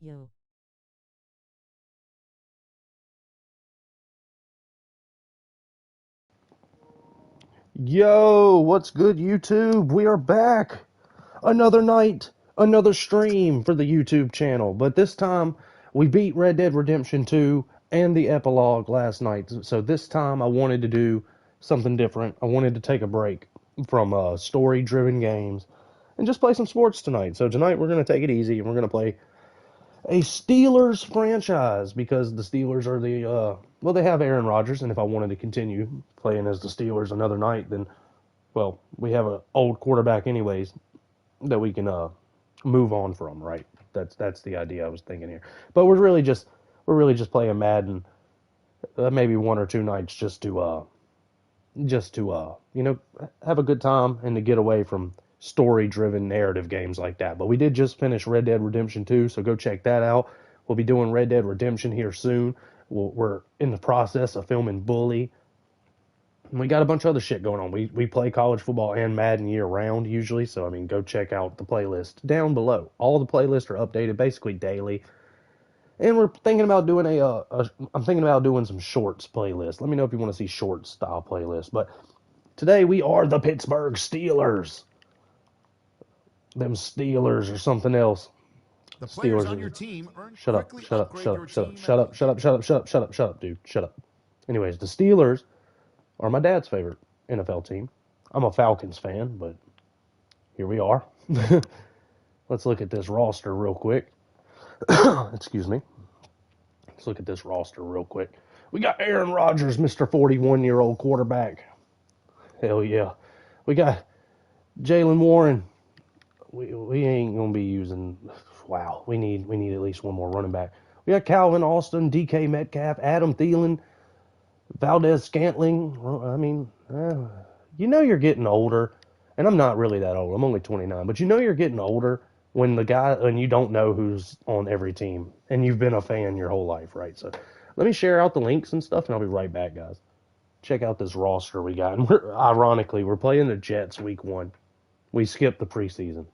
Yo. Yo, what's good, YouTube? We are back. Another night, another stream for the YouTube channel. But this time, we beat Red Dead Redemption 2 and the epilogue last night. So this time, I wanted to do something different. I wanted to take a break from story-driven games and just play some sports tonight. So tonight, we're going to take it easy and we're going to play a Steelers franchise because the Steelers are well, they have Aaron Rodgers, and if I wanted to continue playing as the Steelers another night, then well, we have an old quarterback anyways that we can move on from, right? That's the idea I was thinking here. But we're really just playing Madden, maybe one or two nights just to have a good time and to get away from story-driven narrative games like that. But we did just finish Red Dead Redemption 2, so go check that out. We'll be doing Red Dead Redemption here soon. We're in the process of filming Bully. We got a bunch of other shit going on. We play college football and Madden year round usually, so I mean, go check out the playlist down below. All the playlists are updated basically daily, and we're thinking about doing I'm thinking about doing some shorts playlist. Let me know if you want to see short style playlist. But today we are the Pittsburgh Steelers. Them Steelers or something else. The players Steelers on your are. team earn Shut up! quickly Shut up! upgrade Shut your up! Shut up! team at Shut the up! Shut up! Shut up! Shut up! Shut up! Shut up, dude! Shut up. Anyways, the Steelers are my dad's favorite NFL team. I'm a Falcons fan, but here we are. Let's look at this roster real quick. Excuse me. Let's look at this roster real quick. We got Aaron Rodgers, Mr. 41-year-old quarterback. Hell yeah. We got Jalen Warren. We ain't gonna be using. Wow. We need at least one more running back. We got Calvin Austin, DK Metcalf, Adam Thielen, Valdez Scantling. Well, I mean, you're getting older, and I'm not really that old. I'm only 29, but you're getting older when you don't know who's on every team, and you've been a fan your whole life, right? So, let me share out the links and stuff, and I'll be right back, guys. Check out this roster we got, and we're playing the Jets week 1. We skipped the preseason.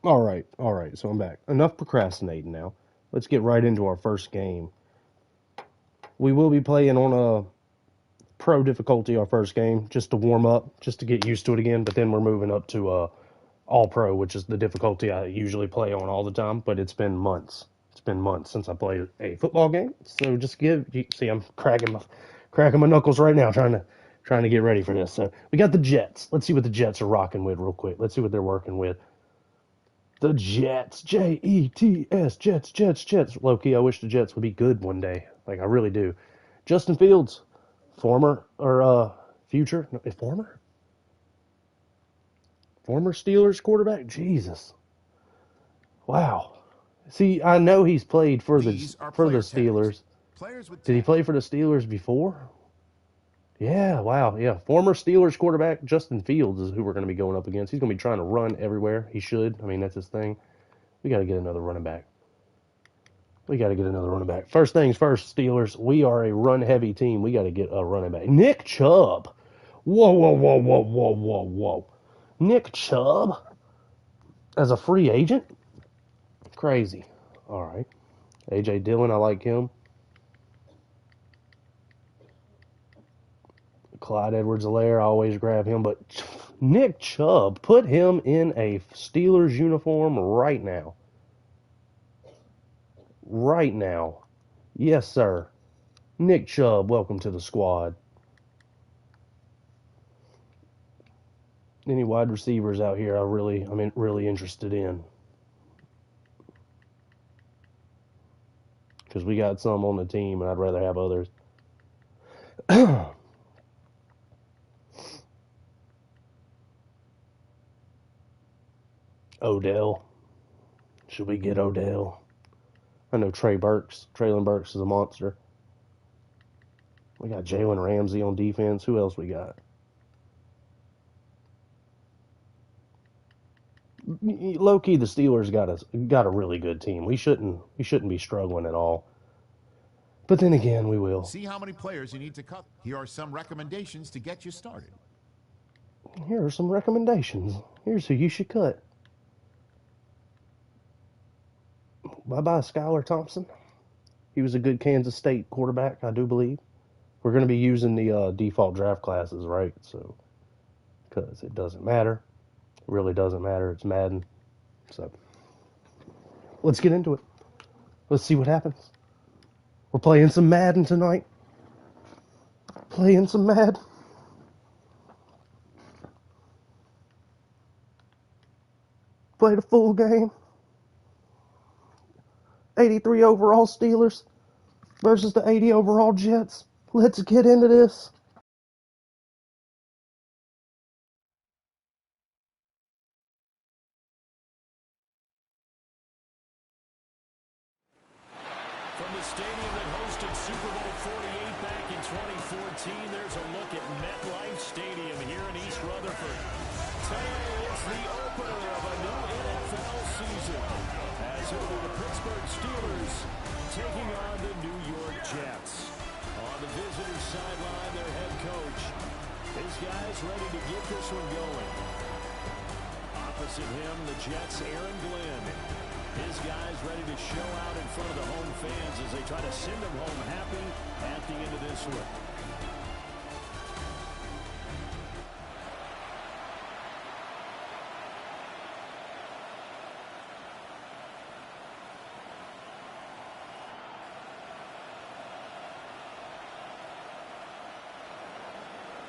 All right. So I'm back. Enough procrastinating now. Let's get right into our first game. We will be playing on a pro difficulty our first game just to warm up, just to get used to it again. But then we're moving up to all pro, which is the difficulty I usually play on all the time. But it's been months. It's been months since I played a football game. So just see, I'm cracking my knuckles right now, trying to get ready for this. So we got the Jets. Let's see what the Jets are rocking with real quick. Let's see what they're working with. The Jets, Jets, Jets. Low key, I wish the Jets would be good one day. Like I really do. Justin Fields, former or future, no, former Steelers quarterback. Jesus, wow. See, I know he's played for the These are for the player tags. Steelers. Players with Did he tags. play for the Steelers before? Yeah, wow, yeah. Former Steelers quarterback Justin Fields is who we're going to be going up against. He's going to be trying to run everywhere. He should. I mean, that's his thing. We got to get another running back. We got to get another running back. First things first, Steelers. We are a run heavy team. We got to get a running back. Nick Chubb. Whoa, whoa, whoa, whoa, whoa, whoa, whoa. Nick Chubb as a free agent? Crazy. All right. A.J. Dillon, I like him. Clyde Edwards-Helaire, I always grab him. But Nick Chubb, put him in a Steelers uniform right now. Right now. Yes, sir. Nick Chubb, welcome to the squad. Any wide receivers out here I'm really interested in. Because we got some on the team and I'd rather have others. Odell. Should we get Odell? I know Traylon Burks is a monster. We got Jalen Ramsey on defense. Who else we got? Low key, the Steelers got a really good team. We shouldn't be struggling at all. But then again, we will. See how many players you need to cut. Here are some recommendations to get you started. Here are some recommendations. Here's who you should cut. Bye-bye, Skylar Thompson. He was a good Kansas State quarterback, I do believe. We're going to be using the default draft classes, right? So, because it doesn't matter. It really doesn't matter. It's Madden. So, let's get into it. Let's see what happens. We're playing some Madden tonight. Playing some Madden. Play the full game. 83 overall Steelers versus the 80 overall Jets. Let's get into this. From the stadium that hosted Super Bowl 48 back in 2014, there's a look at MetLife Stadium here in East Rutherford. Today is the opener of a new NFL season, as it will be the Pittsburgh Steelers taking on the New York Jets. On the visitor's sideline, their head coach. His guys ready to get this one going. Opposite him, the Jets' Aaron Glenn. His guys ready to show out in front of the home fans as they try to send them home happy at the end of this one.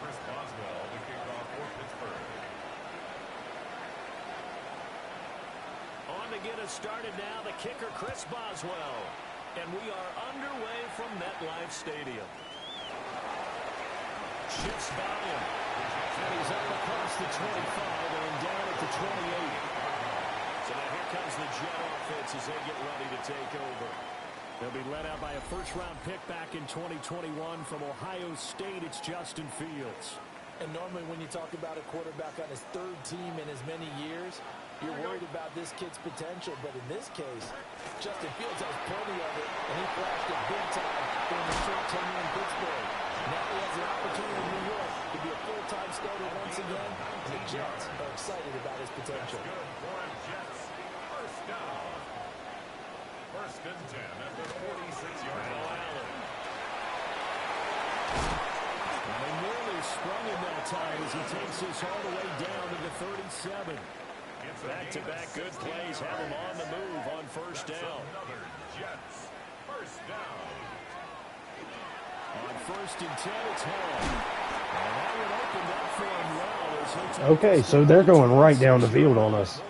Chris Boswell, the kickoff for Pittsburgh. On to get us started now, the kicker, Chris Boswell. And we are underway from MetLife Stadium. Shifts by him. And he's up across the 25 and down at the 28. So now here comes the Jet offense as they get ready to take over. They'll be led out by a first-round pick back in 2021 from Ohio State. It's Justin Fields. And normally when you talk about a quarterback on his third team in as many years, you're worried about this kid's potential. But in this case, Justin Fields has plenty of it, and he flashed it big time during the short tenure in Pittsburgh. Now he has an opportunity in New York to be a full-time starter once again, and the Jets are excited about his potential. Good for Jets. First down. First and 10 at the 46-yard line. And they nearly sprung him that time as he takes this all the way down to the 37. Back-to-back good plays have him on the move on first down. Another Jets. First down. On first and 10, it's Hall. And that one opened up for him well as he took Okay, so they're going right down the field on us.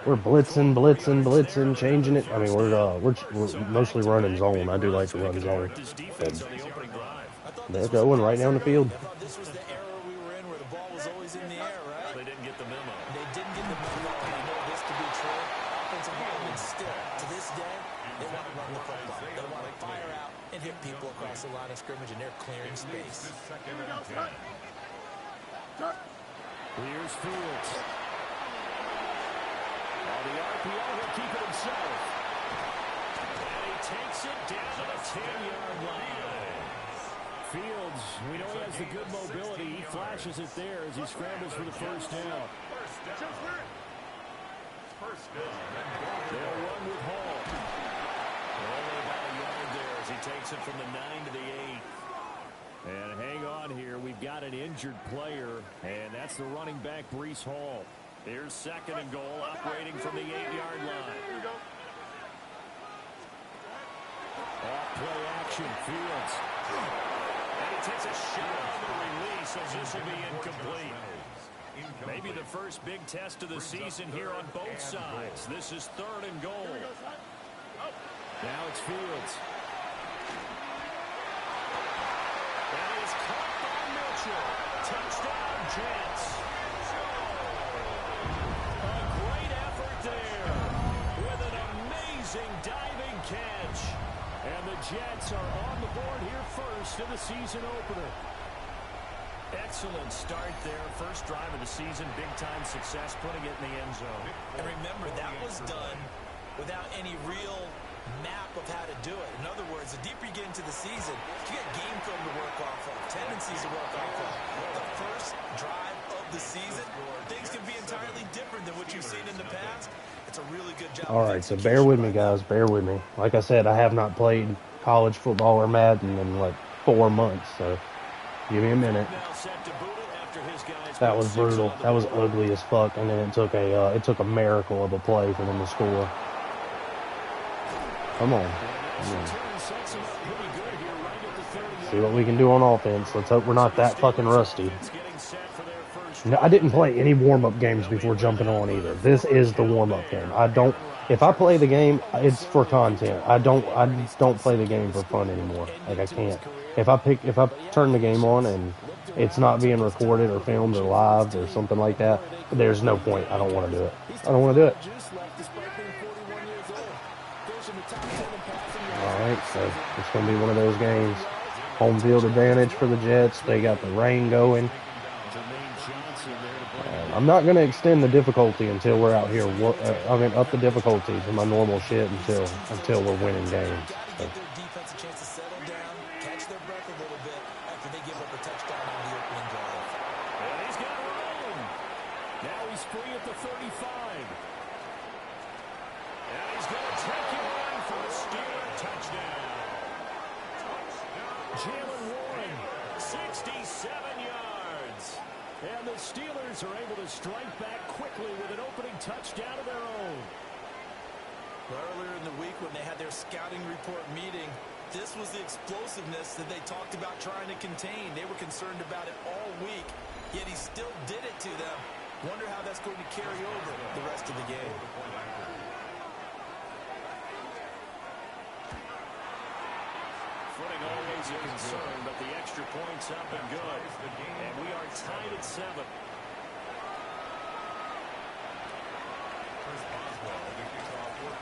We're blitzing, changing it. I mean, we're mostly running zone. I do like to run zone. They're going right down the field. I thought this was the era we were in where the ball was always in the air, right? They didn't get the memo. They didn't get the memo, and I know this to be true. Offensive linemen still, to this day, they want to run the football. They want to fire out and hit people across the line of scrimmage, and they're clearing space. Second and 10. Here's Fields. On the RPO, he'll keep it himself. And he takes it down to the 10-yard line. Fields, we know he has the good mobility. He flashes it there as he scrambles for the first down. They'll run with Hall. Only about a yard there as he takes it from the 9 to the 8. And hang on here. We've got an injured player, and that's the running back, Breece Hall. Here's 2nd and goal, operating from the 8-yard line. Off-play action, Fields. And he takes a shot on the release as this will be incomplete. Maybe the first big test of the season here on both sides. This is 3rd and goal. Now it's Fields. That is caught by Mitchell. Touchdown, Jets. A great effort there with an amazing diving catch. And the Jets are on the board here first in the season opener. Excellent start there. First drive of the season. Big-time success putting it in the end zone. And remember, that was done without any real map of how to do it. In other words, the deeper you get into the season, you get game film to work off of, tendencies to work off of. The first drive of the season, things can be entirely different than what you've seen in the past. It's a really good job. All right, so bear with me, guys. Bear with me. Like I said, I have not played college football or Madden in like 4 months, so give me a minute. That was brutal. That was ugly as fuck, and then it took a miracle of a play for them to score. Come on. See what we can do on offense. Let's hope we're not that fucking rusty. No, I didn't play any warm-up games before jumping on either. This is the warm-up game. If I play the game, it's for content. I don't play the game for fun anymore. Like, I can't. If I turn the game on and it's not being recorded or filmed or live or something like that, there's no point. I don't want to do it. I don't want to do it. Alright, so it's going to be one of those games. Home field advantage for the Jets. They got the rain going. I'm not going to extend the difficulty until we're out here. Up the difficulty to my normal shit until we're winning games. So. And the Steelers are able to strike back quickly with an opening touchdown of their own. Earlier in the week when they had their scouting report meeting, this was the explosiveness that they talked about trying to contain. They were concerned about it all week, yet he still did it to them. Wonder how that's going to carry over the rest of the game. Footing always a concern, but the extra point's up and good. And we are tied at 7.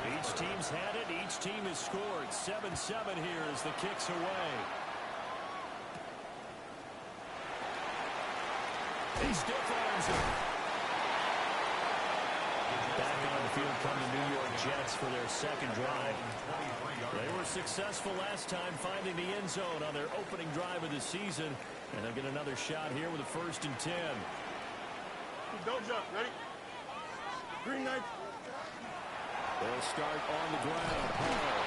Each team's had it. Each team has scored. 7-7 here as the kick's away. He stiff arms it. Back on the field come the New York Jets for their second drive. They were successful last time finding the end zone on their opening drive of the season. And they'll get another shot here with a 1st and 10. Don't jump. Ready? Green knife. They'll start on the ground. Hall.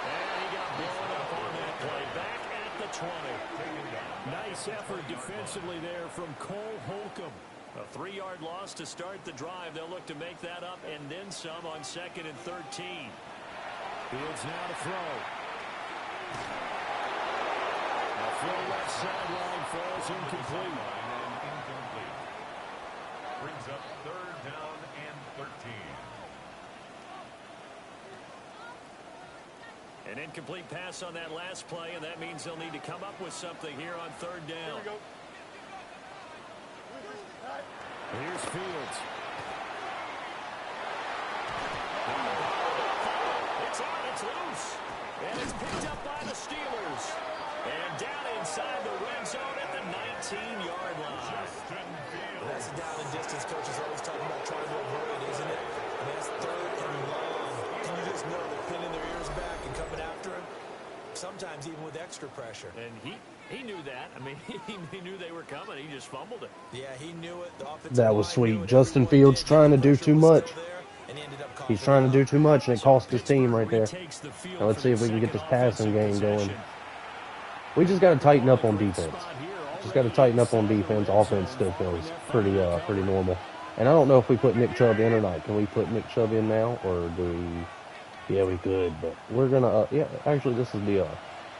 And he got blown up on that play. Back at the 20. Nice effort defensively there from Cole Holcomb. A 3-yard loss to start the drive. They'll look to make that up and then some on 2nd and 13. Fields now to throw. A full left sideline falls incomplete. Brings up 3rd down and 13. An incomplete pass on that last play, and that means they'll need to come up with something here on 3rd down. Here we go. Here's Fields. It's on, it's loose. And it's picked up by the Steelers. And down inside the red zone at the 19-yard line. That's a down and distance coach is always talking about trying to avoid, isn't it? And that's 3rd and long. Can you just know they're pinning their ears back and coming after him? sometimes even with extra pressure. And he knew that. I mean, he knew they were coming. He just fumbled it. Yeah, he knew it. The offensive That was line knew sweet. it. Justin Everyone Fields did. trying to The do pressure too was still much. there, and he ended up He's coughing trying it to do up. too much, and it So cost his team Pittsburgh right there. retakes the field Now let's for see the if we can get second this passing game offensive going. possession. We just got to tighten up on Great defense. spot here. Just got to Already tighten up on inside the defense. red Offense zone still following feels that pretty fumble pretty recovery. normal. And I don't know if we put Nick Chubb in or not. Can we put Nick Chubb in now, or do we? Yeah, we could, but we're gonna. Yeah, actually, this is the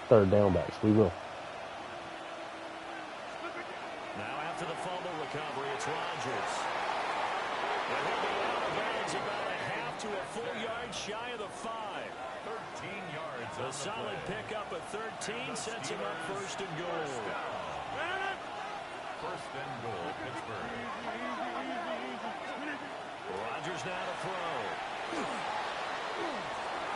third down backs. We will. Now after the fumble recovery, it's Rodgers. And he'll be out of bounds about a half to a full yard shy of the 5. 13 yards. A solid pickup at 13 sets him up first and goal. First and goal, Pittsburgh. Rodgers now to throw.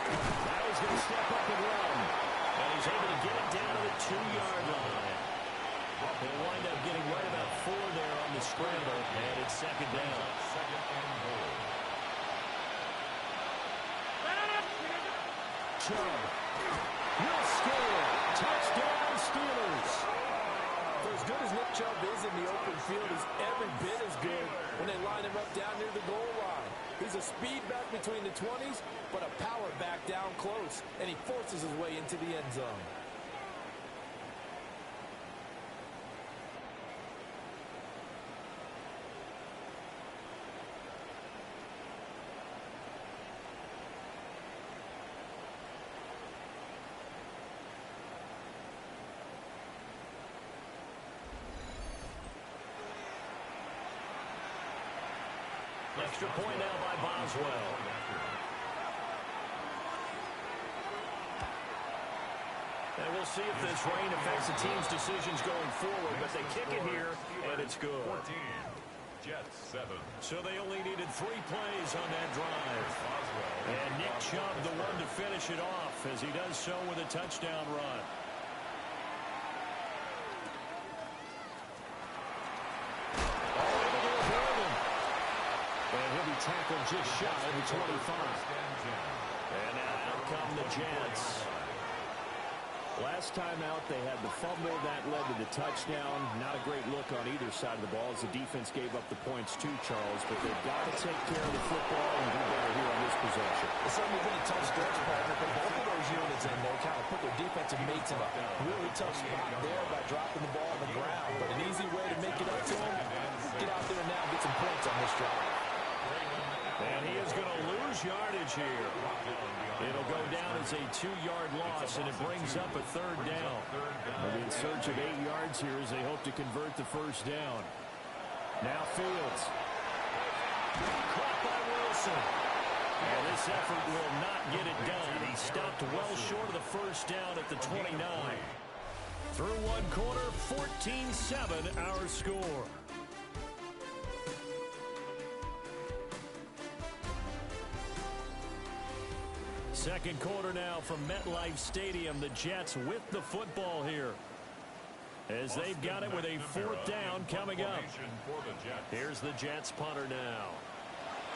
Now he's going to step up and run. And he's able to get it down to the 2-yard line. He'll wind up getting right about 4 there on the scramble. And it's second down. Second and goal. Chubb will score. Touchdown, Steelers. For as good as Nick Chubb is in the open field, he's every bit as good when they line him up down near the goal line. He's a speed back between the 20s, but a power back down close, and he forces his way into the end zone. Extra point now by Boswell. And we'll see if this rain affects the team's decisions going forward, but they kick it here, and it's good. 14. Jets 7. So they only needed 3 plays on that drive. And Nick Chubb, the one to finish it off, as he does so with a touchdown run. And he'll be tackled just shy of the 25. And now out come the Jets. Last time out, they had the fumble that led to the touchdown. Not a great look on either side of the ball as the defense gave up the points too, Charles. But they've got to take care of the football and do better here on this possession. It's certainly been a tough stretch, partner, but both of those units in there kind of put their defensive mates in a really tough spot there by dropping the ball on the ground. But an easy way to make it up to them, get out there now and get some points on this drive. And he is going to lose yardage here. It'll go down as a 2-yard loss, and it brings up a 3rd down. They'll be in search of 8 yards here as they hope to convert the first down. Now Fields. Caught by Wilson. And this effort will not get it done. He stopped well short of the first down at the 29. Through one quarter, 14-7 our score. Second quarter now from MetLife Stadium. The Jets with the football here, as they've got it with a 4th down coming up. Here's the Jets punter now.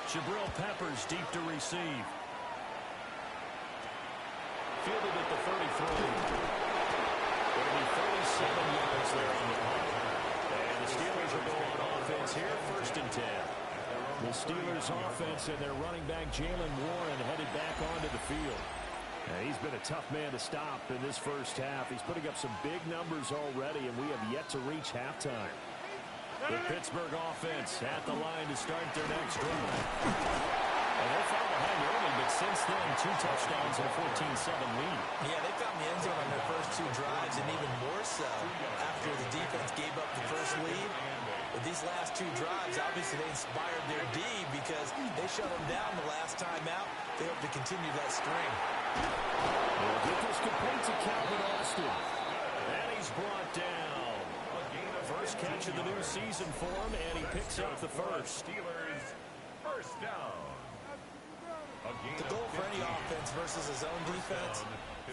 Jabril Peppers deep to receive. Fielded at the 33. It'll be 37 yards there on the punt. And the Steelers are going on offense here, 1st and 10. The Steelers offense and their running back Jalen Warren headed back onto the field. And he's been a tough man to stop in this first half. He's putting up some big numbers already, and we have yet to reach halftime. The Pittsburgh offense at the line to start their next drive. And they fell behind early, but since then, 2 touchdowns and a 14-7 lead. Yeah, they found the end zone on their first 2 drives, and even more so after the defense gave up the first lead. But these last 2 drives, obviously they inspired their D because they shut them down the last time out. They hope to continue that string. They'll get this complete to Calvin Austin. And he's brought down. First catch of the new season for him, and he picks up the first. Steelers, first down. The goal for any offense versus his own defense,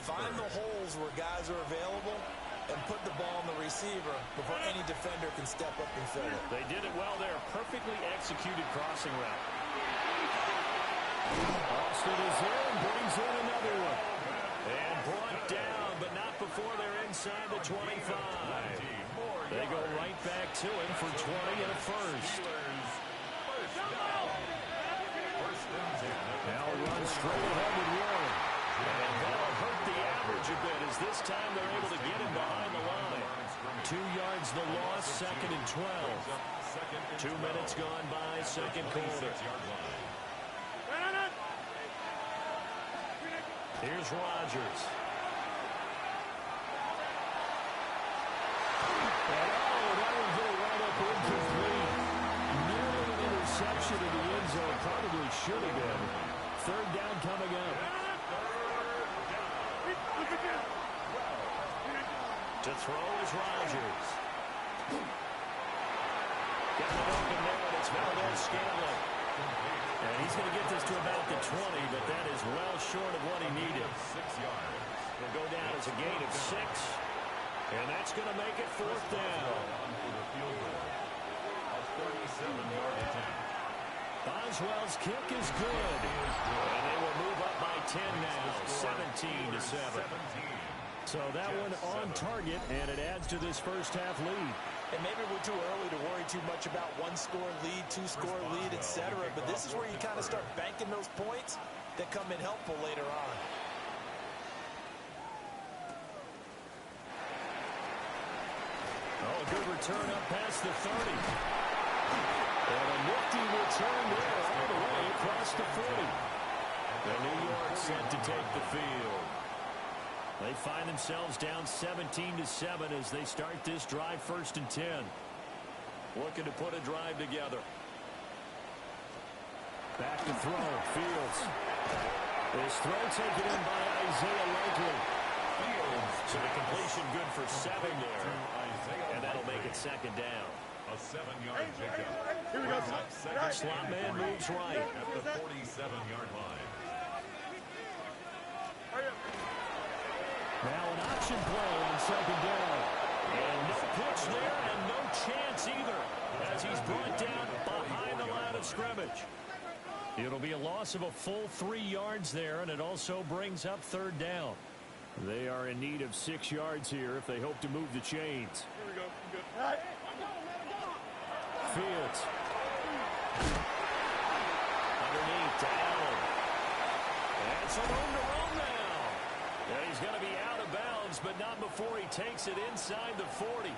find the holes where guys are available and put the ball on the receiver before any defender can step up and fill it. They did it well there. Perfectly executed crossing route. Austin is in, brings in another one. And brought down, but inside the 25. They go right back to him for 20 and a first. Now run straight ahead with Warren. And that'll hurt the average a bit as this time they're able to get him behind the line. 2 yards the loss, second and 12. 2 minutes gone by, second quarter. Here's Rodgers. And that one hit right up incomplete. Nearly an interception in the end zone. Probably should have been. Third down coming up. To throw is Rodgers. Got it open there, and it's Valdez-Scantling. And he's going to get this to about the 20, but that is well short of what he needed. 6 yards. Will go down as a gain of 6. And that's going to make it fourth down. For the field goal. A 37-yard attempt. Boswell's kick is good. And they will move up by 10 now, 17-7. So that one on target, and it adds to this first half lead. And maybe we're too early to worry too much about 1-score lead, 2-score lead, etc. But this is where you kind of start banking those points that come in helpful later on. Oh, a good return up past the 30. And a nifty return there all the way across the 40. And New York set to take the field. They find themselves down 17-7 as they start this drive, first and 10. Looking to put a drive together. Back to throw, Fields. This throw taken in by Isaiah Likely. So the completion good for 7 there. And that'll make it second down. A 7-yard pickup. Here we go. Slot man moves right. At the 47-yard line. Now an option play on second down. And no pitch there and no chance either as he's brought down behind the line of scrimmage. It'll be a loss of a full 3 yards there, and it also brings up third down. They are in need of 6 yards here if they hope to move the chains. Here we go. Good. All right. Fields. Underneath to Allen. And some room to roam now. And he's going to be out of bounds, but not before he takes it inside the 40.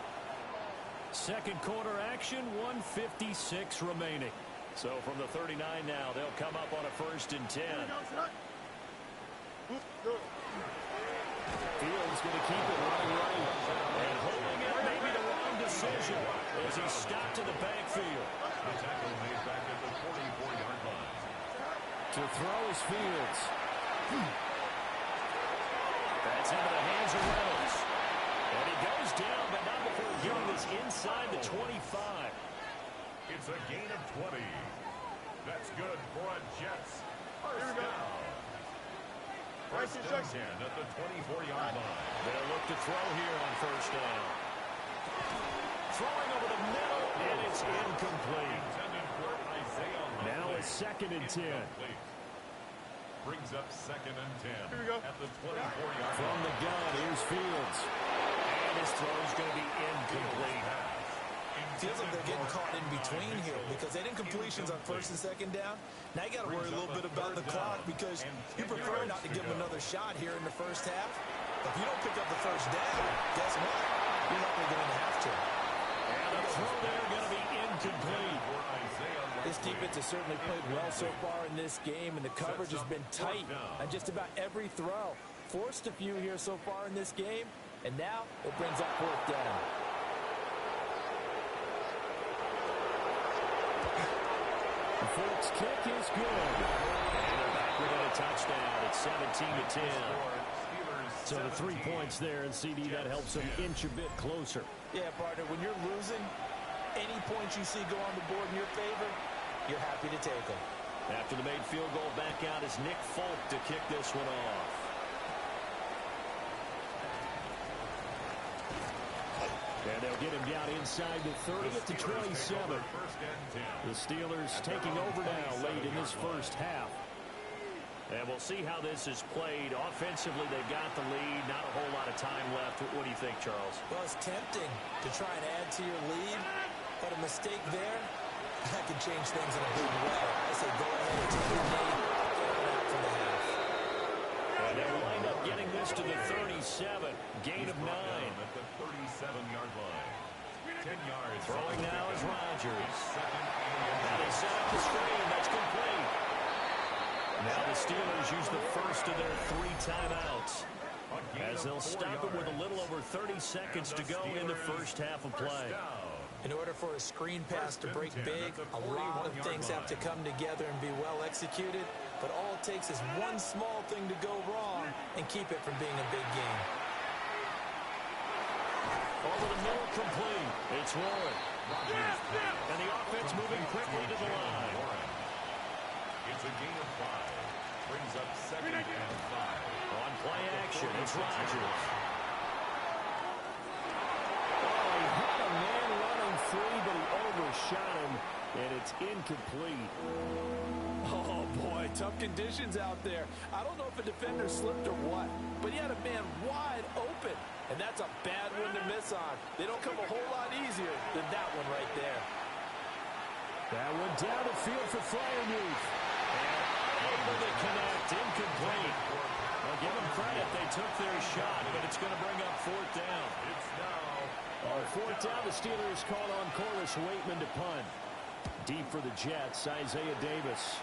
Second quarter action, 1:56 remaining. So from the 39 now, they'll come up on a first and 10. Fields going to keep it running right. And holding it may be the wrong decision as he's stopped in the backfield. The tackle made back at the 44-yard line. To throw is Fields. That's into the hands of Reynolds. And he goes down, but not before getting this inside the 25. It's a gain of 20. That's good for a Jets first down. First and 10 at the 24-yard line. They'll look to throw here on first down. Throwing over the middle, and it's incomplete. Intended for Isaiah Likely. Now it's second and 10. Incomplete. Brings up second and 10. Here we go. At the 24-yard From line. the gun, here's Fields. And his throw is going to be incomplete. Feels like they're getting caught in between here because they didn't completions on first and second down. Now you got to worry a little bit about the clock because you prefer not to give them another shot here in the first half. If you don't pick up the first down, guess what? You're likely going to have to. And the throw there going to be incomplete. This defense has certainly played well so far in this game, and the coverage has been tight on just about every throw. Forced a few here so far in this game, and now it brings up fourth down. The Forks kick is good. And they're back within a touchdown. It's 17-10. So the 3 points there, and CD, that helps them inch a bit closer. Yeah, partner, when you're losing, any points you see go on the board in your favor, you're happy to take them. After the made field goal, back out is Nick Folk to kick this one off. And they'll get him down inside the 30 at the 27. The Steelers taking over now late in this first half. And we'll see how this is played. Offensively, they've got the lead. Not a whole lot of time left. What do you think, Charles? Well, it's tempting to try and add to your lead, but a mistake there, that could change things in a big way. I say go ahead and take your lead, get on out for the half. And they'll wind up getting this to the 37. Gain of 9. At the 37-yard line. 10 yards. Throwing now is Rodgers. And they set up the screen. That's complete. Now the Steelers use the first of their 3 timeouts, as they'll stop it with a little over 30 seconds to go in the first half of play. In order for a screen pass to break big, a lot of things have to come together and be well executed, but all it takes is one small thing to go wrong and keep it from being a big game. Over the middle, complete. It's Warren. And the offense moving quickly to the line. It's a gain of 5. Brings up 2nd and 5. On play action, it's Rodgers. Oh, he had a man running free, but he overshot him, and it's incomplete. Oh, boy, tough conditions out there. I don't know if a defender slipped or what, but he had a man wide open, and that's a bad one to miss on. They don't come a whole lot easier than that one right there. That one down the field for Fryermuth. Able to connect, incomplete. Well, give them credit, they took their shot, but it's going to bring up 4th down. It's now. On 4th down, the Steelers call on Corliss Waitman to punt. Deep for the Jets, Isaiah Davis.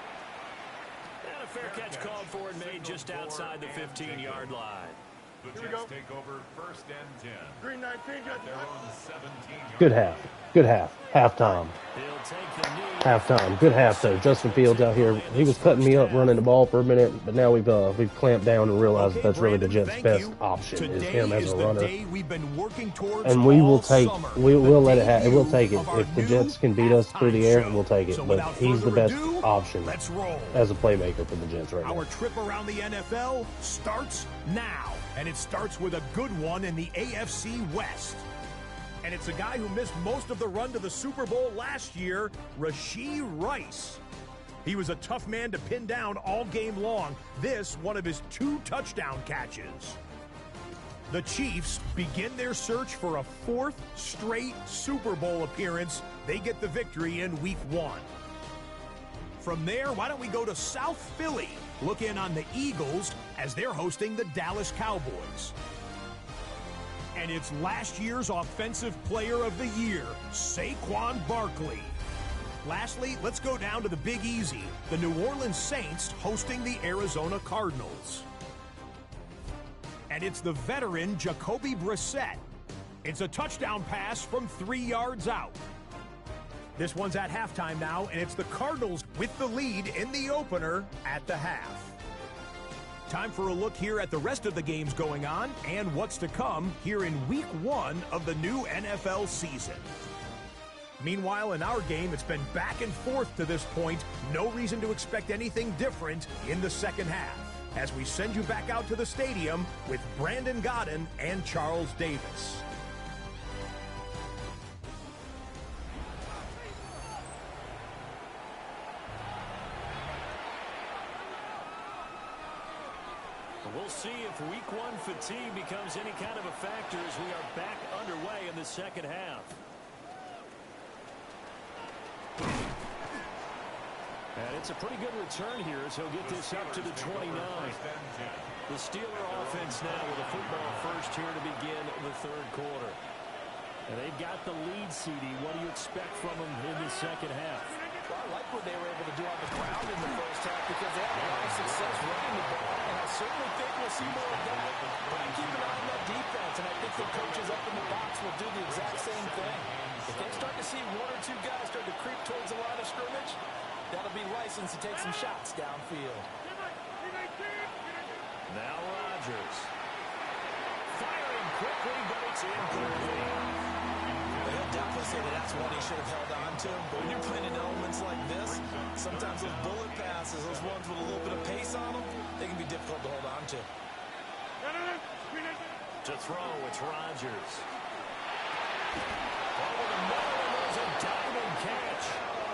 And a fair catch called for and made just outside the 15-yard line. The Jets take over 1st and 10. Green 19, got They're on 17-yard. Good half. Good half. Halftime. He'll take the knee. Halftime. Good half, though. Justin Fields out here. He was cutting me up running the ball for a minute, but now we've clamped down and realized that that's really the Jets' best option is him as a runner. And we will take, we'll let it happen. We'll take it. If the Jets can beat us through the air, we'll take it. But he's the best option as a playmaker for the Jets right now. Our trip around the NFL starts now. And it starts with a good one in the AFC West. And it's a guy who missed most of the run to the Super Bowl last year, Rashee Rice. He was a tough man to pin down all game long. This, one of his 2 touchdown catches. The Chiefs begin their search for a 4th straight Super Bowl appearance. They get the victory in Week 1. From there, why don't we go to South Philly? Look in on the Eagles as they're hosting the Dallas Cowboys. And it's last year's Offensive Player of the Year, Saquon Barkley. Lastly, let's go down to the Big Easy, the New Orleans Saints hosting the Arizona Cardinals. And it's the veteran Jacoby Brissett. It's a touchdown pass from 3 yards out. This one's at halftime now, and it's the Cardinals with the lead in the opener at the half. Time for a look here at the rest of the games going on and what's to come here in Week 1 of the new NFL season. Meanwhile, in our game, it's been back and forth to this point. No reason to expect anything different in the second half, as we send you back out to the stadium with Brandon Godden and Charles Davis. We'll see if Week 1 fatigue becomes any kind of a factor as we are back underway in the second half. And it's a pretty good return here as he'll get this up to the 29. The Steeler offense now with a football first here to begin the 3rd quarter. And they've got the lead, CD. What do you expect from them in the second half? Well, I like what they were able to do on the ground in the first half because they had a lot of success running the ball, and I certainly think we'll see more of that. But I keep an eye on that defense, and I think the coaches up in the box will do the exact same thing. If they start to see 1 or 2 guys start to creep towards the line of scrimmage, that'll be license to take some shots downfield. Now Rodgers. Firing quickly, but it's incomplete. They'll definitely say that that's one he should have held on to. But when you're playing in elements like this, sometimes those bullet passes, those ones with a little bit of pace on them, they can be difficult to hold on to. To throw, it's Rodgers. Over the middle, and there's a diving catch.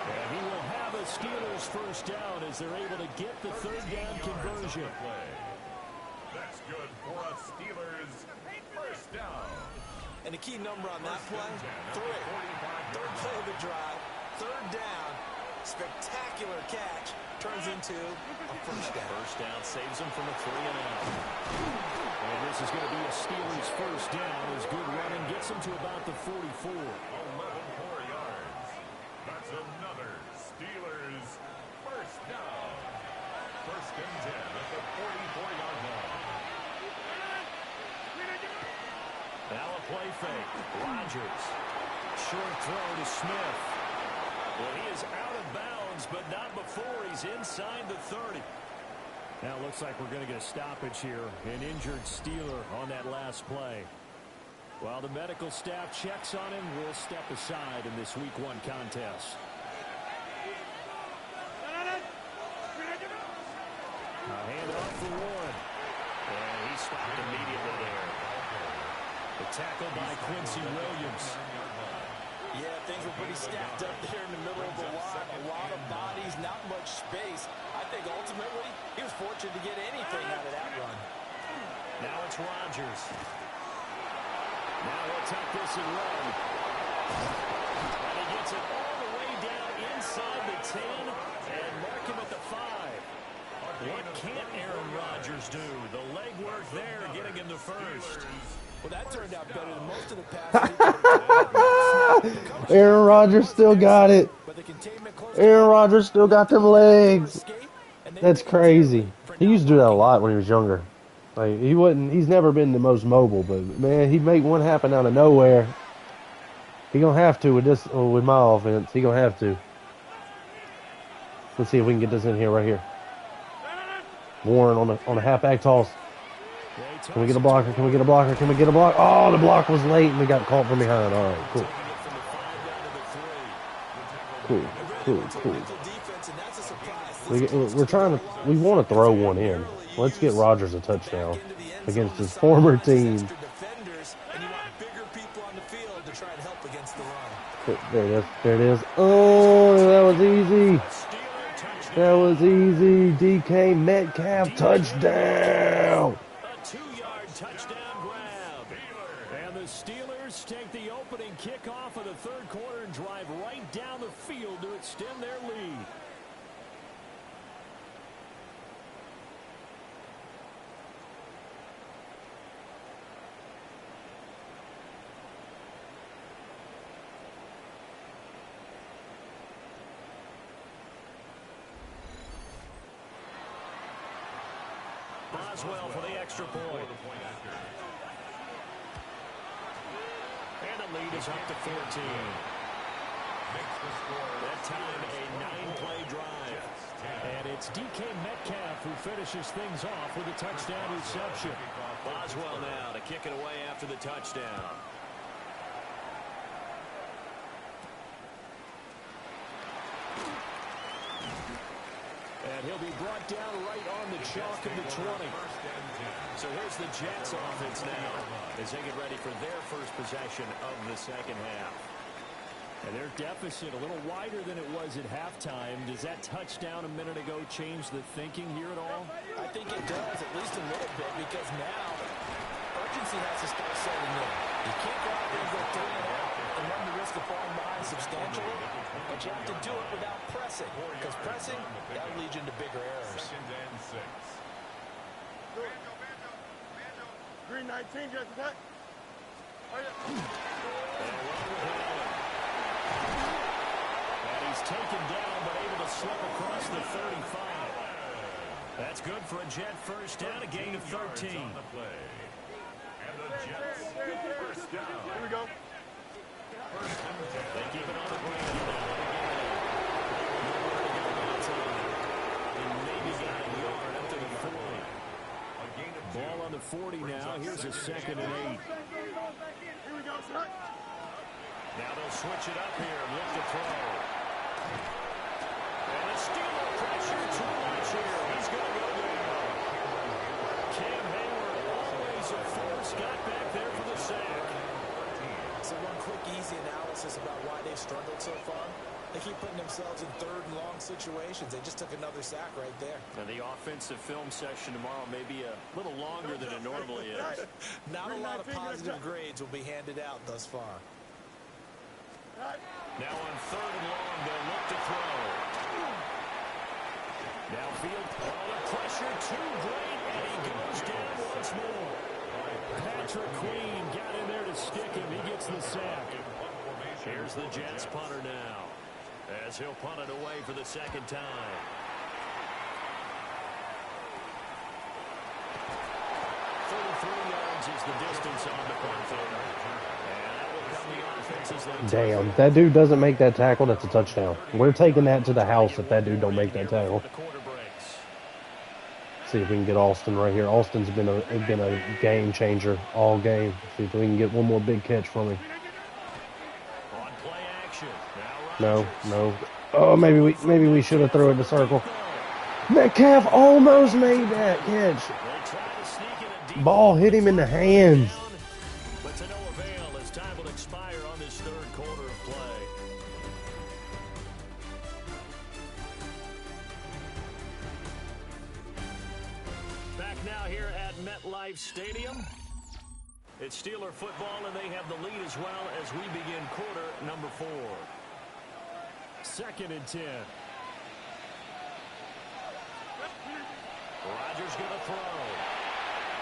And he will have a Steelers first down as they're able to get the third down conversion. That's good for a Steelers first down. And the key number on that play, 3. Third play of the drive, third down, spectacular catch, turns into a first down. First down saves them from a 3-and-out. And this is going to be a Steelers first down as good running gets them to about the 44. 11 more yards. That's another Steelers first down. First and 10 at the 44-yard line. Now a play fake. Rodgers. Short throw to Smith. Well, he is out of bounds, but not before he's inside the 30. Now it looks like we're going to get a stoppage here. An injured Steeler on that last play. While the medical staff checks on him, we'll step aside in this Week 1 contest. A handoff for Warren. And he stopped immediately there. The tackle by Quincy Williams. Yeah, things were pretty stacked up there in the middle of the line. A lot of bodies, not much space. I think ultimately he was fortunate to get anything out of that run. Now it's Rodgers. Now he'll tuck this and run. And he gets it all the way down inside the 10 and mark him at the 5. What can't Aaron Rodgers do? The legwork there getting him to first. Well, that turned out better than most of the passes. Aaron Rodgers still got it. Aaron Rodgers still got them legs. That's crazy. He used to do that a lot when he was younger. Like he's never been the most mobile, but man, he'd make one happen out of nowhere. He gonna have to with my offense. He gonna have to. Let's see if we can get this in here right here. Warren on a halfback toss. Can we get a blocker? Can we get a blocker? Can we get a block? Oh, the block was late and we got caught from behind. All right, cool. We want to throw one in. Let's get Rodgers a touchdown against his former team. There it is. There it is. Oh, that was easy. That was easy. DK Metcalf touchdown. Touchdown grab. And the Steelers take the opening kickoff of the third quarter and drive right down the field to extend their lead. Boswell for the extra point. And the lead is up to 14. That time a 9-play drive. And it's DK Metcalf who finishes things off with a touchdown reception. Boswell now to kick it away after the touchdown. And he'll be brought down right on the chalk of the 20. So here's the Jets offense now as they get ready for their first possession of the second half. And their deficit a little wider than it was at halftime. Does that touchdown a minute ago change the thinking here at all? I think it does, at least a little bit, because now urgency has to start setting in. You can't go out there and go 3-and-out and run the risk of falling behind substantially, but you have to do it without pressing, because pressing, that will lead you into bigger errors. Second and 6. Green 19, just attack. And he's taken down, but able to slip across the 35. That's good for a Jet first down, a gain of 13. On the play. And the Jets first down. Here we go. First and 10. They keep it on the ground now. And maybe got a yard up to the 40. A gain of 2. Ball on the 40 now. Here's a second and 8. Here we go, son. Now they'll switch it up here and look to throw. And the Steeler pressure too much here. He's going to go down. Cam Hayward, always a force, got back there for the sack. So one quick, easy analysis about why they've struggled so far. They keep putting themselves in third and long situations. They just took another sack right there. And the offensive film session tomorrow may be a little longer than it normally is. Not a lot of positive grades will be handed out thus far. Now on third and long, they'll look to throw. Downfield, all the pressure, too great, and he goes down once more. Patrick Queen got in there to stick him. He gets the sack. Here's the Jets punter now, as he'll punt it away for the second time. 33 yards is the distance on the punt there. And that will come the offense's lane. Damn, if that dude doesn't make that tackle, that's a touchdown. We're taking that to the house if that dude don't make that tackle. See if we can get Austin right here. Austin's been a game changer all game. See if we can get one more big catch from him. On play action. No. Oh, maybe we should have thrown it to circle. Metcalf almost made that catch. Ball hit him in the hands. But to no avail as time will expire on this third quarter of play. Back now here at MetLife Stadium. It's Steeler football, and they have the lead as well as we begin quarter number 4. 2nd and 10. Rodgers going to throw.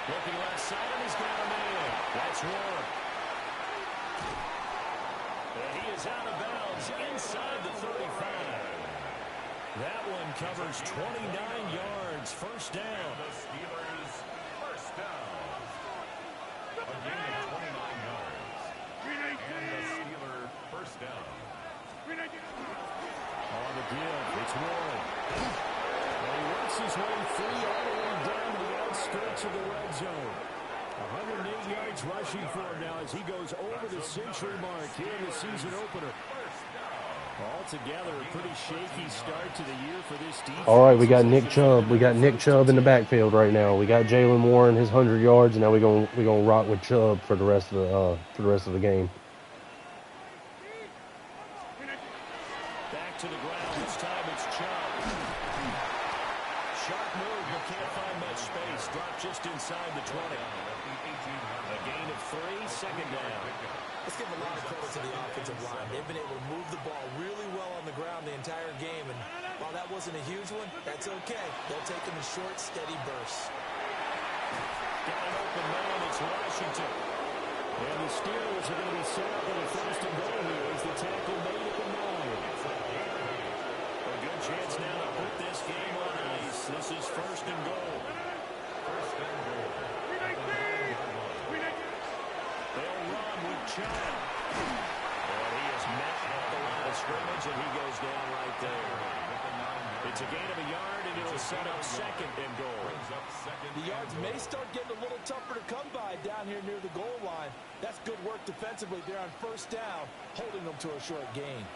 Looking left side, and he's got a man. That's one. And he is out of bounds inside the 35. That one covers 29 yards. First down. The Steelers first down. A gain of 29 yards. And the Steeler first down. On the give, it's Warren. And he works his way free all the way down to the outskirts of the red zone. 108 yards rushing for him now as he goes over the century mark here in the season opener. Altogether, a pretty shaky start to the year for this defense. All right, we got Nick Chubb. We got Nick Chubb in the backfield right now. We got Jalen Warren, his 100 yards, and now we're gonna rock with Chubb for the rest of the game. Back to the ground. This time it's Chubb. Sharp move, but can't find much space. Dropped just inside the 20. A gain of 3, second down. Let's give a lot of credit to the offensive line. They've been able to move the ball really well on the ground the entire game. And while that wasn't a huge one, that's okay. They'll take them in short, steady bursts. Got an open man. It's Washington. And the Steelers are going to be set up with a first and goal here as the tackle made at the 9. A good chance now to put this game on ice. This is first and goal. First and goal. They'll run with Chubb. And he is met at the line of scrimmage, and he goes down right there. It's a gain of a yard, and it'll set up second and goal. The yards may start getting a little tougher to come by down here near the goal line. That's good work defensively there on first down, holding them to a short gain.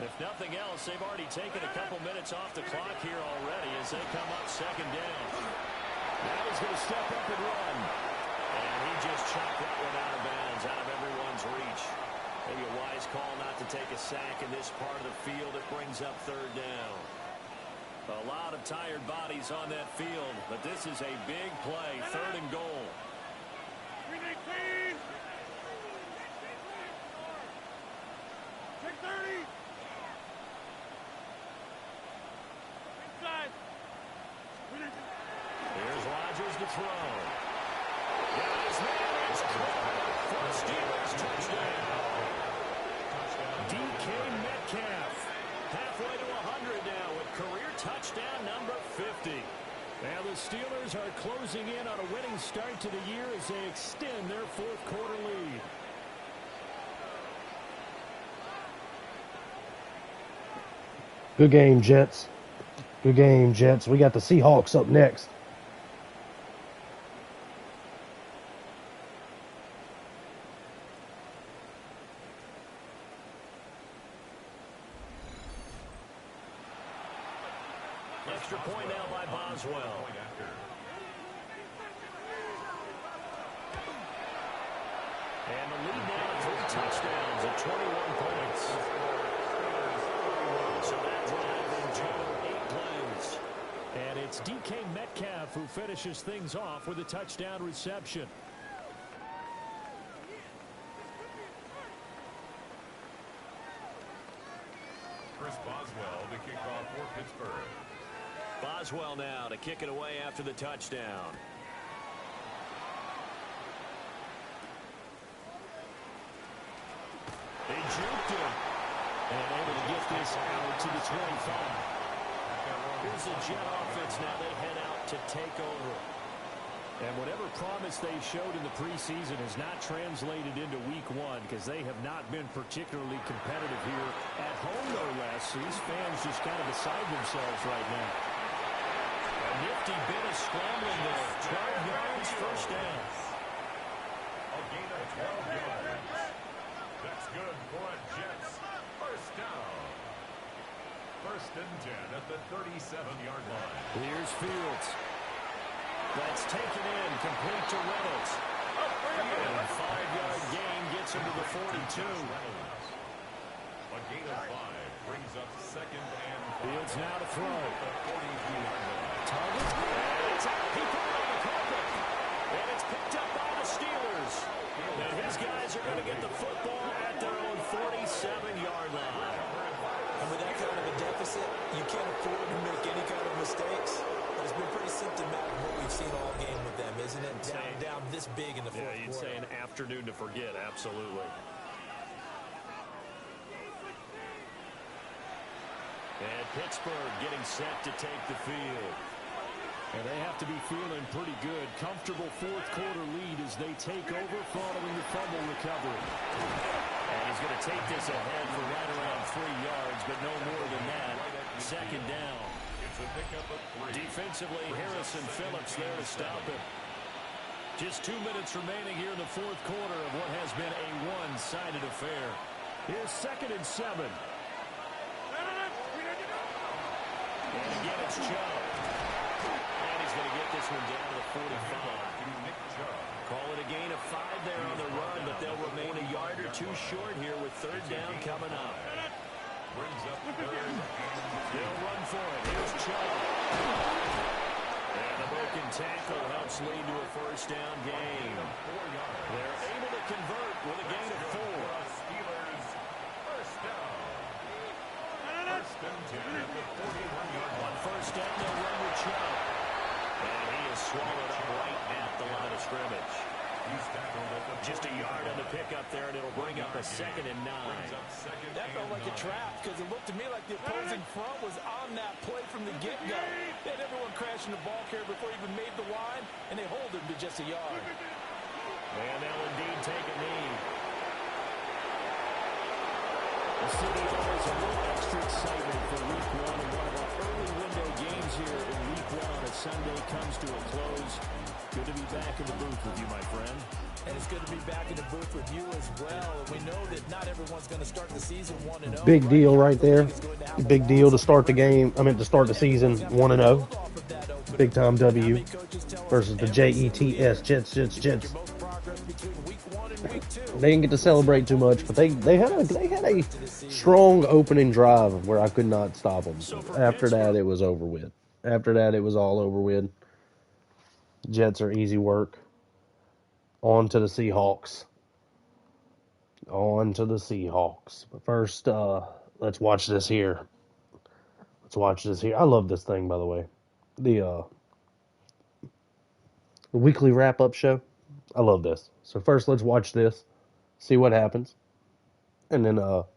If nothing else, they've already taken a couple minutes off the clock here already as they come up second down. Now he's going to step up and run. And he just chopped that one out of bounds, out of everyone's reach. Maybe a wise call not to take a sack in this part of the field. It brings up third down. A lot of tired bodies on that field, but this is a big play, third and goal. Here's Rodgers to throw. Got his man, it's caught for the Steelers touchdown. DK Metcalf, halfway to 100 now with career touchdown number 50. And the Steelers are closing in on a winning start to the year as they extend their fourth quarter lead. Good game, Jets. Good game, Jets. We got the Seahawks up next. Extra point now by Boswell. And the lead now at 3 touchdowns at 21 points. So that drive in total 8 plays. And it's DK Metcalf who finishes things off with a touchdown reception. Chris Boswell to kick off for Pittsburgh. Boswell now to kick it away after the touchdown. They juked him. And able to get this out to the 25. Here's the Jet offense now. They head out to take over. And whatever promise they showed in the preseason has not translated into week 1 because they have not been particularly competitive here at home, no less. So these fans just kind of beside themselves right now. A nifty bit of scrambling there. 12 yards, first down. A gain of 12 yards. That's good for a Jets first down. First and 10 at the 37-yard line. Here's Fields. That's taken in, complete to Reynolds. And a 5-yard gain gets him to the 42. A gain of 5 brings up second and 5. Fields now to throw. The 43-yard line. Target. And it's out. He put it on the carpet. And it's picked up by the Steelers. And his guys are going to get the football at their own 47-yard line. And with that kind of a deficit, you can't afford to make any kind of mistakes. But it's been pretty symptomatic of what we've seen all game with them, isn't it? Down this big in the fourth quarter. Yeah, you'd say an afternoon to forget, absolutely. And Pittsburgh getting set to take the field. And they have to be feeling pretty good. Comfortable fourth quarter lead as they take over following the fumble recovery. And he's going to take this ahead for right around 3 yards, but no more than that. Second down. It's a pickup of 3. Defensively, Harrison Phillips there to stop him. Just 2 minutes remaining here in the fourth quarter of what has been a one-sided affair. Here's second and 7. And again, it's Chubb. And he's going to get this one down to the 45. Call it a gain of 5 there on the run, but they'll remain a yard or 2 short here with third down coming up. Brings up third. They'll run for it. Here's Chubb. And the broken tackle helps lead to a first down gain. They're able to convert with a gain of 4. Steelers first down. First and 10 at the 41-yard line. On first down, they'll run with Chubb. And he is swallowed up right at the line of scrimmage. He's tackled at the Just a yard on the pickup there, and it'll bring up a second and 9. That felt like a trap because it looked to me like the opposing front was on that play from the get-go. They had everyone crashing the ball carrier before he even made the line, and they hold him to just a yard. And they'll indeed take a knee. The city offers a little extra excitement for week 1 and one of our early window games here in week 1 as Sunday comes to a close. Good to be back in the booth with you, my friend. And it's good to be back in the booth with you as well. We know that not everyone's going to start the season 1-0. Big deal right there. Big deal to start the game. To start the season 1-0. Big time W versus the Jets. Jets. They didn't get to celebrate too much, but they had a strong opening drive where I could not stop them. After that, it was over with. After that, it was all over with. Jets are easy work. On to the Seahawks. But first, let's watch this here. I love this thing, by the way. The weekly wrap-up show. I love this. So first, let's watch this. See what happens. And then, we'll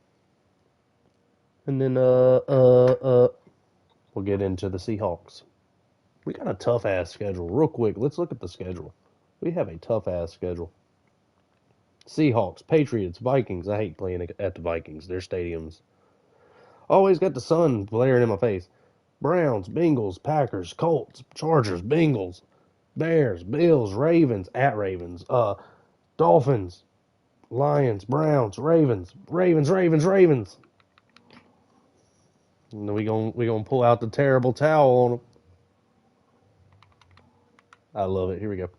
get into the Seahawks. We got a tough-ass schedule. Real quick, let's look at the schedule. We have a tough-ass schedule. Seahawks, Patriots, Vikings. I hate playing at the Vikings. Their stadiums. Always got the sun blaring in my face. Browns, Bengals, Packers, Colts, Chargers, Bengals, Bears, Bills, Ravens, at Ravens, Dolphins, Lions, Browns, Ravens. And then we gonna pull out the terrible towel on them. I love it. Here we go.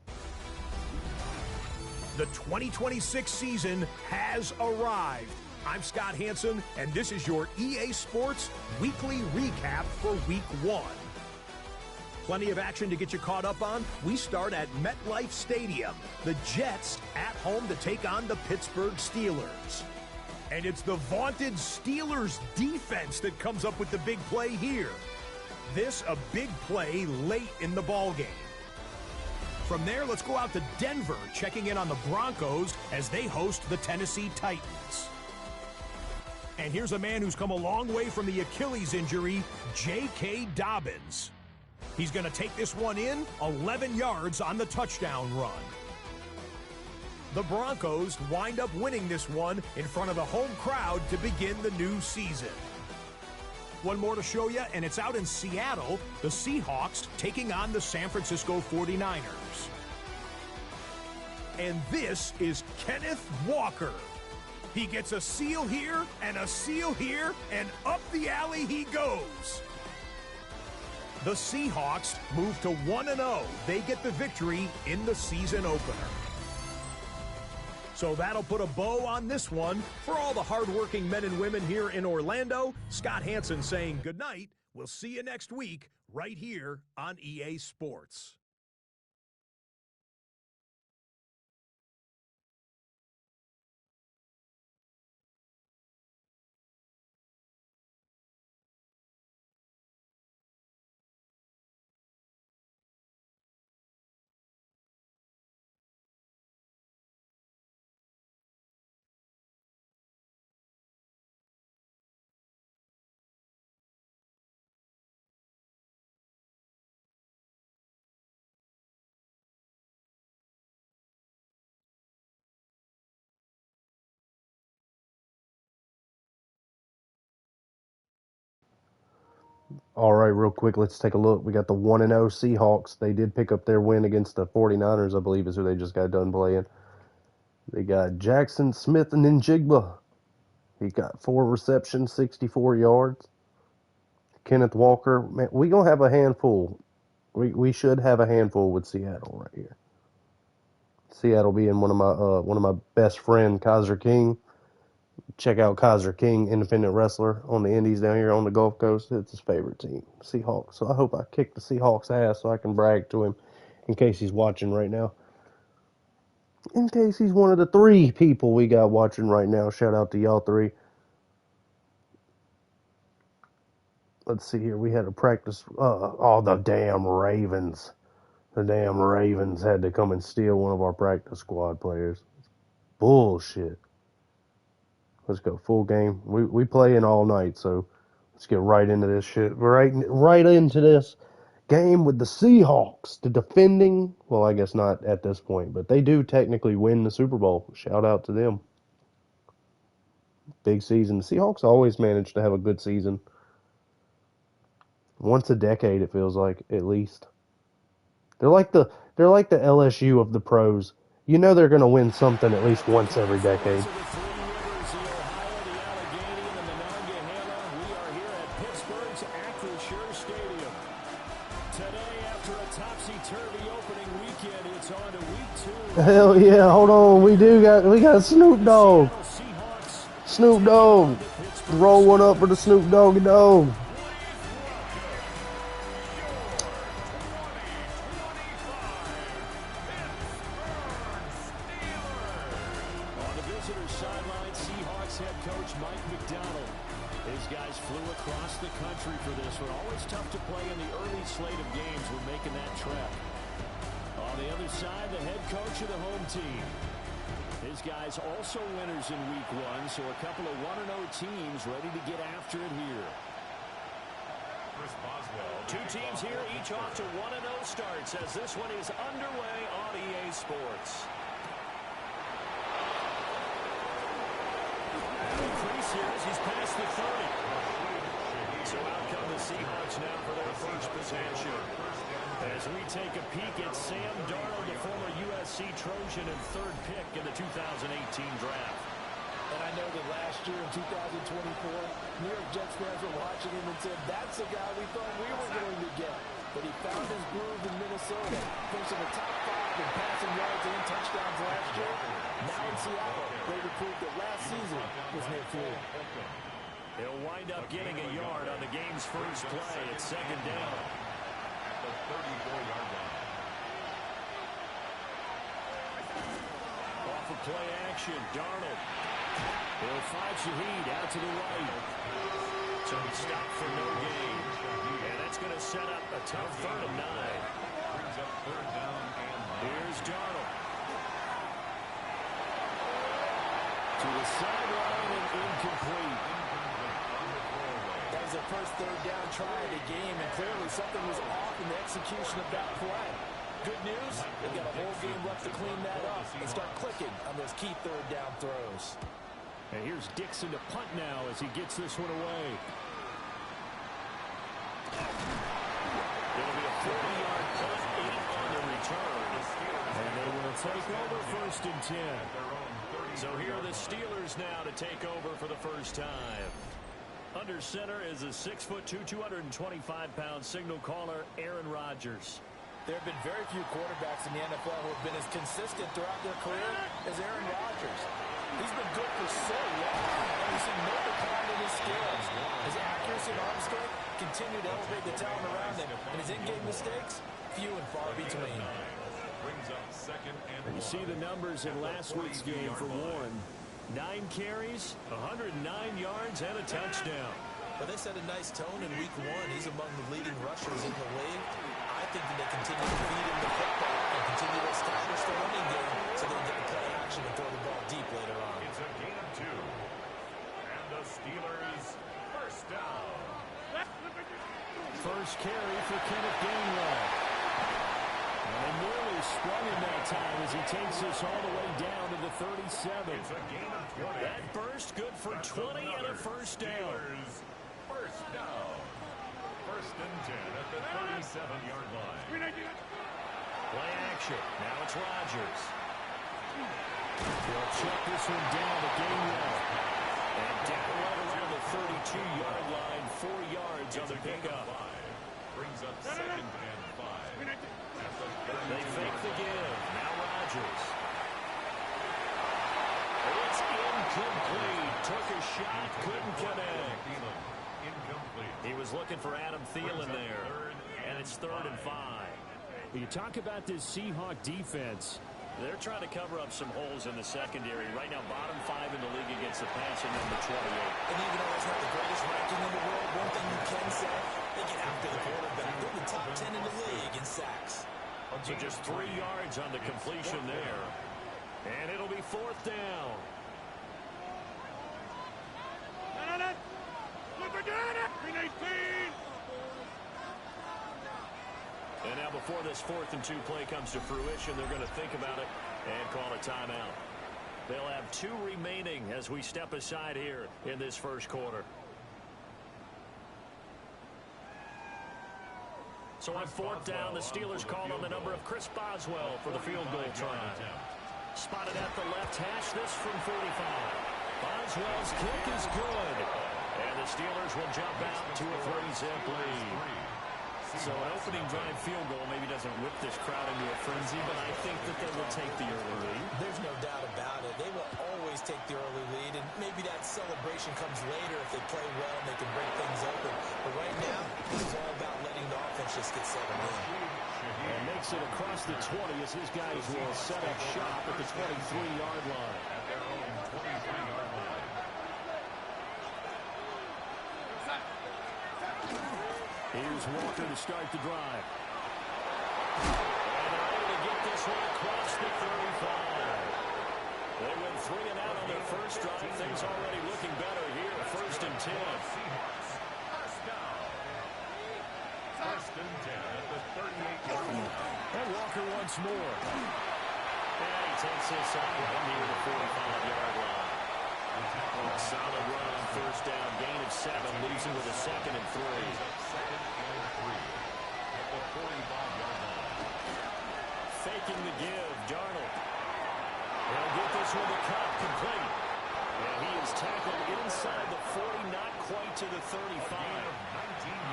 The 2026 season has arrived. I'm Scott Hansen, and this is your EA Sports Weekly Recap for Week 1. Plenty of action to get you caught up on. We start at MetLife Stadium. The Jets at home to take on the Pittsburgh Steelers. And it's the vaunted Steelers defense that comes up with the big play here. This a big play late in the ballgame. From there, let's go out to Denver, checking in on the Broncos as they host the Tennessee Titans. And here's a man who's come a long way from the Achilles injury, J.K. Dobbins. He's going to take this one in, 11 yards on the touchdown run. The Broncos wind up winning this one in front of the home crowd to begin the new season. One more to show you, and it's out in Seattle, the Seahawks taking on the San Francisco 49ers. And this is Kenneth Walker. He gets a seal here, and up the alley he goes. The Seahawks move to 1-0. They get the victory in the season opener. So that'll put a bow on this one. For all the hardworking men and women here in Orlando, Scott Hansen saying goodnight. We'll see you next week right here on EA Sports. All right, real quick, let's take a look. We got the 1-0 Seahawks. They did pick up their win against the 49ers, I believe is who they just got done playing. They got Jackson Smith and Njigba. He got 4 receptions, 64 yards. Kenneth Walker, man, we going to have a handful. We should have a handful with Seattle right here. Seattle being one of my best friend, Kaiser King. Check out Kaiser King, independent wrestler on the Indies down here on the Gulf Coast. It's his favorite team, Seahawks. So I hope I kick the Seahawks' ass so I can brag to him in case he's watching right now. In case he's one of the 3 people we got watching right now. Shout out to y'all 3. Let's see here. We had a practice. The damn Ravens. The damn Ravens had to come and steal one of our practice squad players. Bullshit. Let's go full game. We playing all night, so let's get right into this shit. Right into this game with the Seahawks, the defending. Well, I guess not at this point, but they do technically win the Super Bowl. Shout out to them. Big season. The Seahawks always manage to have a good season. Once a decade, it feels like, at least. They're like the LSU of the pros. You know they're going to win something at least once every decade. Hell yeah, hold on. We got Snoop Dogg. Snoop Dogg. Roll one up for the Snoop Doggy Dogg. Also winners in week 1, so a couple of 1-0 teams ready to get after it here. 2 teams here, each off to 1-0 starts as this one is underway on EA Sports. Increase here as he's past the 30. So out come the Seahawks now for their first possession. As we take a peek at Sam Darnold, the former USC Trojan and 3rd pick in the 2018 draft. And I know that last year in 2024, New York Jets fans were watching him and said, that's the guy we thought we were going to get. But he found his groove in Minnesota, finishing the top 5 in passing yards and touchdowns last year. Now Seattle, they proved that last season was near fuel. He'll wind up getting a yard on the game's first play. It's second down. At the 34-yard line. Off of play action, Darnold. He'll find Shaheed out to the right. So he stopped for no gain. And that's going to set up a tough 3rd and 9. Brings up 3rd down and 9. Here's Darnold. To the sideline and incomplete. That was their first 3rd down try of the game, and clearly something was off in the execution of that play. Good news, they've got a whole game left to clean that up and start clicking on those key 3rd down throws. And here's Dixon to punt now as he gets this one away. It'll be a 40-yard punt in on the return. And they will take over 1st and 10. So here are the Steelers now to take over for the first time. Under center is a 6'2", 225-pound signal caller, Aaron Rodgers. There have been very few quarterbacks in the NFL who have been as consistent throughout their career as Aaron Rodgers. He's been good for so long, and we've seen no decline in his skills. His accuracy and arm strength continue to elevate the talent around him, and his in-game mistakes, few and far between. Brings up 2nd and 1. You see the numbers in last week's game for Warren. 9 carries, 109 yards, and a touchdown. But they set a nice tone in week 1. He's among the leading rushers in the league. I think that they continue to feed him the football and continue to establish the running game so they can get the play action and throw the ball deep later on. It's a gain of 2. And the Steelers, 1st down. First carry for Kenneth Gainwell. And nearly sprung him that time as he takes us all the way down to the 37. It's a gain of 20. That burst good for 20 and a first down. Steelers, 1st down. 1st and 10 at the 37-yard line. Play action. Now it's Rodgers. He'll check this one down to Gainwell. And down right around the 32-yard line, 4 yards on the pickup. Brings up 2nd and 5. They fake the give. Now Rodgers. It's incomplete. Took a shot, couldn't connect. Incomplete. He was looking for Adam Thielen there. And it's 3rd and 5. You talk about this Seahawk defense. They're trying to cover up some holes in the secondary. Right now, bottom 5 in the league against the pass at number 28. And even though that's not the greatest ranking in the world, one thing you can say, they get after the quarterback. They're the top 10 in the league in sacks. So just 3 yards on the completion there. And it'll be 4th down. And now before this 4th and 2 play comes to fruition, they're going to think about it and call a timeout. They'll have 2 remaining as we step aside here in this first quarter. So on 4th down, the Steelers call on the number of Chris Boswell for the field goal try. Spotted at the left hash, this from 45. Boswell's kick is good. And the Steelers will jump out to a 3-zip lead. So an opening drive field goal maybe doesn't whip this crowd into a frenzy, but I think that they will take the early lead. There's no doubt about it. They will always take the early lead, and maybe that celebration comes later if they play well and they can break things open. But right now, this is all about letting the offense just get settled in. And makes it across the 20 as his guys will set up shop at the 23-yard line. At their own 23-yard line. Here's Walker to start the drive. And they're able to get this one across the 35. They went 3 and out on their first drive. Things already looking better here. 1st and 10. Seahawks, 1st down. 1st and 10 at the 38-yard line. And Walker once more. And he takes this up right near the 45-yard line. A solid run on 1st down. Gain of 7. Leaves him with a 2nd and 3. 2nd and 3 at the 45-yard line. Faking the give. Darnold. He'll get this one to cut complete. And he is tackled inside the 40, not quite to the 35.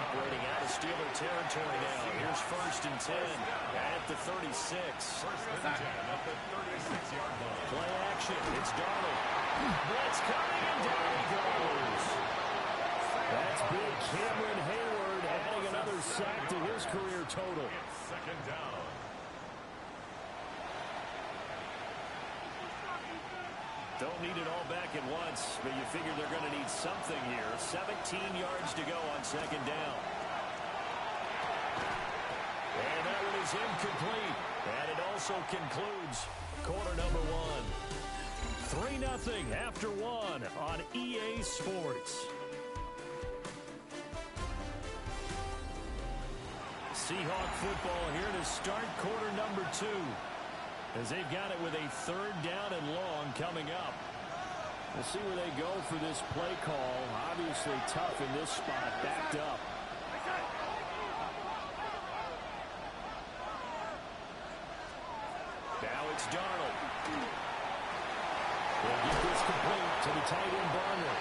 Operating out of Steeler territory now. Here's 1st and 10 at the 36. 1st and 10 at the 36-yard line. Play action. It's Darnold. Blitz coming, and down he goes. That's big. Cameron Hayward adding another sack to his career total. It's second down. Don't need it all back at once, but you figure they're going to need something here. 17 yards to go on second down. And that one is incomplete. And it also concludes quarter number one. 3-0 after one on EA Sports. Seahawk football here to start quarter number two, as they've got it with a third down and long coming up. We'll see where they go for this play call. Obviously tough in this spot, backed up. Now it's Darnold. They'll get this complete to the tight end Barner.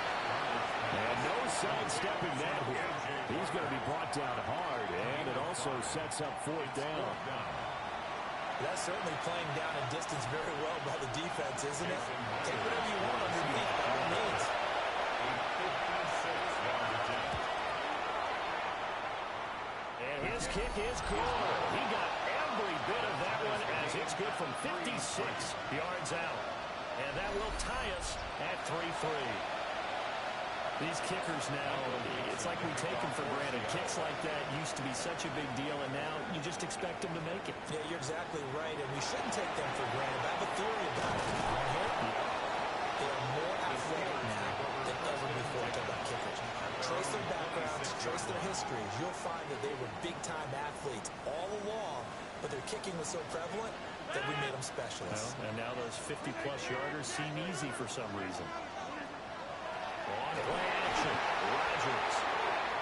And no sidestepping that here. He's going to be brought down hard, and it also sets up fourth down. That's certainly playing down a distance very well by the defense, isn't it? Take whatever you want underneath by all means. And his kick is good. He got every bit of that one as it's good from 56 yards out. And that will tie us at 3-3. These kickers now, it's like we take them for granted. Kicks like that used to be such a big deal, and now you just expect them to make it. Yeah, you're exactly right, and we shouldn't take them for granted. I have a theory about it. They are more athletic now than ever before about kickers. Trace their backgrounds, trace their histories. You'll find that they were big-time athletes all along, but their kicking was so prevalent that we made them specialists. Well, and now those 50-plus yarders seem easy for some reason. On play action, Rodgers.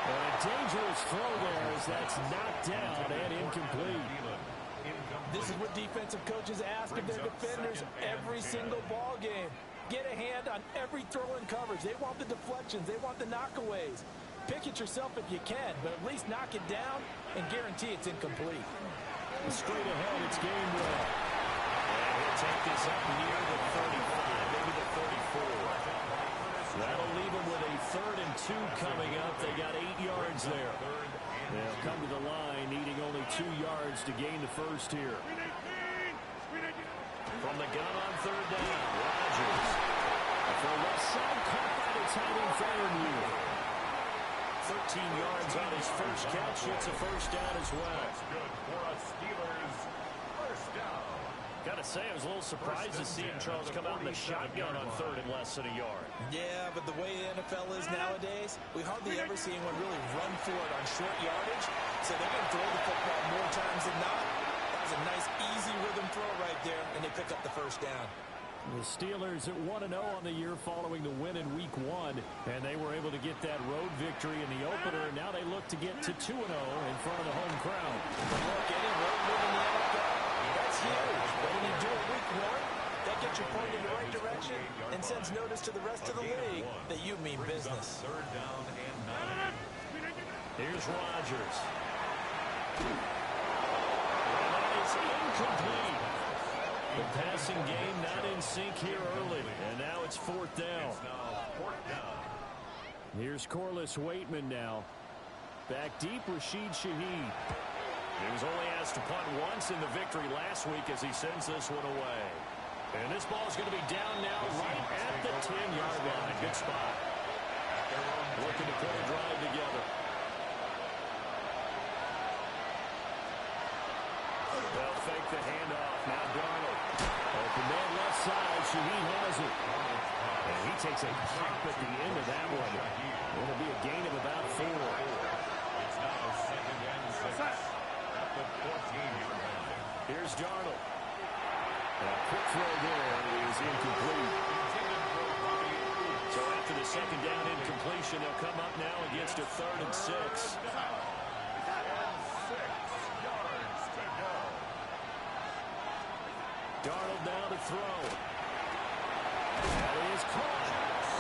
And a dangerous throw there as that's knocked down and incomplete. This is what defensive coaches ask of their defenders every single ball game. Get a hand on every throw in coverage. They want the deflections. They want the knockaways. Pick it yourself if you can, but at least knock it down and guarantee it's incomplete. Straight ahead, it's game one. And he'll take this up near the 35, maybe the 34. That'll leave them with a 3rd and 2 coming up. They got 8 yards there. They'll come to the line, needing only 2 yards to gain the first here. From the gun on 3rd down, Rodgers. For left side, caught by the tight end Fairview. 13 yards on his first catch. It's a first down as well. That's good for us Steelers. First down. Gotta say, I was a little surprised to see Charles come out in the shotgun on 3rd and less than a yard. Yeah, but the way the NFL is nowadays, we hardly ever see anyone really run for it on short yardage. So they're going to throw the football more times than not. That was a nice, easy rhythm throw right there, and they pick up the first down. The Steelers at 1-0 on the year following the win in Week 1, and they were able to get that road victory in the opener. Now they look to get to 2-0 in front of the home crowd. Look, any road win in the NFL, that's huge. But when you do it Week 1, that gets you pointed in the right direction and sends notice to the rest of the league that you mean business. 3rd down and 9. Here's Rodgers. And that is incomplete. The passing game not in sync here early, and now it's 4th down. Here's Corliss Waitman now. Back deep, Rashid Shaheed. He was only asked to punt once in the victory last week as he sends this one away. And this ball is going to be down now right at the 10-yard line. Good spot. Looking to put a drive together. They'll fake the handoff. Now Darnold. Open man left side. Shaheed has it. And he takes a pop at the end of that one. It'll be a gain of about 4. It's now 2nd and 6 at the 14-yard line. Here's Darnold. A quick throw there is incomplete. So after the 2nd down incompletion, they'll come up now against a 3rd and 6. Darnold now to throw. That is caught.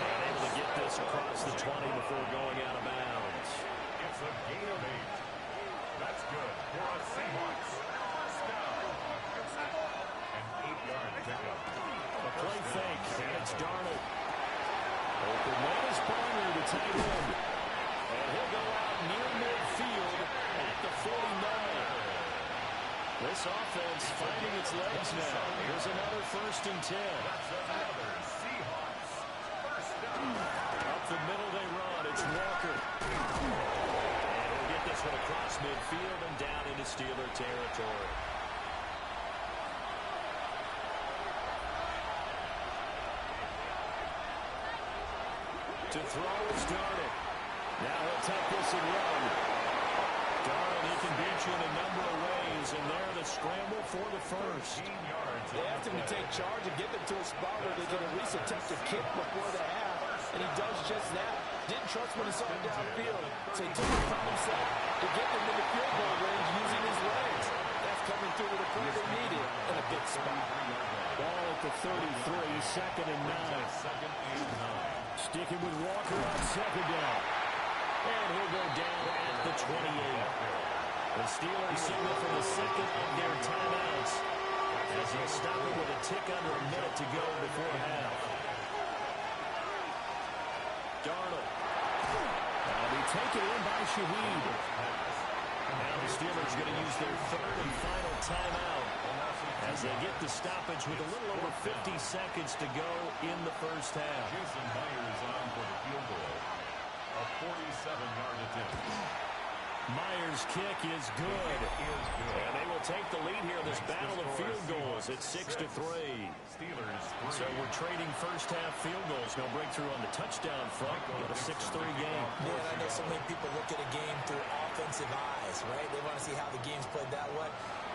And able to get this across the 20 before going out of bounds. It's a gain of 8. That's good for a Seahawks. First down. An 8-yard pickup. A play fake. It's Darnold. Open man is Barner, the tight end. And he'll go out near midfield at the 49. This offense finding its legs now. Here's another 1st and 10. Up the middle they run. It's Walker. And he'll get this one across midfield and down into Steeler territory. To throw is Darnold. Now he'll take this and run. Darnold, he can beat you in a number of ways, and there the scramble for the first. They asked him to take charge and get them to a spot where they can at least attempt to kick before the half, and he does just that. Didn't trust when he saw him downfield, so he took it upon himself to get them into field goal range using his legs. That's coming through with a play they needed in a big spot. Ball at the 33, 2nd and 9. Sticking with Walker on 2nd down. And he'll go down at the 28. The Steelers signal for the 2nd of their timeouts as they'll stop it with a tick under a minute to go before half. Darnold. That'll be taken in by Shaheed. Now the Steelers going to use their 3rd and final timeout as they get the stoppage with a little over 50 seconds to go in the first half. Jason Myers on for the field goal. A 47-yard attempt. Myers' kick is good. And they will take the lead here in this battle of field goals at 6-3. Steelers 3. So we're trading first-half field goals. No breakthrough on the touchdown front. Got a 6-3 game. Man, I know so many people look at a game through offensive eyes, right? They want to see how the game's played that way.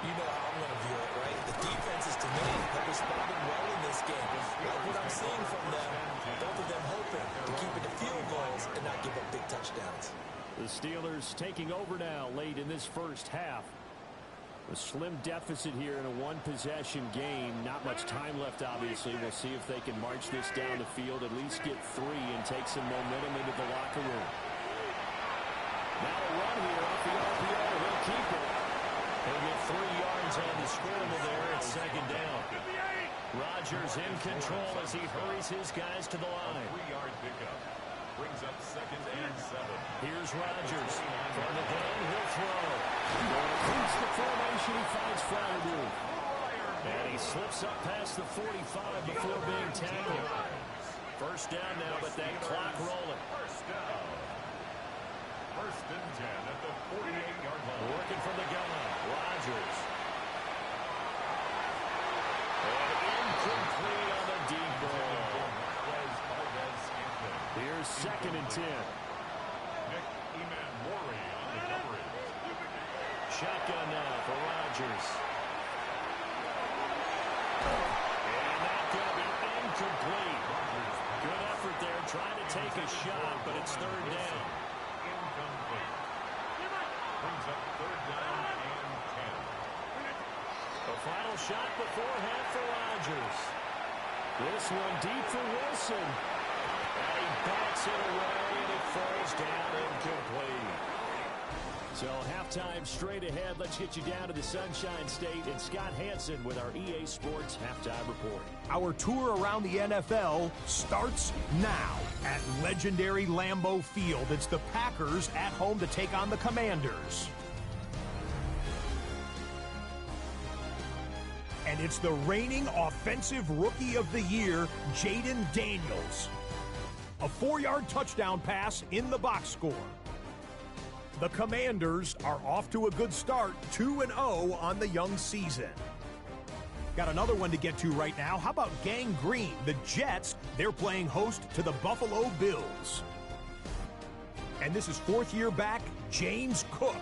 You know how I'm going to view it, right? The defenses, to me, have responded well in this game. Like what I'm seeing from them, both of them hoping to keep it to field goals and not give up big touchdowns. The Steelers taking over now late in this first half. A slim deficit here in a one-possession game. Not much time left, obviously. We'll see if they can march this down the field, at least get 3 and take some momentum into the locker room. Now a run here off the RPO. He'll keep it. He'll get 3 yards on the scramble there at 2nd down. Rodgers in control as he hurries his guys to the line. 3-yard pickup. Brings up 2nd and 7. Here's Rodgers. From the gun, he'll throw. Across the formation, he finds Fryermuth. And he slips up past the 45 before being tackled. First down now, but that clock rolling. First down. 1st and 10 at the 48-yard line. Working from the gun. Rodgers. And incomplete on the deep ball. Here's 2nd and 10. Nick Emanwari on the coverage. Shotgun now for Rodgers. And that's going to be incomplete. Good effort there, trying to take a shot, but it's 3rd down. Incomplete. Brings up 3rd down and 10. The final shot before half for Rodgers. This one deep for Wilson. And he bats it away, and it falls down incomplete. So halftime straight ahead. Let's get you down to the Sunshine State and Scott Hansen with our EA Sports Halftime Report. Our tour around the NFL starts now at legendary Lambeau Field. It's the Packers at home to take on the Commanders. And it's the reigning Offensive Rookie of the Year, Jaden Daniels. A 4-yard touchdown pass in the box score. The Commanders are off to a good start, 2-0 on the young season. Got another one to get to right now. How about Gang Green? The Jets, they're playing host to the Buffalo Bills. And this is 4th-year back, James Cook.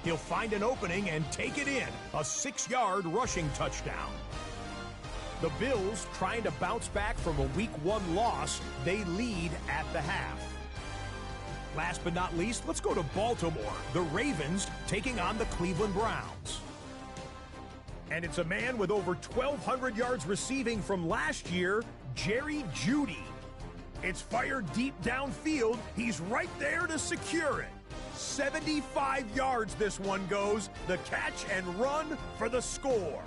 He'll find an opening and take it in, a 6-yard rushing touchdown. The Bills trying to bounce back from a Week 1 loss. They lead at the half. Last but not least, let's go to Baltimore. The Ravens taking on the Cleveland Browns. And it's a man with over 1,200 yards receiving from last year, Jerry Jeudy. It's fired deep downfield. He's right there to secure it. 75 yards this one goes. The catch and run for the score.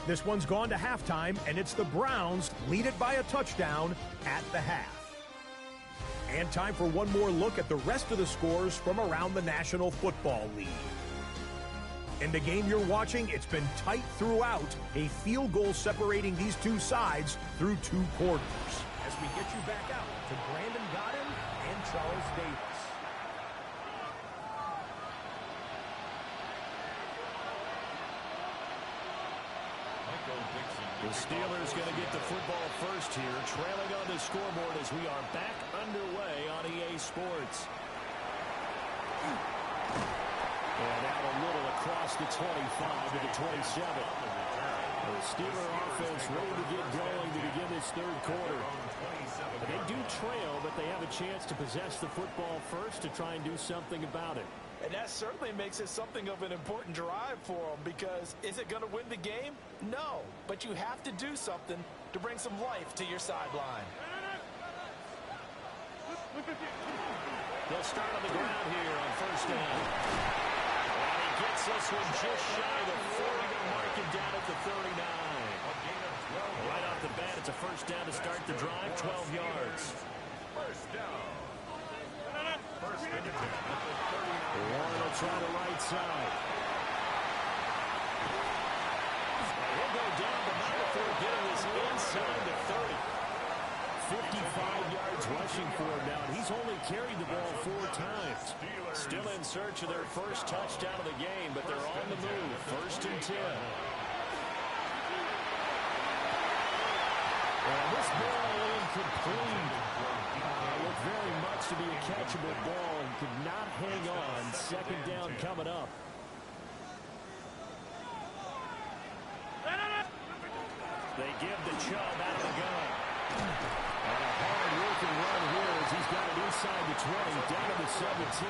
This one's gone to halftime, and it's the Browns lead it by a touchdown at the half. And time for one more look at the rest of the scores from around the National Football League. In the game you're watching, it's been tight throughout, a field goal separating these two sides through 2 quarters. As we get you back out to Brandon Godden and Charles Davis. The Steelers going to get the football first here, trailing on the scoreboard as we are back underway on EA Sports. And out a little across the 25 to the 27. The Steeler offense ready to get going to begin this third quarter. They do trail, but they have a chance to possess the football first to try and do something about it. And that certainly makes it something of an important drive for them, because is it going to win the game? No, but you have to do something to bring some life to your sideline. They'll start on the ground here on first down. And he gets this one just shy of the 40 to mark him down at the 39. Right off the bat, it's a first down to start the drive, 12 yards. First down. First and 10 at the 39. Warren will try the right side. And he'll go down, but not before getting this inside the 30. 55 yards rushing for him now, and he's only carried the ball 4 times. Still in search of their first touchdown of the game, but they're on the move. First and 10. And this ball incomplete. Looked very much to be a catchable ball and could not hang on. Second down coming up. They give the Chubb out of the gun. And a hard-working run here as he's got it inside the 20, down to the 17.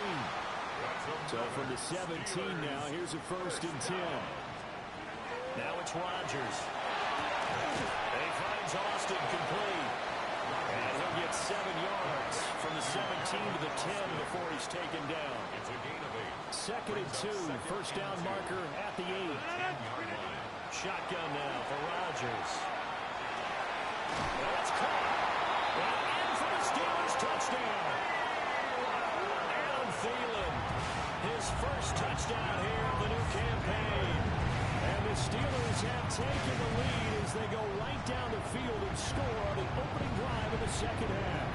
So from the 17 now, here's a first and 10. Now it's Rodgers. And he finds Austin complete. And he'll get 7 yards from the 17 to the 10 before he's taken down. It's a gain of 8. Second and 2, first down marker at the 8. Shotgun now for Rodgers. That's caught. And in for the Steelers touchdown. Adam Thielen, his first touchdown here of the new campaign. And the Steelers have taken the lead as they go right down the field and score on the opening drive of the second half.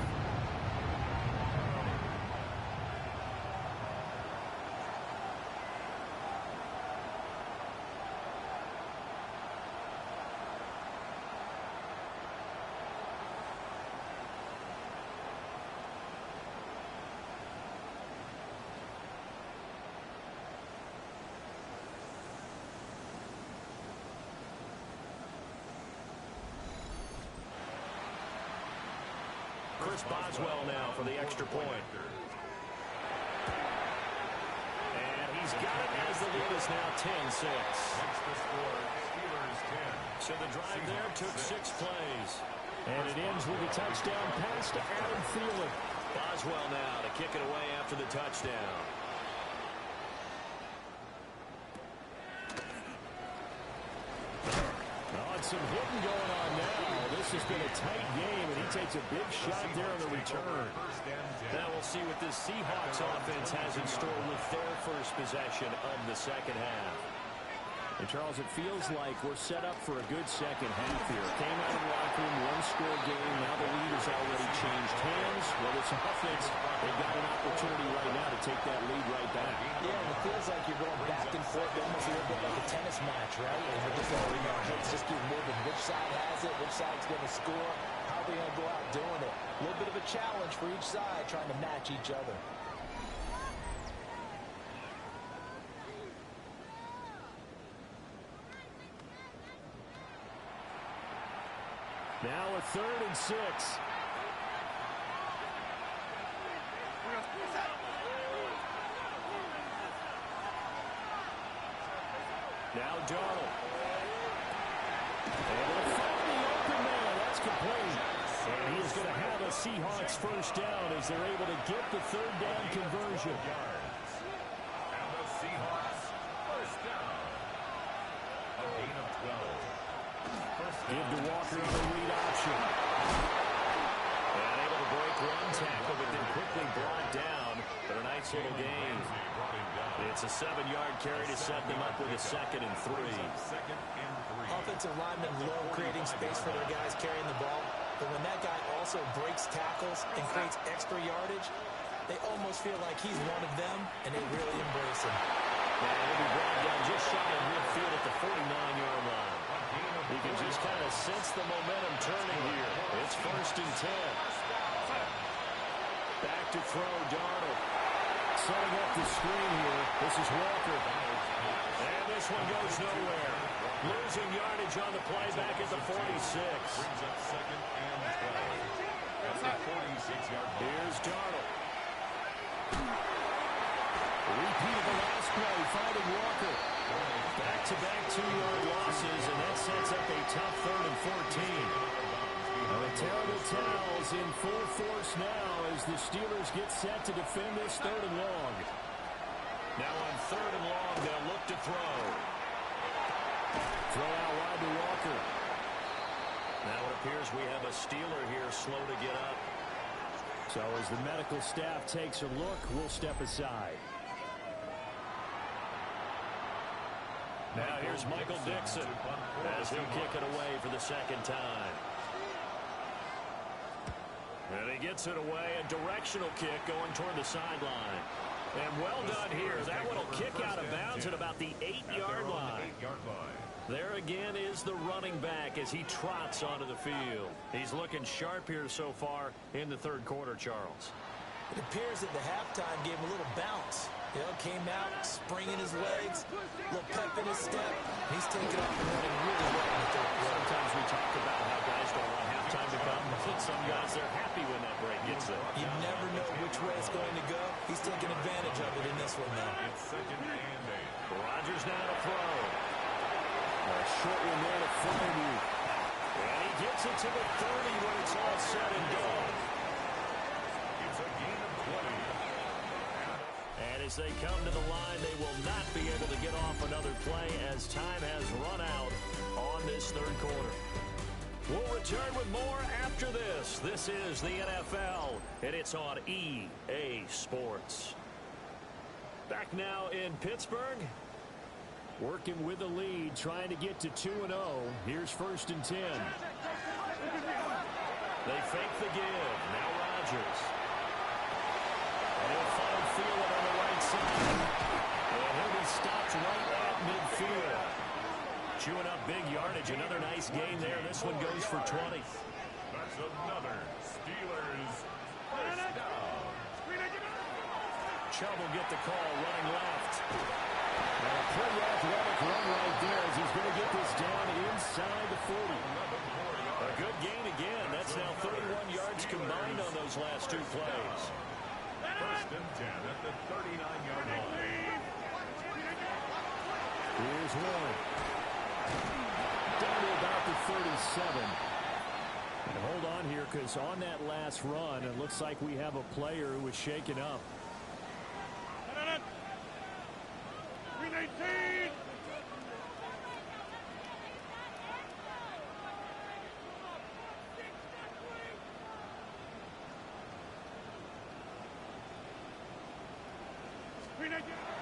Chris Boswell now for the extra point. And he's got it as the lead is now 10-6. Makes the score Steelers 10. So the drive there took 6 plays. And it ends with a touchdown pass to Adam Thielen. Boswell now to kick it away after the touchdown. Some hitting going on now. This has been a tight game, and he takes a big shot there on the return. Now we'll see what this Seahawks offense has in store with their first possession of the second half. And Charles, it feels like we're set up for a good second half here. Came out of the locker room, one-score game. Now the lead has already changed hands. Well, this offense, they've got an opportunity right now to take that lead right back. Yeah, and it feels like you're going back and forth, almost a little bit like a tennis match, right? And we're just letting our heads just keep moving. Which side has it? Which side's going to score? How are they going to go out doing it? A little bit of a challenge for each side, trying to match each other. Now a 3rd and 6. Now Darnold. And they'll find the open man. That's complete. And he is going to have a Seahawks first down as they're able to get the 3rd down conversion. And the Seahawks first down. A gain of 12. It's a 7-yard carry to set them up with a 2nd and 3. Offensive linemen love creating space for their guys carrying the ball, but when that guy also breaks tackles and creates extra yardage, they almost feel like he's one of them, and they really embrace him. And he'll be brought down just shy of midfield at the 49-yard line. You can just kind of sense the momentum turning here. It's 1st and 10. Back to throw, Darnold. Setting up the screen here. This is Walker. And this one goes nowhere. Losing yardage on the play back at the 46. Brings up 2nd and 12. That's a 46-yard line. Here's Darnold. Repeat of the last play, finding Walker. Back-to-back 2-yard losses, and that sets up a tough 3rd and 14. The Terrible Towels in full force now as the Steelers get set to defend this 3rd and long. Now on 3rd and long, they'll look to throw. Throw out wide to Walker. Now it appears we have a Steeler here slow to get up. So as the medical staff takes a look, we'll step aside. Now here's Michael Dixon as he'll kick it away for the 2nd time. And he gets it away, a directional kick going toward the sideline. And well done here. That one will kick out of bounds at about the 8-yard line. There again is the running back as he trots onto the field. He's looking sharp here so far in the 3rd quarter, Charles. It appears that the halftime gave him a little bounce. Came out, springing his legs, a little pep in his step. He's taking off and running really well in the 3rd quarter. Sometimes we talk about how guys don't want halftime to come. Some guys, they're happy when that break gets there. You never know which way it's going to go. He's taking advantage of it in this one, though. It's 2nd and 8. Rodgers now to throw. A short one there to Flynn. And he gets it to the 30 when it's all said and done. It's a gain of 20. And as they come to the line, they will not be able to get off another play as time has run out on this 3rd quarter. We'll return with more after this. This is the NFL, and it's on EA Sports. Back now in Pittsburgh. Working with the lead, trying to get to 2-0. Here's 1st and 10. They fake the give. Now Rodgers. And he'll find Thielen on the right side. And he'll be stopped right at midfield. Chewing up big yardage. Another nice gain there. This one goes for 20. That's another Steelers first down. Chubb will get the call running left. And a pretty athletic run right there as he's going to get this down inside the 40. A good gain again. That's now 31 yards combined on those last 2 plays. 1st and 10 at the 39-yard line. Here's one. Down to about the 37. And hold on here because on that last run, it looks like we have a player who was shaken up. 319.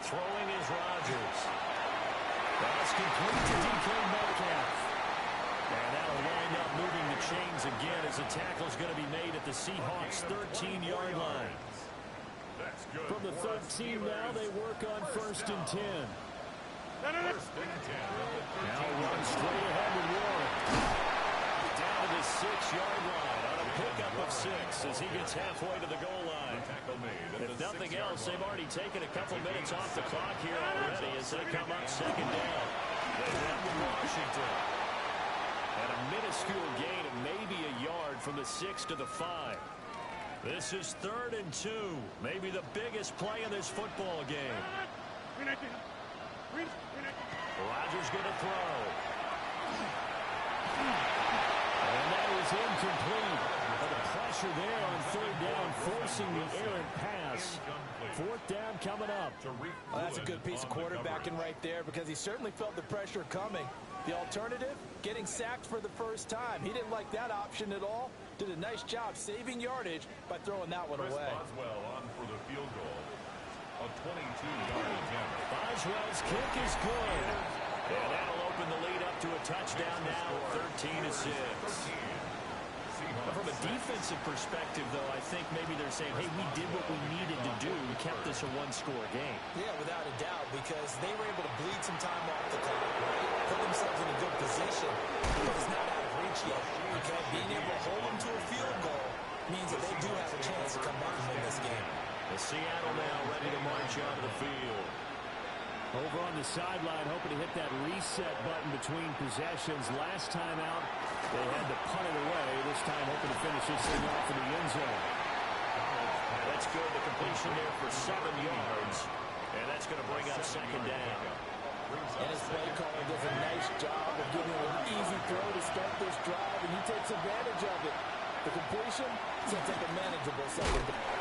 Throwing is Rodgers. That's complete to DK Metcalf. And that'll wind up moving the chains again as the tackle's going to be made at the Seahawks' 13-yard line. That's good. From the 13 now, they work on 1st and 10. 1st and 10. Now run straight ahead with Warren. Down to the 6-yard line on a pickup of 6 as he gets halfway to the goal line. If nothing else, they've already taken a couple minutes off the clock here already as they come up 2nd down. They run with Washington. And a minuscule gain of maybe a yard from the 6 to the 5. This is 3rd and 2. Maybe the biggest play in this football game. Rodgers going to throw. And that is incomplete. But the pressure there on 3rd down, forcing the errant pass. 4th down coming up. Well, that's a good piece of quarterbacking right there because he certainly felt the pressure coming. The alternative, getting sacked for the first time. He didn't like that option at all. Did a nice job saving yardage by throwing that one away. Boswell on for the field goal. A 22-yard attempt. Boswell's kick is good. And that'll open the lead up to a touchdown now, 13-6. From a defensive perspective, though, I think maybe they're saying, hey, we did what we needed to do. We kept this a one-score game. Yeah, without a doubt, because they were able to bleed some time off the clock, right? Put themselves in a good position, but it's not out of reach yet. Okay, being able to hold them to a field goal means that they do have a chance to come back and win this game. The Seattle now ready to march onto the field. Over on the sideline, hoping to hit that reset button between possessions. Last time out, they had to punt it away. This time, hoping to finish this thing off in the end zone. That's good. The completion there for 7 yards. And that's going to bring up second down. And his play caller does a nice job of giving him an easy throw to start this drive, and he takes advantage of it. The completion sets up a manageable second down.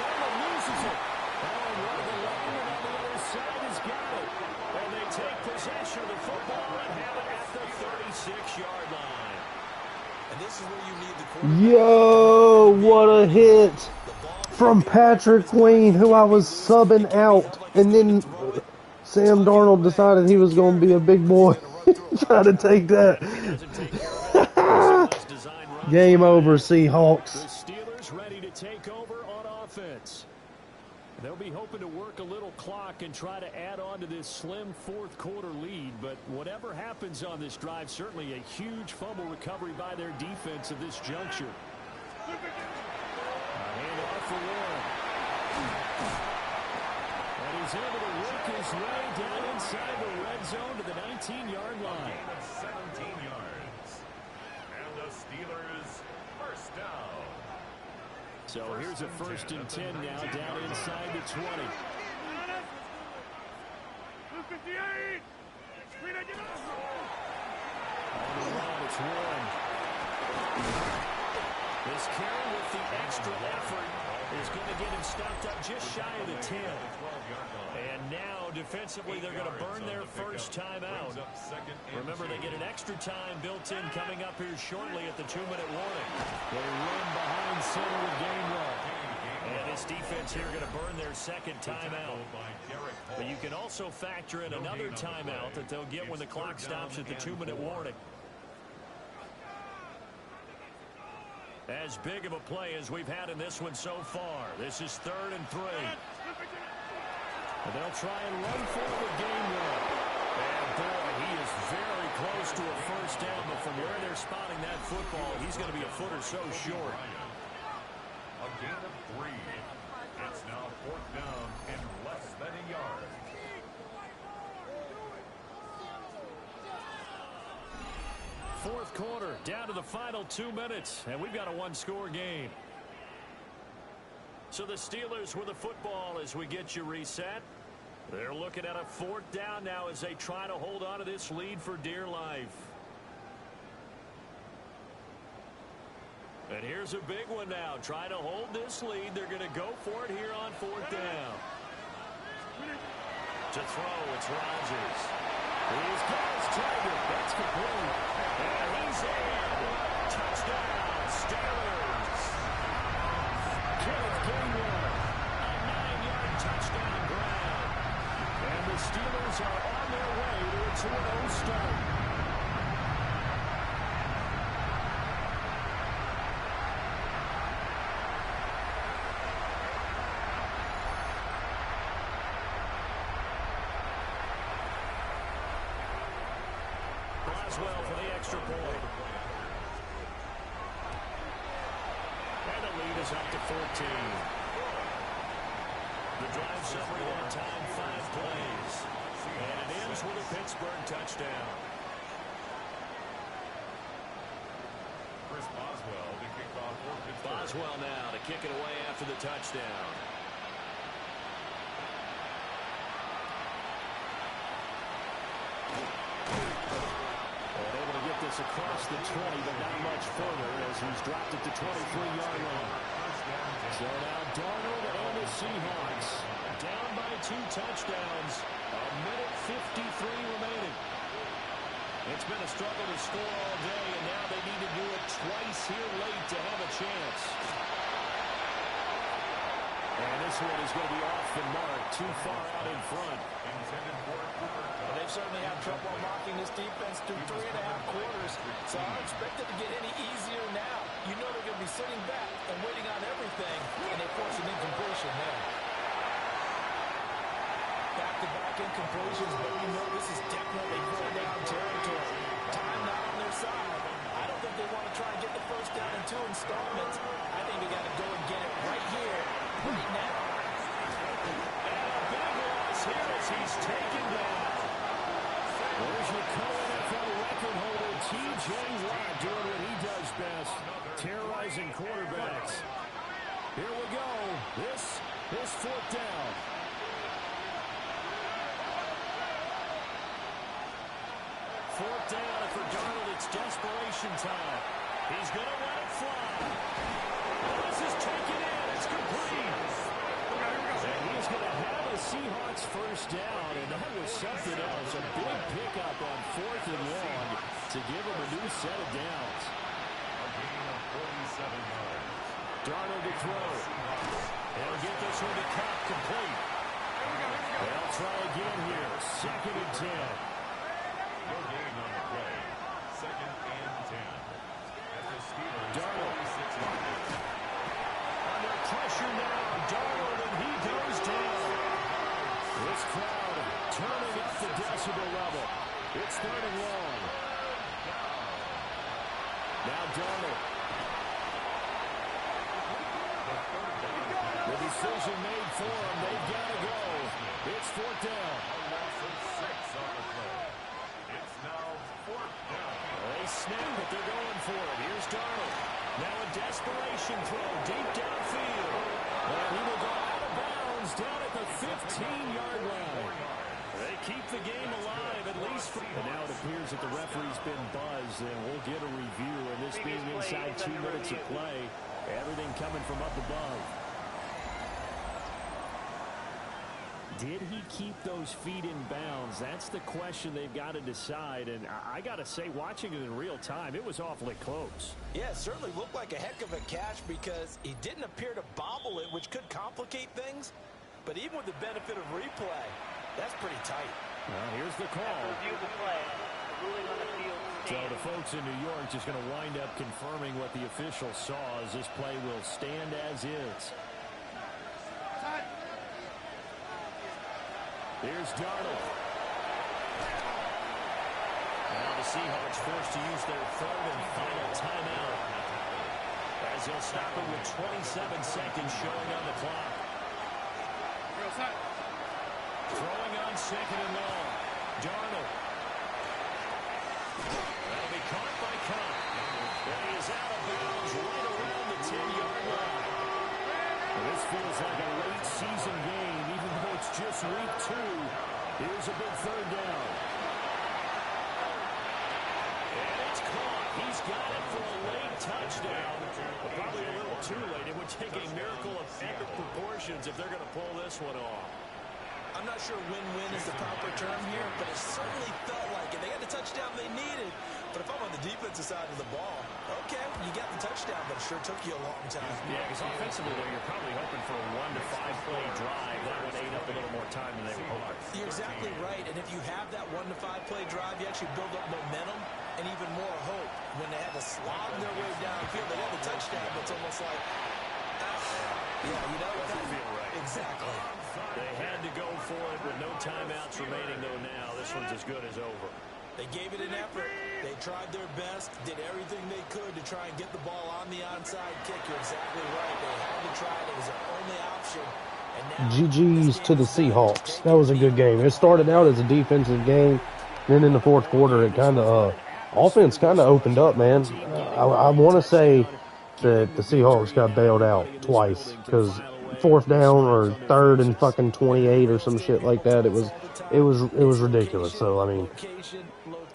Darnold loses it. Oh, one of the linemen on the other side has got it. And they take possession of the football and have it at the 36-yard line. And this is where you need the quarterback. Yo, what a hit from Patrick Queen, who I was subbing out, and then Sam Darnold decided he was going to be a big boy. Try to take that. Game over, Seahawks. The Steelers ready to take over on offense. They'll be hoping to work a little clock and try to add on to this slim fourth-quarter lead. But whatever happens on this drive, certainly a huge fumble recovery by their defense at this juncture. A handoff for Warren. And he's able to work his way down inside the red zone to the 19-yard line. Gain of 17 yards. And the Steelers first down. So here's a 1st and 10 now down inside the 20. On the run, it's Warren. This carry with the extra effort is going to get him stopped up just shy of the 10. And now, defensively, they're going to burn their first timeout. Remember, they get an extra time built in coming up here shortly at the 2-minute warning. They run behind center with Gainwell. And this defense here going to burn their second timeout. But you can also factor in another timeout that they'll get when the clock stops at the 2-minute warning. As big of a play as we've had in this one so far. This is 3rd and 3. And they'll try and run for it with Gainwell. And boy, he is very close to a first down, but from where they're spotting that football, he's going to be a foot or so short. A gain of 3. It's now 4th down and less than a yard. Fourth quarter, down to the final 2 minutes, and we've got a one-score game. So the Steelers with the football as we get you reset. They're looking at a 4th down now as they try to hold on to this lead for dear life. And here's a big one now. Trying to hold this lead. They're going to go for it here on 4th down. To throw, it's Rodgers. He's got his target. That's complete. And he's in. Touchdown, Steelers. Kenneth Gainwell. A 9-yard touchdown grab. And the Steelers are on their way to a 2-0 start. Boswell for the extra point. And the lead is up to 14. The drive summary that time 5 plays. And it ends with a Pittsburgh touchdown. Chris Boswell to kick off for Pittsburgh. Boswell now to kick it away after the touchdown. Across the 20, but not much further as he's dropped it to 23-yard line. So now Darnold and the Seahawks down by 2 touchdowns. A minute 53 remaining. It's been a struggle to score all day, and now they need to do it twice here late to have a chance. And this one is going to be off the mark, too far out in front. They've certainly had trouble unlocking this defense through 3.5 quarters, so I don't expect it to get any easier now. You know they're going to be sitting back and waiting on everything, and they force an incompletion there. Back-to-back incompletions, but you know this is definitely fourth down territory. Time not on their side. I don't think they want to try and get the first down in 2 installments. I think they got to go and get it right here, right now. And a big loss here as he's taken down. There's your co-NFL record holder, T.J. Watt, doing what he does best, terrorizing quarterbacks. Here we go. This is fourth down. Fourth down, and for Darnold, it's desperation time. He's going to let it fly. This is taken in. It's complete. And he's going to have a Seahawks first down, and that was something else. A big pickup on 4th and long to give him a new set of downs. A gain of 47 yards. Darnold to throw. They'll get this one to Cup, complete. They'll try again here. 2nd and 10. No gain on the play. 2nd and 10. At the Steelers' Darnold. 46-yard. Under pressure now, Darnold, and he goes down. This crowd turning up the decibel level. It's 3rd and long. Now Darnold. The decision made for him. They've got to go. It's 4th down. A loss of 6 on the play. It's now 4th down. They snap it. They're going for it. Here's Darnold. Now a desperation throw deep downfield. And he will go out of bounds down at the 15-yard line. They keep the game alive, at least. And now it appears that the referee's been buzzed, and we'll get a review. And this being inside 2 minutes of play, everything coming from up above. Did he keep those feet in bounds? That's the question they've got to decide. And I got to say, watching it in real time, it was awfully close. Yeah, it certainly looked like a heck of a catch because he didn't appear to bobble it, which could complicate things. But even with the benefit of replay, that's pretty tight. Well, here's the call. Review the play. The ruling on the field So stands. the folks in New York just going to wind up confirming what the official saw as this play will stand as is. Here's Darnold. Now the Seahawks forced to use their 3rd and final timeout as they'll stop it with 27 seconds showing on the clock. Throwing on 2nd and long. Darnold. That'll be caught by Cup. And he is out of bounds right around the 10-yard line. Well, this feels like a late season game, even though it's just week 2. Here's a big 3rd down. And it's caught. He's got it for a late touchdown. But probably a little too late. It would take a miracle of epic proportions if they're going to pull this one off. I'm not sure win-win is the proper term here, but it certainly felt like it. They got the touchdown they needed. But if I'm on the defensive side of the ball, okay, you got the touchdown, but it sure took you a long time. Yeah, because offensively, though, you're probably hoping for a 1 to 5 play drive. That would eat up a little more time than they were hoping. You're exactly right, and if you have that 1 to 5 play drive, you actually build up momentum and even more hope. When they had to slog their way downfield, they got the touchdown, but it's almost like, yeah, you know, it doesn't feel right. Exactly. They had to go for it with no timeouts remaining, though now. This one's as good as over. They gave it an effort. They tried their best, did everything they could to try and get the ball on the onside kick. You're exactly right. They had to try it. It was their only option. And now, GG's to the Seahawks. That was a good game. It started out as a defensive game. Then in the 4th quarter, it kind of, offense kind of opened up, man. I want to say that the Seahawks got bailed out twice because 4th down or 3rd and fucking 28 or some shit like that. It was ridiculous. So, I mean,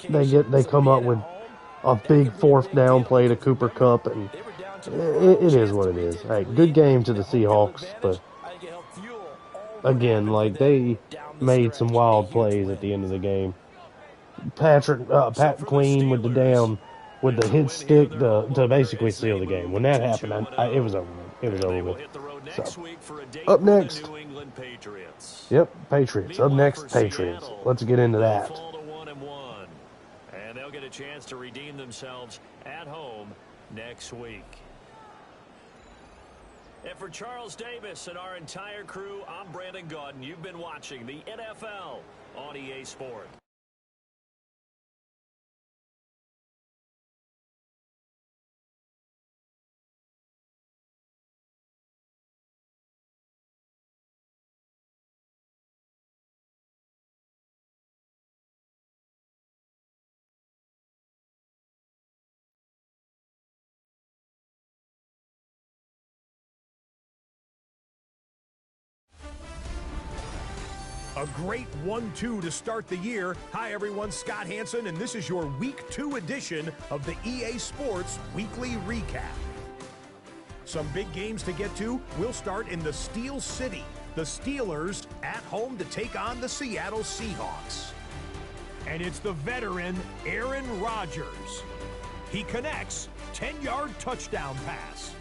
they come up with a big 4th down play to Cooper Kupp, and it is what it is. Hey, good game to the Seahawks, but again, like, they made some wild plays at the end of the game. Pat Queen with the hit stick to basically seal the game. When that happened, it was over. It was over with. next week for a date Up with next. the New England Patriots. Yep, Patriots. Up Meanwhile, next, for Patriots. Seattle, Let's get into they'll that. fall to 1-1, and they'll get a chance to redeem themselves at home next week. And for Charles Davis and our entire crew, I'm Brandon Gaudin. You've been watching the NFL on EA Sports. A great 1-2 to start the year. Hi, everyone. Scott Hansen, and this is your Week 2 edition of the EA Sports Weekly Recap. Some big games to get to. We'll start in the Steel City. The Steelers at home to take on the Seattle Seahawks. And it's the veteran Aaron Rodgers. He connects, 10-yard touchdown pass.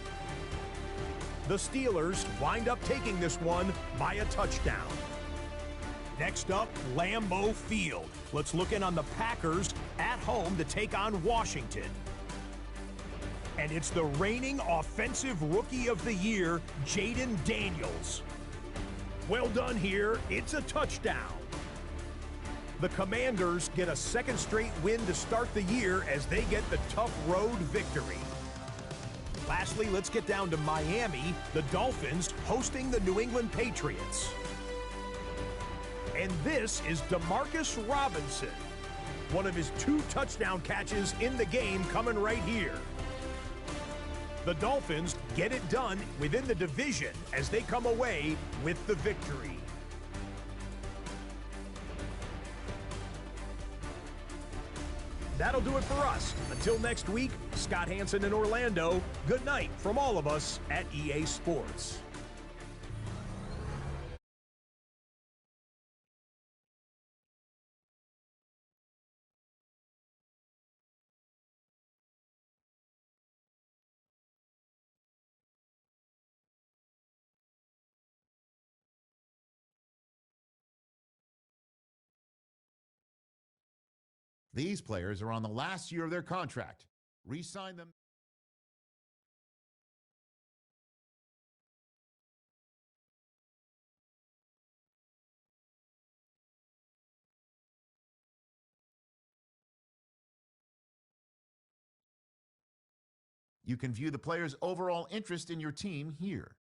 The Steelers wind up taking this one by a touchdown. Next up, Lambeau Field. Let's look in on the Packers at home to take on Washington. And it's the reigning Offensive Rookie of the Year, Jaden Daniels. Well done here. It's a touchdown. The Commanders get a second straight win to start the year as they get the tough road victory. Lastly, let's get down to Miami. The Dolphins hosting the New England Patriots. And this is DeMarcus Robinson. One of his 2 touchdown catches in the game coming right here. The Dolphins get it done within the division as they come away with the victory. That'll do it for us. Until next week, Scott Hansen in Orlando, good night from all of us at EA Sports. These players are on the last year of their contract. Re-sign them. You can view the player's overall interest in your team here.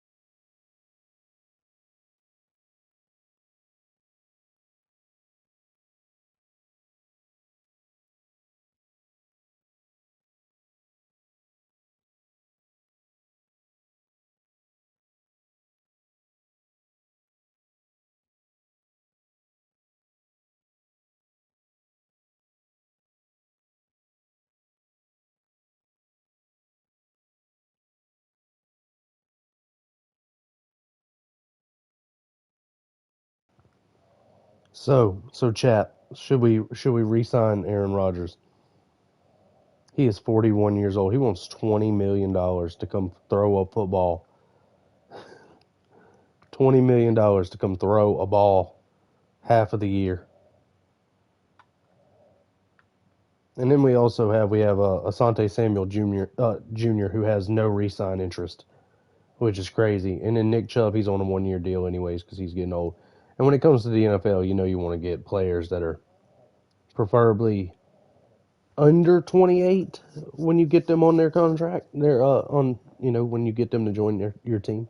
So chat, should we re-sign Aaron Rodgers? He is 41 years old. He wants $20 million to come throw a football. $20 million to come throw a ball half of the year. And then we have Asante Samuel Jr. Who has no re-sign interest, which is crazy. And then Nick Chubb, he's on a 1-year deal anyways because he's getting old. And when it comes to the NFL, you want to get players that are preferably under 28 when you get them on their contract. They're when you get them to join your team.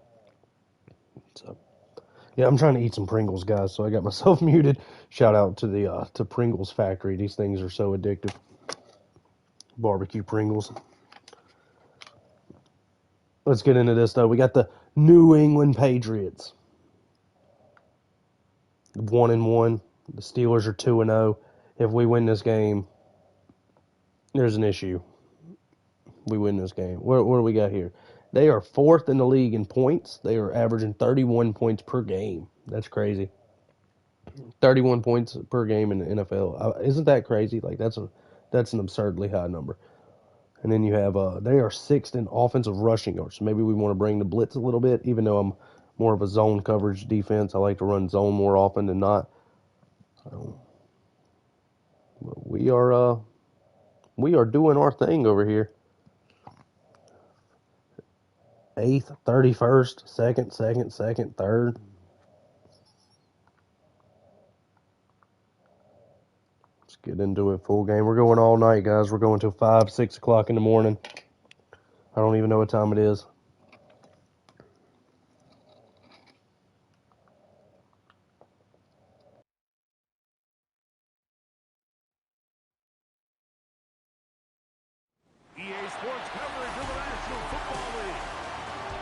So yeah, I'm trying to eat some Pringles, guys. So I got myself muted. Shout out to the to Pringles factory. These things are so addictive. Barbecue Pringles. Let's get into this though. We got the New England Patriots. 1-1. The Steelers are 2-0. If we win this game, there's an issue. We win this game. What do we got here? They are 4th in the league in points. They are averaging 31 points per game. That's crazy. 31 points per game in the NFL. Isn't that crazy? Like that's an absurdly high number. And then you have they are 6th in offensive rushing yards. So maybe we want to bring the blitz a little bit, even though I'm more of a zone coverage defense. I like to run zone more often than not. So, we are doing our thing over here. 8th, 31st, 2nd, 3rd. Let's get into it. Full game. We're going all night, guys. We're going till 5, 6 o'clock in the morning. I don't even know what time it is. EA Sports coverage of the National Football League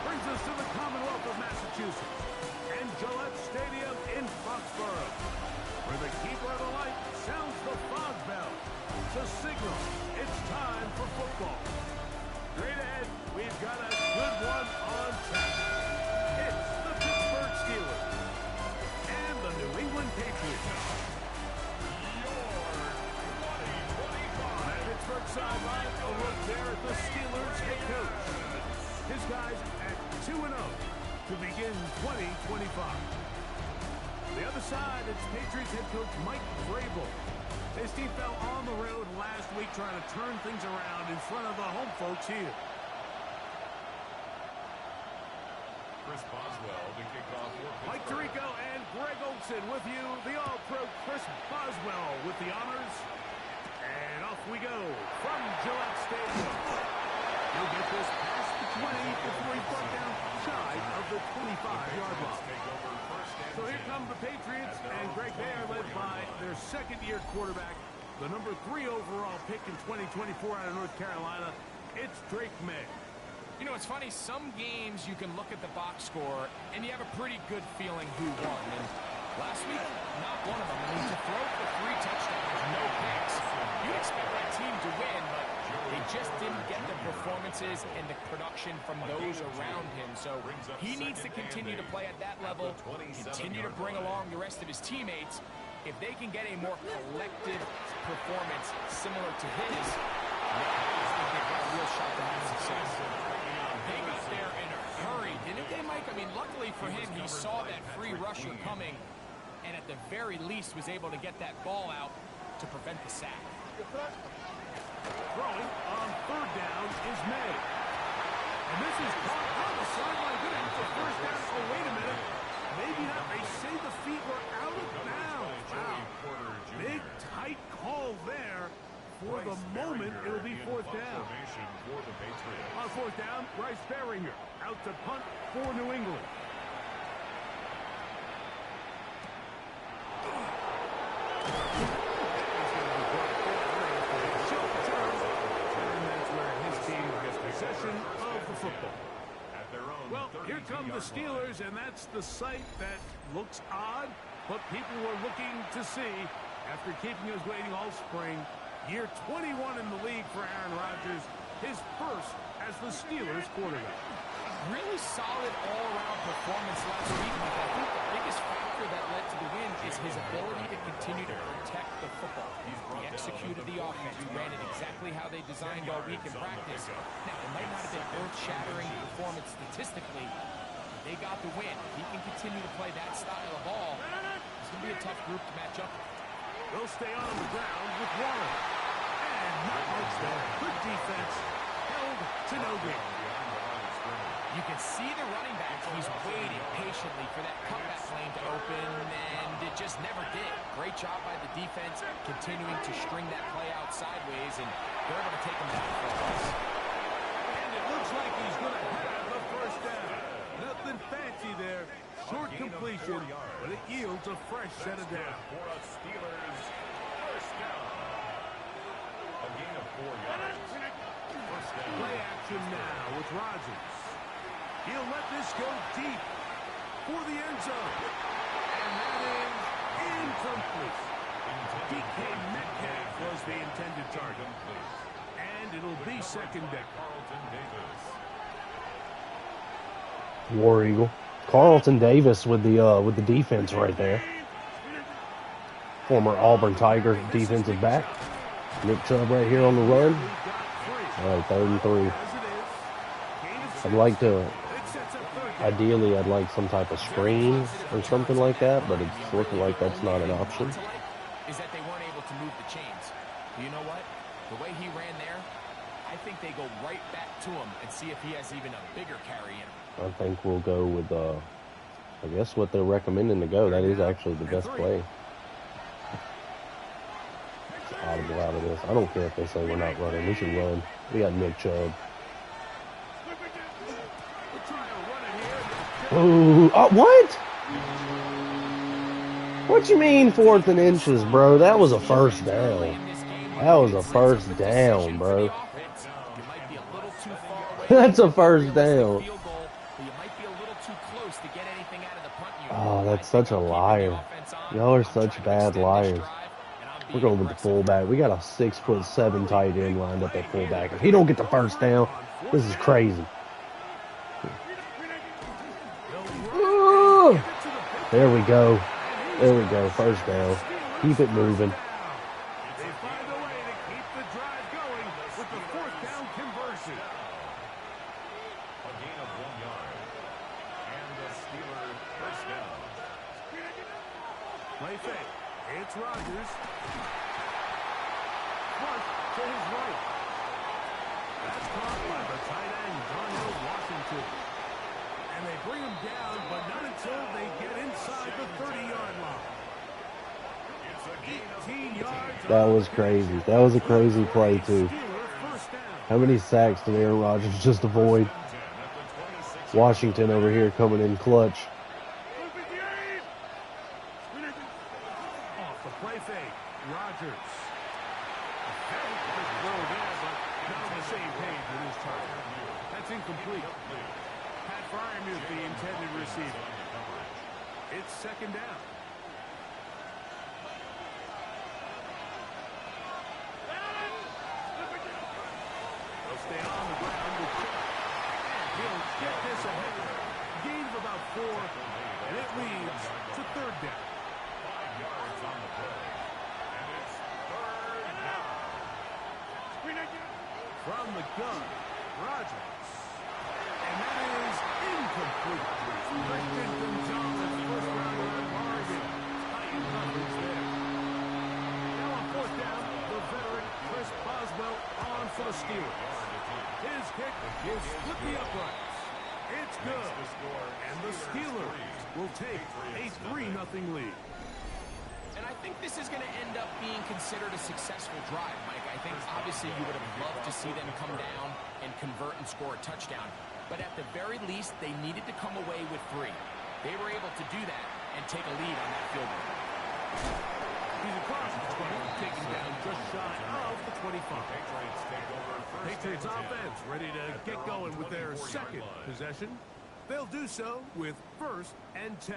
brings us to the Commonwealth of Massachusetts and Gillette Stadium in Foxborough, where the keeper of the light sounds the fog bell to signal it's time for football. Straight ahead, we've got a good one on tap. It's the Pittsburgh Steelers and the New England Patriots. Pittsburgh sideline, a look there at the Steelers head coach. His guys at 2-0 to begin 2025. The other side, it's Patriots head coach Mike Vrabel. His team fell on the road last week trying to turn things around in front of the home folks here. Chris Boswell to kick off for Mike Tirico and Greg Olson with you. The All-Pro Chris Boswell with the honors. And off we go from Gillette Stadium. He'll get this past the 20 before he's brought down shy of the 25-yard line. So here come the Patriots, and Greg, they are led by their second-year quarterback, the number 3 overall pick in 2024 out of North Carolina. It's Drake May. You know, it's funny, some games you can look at the box score and you have a pretty good feeling who won. And last week, not one of them. I mean, to throw for 3 touchdowns, no picks, you'd expect that team to win, but they just didn't get the performances and the production from those around him. So he needs to continue to play at that level, continue to bring along the rest of his teammates. If they can get a more collective performance similar to his, they've got a real shot to have success. They got there in a hurry, didn't they, Mike? I mean, luckily for him, he saw that free rusher coming, and at the very least was able to get that ball out to prevent the sack. Throwing on 3rd down is May. And this is caught on the sideline. Good after the first down. Oh, wait a minute. Maybe not. They say the feet were out of bounds. Wow. Big, tight call there. For the moment, it'll be 4th down. On 4th down, Bryce Beringer out to punt for New England. That's where his team gets possession of the football. Well, here come the Steelers, and that's the sight that looks odd, but people were looking to see after keeping us waiting all spring. Year 21 in the league for Aaron Rodgers, his first as the Steelers quarterback. Really solid all-around performance last week. I think the biggest factor that led to the win is his ability to continue to protect the football. He executed the offense, ran it exactly how they designed all week in practice. Now, it might not have been earth-shattering performance statistically. They got the win. If he can continue to play that style of ball, it's going to be a tough group to match up with. They'll stay on the ground with Warren. And not much there. Good defense. Held to no gain. You can see the running back. He's waiting patiently for that cutback lane to open, and it just never did. Great job by the defense, continuing to string that play out sideways, and they're able to take him down for us. And it looks like he's going to have the first down. Nothing fancy there. Short completion, but it yields a fresh set of downs. For a Steelers first down. A gain of 4 yards. First down. Play action now with Rodgers. He'll let this go deep for the end zone. And that is incomplete. DK Metcalf was the intended target. And it'll be 2nd down. War Eagle. Carlton Davis with the defense right there. Former Auburn Tiger defensive back. Nick Chubb right here on the run. All right, 3rd and 3. I'd like to, ideally, I'd like some type of screen or something like that, but it's looking like that's not an option. Is that they weren't able to move the chains. You know what? The way he ran there, I think they go right back to him and see if he has even a bigger carry in him. I think we'll go with, I guess what they're recommending to go. That is actually the best play. It's audible out of this. I don't care if they say we're not running. We should run. We got Nick Chubb. Ooh, what? What you mean 4th and inches, bro? That was a first down. That was a first down, bro. That's a first down. Oh, that's such a liar. Y'all are such bad liars. We're going with the fullback. We got a 6'7" tight end lined up at fullback. If he don't get the first down, this is crazy. Ooh. There we go. There we go. First down. Keep it moving. They find a way to keep the drive going with the 4th down conversion. A gain of 1 yard. And the Steelers first down. Play fake. It's Rodgers. Flush to his right. That's caught by the tight end, Darnell Washington. And they bring him down, but not until they get inside the 30-yard line. It's a gain of 18 yards. That was crazy. That was a crazy play, too. How many sacks did Aaron Rodgers just avoid? Washington over here coming in clutch. Off the play fake, Rodgers. Throw there, but not on the same page with his target. That's incomplete. Pat Fryermuth, the intended receiver. It's 2nd down. They'll stay on the ground with Chubb. And he'll get this ahead. Gain of about 4, and it leads to 3rd down. 5 yards on the play. And it's 3rd down. From the gun, Rodgers. And that is incomplete. Christian Gonzalez, first rounder at Oregon. Tight coverage there. Now on 4th down, the veteran Chris Boswell on for the Steelers. His kick will split the uprights. It's good. And the Steelers will take a 3-0 lead. And I think this is going to end up being considered a successful drive, Mike. I think obviously you would have loved to see them come down and convert and score a touchdown. But at the very least, they needed to come away with 3. They were able to do that and take a lead on that field goal. He's across the 20, taken down just shy of the 25. Patriots offense ready to get going with their 2nd possession. They'll do so with 1st and 10.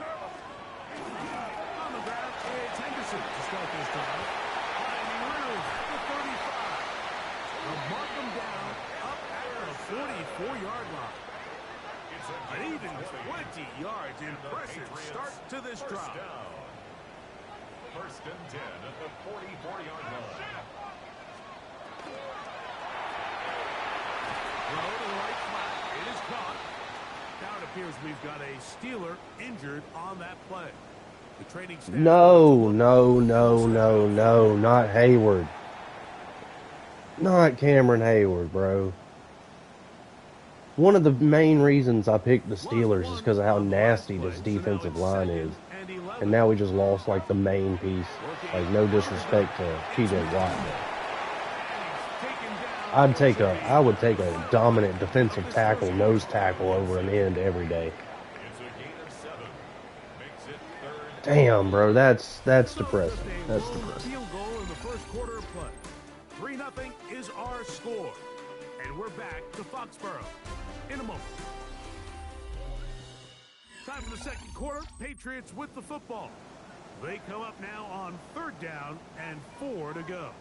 On the ground, it's Henderson to start this drive. Finding room at the 35. They'll mark them down up at the 44-yard line. An even 20 yards. Impressive start to this drive. 1st and 10 at the 44-yard line. Throw to the right flat. It is caught. Now it appears we've got a Steeler injured on that play. The training staff. No, not Hayward. Not Cameron Hayward, bro. One of the main reasons I picked the Steelers is because of how nasty this defensive line is. And now we just lost, like, the main piece. Like, no disrespect to P.J. Watt. I would take a dominant defensive tackle, nose tackle over an end every day. Damn, bro, that's depressing. That's depressing. Field goal in the first quarter of play. 3-0 is our score. And we're back to Foxborough in a moment. Time for the 2nd quarter. Patriots with the football. They come up now on 3rd down and 4 to go.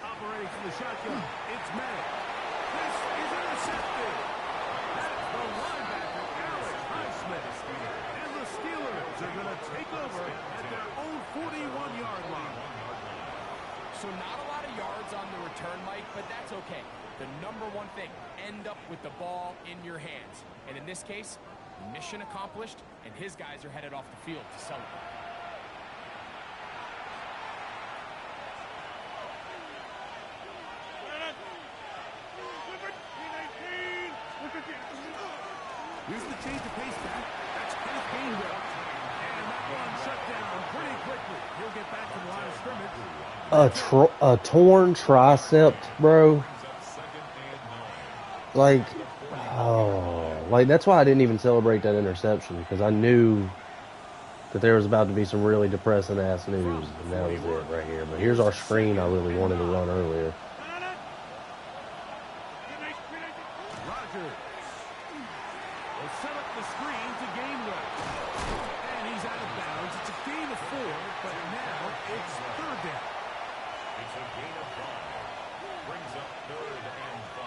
Operating from the shotgun, it's Madden. This is intercepted. the linebacker, Alex Highsmith. And the Steelers are going to take over at their own 41-yard line. So not a lot of yards on the return, Mike, but that's okay. The number one thing, end up with the ball in your hands. And in this case, mission accomplished, and his guys are headed off the field to celebrate. Here's the change of pace back. That's Kenneth Gainwell. And that one shut down pretty quickly. He'll get back to the line of scrimmage. A torn tricep, bro. Like, oh, like that's why I didn't even celebrate that interception, because I knew that there was about to be some really depressing ass news, and that was it right here. But here's our screen I really wanted to run earlier. Rogers will set up the screen to Gainwell. And he's out of bounds. It's a gain of 4, but now it's third down. It's a gain of 5. Brings up 3rd and 5.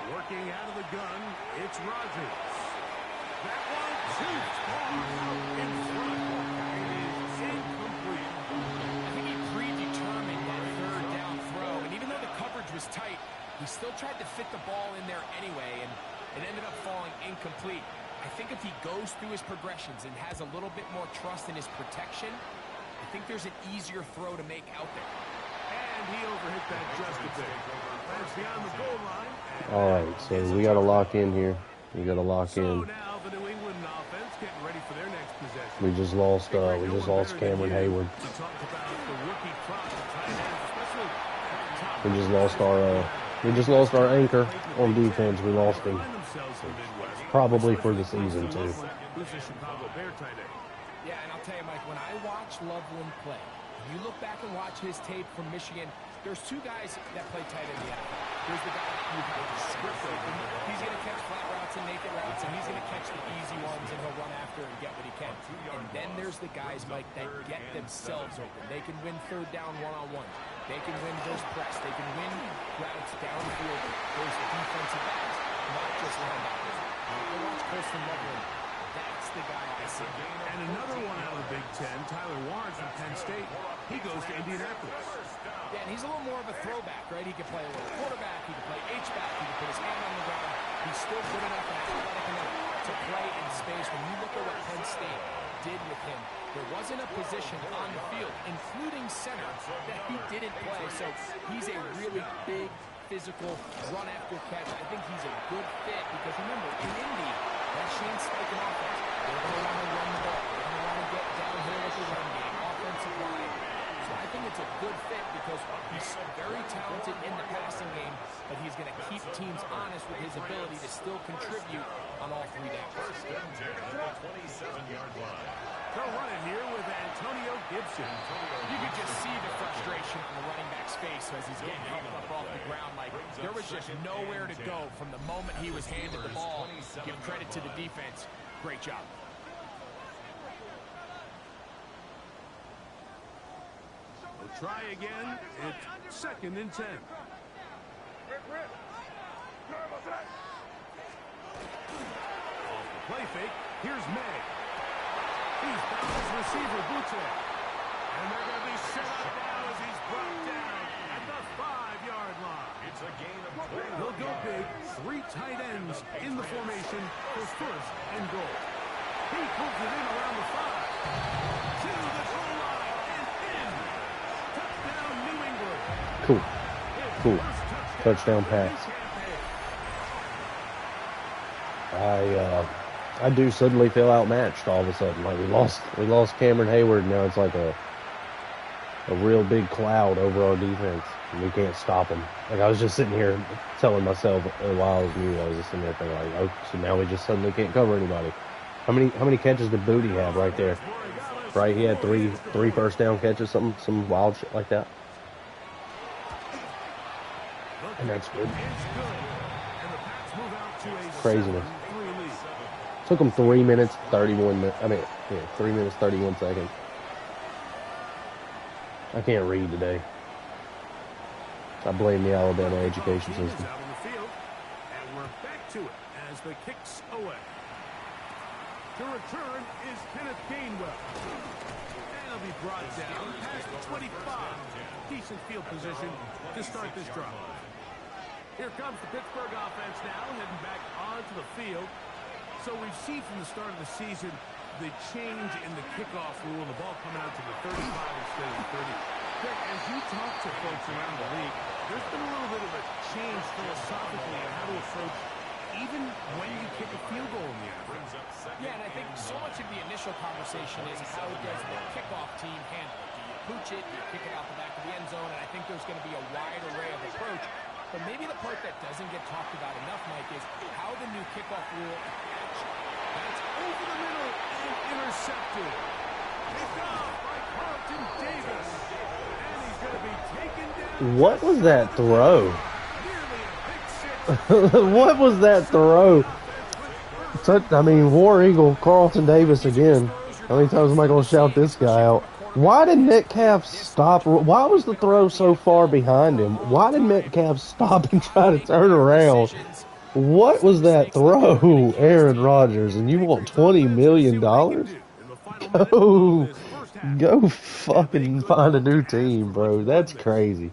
Working out of the gun, it's Rogers. That one too far in front. It is incomplete. I think he predetermined that third down throw, and even though the coverage was tight, he still tried to fit the ball in there anyway, and it ended up falling incomplete. I think if he goes through his progressions and has a little bit more trust in his protection, I think there's an easier throw to make out there. And he overhit that just a bit. That's beyond the goal line. All right, so we got to lock in here. We got to lock So in. now the New England offense getting ready for their next possession. We just lost Cameron Hayward. We talked about the rookie crop of tight ends, especially at the top. We just lost our anchor on defense. We lost him Find themselves in the Midwest. probably for the season too. Who's the Chicago Bear tight end? Yeah, and I'll tell you, Mike, when I watch Loveland play, when you look back and watch his tape from Michigan, there's two guys that play tight end in the NFL. There's the guy who has the script open. He's going to catch flat routes and naked routes, and he's going to catch the easy ones, and he'll run after and get what he can. And then there's the guys, Mike, that get themselves open. They can win third down one-on-one. They can win those press. They can win routes downfield. Those defensive backs, not just linebackers. When I watch Colston Loveland, that's the guy I see. And another one out of the Big Ten, Tyler Warren from Penn State. He goes to Indianapolis. Yeah, and he's a little more of a throwback, right? He can play a little quarterback, he can play H-back, he can put his hand on the ground. He's still good enough and athletic enough to play in space. When you look at what Penn State did with him, there wasn't a position on the field, including center, that he didn't play. So he's a really big, physical, run-after-catch. I think he's a good fit because, remember, in Indy, that Shane Steichen offense, they're going to want to run the ball. They're going to want to get downhill with the run game, offensive line. So I think it's a good fit because he's very talented in the passing game, but he's going to keep teams honest with his ability to still contribute on all 3 downs. First and 10 at the 27-yard line. They're running here with Antonio Gibson. You could just see the frustration on the running back's face as he's getting helped up off the ground. Like, there was just nowhere to go from the moment he was handed the ball. Give credit to the defense. Great job. We'll try again. It's 2nd and 10. Off the play fake, here's May. He's found his receiver, Butte. And they're going to be set up now as he's brought down at the 5-yard line. It's a gain of 3. They'll go big. 3 tight ends in the formation for 1st and goal. He pulls it in around the 5. To the goal line and in. Touchdown, New England. Cool. Touchdown pass. I do suddenly feel outmatched all of a sudden. Like we lost Cameron Hayward. Now it's like a real big cloud over our defense, and we can't stop him. Like I was just sitting here telling myself while I was mute, I was just sitting there thinking, like, oh, so now we just suddenly can't cover anybody. How many catches did Booty have right there? Right, he had three first down catches, some wild shit like that. And that's good. Craziness. Took him 3 minutes, 31 minutes. 3 minutes, 31 seconds. I can't read today. I blame the Alabama education Team is system. out on the field, and we're back to it as the kick's away. The return is Kenneth Gainwell. And he'll be brought down past the 25. Decent field position to start this drive. Here comes the Pittsburgh offense now, heading back onto the field. So we've seen from the start of the season the change in the kickoff rule, the ball coming out to the 35 instead of the 30. Greg, as you talk to folks around the league, there's been a little bit of a change philosophically in how to approach even when you kick a field goal in the NFL. Yeah, and I think so much of the initial conversation is how does the kickoff team handle it? Do you pooch it? Do you kick it out the back of the end zone? And I think there's going to be a wide array of approach. But maybe the part that doesn't get talked about enough, Mike, is how the new kickoff rule actually. That's over the middle and intercepted. Picked off by Carlton Davis. And he's going to be taken down. What was that throw? Nearly a big 6. What was that throw? I mean, War Eagle, Carlton Davis again. How many times am I going to shout this guy out? Why did Metcalf stop? Why was the throw so far behind him? Why did Metcalf stop and try to turn around? What was that throw, Aaron Rodgers? And you want $20 million? Go fucking find a new team, bro. That's crazy.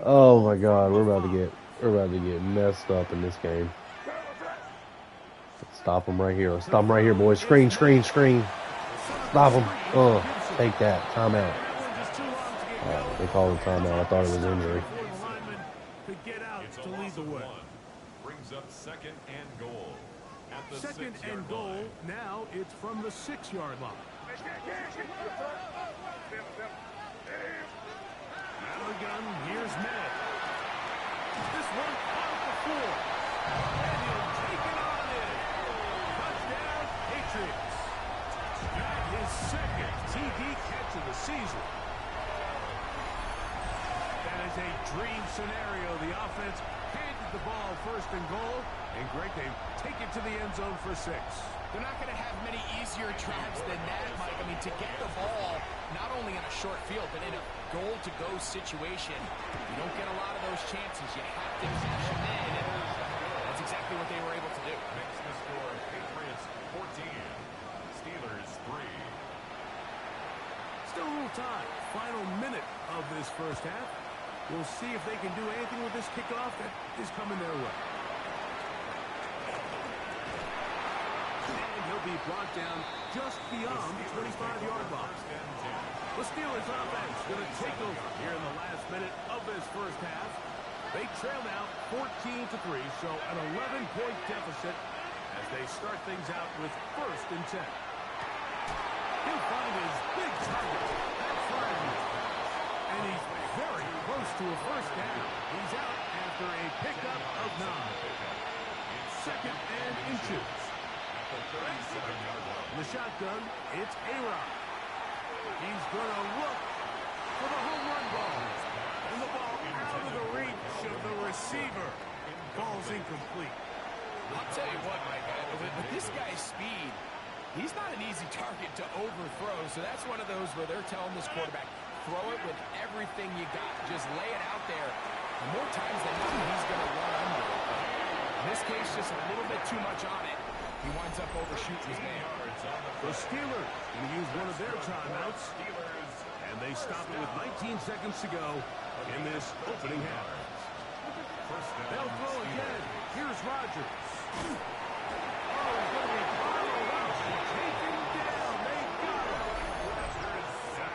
Oh my God, we're about to get messed up in this game. Let's stop him right here. Let's stop him right here, boys. Screen. Stop him. Take that. Timeout. They called a timeout. I thought it was injury. To get out to lead the way. Brings up second and goal. At the Second 6-yard and goal. line. Now it's from the 6-yard line. Now again, here's Matt. This one out the floor. And he'll take it on in. Touchdown, Patriots. Got his second TD catch of the season. That is a dream scenario. The offense handed the ball first and goal. And Greg, they take it to the end zone for 6. They're not going to have many easier drives than that, Mike. I mean, to get the ball, not only in a short field, but in a goal-to-go situation, you don't get a lot of those chances. You have to cash them in, and that's exactly what they were able to do. Makes the score Patriots 14, Steelers 3. Still a little time. Final minute of this first half. We'll see if they can do anything with this kickoff that is coming their way. And he'll be brought down just beyond the 25-yard line. The Steelers offense going to take over here in the last minute of this first half. They trail now 14-3, so an 11-point deficit as they start things out with 1st and 10. He'll find his big target. That's right. And he's very close to a first down. He's out after a pickup of 9. 2nd and inches. In the shotgun, it's A-Rod. He's going to look for the home run ball. And the ball out of the reach of the receiver. Ball's incomplete. I'll tell you what, Mike, with this guy's speed, he's not an easy target to overthrow. So that's one of those where they're telling this quarterback, throw it with everything you got. Just lay it out there. And more times than not, he's going to run under it. In this case, just a little bit too much on it. He winds up overshooting his man. The Steelers going to use one of their timeouts. And they stop it with 19 seconds to go in this opening half. They'll throw again. Here's Rodgers. Oh, he's going to be followed up and taken down. They got him.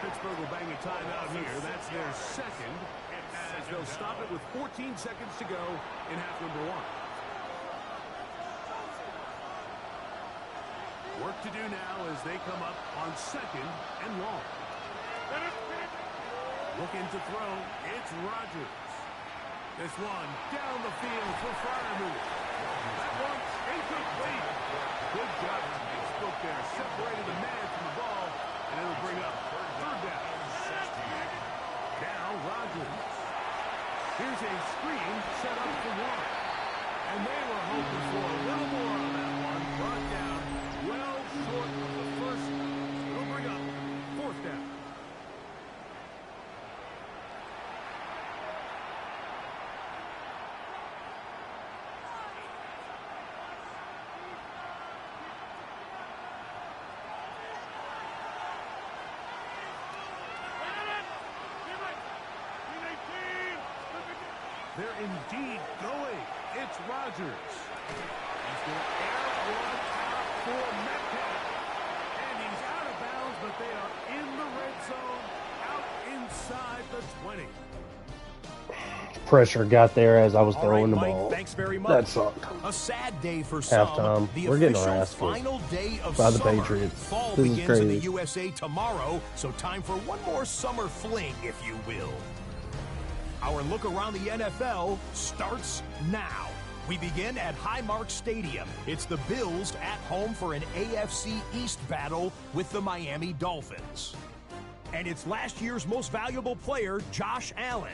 Pittsburgh will bang a timeout here. That's their second. As they'll stop it with 14 seconds to go in half number 1. Work to do now as they come up on 2nd and long. Looking to throw, it's Rodgers. This one down the field for Freiermuth. That one's incomplete. Good job. Spoke there, separated the man from the ball, and it'll bring up 3rd down. Now Rodgers. Here's a screen set up for Warren. And they were hoping for a little more on that one. Brought down well short of the first. It'll bring up 4th down. they're indeed going. It's Rodgers. He's going to air one out for Metcalf. And he's out of bounds, but they are in the red zone, out inside the 20. Pressure got there as I was All throwing right, the Mike, ball. thanks very much. That sucked. A sad day for some. Halftime. The We're getting our official ass kicked final day of by the summer. Patriots. Fall This is begins in the crazy. USA tomorrow, so time for one more summer fling, if you will. Our look around the NFL starts now. We begin at Highmark Stadium. It's the Bills at home for an AFC East battle with the Miami Dolphins. And it's last year's most valuable player, Josh Allen.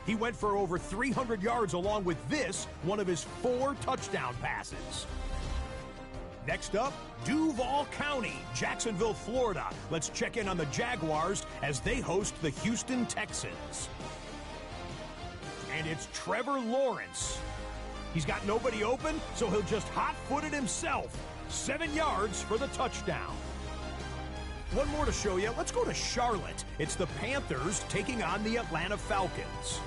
He went for over 300 yards along with this, one of his 4 touchdown passes. Next up, Duval County, Jacksonville, Florida. Let's check in on the Jaguars as they host the Houston Texans. And it's Trevor Lawrence. He's got nobody open, so he'll just hot-foot it himself. 7 yards for the touchdown. One more to show you. Let's go to Charlotte. It's the Panthers taking on the Atlanta Falcons.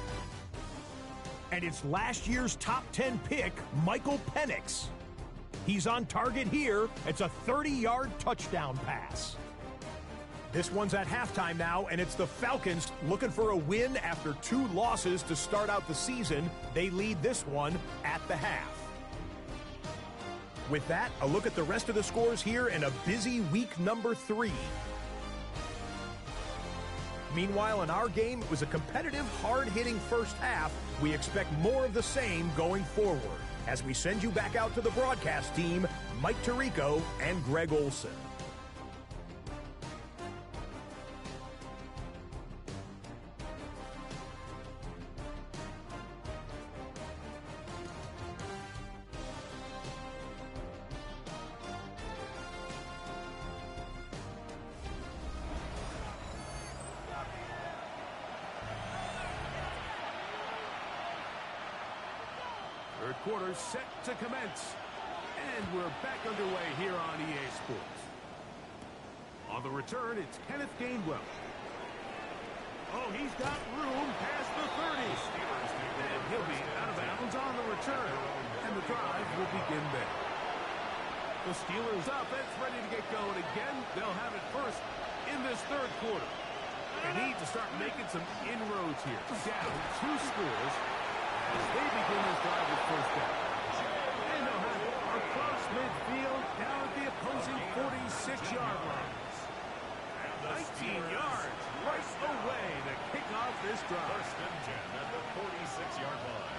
And it's last year's top 10 pick, Michael Penix. He's on target here. It's a 30-yard touchdown pass. This one's at halftime now, and it's the Falcons looking for a win after 2 losses to start out the season. They lead this one at the half. With that, a look at the rest of the scores here in a busy week number 3. Meanwhile, in our game, it was a competitive, hard-hitting first half. We expect more of the same going forward. As we send you back out to the broadcast team, Mike Tirico and Greg Olson. Third quarter set to commence. And we're back underway here on EA Sports. On the return, it's Kenneth Gainwell. Oh, he's got room past the 30. And he'll be out of bounds on the return. And the drive will begin there. The Steelers offense ready to get going again. They'll have it first in this third quarter. They need to start making some inroads here. Down 2 scores as they begin this drive with first down. And they'll have it across midfield down at the opposing 46-yard line. 19 yards right away to kick off this drive. First and 10 at the 46-yard line.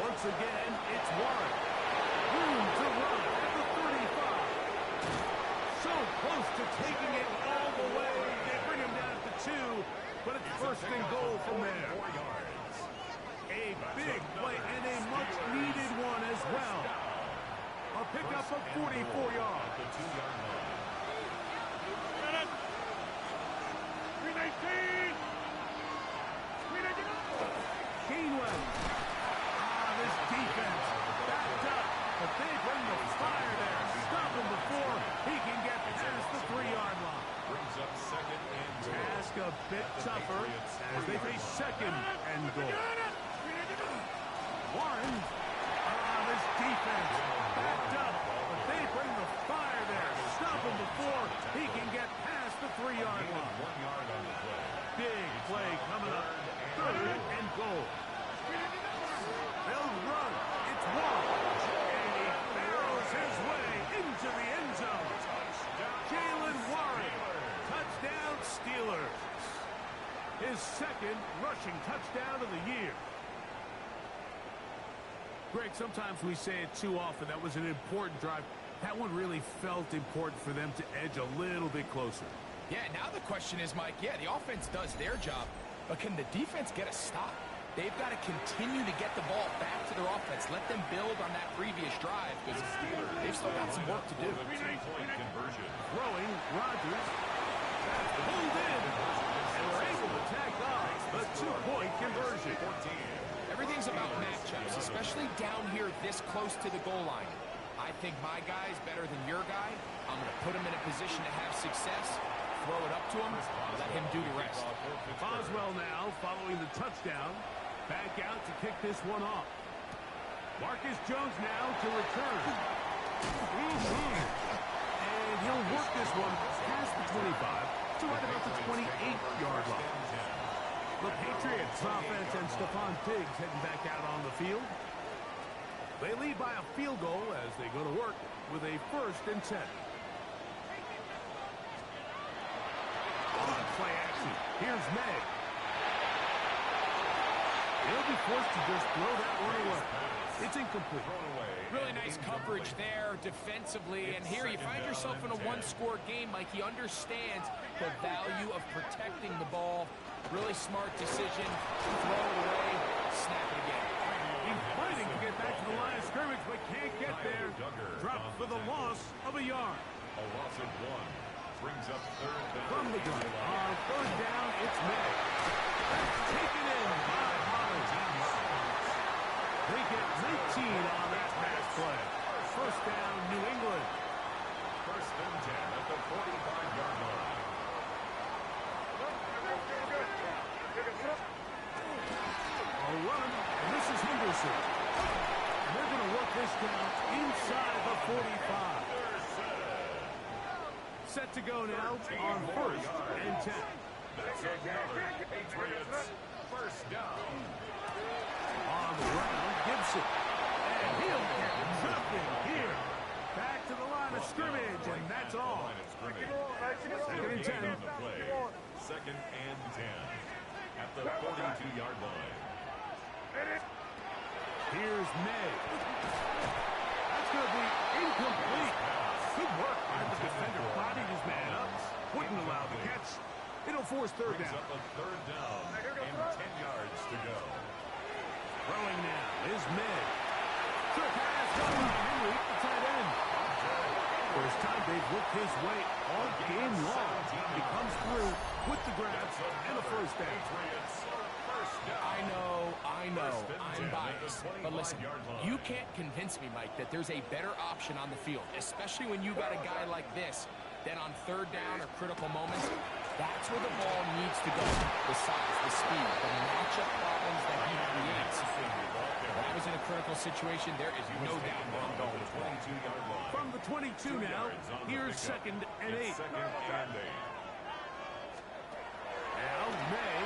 Once again, it's Warren. Room to run at the 35. So close to taking it all the way. They bring him down to 2, but it's first and goal from there. 4 yards. A big play and a much-needed one as well. A pickup of 44 yards. The 2-yard line. 319. Gainwell. This defense backed up, but they bring the fire there. Stop him before he can get past the 3-yard line. Brings up second and goal. Task a bit tougher as they face second and goal. Warren. This defense backed up, but they bring the fire there. Stop him before he can get past the 3-yard line. 1 yard on the play. Big play coming up. Third and goal. They'll run. It's Warren. And he barrels his way into the end zone. Jalen Warren. Touchdown Steelers. His second rushing touchdown of the year. Greg, sometimes we say it too often. That was an important drive. That one really felt important for them to edge a little bit closer. Yeah, now the question is, Mike, yeah, the offense does their job, but can the defense get a stop? They've got to continue to get the ball back to their offense. Let them build on that previous drive because they've still got some work to do. Two-point conversion. Throwing, Rodgers. Pulled in. And we're able to tag off the 2-point conversion. Everything's about matchups, especially down here this close to the goal line. I think my guy's better than your guy. I'm going to put him in a position to have success. throw it up to him and let him do the rest. Boswell now following the touchdown. Back out to kick this one off. Marcus Jones now to return. And he'll work this one past the 25 to right about the 28-yard line. The Patriots offense and Stephon Diggs heading back out on the field. They lead by a field goal as they go to work with a 1st and 10. On play action, here's May. He'll be forced to just throw that one away. It's incomplete. Really nice coverage there defensively. And here you find yourself in a one-score game. Mike, he understands the value of protecting the ball. Really smart decision. Throw it away, snap it again. He's fighting to get back to the line of scrimmage, but can't get there. Dropped for the loss of a yard. A loss of 1 brings up 3rd down. From the gun. On 3rd down, it's May. That's taken in by Holland. They get 19 on that pass play. 1st down, New England. 1st and 10 at the 45-yard line. A run, and this is Henderson. And they're going to work this down inside the 45. Set to go now on 1st and 10. That's another Patriots 1st down. On the ground, Gibson. And he'll get nothing here. Back to the line of scrimmage, and that's all. 2nd and 10. On the play. 2nd and 10 at the 42-yard line. Here's May. That's going to be incomplete. Good work by the defender. Bodied his man up. Wouldn't allow the catch. It'll force 3rd Brings down. up a 3rd down and 10 yards to go. Throwing now is May. Quick pass done by Henry, the tight end. First time they've worked his way all game long. He comes through with the grabs and a 1st down. I know, I'm biased. But listen, you can't convince me, Mike, that there's a better option on the field, especially when you got a guy like this, that on 3rd down or critical moments, that's where the ball needs to go. The size, the speed, the matchup problems that he creates. If I was in a critical situation, there is no doubt where I'm going with play. From the 22 now, here's 2nd and 8. Now May.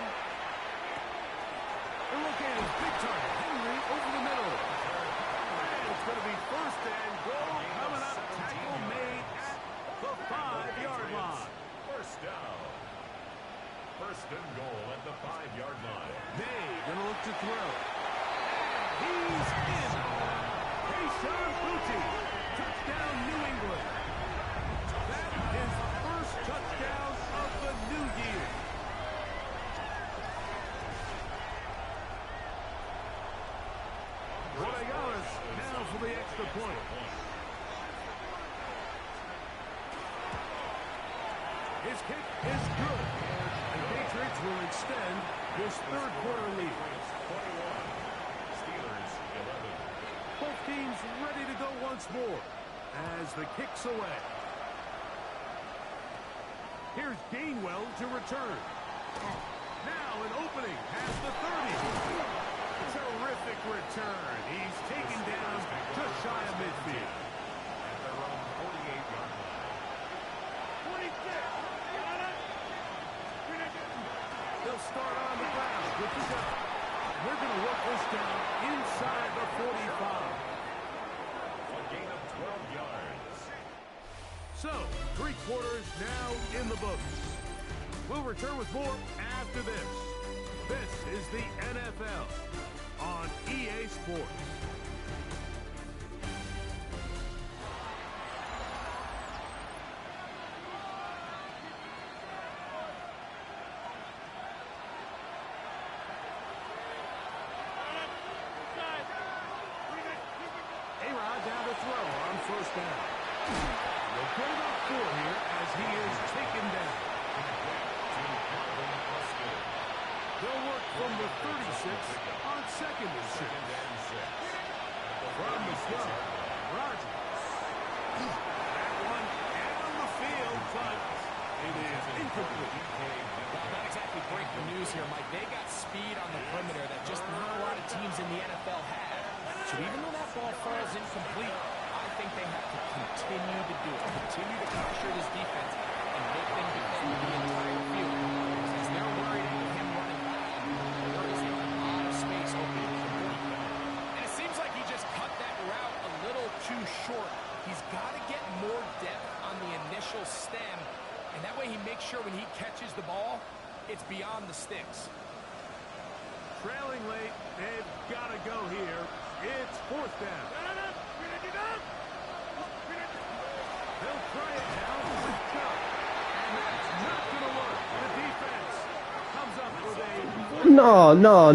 They're locating big target. Henry over the middle. And it's going to be 1st and goal coming up. Tackle made at the 5-yard line. 1st down. 1st and goal at the 5-yard line. May going to look to throw. He's in. Kayshon Boutte. Touchdown, New England. That is the 1st touchdown of the new year. Rodriguez now for the extra point. His kick is good. And the Patriots will extend this 3rd quarter lead. Steelers 11. Both teams ready to go once more as the kick's away. Here's Gainwell to return. Now an opening past the 30. Terrific return. He's taken down just shy of midfield. At their own 48-yard line. They'll start on the ground with the gun. We're going to work this down inside the 45. A gain of 12 yards. So, 3 quarters now in the books. We'll return with more after this. This is the NFL on EA Sports. A-Rod down to throw on 1st down. They'll put it up 4 here as he is taken down. They'll work from the 36 on 2nd and 6. From the start, Rodgers. That one down the field, but it is incomplete. Well, not exactly breaking news here, Mike. They got speed on the perimeter that just not a lot of teams in the NFL have. So even though that ball falls incomplete, I think they have to continue to do it. Continue to pressure this defense and make them defend the entire field. Since they're worried about him running back, there is a lot of space open for him. And it seems like he just cut that route a little too short. He's got to get more depth on the initial stem, and that way he makes sure when he catches the ball, it's beyond the sticks. Trailing late, they've got to go here. It's fourth down. They'll try it now with Chubb. And that's not going to work. The defense comes up with a...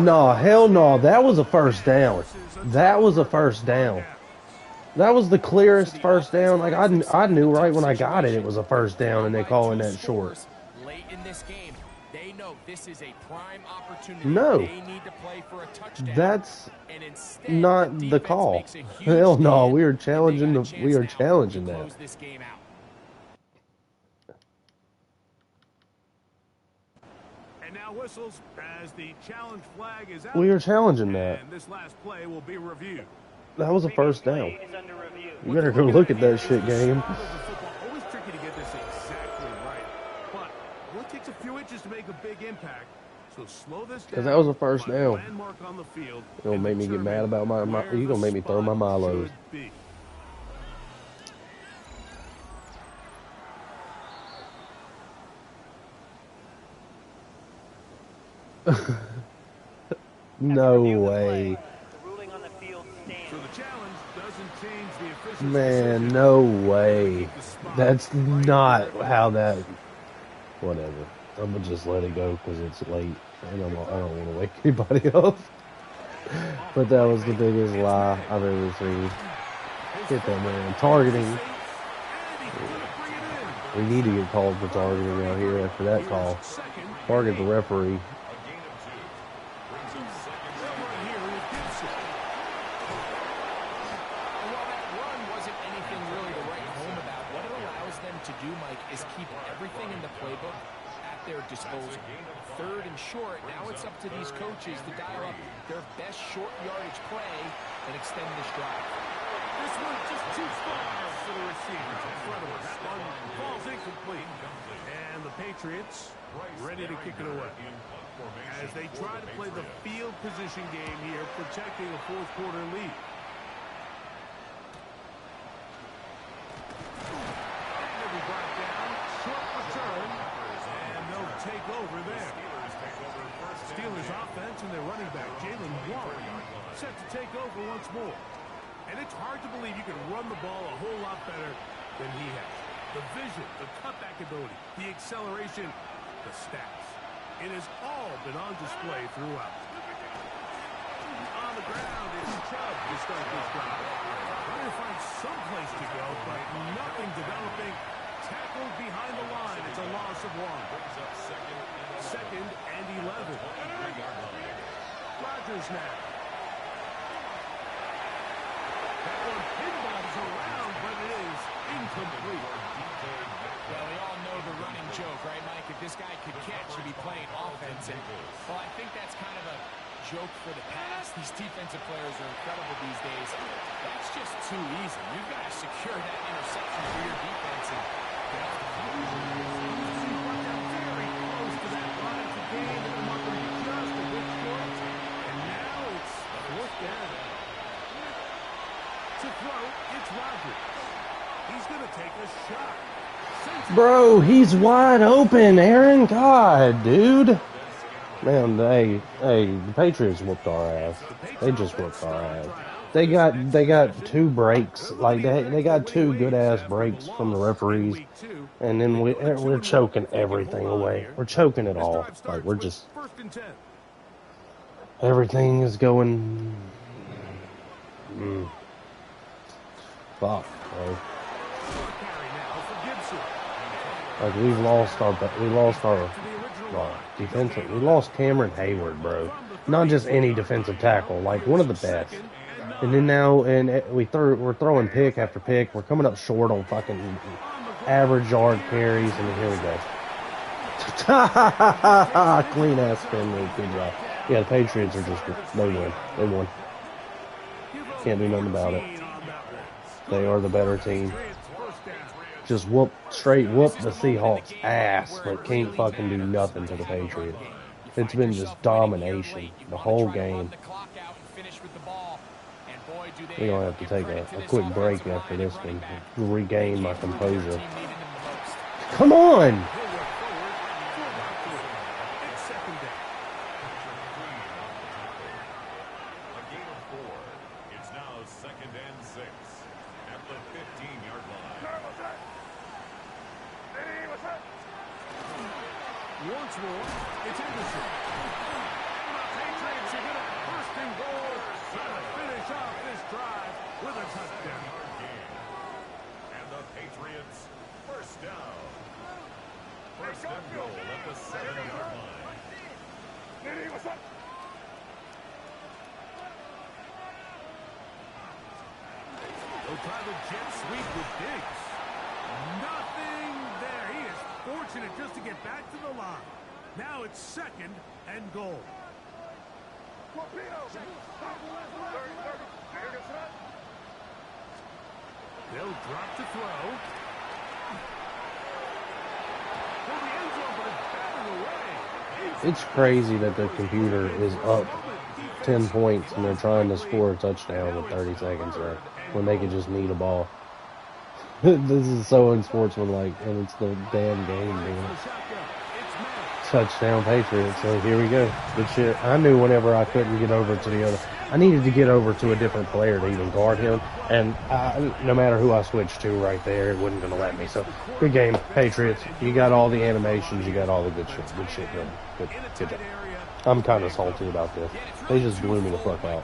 No, hell no. That was a first down. That was a first down. That was the clearest first down. Like, I knew right when I got it, it was a first down, and they calling that short. Late in this game, they know this is a prime opportunity. No. They need to play for a touchdown. That's and instead, not the call. Hell no, we are challenging that. Close this game out. And now whistles as the challenge flag is out. We are challenging that. And this last play will be reviewed. That was a first down. You better go look at that shit, game. Always tricky to get this exactly right. But what takes a few inches to make a big impact? So slow this down. Because that was a first down. Landmark on the field. You're going to make me get mad about my you're going to make me throw my Milos. No way. Man, no way. That's not how that... Whatever. I'm going to just let it go because it's late. And I don't want to wake anybody up. But that was the biggest lie I've ever seen. Hit that man. Targeting. We need to get called for targeting out here after that call. Target the referee. Disposal. Third and short. Now it's up to these coaches to dial up their best short yardage play and extend this drive. This one just too far for the receivers in front of us. That one falls incomplete. And the Patriots ready to kick it away. As they try to play the field position game here, protecting a fourth quarter lead. And they'll be brought down. Short return. Take over there. Steelers offense and their running back, Jalen Warren, set to take over once more. And it's hard to believe you can run the ball a whole lot better than he has. The vision, the cutback ability, the acceleration, the stats. It has all been on display throughout. On the ground, it's Chubb to start this drive. Trying to find some place to go, but nothing developing. Tackled behind the line. It's a loss of one. Second and 11. Rodgers now. That one pinballs around, but it is incomplete. Well, we all know the running joke, right, Mike? If this guy could catch, he'd be playing offense. And, well, I think that's kind of a joke for the past. These defensive players are incredible these days. That's just too easy. You've got to secure that interception for your defense. And now it's fourth down. To throw, it's Rodgers. He's going to take a shot. Bro, he's wide open, Aaron. God, dude. Man, the Patriots whooped our ass. They just whooped our ass. They got two breaks, like they got two good ass breaks from the referees, and then we're choking everything away. We're choking it all. Like we're just everything is going. Fuck, bro. Like we lost our defensive. We lost Cameron Hayward, bro. Not just any defensive tackle, like one of the best. And then now, we're throwing pick after pick. We're coming up short on fucking average yard carries, and here we go. Clean ass spin move. Good job. Yeah, the Patriots are just, they win. They won. Can't do nothing about it. They are the better team. Just straight whoop the Seahawks ass, but can't fucking do nothing to the Patriots. It's been just domination the whole game. We're going to have to take a quick break after this one to regain my composure. Come on! Once more, it's Anderson. The Patriots are going to first and goal to finish off this drive with a touchdown. And the Patriots first down. First and goal at the 7-yard line. They'll try the jet sweep with Diggs. Nothing there. He is fortunate just to get back to the line. Now it's second and goal. They'll drop to throw. For the end zone, but it's batted away. It's crazy that the computer is up 10 points and they're trying to score a touchdown with 30 seconds left when they could just need a ball. This is so unsportsmanlike, and it's the damn game, dude. Touchdown Patriots, so here we go. Good shit. I knew whenever I couldn't get over to the other, I needed to get over to a different player to even guard him, and no matter who I switched to right there, it wasn't going to let me. So, good game, Patriots. You got all the animations, you got all the good shit. Good shit, good job. I'm kind of salty about this. They just blew me the fuck out.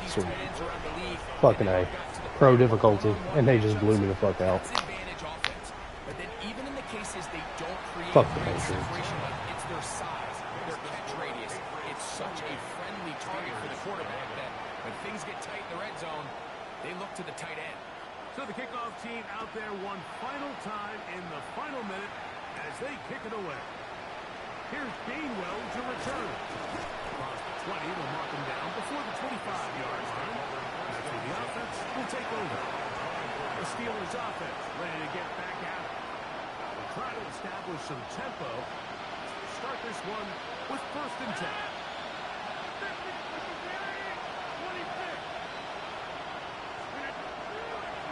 Sweet. Fucking A. Pro difficulty, and they just blew me the fuck out. Fuck the Patriots. It's their size, their catch radius. It's such a friendly target for the quarterback that when things get tight in the red zone, they look to the tight end. So the kickoff team out there one final time in the final minute as they kick it away. Here's Gainwell to return. Across the 20, they'll mark him down before the 25-yard line. That's where the offense will take over. The Steelers offense ready to get back at it. They'll try to establish some tempo. Start this one with first and 10.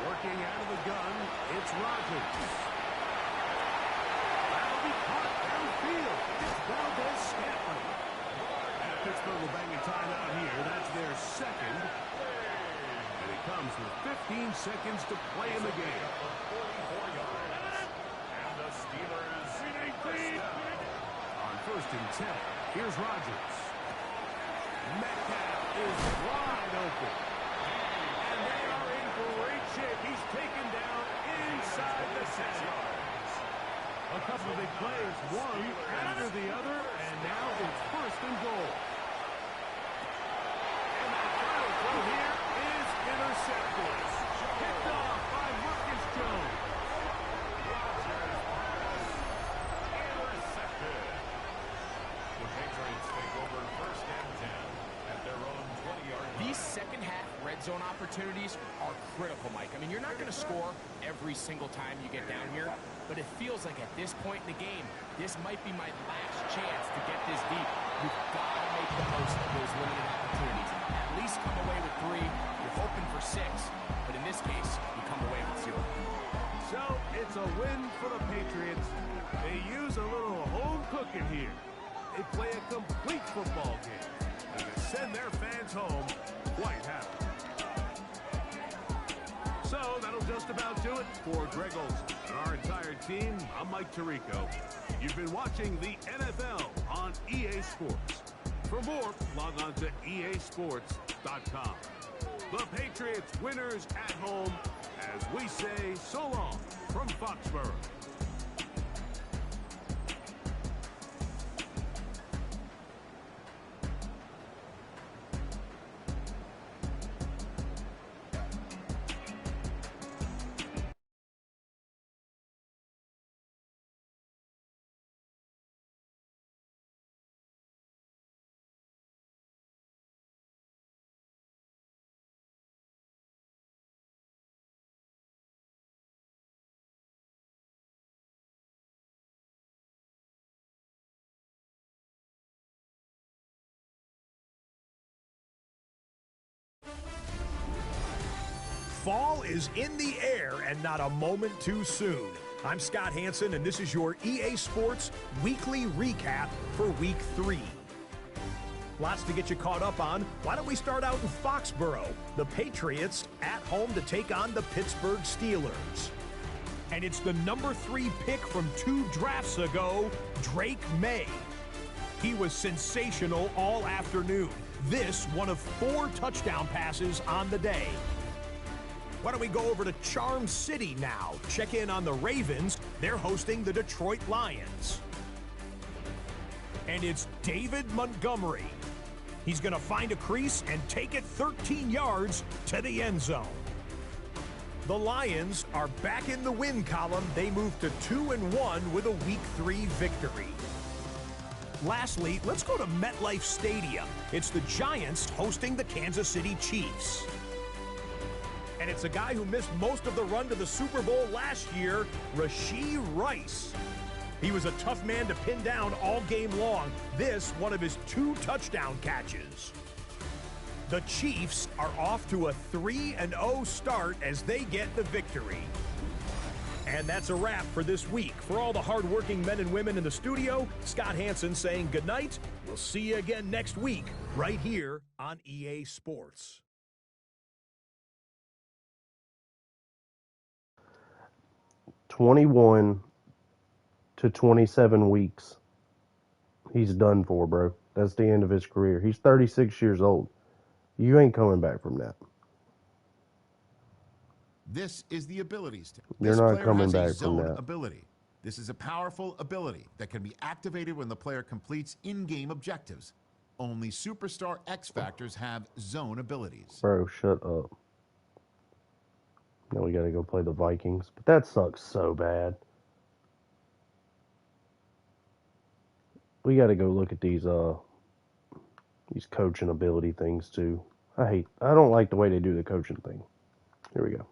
Working out of the gun, it's Rodgers. That'll be caught downfield. It's Valdez-Scantling. And Pittsburgh will bang a timeout here. That's their second. And it comes with 15 seconds to play in the game. And the Steelers on first and 10. Here's Rodgers. Metcalf is wide open. And they are in great shape. He's taken down inside the 6 yards. A couple of big plays, one after the other, and now it's first and goal. And that final throw here is intercepted. Picked off by Marcus Jones. intercepted. The Patriots take over first and 10 at their own 20-yard line. These second half red zone opportunities are critical, Mike. I mean, you're not going to score every single time you get down here, but it feels like at this point in the game, this might be my last chance to get this deep. You've got to make the most of those limited opportunities. At least come away with 3. You're hoping for 6, but in this case, you come away with 0. So it's a win for the Patriots. They use a little home cooking here. They play a complete football game and they send their fans home quite happy. So that'll just about do it for Greg Olsen and our entire team. I'm Mike Tirico. You've been watching the NFL on EA Sports. For more, log on to easports.com. The Patriots winners at home as we say so long from Foxborough. Fall is in the air and not a moment too soon. I'm Scott Hansen, and this is your EA Sports Weekly Recap for Week 3. Lots to get you caught up on. Why don't we start out in Foxborough? The Patriots at home to take on the Pittsburgh Steelers. And it's the number 3 pick from 2 drafts ago, Drake May. He was sensational all afternoon. This one of 4 touchdown passes on the day. Why don't we go over to Charm City now? Check in on the Ravens. They're hosting the Detroit Lions. And it's David Montgomery. He's going to find a crease and take it 13 yards to the end zone. The Lions are back in the win column. They move to 2-1 with a Week 3 victory. Lastly, let's go to MetLife Stadium. It's the Giants hosting the Kansas City Chiefs. And it's a guy who missed most of the run to the Super Bowl last year, Rashee Rice. He was a tough man to pin down all game long. This, one of his 2 touchdown catches. The Chiefs are off to a 3-0 start as they get the victory. And that's a wrap for this week. For all the hardworking men and women in the studio, Scott Hansen saying goodnight. We'll see you again next week, right here on EA Sports. 21 to 27 weeks. He's done for, bro. That's the end of his career. He's 36 years old. You ain't coming back from that. This is the abilities tab. You're This not player coming has a back from zone that. ability. This is a powerful ability that can be activated when the player completes in-game objectives. Only superstar X Factors have zone abilities. Bro, shut up. Now we gotta go play the Vikings. But that sucks so bad. We gotta go look at these coaching ability things too. I don't like the way they do the coaching thing. Here we go.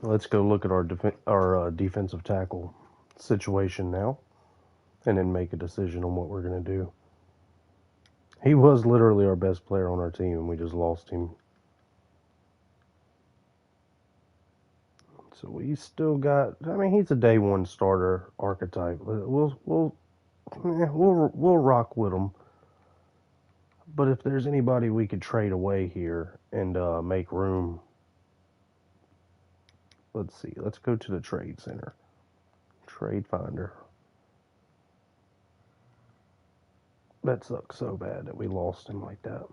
Let's go look at our defensive tackle situation now, and then make a decision on what we're gonna do. He was literally our best player on our team, and we just lost him. So we still got. I mean, he's a day 1 starter archetype. We'll rock with him. But if there's anybody we could trade away here and make room, let's see. Let's go to the trade center. Trade finder. That sucks so bad that we lost him like that.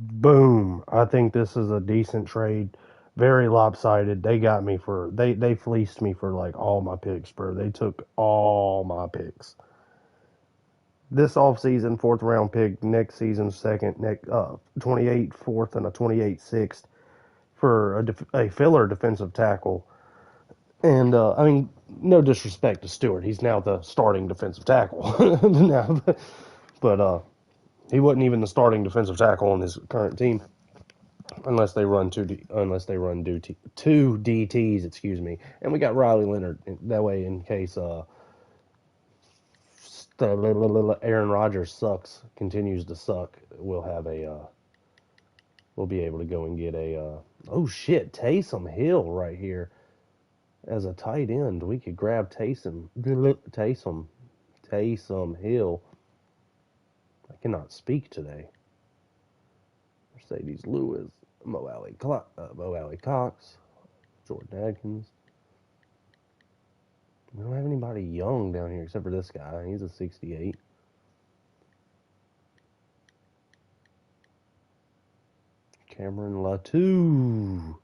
Boom. I think this is a decent trade. Very lopsided. They got me for they fleeced me for like all my picks, bro. They took all my picks. This offseason, fourth round pick, next season second, 28 fourth and a 28 sixth for a filler defensive tackle. And I mean, no disrespect to Stewart, he's now the starting defensive tackle now, but he wasn't even the starting defensive tackle on his current team unless they run two DTs, excuse me. And we got Riley Leonard that way in case Aaron Rodgers continues to suck. We'll be able to go and get oh shit, Taysom Hill right here as a tight end. We could grab Taysom Hill. I cannot speak today. Mercedes Lewis, Mo Alley Cox, Jordan Adkins. We don't have anybody young down here except for this guy. He's a 68. Cameron Latu.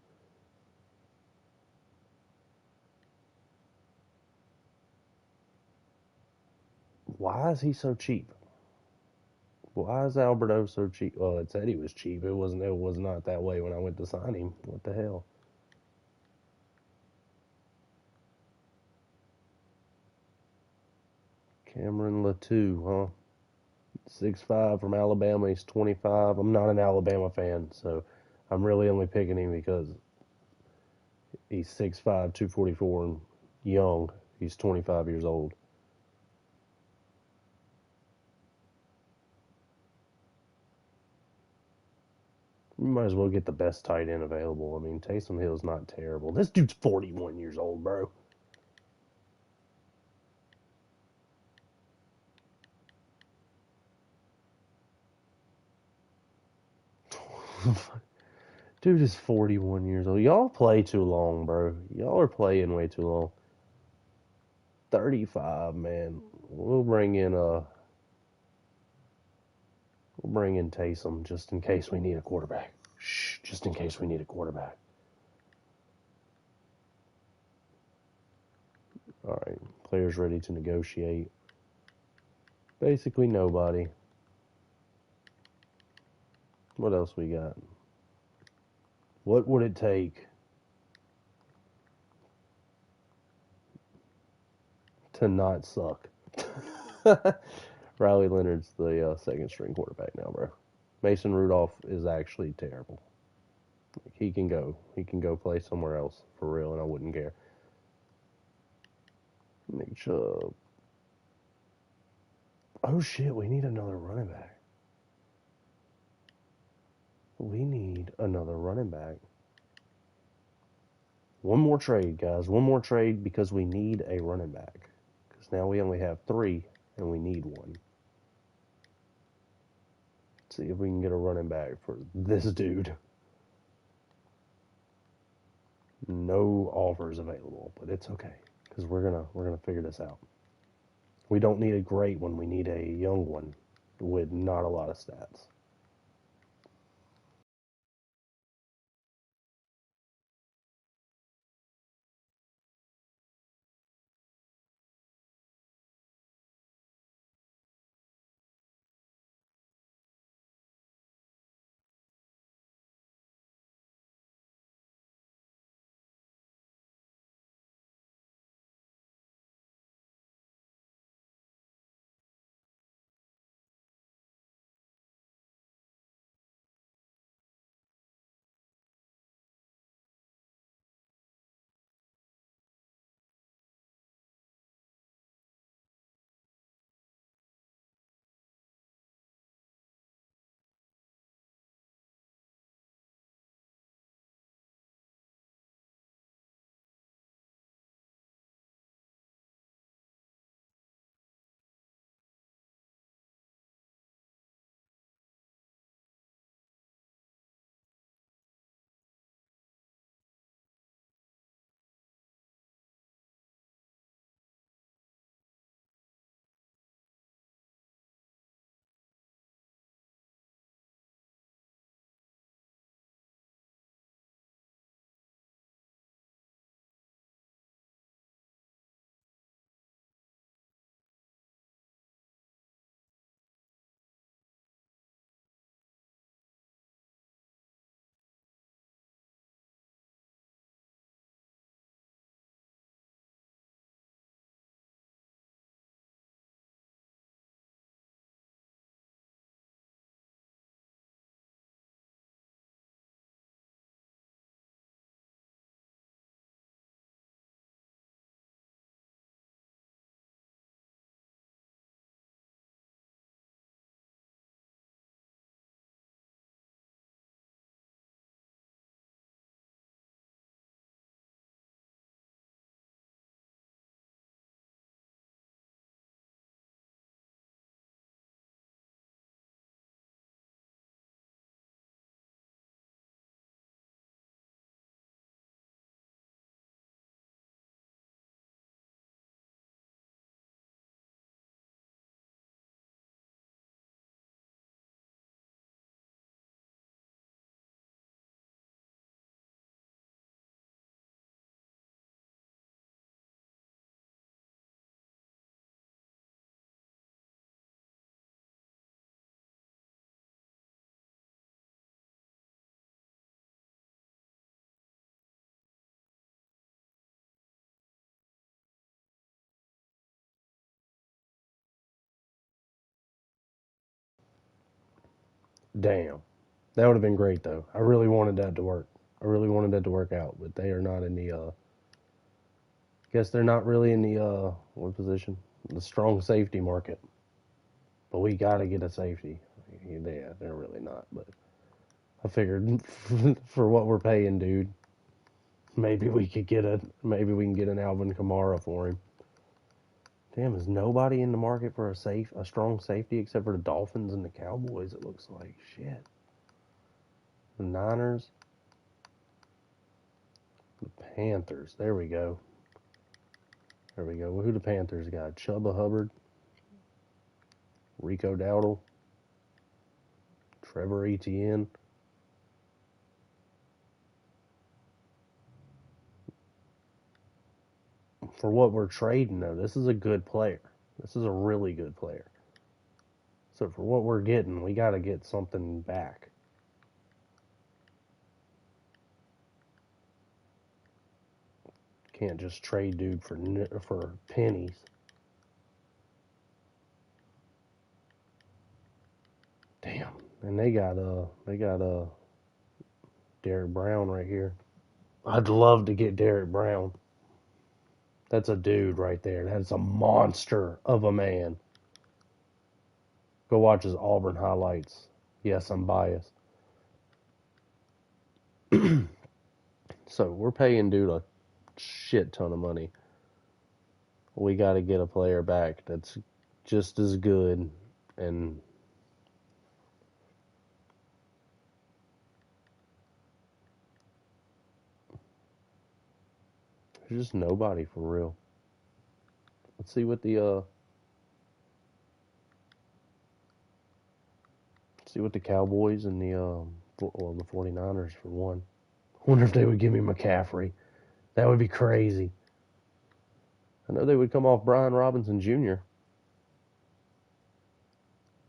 Why is he so cheap? Why is Alberto so cheap? Well, it said he was cheap. It was not that way when I went to sign him. What the hell? Cameron Latu, huh? 6'5" from Alabama. He's 25. I'm not an Alabama fan, so I'm really only picking him because he's 6'5", 244, and young. He's 25 years old. You might as well get the best tight end available. I mean, Taysom Hill's not terrible. This dude's 41 years old, bro. Dude is 41 years old. Y'all play too long, bro. Y'all are playing way too long. 35, man. We'll bring in Taysom just in case we need a quarterback. Shh, just in case we need a quarterback. All right, players ready to negotiate. Basically nobody. What else we got? What would it take to not suck? Riley Leonard's the second string quarterback now, bro. Mason Rudolph is actually terrible. Like, he can go play somewhere else for real, and I wouldn't care. Nick Chubb. Oh shit, we need another running back. We need another running back. One more trade, guys. One more trade because we need a running back. Because now we only have 3 and we need one. Let's see if we can get a running back for this dude. No offers available, but it's okay because we're gonna figure this out. We don't need a great one. We need a young one with not a lot of stats. Damn. That would have been great, though. I really wanted that to work. I really wanted that to work out, but they are not in the, guess they're not really in the, what position? The strong safety market. But we got to get a safety. Yeah, they're really not, but I figured for what we're paying, dude, maybe we can get an Alvin Kamara for him. Damn, is nobody in the market for a strong safety except for the Dolphins and the Cowboys? It looks like shit. The Niners, the Panthers. There we go. There we go. Well, who the Panthers got? Chuba Hubbard, Rico Dowdle, Trevor Etienne. For what we're trading, though, this is a good player. This is a really good player. So for what we're getting, we got to get something back. Can't just trade dude for pennies. Damn. And they got Derek Brown right here. I'd love to get Derek Brown. That's a dude right there. That's a monster of a man. Go watch his Auburn highlights. Yes, I'm biased. So we're paying dude a shit ton of money. We got to get a player back that's just as good, and there's just nobody for real. Let's see what the Cowboys and the 49ers for one. Wonder if they would give me McCaffrey. That would be crazy. I know they would come off Brian Robinson Jr.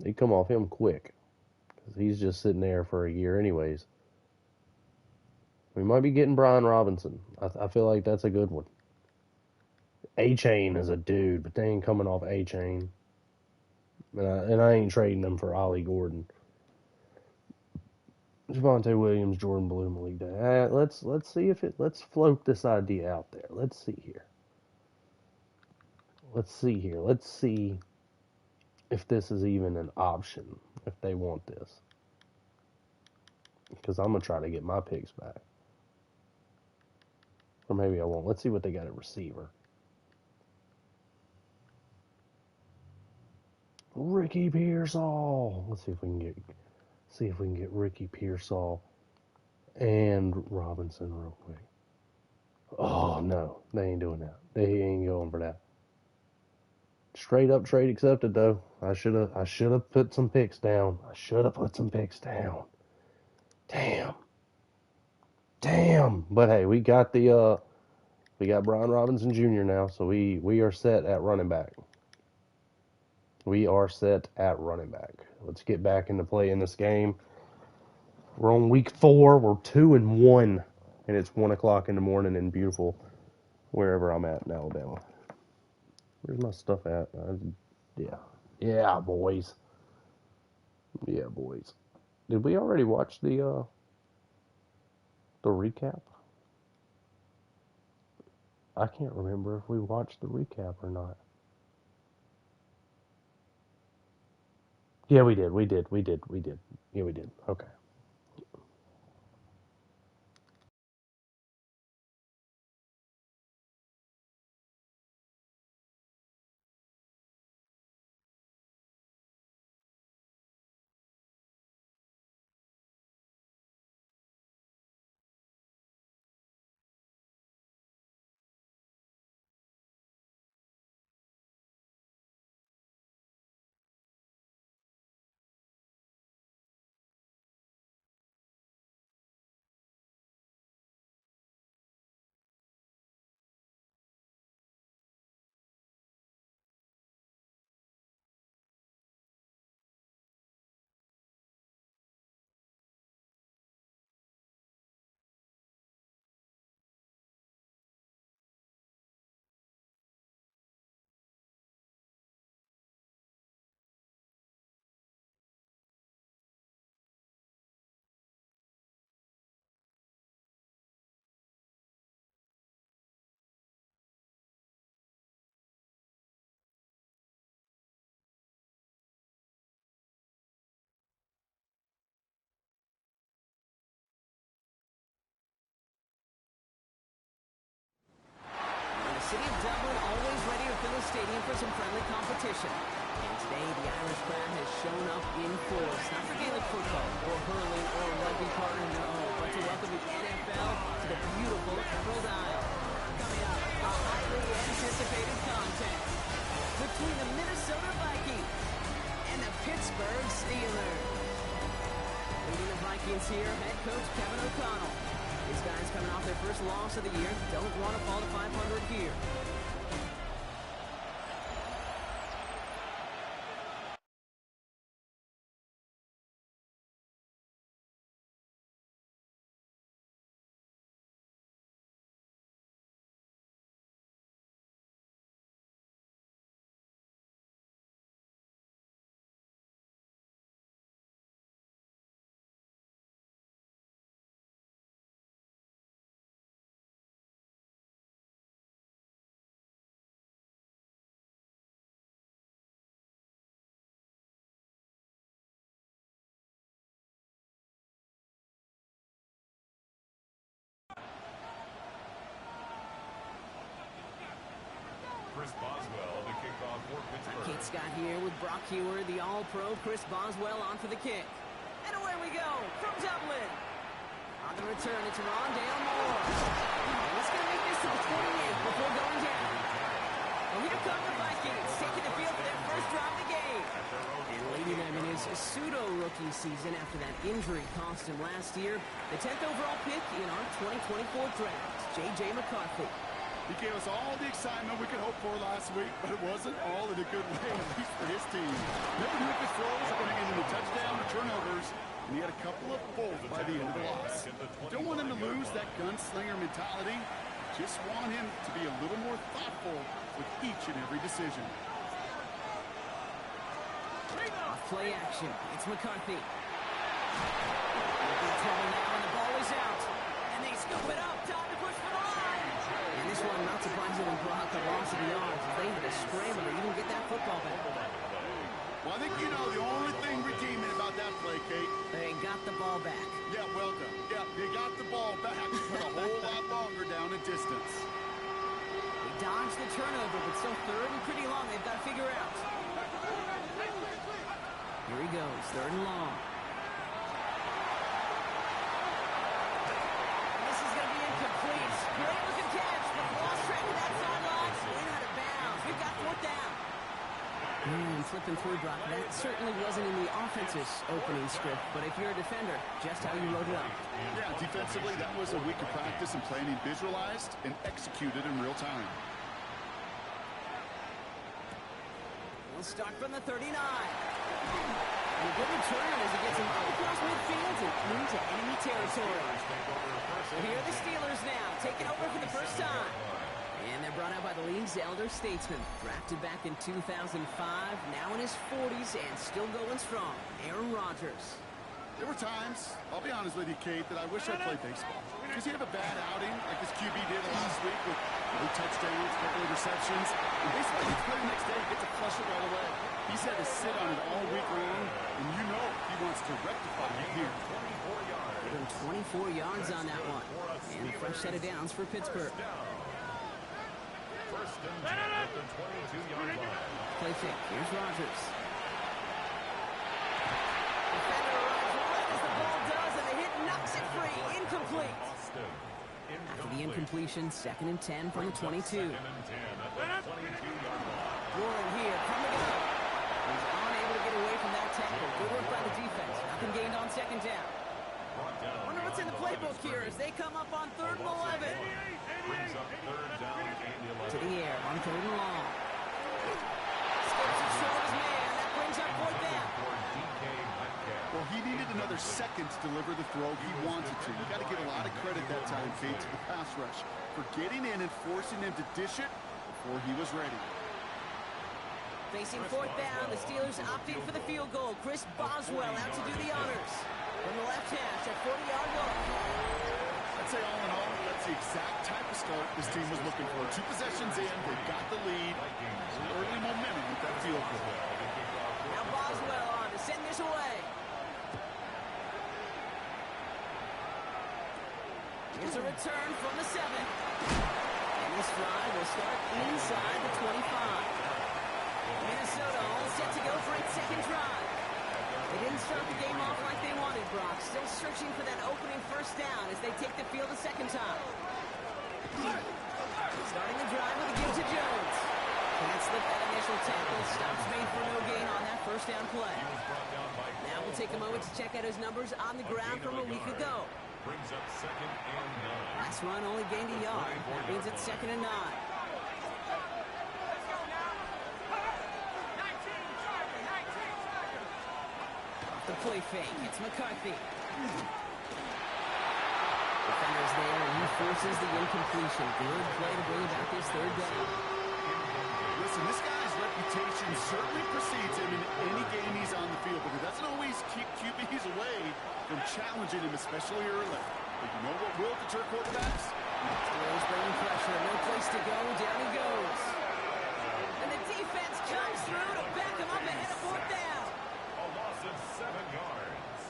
They'd come off him quick because he's just sitting there for a year anyways. We might be getting Brian Robinson. I feel like that's a good one. A-Chain is a dude, but they ain't coming off A-Chain. And I ain't trading them for Ollie Gordon. Javonte Williams, Jordan Blue, Malik Day. Let's see if let's float this idea out there. Let's see here. Let's see if this is even an option, if they want this. Because I'm going to try to get my picks back. Or maybe I won't. Let's see what they got at receiver. Ricky Pearsall. Let's see if we can get Ricky Pearsall and Robinson real quick. Oh no, they ain't doing that. They ain't going for that. Straight up trade accepted though. I should have put some picks down. Damn. But hey, we got Brian Robinson Jr. now, so we are set at running back. Let's get back into play in this game. We're on week 4. We're 2-1, and it's 1:00 in the morning in beautiful wherever I'm at in Alabama. Where's my stuff at? Yeah, boys. Did we already watch the recap? I can't remember if we watched the recap or not. Yeah, we did. Yeah, we did. Okay. some friendly competition. And today, the Irish crowd has shown up in force, not for Gaelic football or hurling or rugby partner, no, but to welcome the NFL to the beautiful Emerald Isle. Coming up, a highly anticipated contest between the Minnesota Vikings and the Pittsburgh Steelers. Leading the Vikings here, head coach Kevin O'Connell. These guys coming off their first loss of the year, don't want to fall to 500 here. Chris Boswell to kick off for Pittsburgh. Kate Scott here with Brock Hewer, the All-Pro Chris Boswell on for the kick. And away we go from Dublin. On the return, it's Rondale Moore. And he's going to make this to the 28 before going down. Well, here come the Vikings, taking the field for their first drive of the game. And leading them in his pseudo-rookie season after that injury cost him last year. The 10th overall pick in our 2024 draft, J.J. McCarthy. He gave us all the excitement we could hope for last week, but it wasn't all in a good way, at least for his team. Never knew if his throws were going to end in a touchdown or turnovers, and he had a couple of fumbles by the end of the loss. You don't want him to lose that gunslinger mentality. Just want him to be a little more thoughtful with each and every decision. Off play action. It's McCarthy. Looking trouble now, and the ball is out. And they scoop it up. Time to push for the line. And this one, not surprisingly, brought the loss of the yards as they had to scramble to even get that football back. Well, I think you know the only thing redeeming about that play, Kate. They got the ball back. Yeah, well done. Yeah, they got the ball back, but a whole lot longer down in distance. They dodged the turnover, but still third and pretty long. They've got to figure out. Here he goes, third and long. This is going to be incomplete. Great looking catch, but lost track of that sideline. In out of bounds. We've got fourth down. Flipping through, Brock. That certainly wasn't in the offense's opening script, but if you're a defender, just how you wrote it up. Yeah, defensively, that was a week of practice and planning visualized and executed in real time. We'll start from the 39. And a good return as he gets him up across midfield and into enemy territory. Here are the Steelers now, taking over for the first time. And they're brought out by the league's elder statesman. Drafted back in 2005, now in his 40s and still going strong. Aaron Rodgers. There were times, I'll be honest with you, Kate, that I wish I played baseball. Because you have a bad outing, like this QB did last week with no touchdowns, a couple of receptions. And basically, he's playing the next day, he gets to flush it right away. He's had to sit on it all week long, and you know he wants to rectify it here. 24 yards on that one. And a fresh set of downs for Pittsburgh. First and 10 at the 22-yard line. Play fake. Here's Rodgers. Defender arrives right as the ball does, and the hit knocks it free. Incomplete. After the incompletion, second and 10 from the 22. Second and 10 at the 22-yard line. Warren here from the gun. He's unable to get away from that tackle. Good work by the defense. Nothing gained on second down. Wonder what's in the playbook here as they come up on third and 11. Brings up third down and 11. To the air on third and long. Skips it short of his man. That brings up fourth down. Well, he needed another second to deliver the throw he wanted to. You got to give a lot of credit that time, Kate, to the pass rush for getting in and forcing him to dish it before he was ready. Facing fourth down, the Steelers opting for the field goal. Chris Boswell out to do the honors. From the left hash at 40-yard line. I'd say all in all, that's the exact type of start this team was looking for. 2 possessions in, they've got the lead. Early momentum with that field goal. Now Boswell on to send this away. Here's a return from the 7. And this drive will start inside the 25. Can't slip that initial tackle. Stops made for no gain on that first down play. Now we'll take a moment to check out his numbers on the ground from a week ago. Brings up 2nd and 9. Last run only gained a yard. That means it's 2nd and 9. Off the play fake. It's McCarthy. Defenders there, and he forces the incompletion. Good play to bring about this 3rd down. Listen, this guy's reputation certainly precedes him in any game he's on the field, but it doesn't always keep QBs away from challenging him, especially early. But you know what will deter quarterbacks? Steelers bringing pressure. No place to go. Down he goes. And the defense comes through to back him up ahead of 4th down. A loss of 7 yards.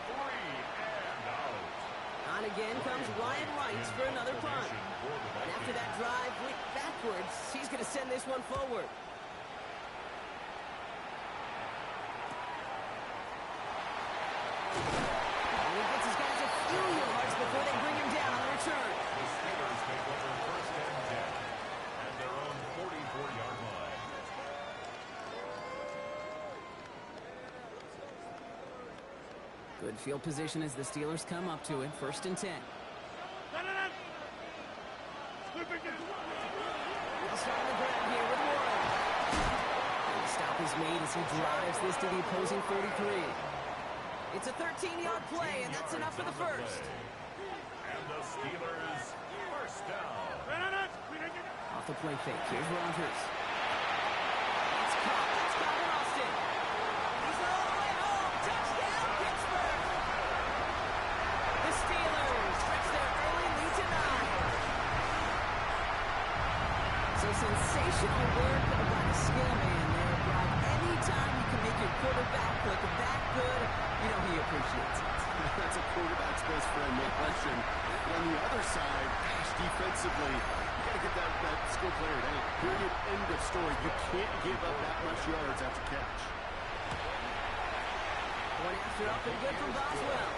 3 and out. On again comes Ryan Wright for another punt. And after that drive went backwards, he's going to send this one forward. And he gets his guys a few yards before they bring him down on the return. The Steelers take over 1st and 10 at their own 44-yard line. Good field position as the Steelers come up to it. 1st and 10. They'll start on the ground here with Warren. And the stop is made as he drives this to the opposing 33. It's a 13-yard play, and that's enough for the first. And the Steelers, 1st down. Off the play fake. Here's Rodgers. It's caught. It's Calvin Austin. He's all the way home. Touchdown, Pittsburgh. The Steelers stretch their early lead to 9. So sensational work by the skill man there, Brock. Anytime you can make your quarterback look that good, you know he appreciates it. That's a quarterback's best friend, no question. But on the other side, gosh, defensively, you got to get that skill player down. Period, end of story. You can't give up that much yards after catch. One after up and good from Boswell.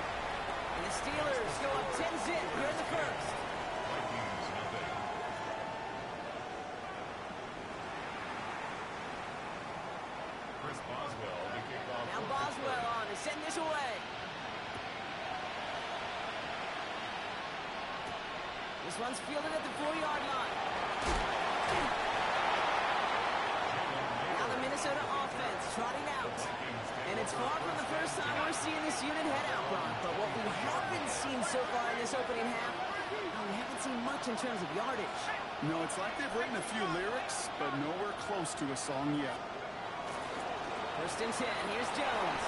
And the Steelers go up 10-zip here in the first. Vikings, nothing. Chris Boswell to kick off. Now Boswell on to send this away. This one's fielded at the 4-yard line. Now the Minnesota offense trotting out. And it's far from the first time we're seeing this unit head out, Brock. But what we haven't seen so far in this opening half, we haven't seen much in terms of yardage. No, it's like they've written a few lyrics, but nowhere close to a song yet. 1st and 10. Here's Jones.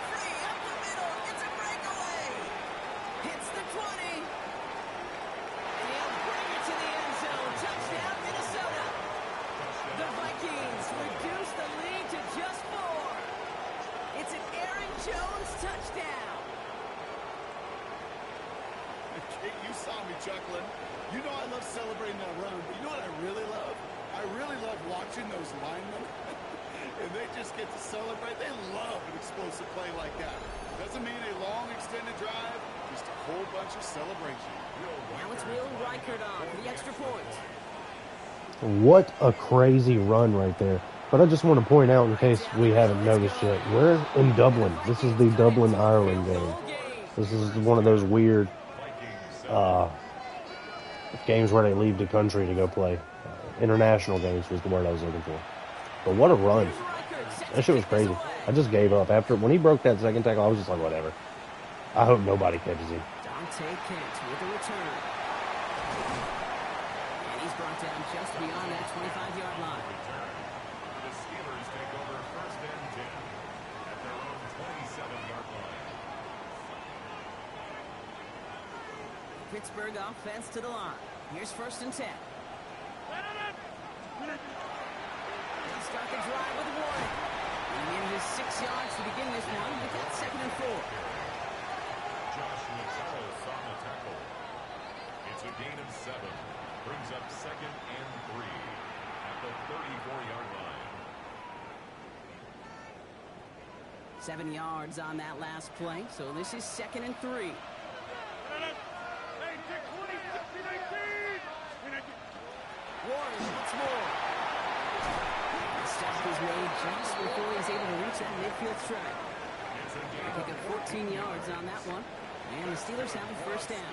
Free up the middle. It's a breakaway. Hits the 20. And he'll bring it to the end zone. Touchdown, Minnesota. The Vikings reduce the lead to just 4. It's an Aaron Jones touchdown. Kate, you saw me chuckling. You know I love celebrating that run, but you know what I really love? I really love watching those linemen, and they just get to celebrate. They love an explosive play like that. Doesn't mean a long extended drive, just a whole bunch of celebration. Now it's Will Reichert on for the extra point. What a crazy run right there. But I just want to point out, in case we haven't noticed yet, we're in Dublin. This is the Dublin-Ireland game. This is one of those weird games where they leave the country to go play. International games was the word I was looking for. But what a run. That shit was crazy. I just gave up. When he broke that second tackle, I was just like, whatever. I hope nobody catches him. Dante Kent with the return. And he's brought down just beyond that 25-yard line. The Steelers take over 1st and 10 at their own 27-yard line. Pittsburgh offense to the line. Here's 1st and 10. They start the drive with Warren. He manages 6 yards to begin this one. We've got 2nd and 4. Josh Metellus on the tackle. It's a gain of 7. Brings up 2nd and 3 at the 34-yard line. 7 yards on that last play. So this is 2nd and 3. Warren, once more. The stop was made just before he's able to reach that midfield strike. They pick up 14 yards on that one. And the Steelers have a first down.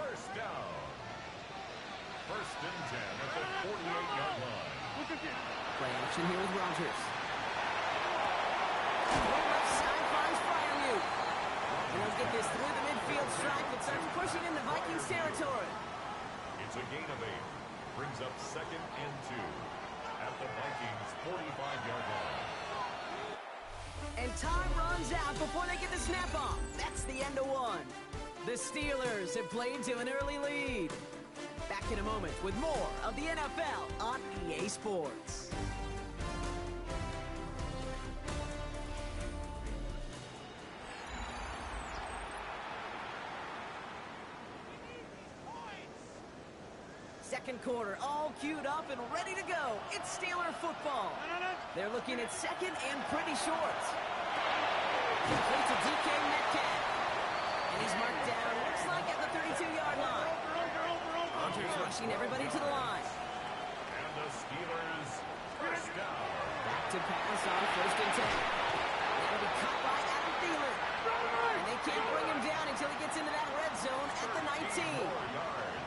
First down. First and 10 at the 48-yard line. Play action here with Rodgers. Left side finds Fryermuth. And he'll get this through the midfield strike that starts pushing into Vikings territory. It's a gain of 8. Brings up second and 2 at the Vikings 45-yard line. And time runs out before they get the snap off. That's the end of one. The Steelers have played to an early lead. Back in a moment with more of the NFL on EA Sports. Second quarter, all queued up and ready to go. It's Steeler football. They're looking at second and pretty short. Complete to DK Metcalf. And he's marked down, looks like at the 32-yard line. Rodgers rushing everybody to the line. And the Steelers first down. Back to pass on first and 10. It'll be caught by Adam Thielen. And they can't bring him down until he gets into that red zone at the 19. 4 yards.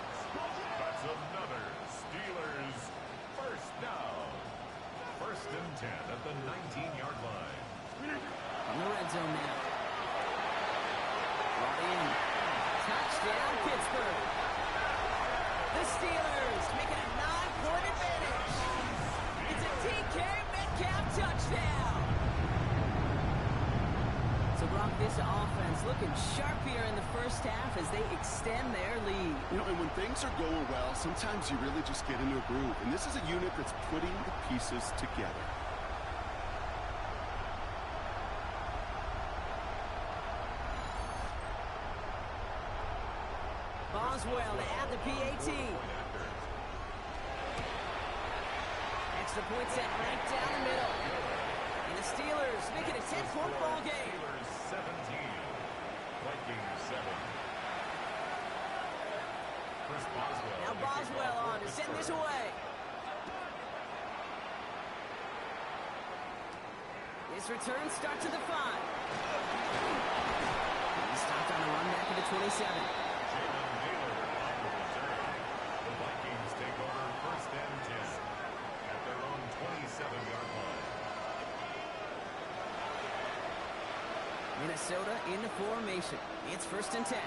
That's another Steelers first down. First and 10 at the 19-yard line. On the red zone now. Brought in. Touchdown, Pittsburgh. The Steelers making a 9-point advantage. It's a DK Metcalf touchdown. So, Brock, this offense looking sharp here in the first half as they extend their lead. You know, and when things are going well, sometimes you really just get into a groove. And this is a unit that's putting the pieces together. Boswell to add the PAT. Extra point set right down the middle. And the Steelers make it a 10-point ball game. Steelers 17. Vikings 7. Chris Boswell. Now Boswell on to send this away. This return starts at the 5. He stopped on a run back at the 27. The Vikings take over first and 10 at their own 27-yard line. Minnesota into formation. It's first and 10.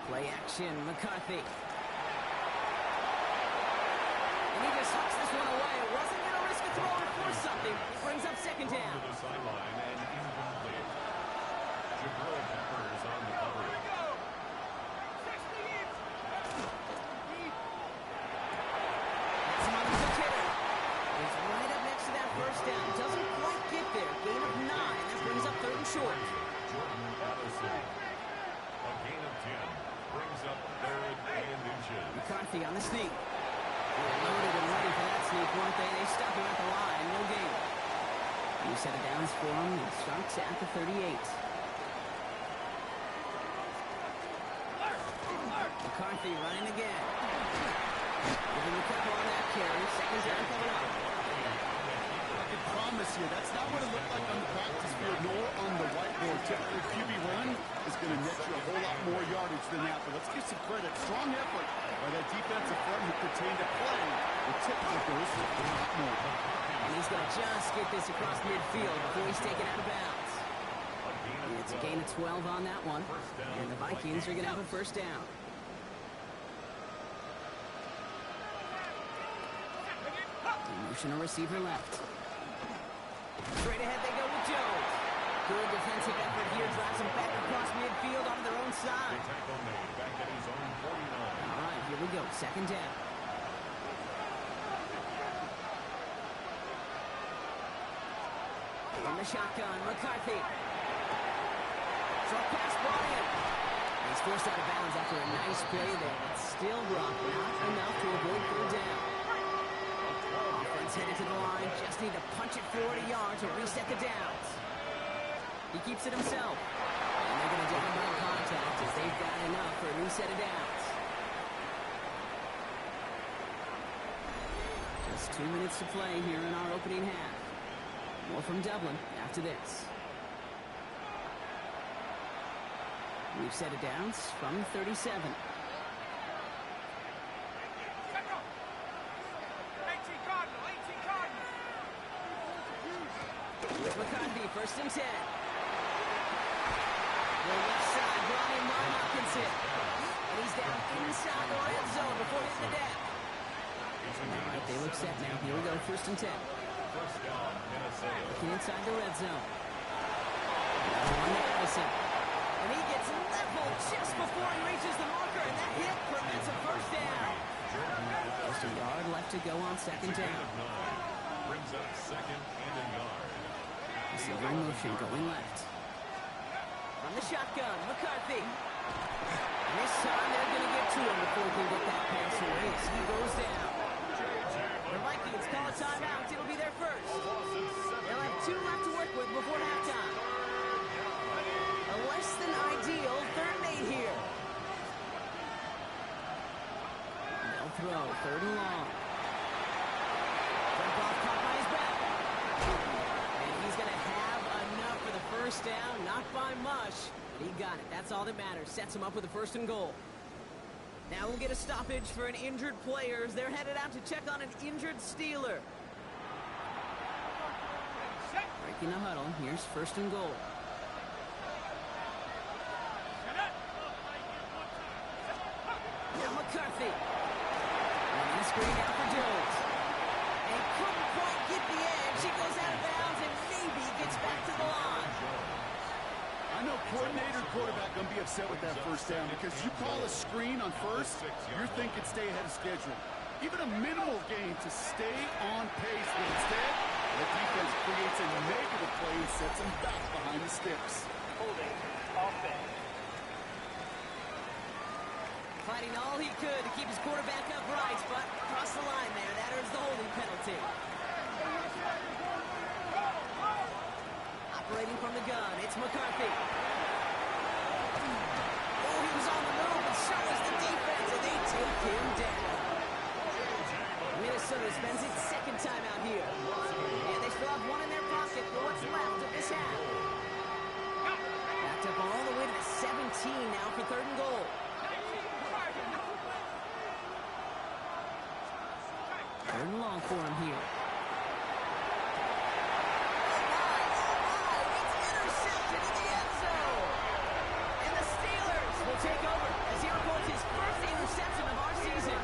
Play action, McCarthy. And he just hooks this one away. It wasn't going to risk a throw or force something. It brings up second down. To the sideline and incomplete. Jabril Peppers on the coverage. He's right up next to that first down. Doesn't quite get there. Gain of 9. That brings up third and short. Jordan Addison. A gain of 10. Brings up third and inches. McCarthy on the sneak. They were loaded and ready for that sneak, weren't they? They stop him at the line. No gain. New set of downs for him. It starts at the 38. McCarthy running again. Giving a couple on that carry. Second down coming up. I can promise you, that's not what it looked like on the practice field nor on the whiteboard. Typically, QB run is going to net you a whole lot more yardage than that. But let's give some credit. Strong effort by that defensive front who contained a play. The typical goes for a lot more. And he's going to just get this across midfield before he's taken out of bounds. It's a gain of 12 on that one. And the Vikings are going to have a first down. Motion a receiver left. Straight ahead they go with Jones. Good defensive effort here. Drives him back across midfield on their own side. Tackle made back at his own 49. All right, here we go. Second down. From the shotgun, McCarthy. Short pass brought in. He's forced out of bounds after a nice play there. But still, Brock, not enough to avoid third down. Offense headed to the line. Just need to punch it 40 yards to reset the downs. He keeps it himself. And they're going to down by contact as they've got enough for a new set of downs. 2 minutes to play here in our opening half. More from Dublin after this. We've set it down from 37. With McCarthy, 1st and 10. The left side, brought in by Hopkinson. And he's down inside the red zone before hitting the deck. All right, they look set now. Here we go, 1st and 10. Looking inside the red zone. Now on to Addison. And he gets leveled just before he reaches the marker, and that hit prevents a 1st down. Just a yard left to go on 2nd down. Brings up 2nd and a yard. Receiver in motion, going left. From the shotgun, McCarthy. And this time they're going to get to him before he can get that pass away. So he goes down. The Vikings call a timeout. It'll be their first. They'll have 2 left to work with before halftime. A less than ideal 3rd and 8 here. They'll throw 3rd and long. Jump off, caught by his back. And he's going to have enough for the 1st down. Not by much, but he got it. That's all that matters. Sets him up with a 1st and goal. Now we'll get a stoppage for an injured player as they're headed out to check on an injured Steeler. Breaking the huddle. Here's 1st and goal. Now McCarthy. And a screen out for Jones. And couldn't quite get the edge. He goes out of bounds and maybe gets back to the line. I know coordinator quarterback going to be upset with that 1st down because you call a screen on 1st, you're thinking stay ahead of schedule. Even a minimal gain to stay on pace, but instead, the defense creates a negative play and sets him back behind the sticks. Holding offense. Fighting all he could to keep his quarterback upright, but across the line there, that earns the holding penalty. Operating from the gun, it's McCarthy. Oh, he was on the move, and so is the defense, and they take him down. Minnesota spends its 2nd time out here. And they still have 1 in their pocket for what's left of this half. Backed up all the way to the 17 now for 3rd and goal. 3rd and long for him here. Take over as he records his 1st interception of our season.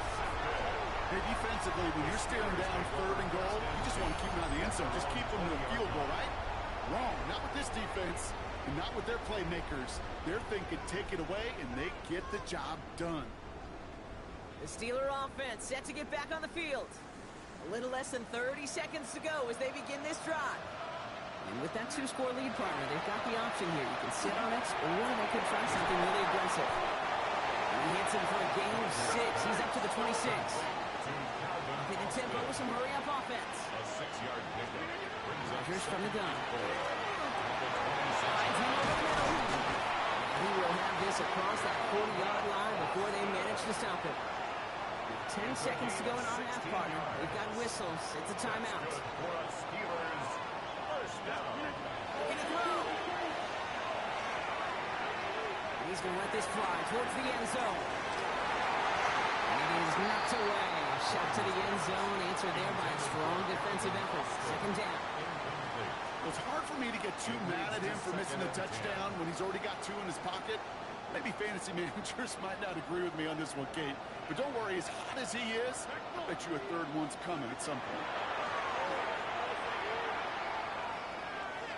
Hey, defensively, when you're staring down 3rd and goal, you just want to keep him out of the end zone. Just keep him to a field goal, right? Wrong. Not with this defense and not with their playmakers. They're thinking take it away, and they get the job done. The Steeler offense set to get back on the field. A little less than 30 seconds to go as they begin this drive. And with that 2-score lead partner, they've got the option here. You can sit on it, or they could try something really aggressive. And he hits him for a gain of 6. He's up to the 26. Upping the tempo with some hurry-up offense. A 6-yard pickup. Rodgers from the gun. He will have this across that 40-yard line before they manage to stop him. With 10 seconds to go in our half, partner. We've got whistles. It's a timeout. And he's going to let this fly towards the end zone. And it is knocked away. Shot to the end zone. Answered there by a strong defensive effort. 2nd down. Well, it's hard for me to get too mad at him for missing a touchdown when he's already got 2 in his pocket. Maybe fantasy managers might not agree with me on this one, Kate. But don't worry, as hot as he is, I bet you a 3rd one's coming at some point.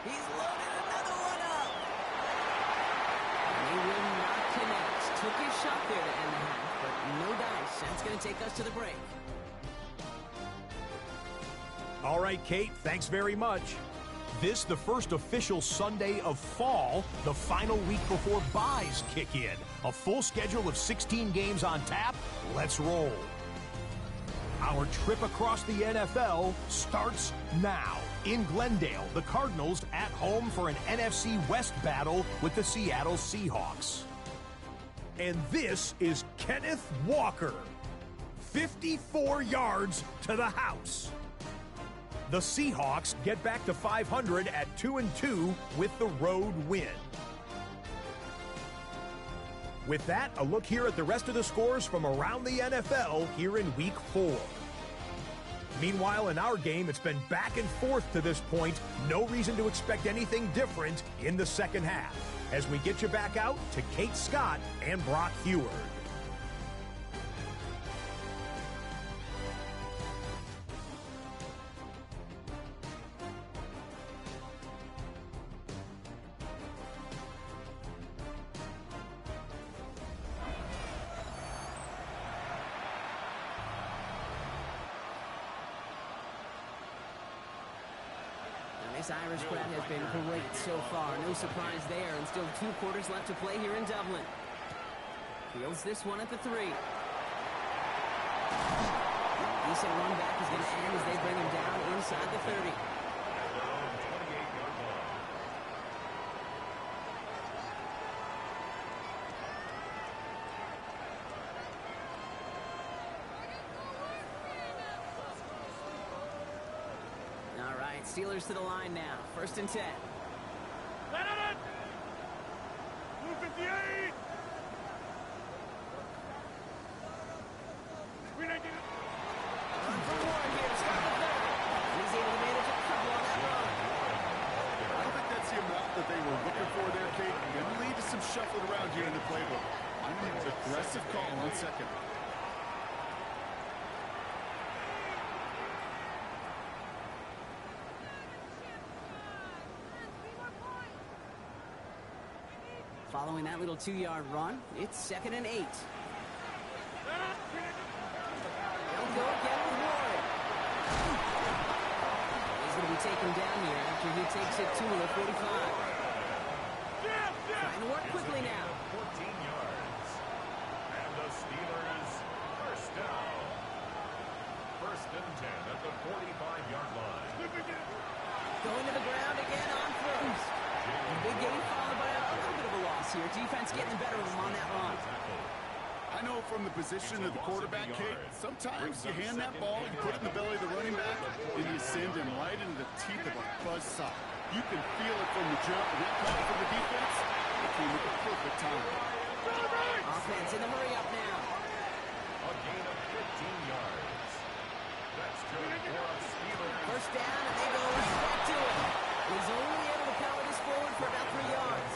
He's loaded another one up. And he will not connect. Took his shot there to end the half, but no dice. That's going to take us to the break. All right, Kate, thanks very much. This, the first official Sunday of fall, the final week before byes kick in. A full schedule of 16 games on tap. Let's roll. Our trip across the NFL starts now. In Glendale, the Cardinals at home for an NFC West battle with the Seattle Seahawks. And this is Kenneth Walker. 54 yards to the house. The Seahawks get back to 500 at 2-2 with the road win. With that, a look here at the rest of the scores from around the NFL here in Week 4. Meanwhile, in our game, it's been back and forth to this point. No reason to expect anything different in the second half, as we get you back out to Kate Scott and Brock Heward. This Irish crowd has been great so far. No surprise there, and still 2 quarters left to play here in Dublin. Fields this one at the 3. Decent run back is going to end as they bring him down inside the 30. Steelers to the line now. 1st and 10. Blue 58. Run for one here to start the 30. And he's able to manage a couple on that run. I don't think that's the amount that they were looking for there, Kate. Going to lead to some shuffling around here in the playbook. I need an aggressive call on 2nd. Following that little 2-yard run, it's 2nd and 8. They'll go again with Warren. He's going to be taken down here after he takes it to the 45. Trying to work quickly now. 14 yards. And the Steelers first down. 1st and 10 at the 45-yard line. Going to the ground again on 1st. Big gain followed by a little bit of a loss here. Defense getting the better of them on that run. I know from the position of the quarterback, Kate, sometimes you hand that ball, you put it in the belly of the running back, and you send him right into the teeth of a buzzsaw. You can feel it from the jump, and that call from the defense, it came at the perfect time. Offense in the hurry up now. A gain of 15 yards. That's good for a Steelers. 1st down, and they go back to it. He's only able to power this forward for about 3 yards.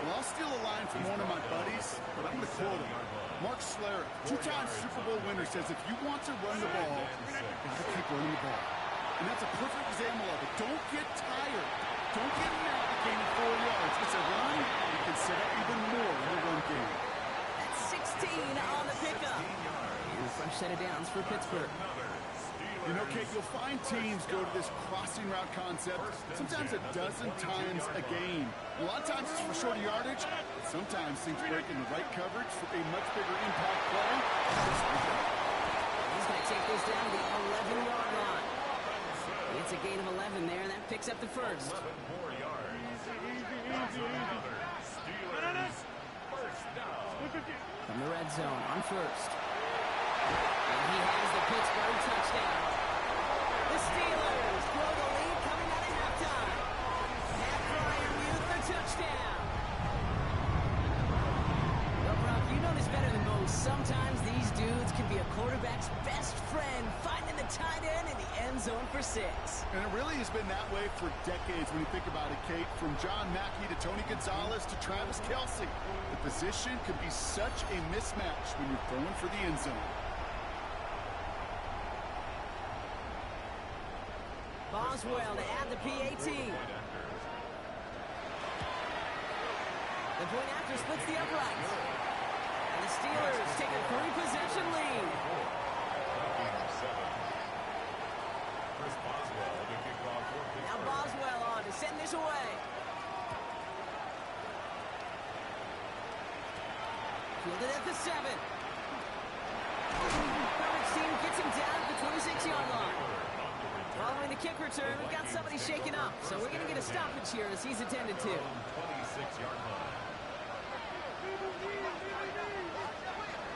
Well, I'll steal a line from one of my buddies, but I'm going to quote him. Mark Schlereth, 2-time Super Bowl winner, says if you want to run the ball, you got to keep running the ball. And that's a perfect example of it. Don't get tired. Don't get mad at gaining 4 yards. It's a run. You can set up even more in the run game. That's 16 on the pickup. And a fresh set of downs for Pittsburgh. You know, Kate, you'll find teams go to this crossing route concept sometimes a dozen times a game. A lot of times it's for shorter yardage, but sometimes things break in the right coverage for a much bigger impact play. He's going to take this down to the 11-yard line. It's a gain of 11 there, and that picks up the 1st. 11 more yards. Steelers first down. From the red zone on 1st. And he has the Pittsburgh touchdown. The Steelers throw the lead coming out of halftime. Matt Fryermuth the touchdown. Well, Brock, you know this better than most. Sometimes these dudes can be a quarterback's best friend, finding the tight end in the end zone for 6. And it really has been that way for decades when you think about it, Kate. From John Mackey to Tony Gonzalez to Travis Kelce. The position can be such a mismatch when you're throwing for the end zone. Boswell to add the PAT. The point after splits the uprights. And the Steelers take a 3-possession lead. Now Boswell on to send this away. Fielded at the 7. Coverage team gets him down at the 26-yard line. Following the kick return, we've got somebody shaken up, so we're going to get a stoppage here as he's attended to. 26-yard line.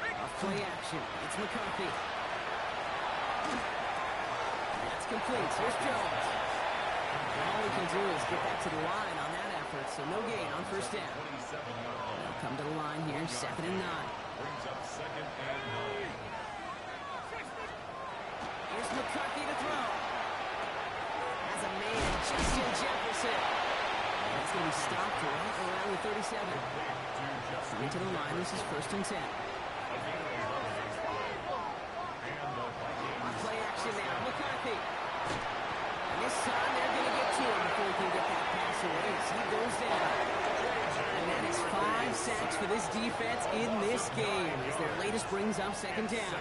A Play action. It's McCarthy. That's complete. Here's Jones. And all he can do is get back to the line on that effort, so no gain on first down. They'll come to the line here, 2nd and 9. Brings up 2nd and 9. Here's McCarthy to throw. Has a man, Justin Jefferson. And it's going to be stopped right around the 37. Coming to the line, this is 1st and 10. On play action now, McCarthy. And this time they're going to get to him before he can get that pass away as he goes down. And that is 5 sacks for this defense in this game as their latest brings up 2nd down.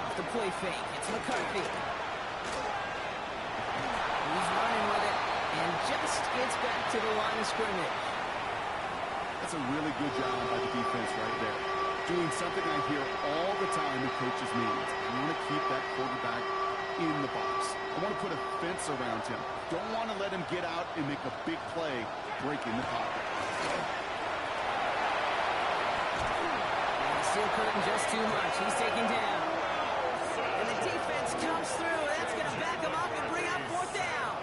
Off the play fake, it's McCarthy. He's running with it and just gets back to the line of scrimmage. That's a really good job by the defense right there. Doing something I hear all the time in coaches' meetings. I want to keep that quarterback in the box. I want to put a fence around him. Don't want to let him get out and make a big play breaking the pocket. And the steel curtain just too much. He's taken down. And the defense comes through. That's going to back him up and bring up 4th down.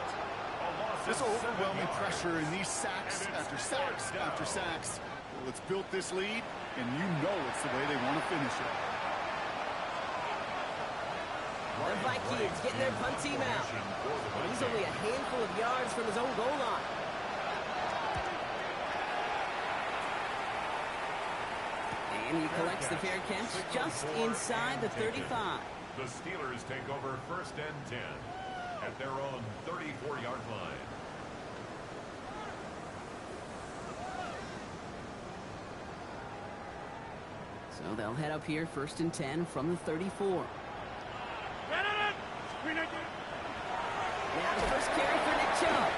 This overwhelming pressure in these sacks after sacks after sacks. Well, it's built this lead, and you know it's the way they want to finish it. The Vikings getting their punt team out. He's only a handful of yards from his own goal line. And he collects the fair catch just inside the 35. The Steelers take over 1st and 10 at their own 34-yard line. So they'll head up here 1st and 10 from the 34. Now the first carry for Nick Chubb.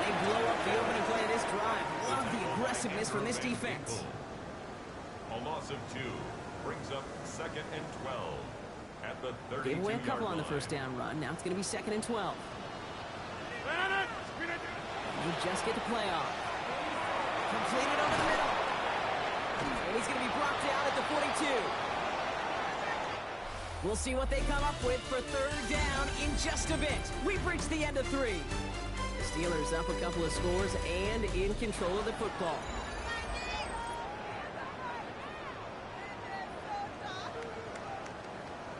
They blow up the opening play of this drive. Love the aggressiveness from this defense. A loss of 2 brings up 2nd and 12 at the 32-yard Gave away a couple on the line. first down run. Now it's going to be 2nd and 12. They just get the play off. Completed over the middle. And he's going to be brought down at the 42. We'll see what they come up with for 3rd down in just a bit. We've reached the end of 3. The Steelers up a couple of scores and in control of the football.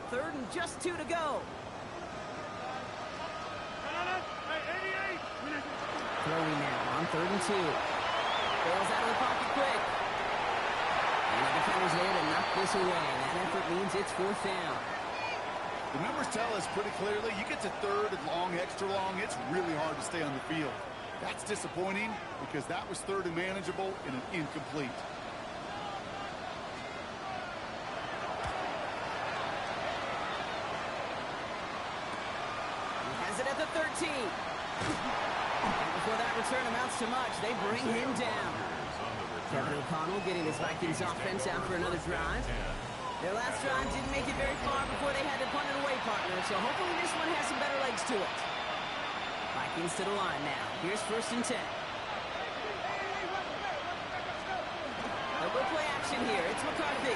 Third and just 2 to go. Throwing now on 3rd and 2. Bails out of the pocket quick. And the defender's there to knock this away. That effort means it's 4th down. The numbers tell us pretty clearly, you get to 3rd and long, extra long, it's really hard to stay on the field. That's disappointing because that was 3rd and manageable and an incomplete. He has it at the 13. And before that return amounts to much, they bring him down. Kevin O'Connell getting his Vikings offense out for another drive. Their last drive didn't make it very far before they had to punt it away, partner, so hopefully this one has some better legs to it. Vikings to the line now. Here's 1st and 10. They'll go play action here. It's McCarthy.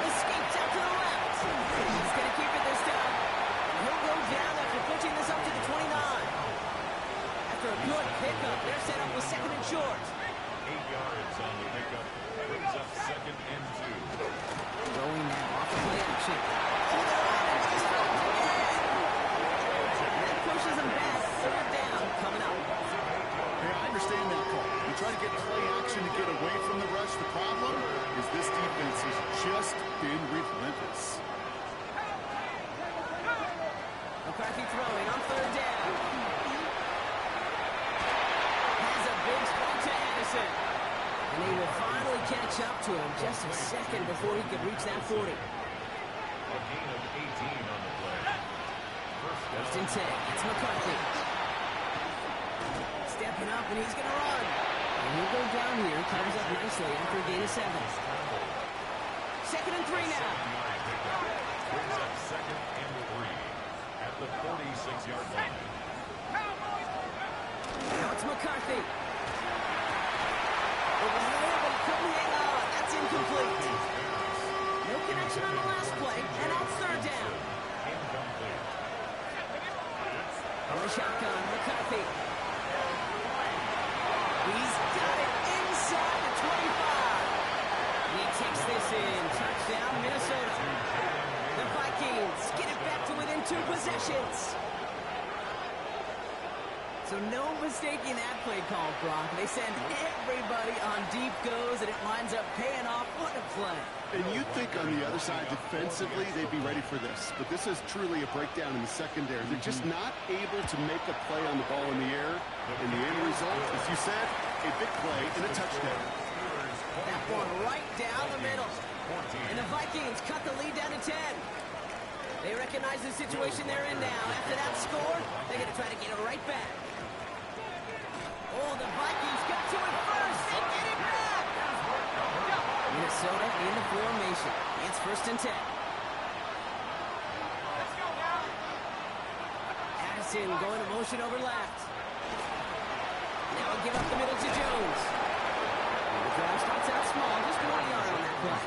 Escapes out to the left. He's going to keep it this time. And he'll go down after pushing this up to the 29. After a good pickup, they're set up with 2nd and short. 8 yards on the pickup. Brings up 2nd and 2. Going now off the play action. That pushes them back. 3rd down coming up. Hey, I understand that call. You try to get play action to get away from the rush. The problem is this defense has just been relentless. McCarthy throwing on 3rd down. Has a big throw to Anderson. And they will finally catch up to him just a second before he could reach that 40. A gain of 18 on the play. 1st and 10. It's McCarthy. Stepping up, and he's going to run. And he'll go down here. Comes up nicely after a gain of 7. 2nd and 3 now. Brings up 2nd and 3 at 6-yard line. Now it's McCarthy. It was there, but he couldn't hang on. That's incomplete. No connection on the last play, and now it's third down. Incomplete. From the shotgun, McCarthy. He's got it inside the 25. He takes this in. Touchdown, Minnesota. The Vikings get it back to within 2 possessions. So no mistaking that play call, Brock. They send everybody on deep goes, and it winds up paying off. What a play. And you'd think on the other side, defensively, they'd be ready for this. But this is truly a breakdown in the secondary. They're just not able to make a play on the ball in the air. And the end result, as you said, a big play and a touchdown. That one right down the middle. And the Vikings cut the lead down to 10. They recognize the situation they're in now. After that score, they're going to try to get it right back. Oh, the Vikings got to it first. They get it back. Minnesota in the formation. It's first and 10. Addison going to motion over left. Now we give up the middle to Jones. The drive starts out small, just 1 yard on that play.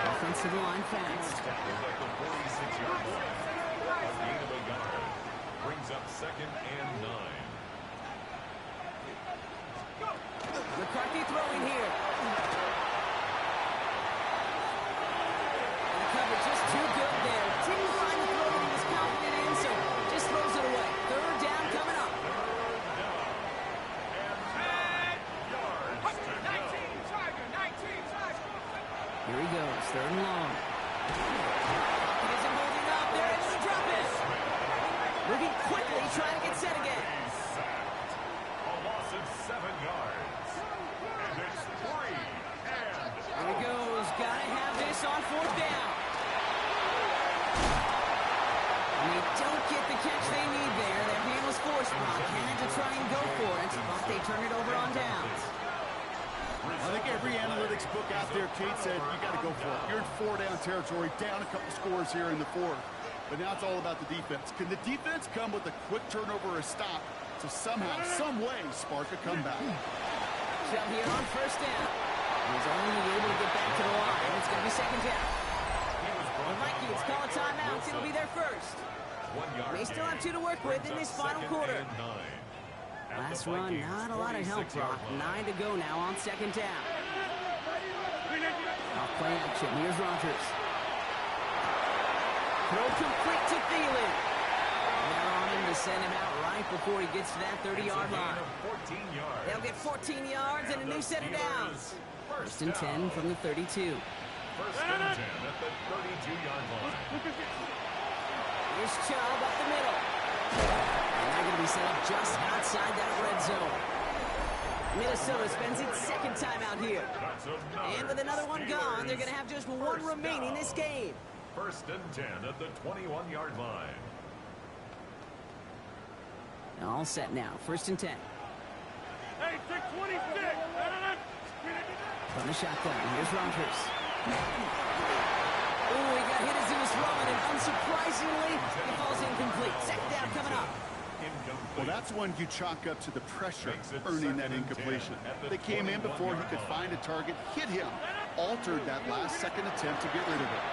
Offensive line fast. At the 46-yard line. A gain of a yard. Brings up 2nd and 9. McCarthy throwing here. And the cover just too good there. Didn't find the throw that he was confident in, so just throws it away. Third down coming up. Here he goes, third and long. He isn't holding up. They're able to drop it. Moving quickly, trying to get set again. A loss of 7 yards. And it's 3 and Here he goes. Gotta have this on fourth down. And they don't get the catch they need there. Their hand was forced, Brock. Had to try and go for it, but they turn it over on downs. I think every analytics book out there, Kate, said you got to go for it. You're in 4-down territory, down a couple scores here in the 4th. But now it's all about the defense. Can the defense come with a quick turnover or a stop to somehow, some way, spark a comeback? Shot here on first down. He's only able to get back to the line. It's going to be second down. The Vikings call a timeout. It'll be their first. 1 yard. They still have 2 to work with in this final quarter. Last run, not a lot of help, Brock. 9 to go now on second down. Off play action. Here's Rodgers. Throw complete to Thielen. They're on him to send him out right before he gets to that 30-yard line. They'll get 14 yards and a new set of downs. First and 10 from the 32. First and 10 at the 32-yard line. Here's Chubb up the middle. And they're going to be set up just outside that red zone. Minnesota spends its second time out here. And with another one gone, they're going to have just one remaining this game. First and 10 at the 21-yard line. All set now. First and 10. Hey, 626! From the shotgun, here's Rodgers. Oh, he got hit as he was throwing, and unsurprisingly, he falls incomplete. Second down coming up. Well, that's one you chalk up to the pressure earning that incompletion. They came in before he could find a target, hit him, altered that last second attempt to get rid of it.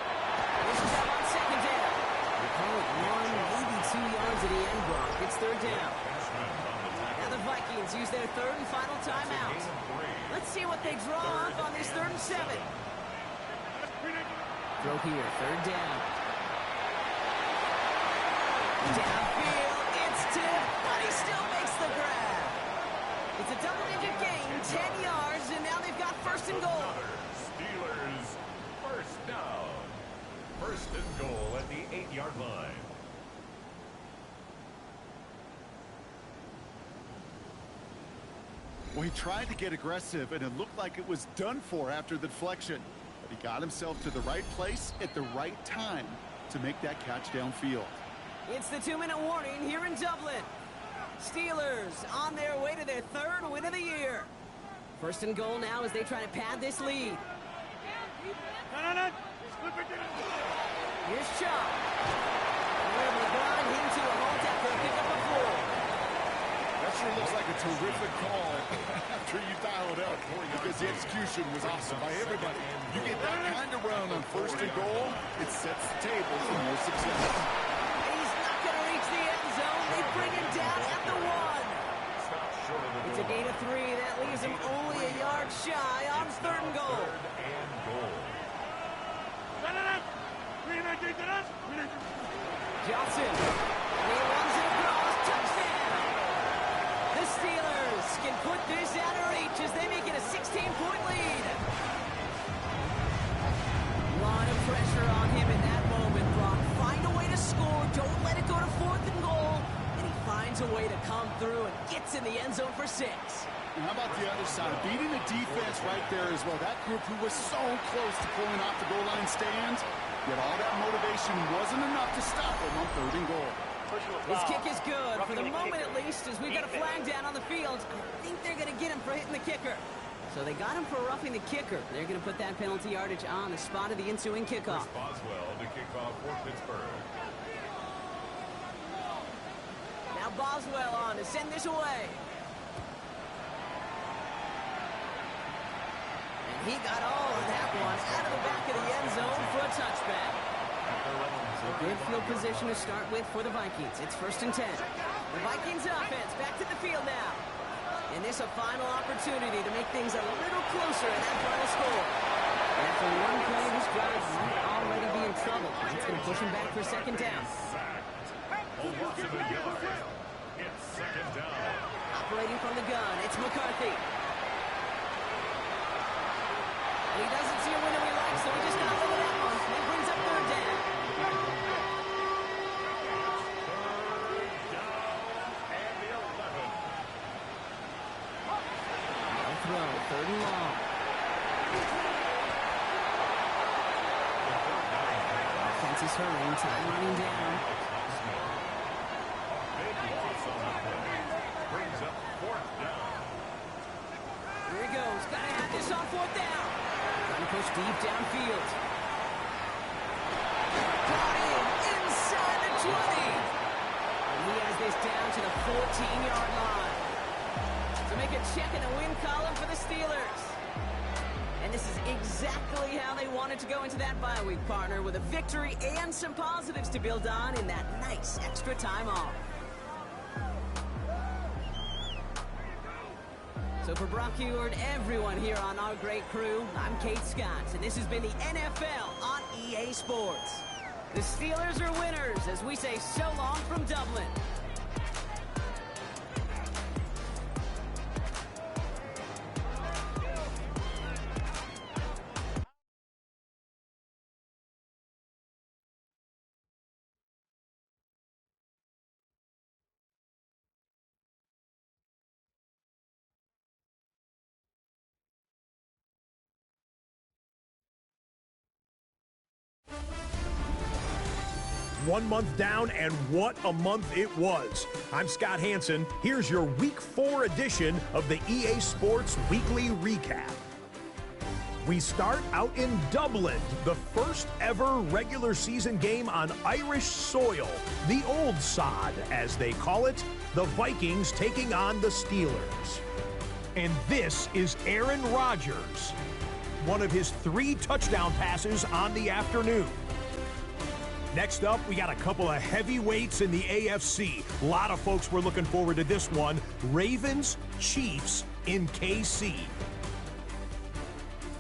This is out on second down. They call it 1, maybe 2 yards at the end, Brock. It's third down. Now the Vikings use their third and final timeout. Let's see what they draw up on this 3rd and 7. Throw here, third down. Downfield, it's tipped, but he still makes the grab. It's a double-digit gain, 10 yards, and now they've got first and goal. Steelers, first down. First and goal at the 8-yard line. Well, he tried to get aggressive, and it looked like it was done for after the deflection. But he got himself to the right place at the right time to make that catch downfield. It's the 2-minute warning here in Dublin. Steelers on their way to their 3rd win of the year. First and goal now as they try to pad this lead. Here's Chubb. They're able to grind him to a hold down terrific call after you dial it up because the execution was awesome by everybody. You get that kind of run on 1st and goal, it sets the table for more success. He's not going to reach the end zone. They bring him down at the 1. It's a gain of 3. That leaves him only a yard shy on 3rd and goal. Johnson. And he runs it across. Touchdown. The Steelers can put this out of reach as they make it a 16-point lead. A lot of pressure on him in that moment, Brock. Find a way to score. Don't let it go to 4th and goal. And he finds a way to come through and gets in the end zone for 6. And how about the other side? Beating the defense right there as well. That group who was so close to pulling off the goal line stand, yet all that motivation wasn't enough to stop them on 3rd and goal. His kick is good, for the moment at least, as we've got a flag down on the field. I think they're going to get him for hitting the kicker. So they got him for roughing the kicker. They're going to put that penalty yardage on the spot of the ensuing kickoff. Boswell to kick off for Pittsburgh. Now Boswell on to send this away. And he got all of that one out of the back of the end zone for a touchback. So good field position to start with for the Vikings. It's 1st and 10. The Vikings offense back to the field now. And this a final opportunity to make things a little closer in that final score. And after one play, this drive might already be in trouble. It's going to push him back for 2nd down. Almost to the yard. It's 2nd down. Operating from the gun, it's McCarthy. And he doesn't see a window he likes, so he just got rid of that one. And brings up 3rd down. Throw, 3rd and long. Offense is hurrying, time running down. Brings up 4th down. Here he goes. Gotta have this on 4th down. Trying to push deep downfield. Got him inside the 20. And he has this down to the 14-yard line. To make a check in the win column for the Steelers. And this is exactly how they wanted to go into that bye week, partner, with a victory and some positives to build on in that nice extra time off. So for Brock Eward, everyone here on our great crew, I'm Kate Scott, and this has been the NFL on EA Sports. The Steelers are winners as we say so long from Dublin. One month down, and what a month it was. I'm Scott Hansen. Here's your Week 4 edition of the EA Sports Weekly Recap. We start out in Dublin, the first ever regular season game on Irish soil, the Old Sod, as they call it, the Vikings taking on the Steelers. And this is Aaron Rodgers, one of his 3 touchdown passes on the afternoon. Next up, we got a couple of heavyweights in the AFC. A lot of folks were looking forward to this one. Ravens, Chiefs in KC.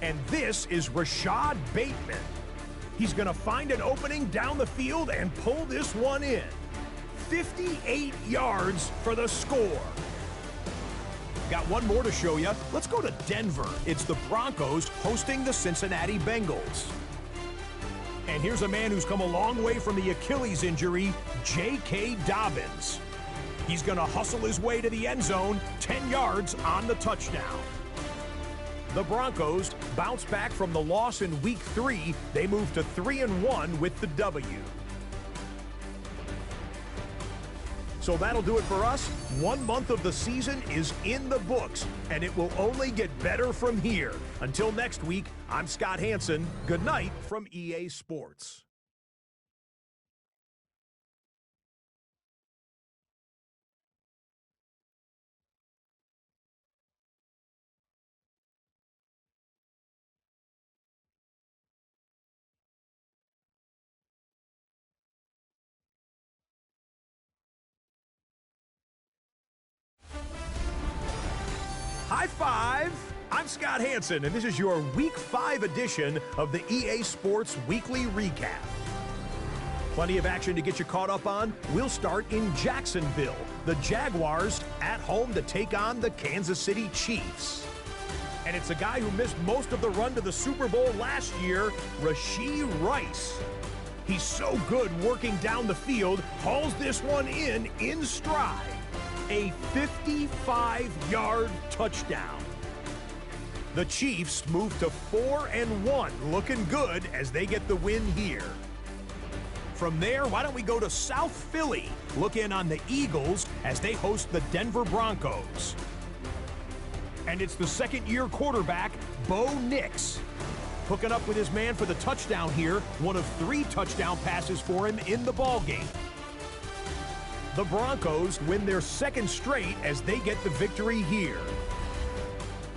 And this is Rashad Bateman. He's going to find an opening down the field and pull this one in. 58 yards for the score. Got one more to show you. Let's go to Denver. It's the Broncos hosting the Cincinnati Bengals. And here's a man who's come a long way from the Achilles injury, J.K. Dobbins. He's going to hustle his way to the end zone, 10 yards on the touchdown. The Broncos bounce back from the loss in Week 3. They move to 3-1 with the W. So that'll do it for us. 1 month of the season is in the books, and it will only get better from here. Until next week, I'm Scott Hansen. Good night from EA Sports. High five! I'm Scott Hansen, and this is your Week 5 edition of the EA Sports Weekly Recap. Plenty of action to get you caught up on. We'll start in Jacksonville. The Jaguars at home to take on the Kansas City Chiefs. And it's a guy who missed most of the run to the Super Bowl last year, Rashee Rice. He's so good working down the field, hauls this one in stride. A 55-yard touchdown. The Chiefs move to 4-1, looking good as they get the win here. From there, why don't we go to South Philly, look in on the Eagles as they host the Denver Broncos. And it's the second-year quarterback, Bo Nix, hooking up with his man for the touchdown here, one of 3 touchdown passes for him in the ballgame. The Broncos win their second straight as they get the victory here.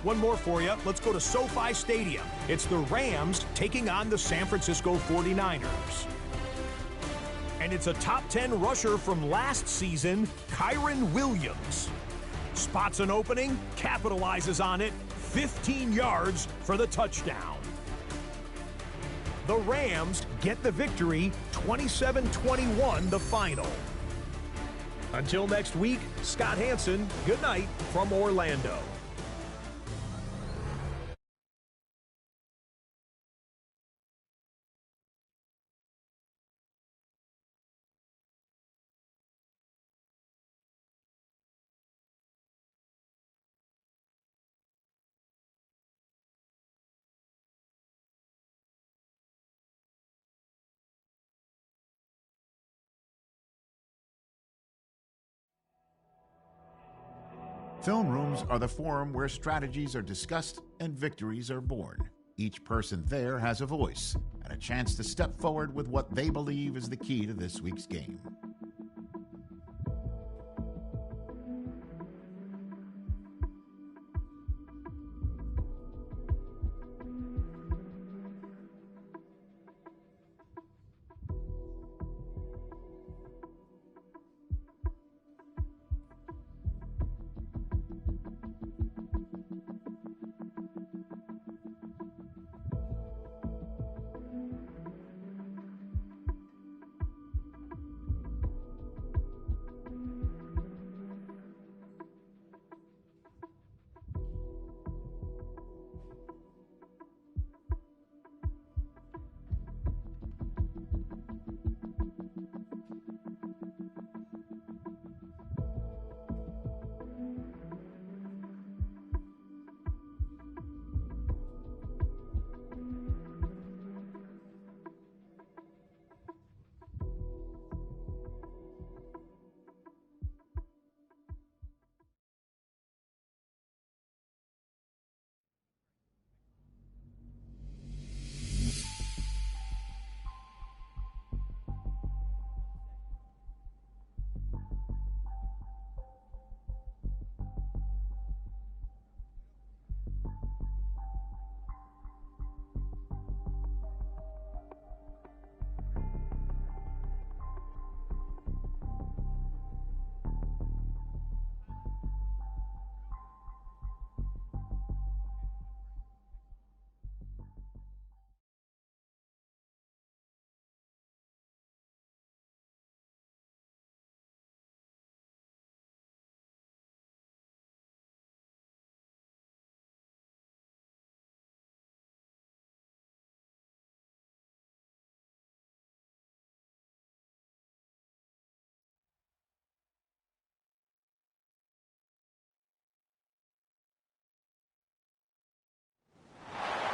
One more for you. Let's go to SoFi Stadium. It's the Rams taking on the San Francisco 49ers. And it's a top 10 rusher from last season, Kyren Williams. Spots an opening, capitalizes on it, 15 yards for the touchdown. The Rams get the victory, 27-21 the final. Until next week, Scott Hansen, good night from Orlando. Film rooms are the forum where strategies are discussed and victories are born. Each person there has a voice and a chance to step forward with what they believe is the key to this week's game.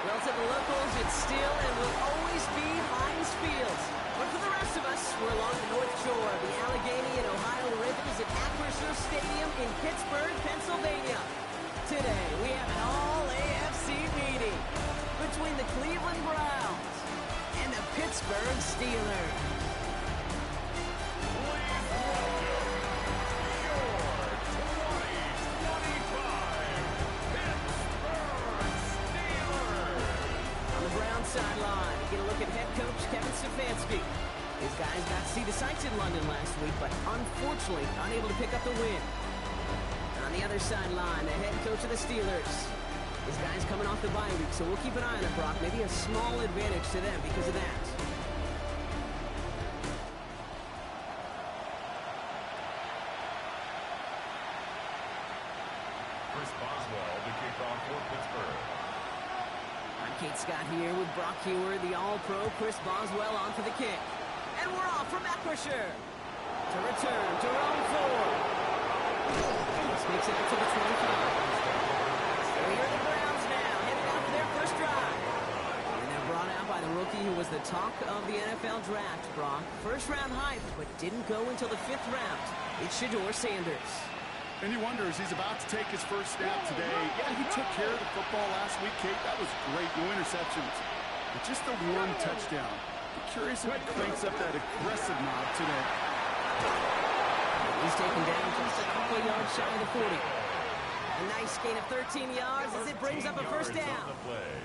Well, to the locals, it's still and will always be Heinz Field. But for the rest of us, we're along the North Shore of the Allegheny and Ohio Rivers at Acrisure Stadium in Pittsburgh, Pennsylvania. Today, we have an all-AFC meeting between the Cleveland Browns and the Pittsburgh Steelers. Sideline. You get a look at head coach Kevin Stefanski. His guys got to see the sights in London last week, but unfortunately unable to pick up the win. On the the other sideline, the head coach of the Steelers. This guy's coming off the bye week, so we'll keep an eye on it, Brock. Maybe a small advantage to them because of that. Chris Boswell, the kickoff for Pittsburgh. I'm Kate Scott here with Brock Hewer, the All-Pro Chris Boswell on for the kick. And we're off from Acrisure. To return, Jerome Ford. This makes it up to the 25. So here are the Browns now, headed out for their first drive. And they're brought out by the rookie who was the talk of the NFL draft, Brock. First round hype, but didn't go until the 5th round. It's Shedeur Sanders. And he wonders, he's about to take his first snap today. Yeah, he took care of the football last week, Kate. That was great. No interceptions. But just the one touchdown. I'm curious if he cranks up that aggressive knob today. He's taken down just a couple yards shy of the 40. A nice gain of 13 yards as it brings up a first down.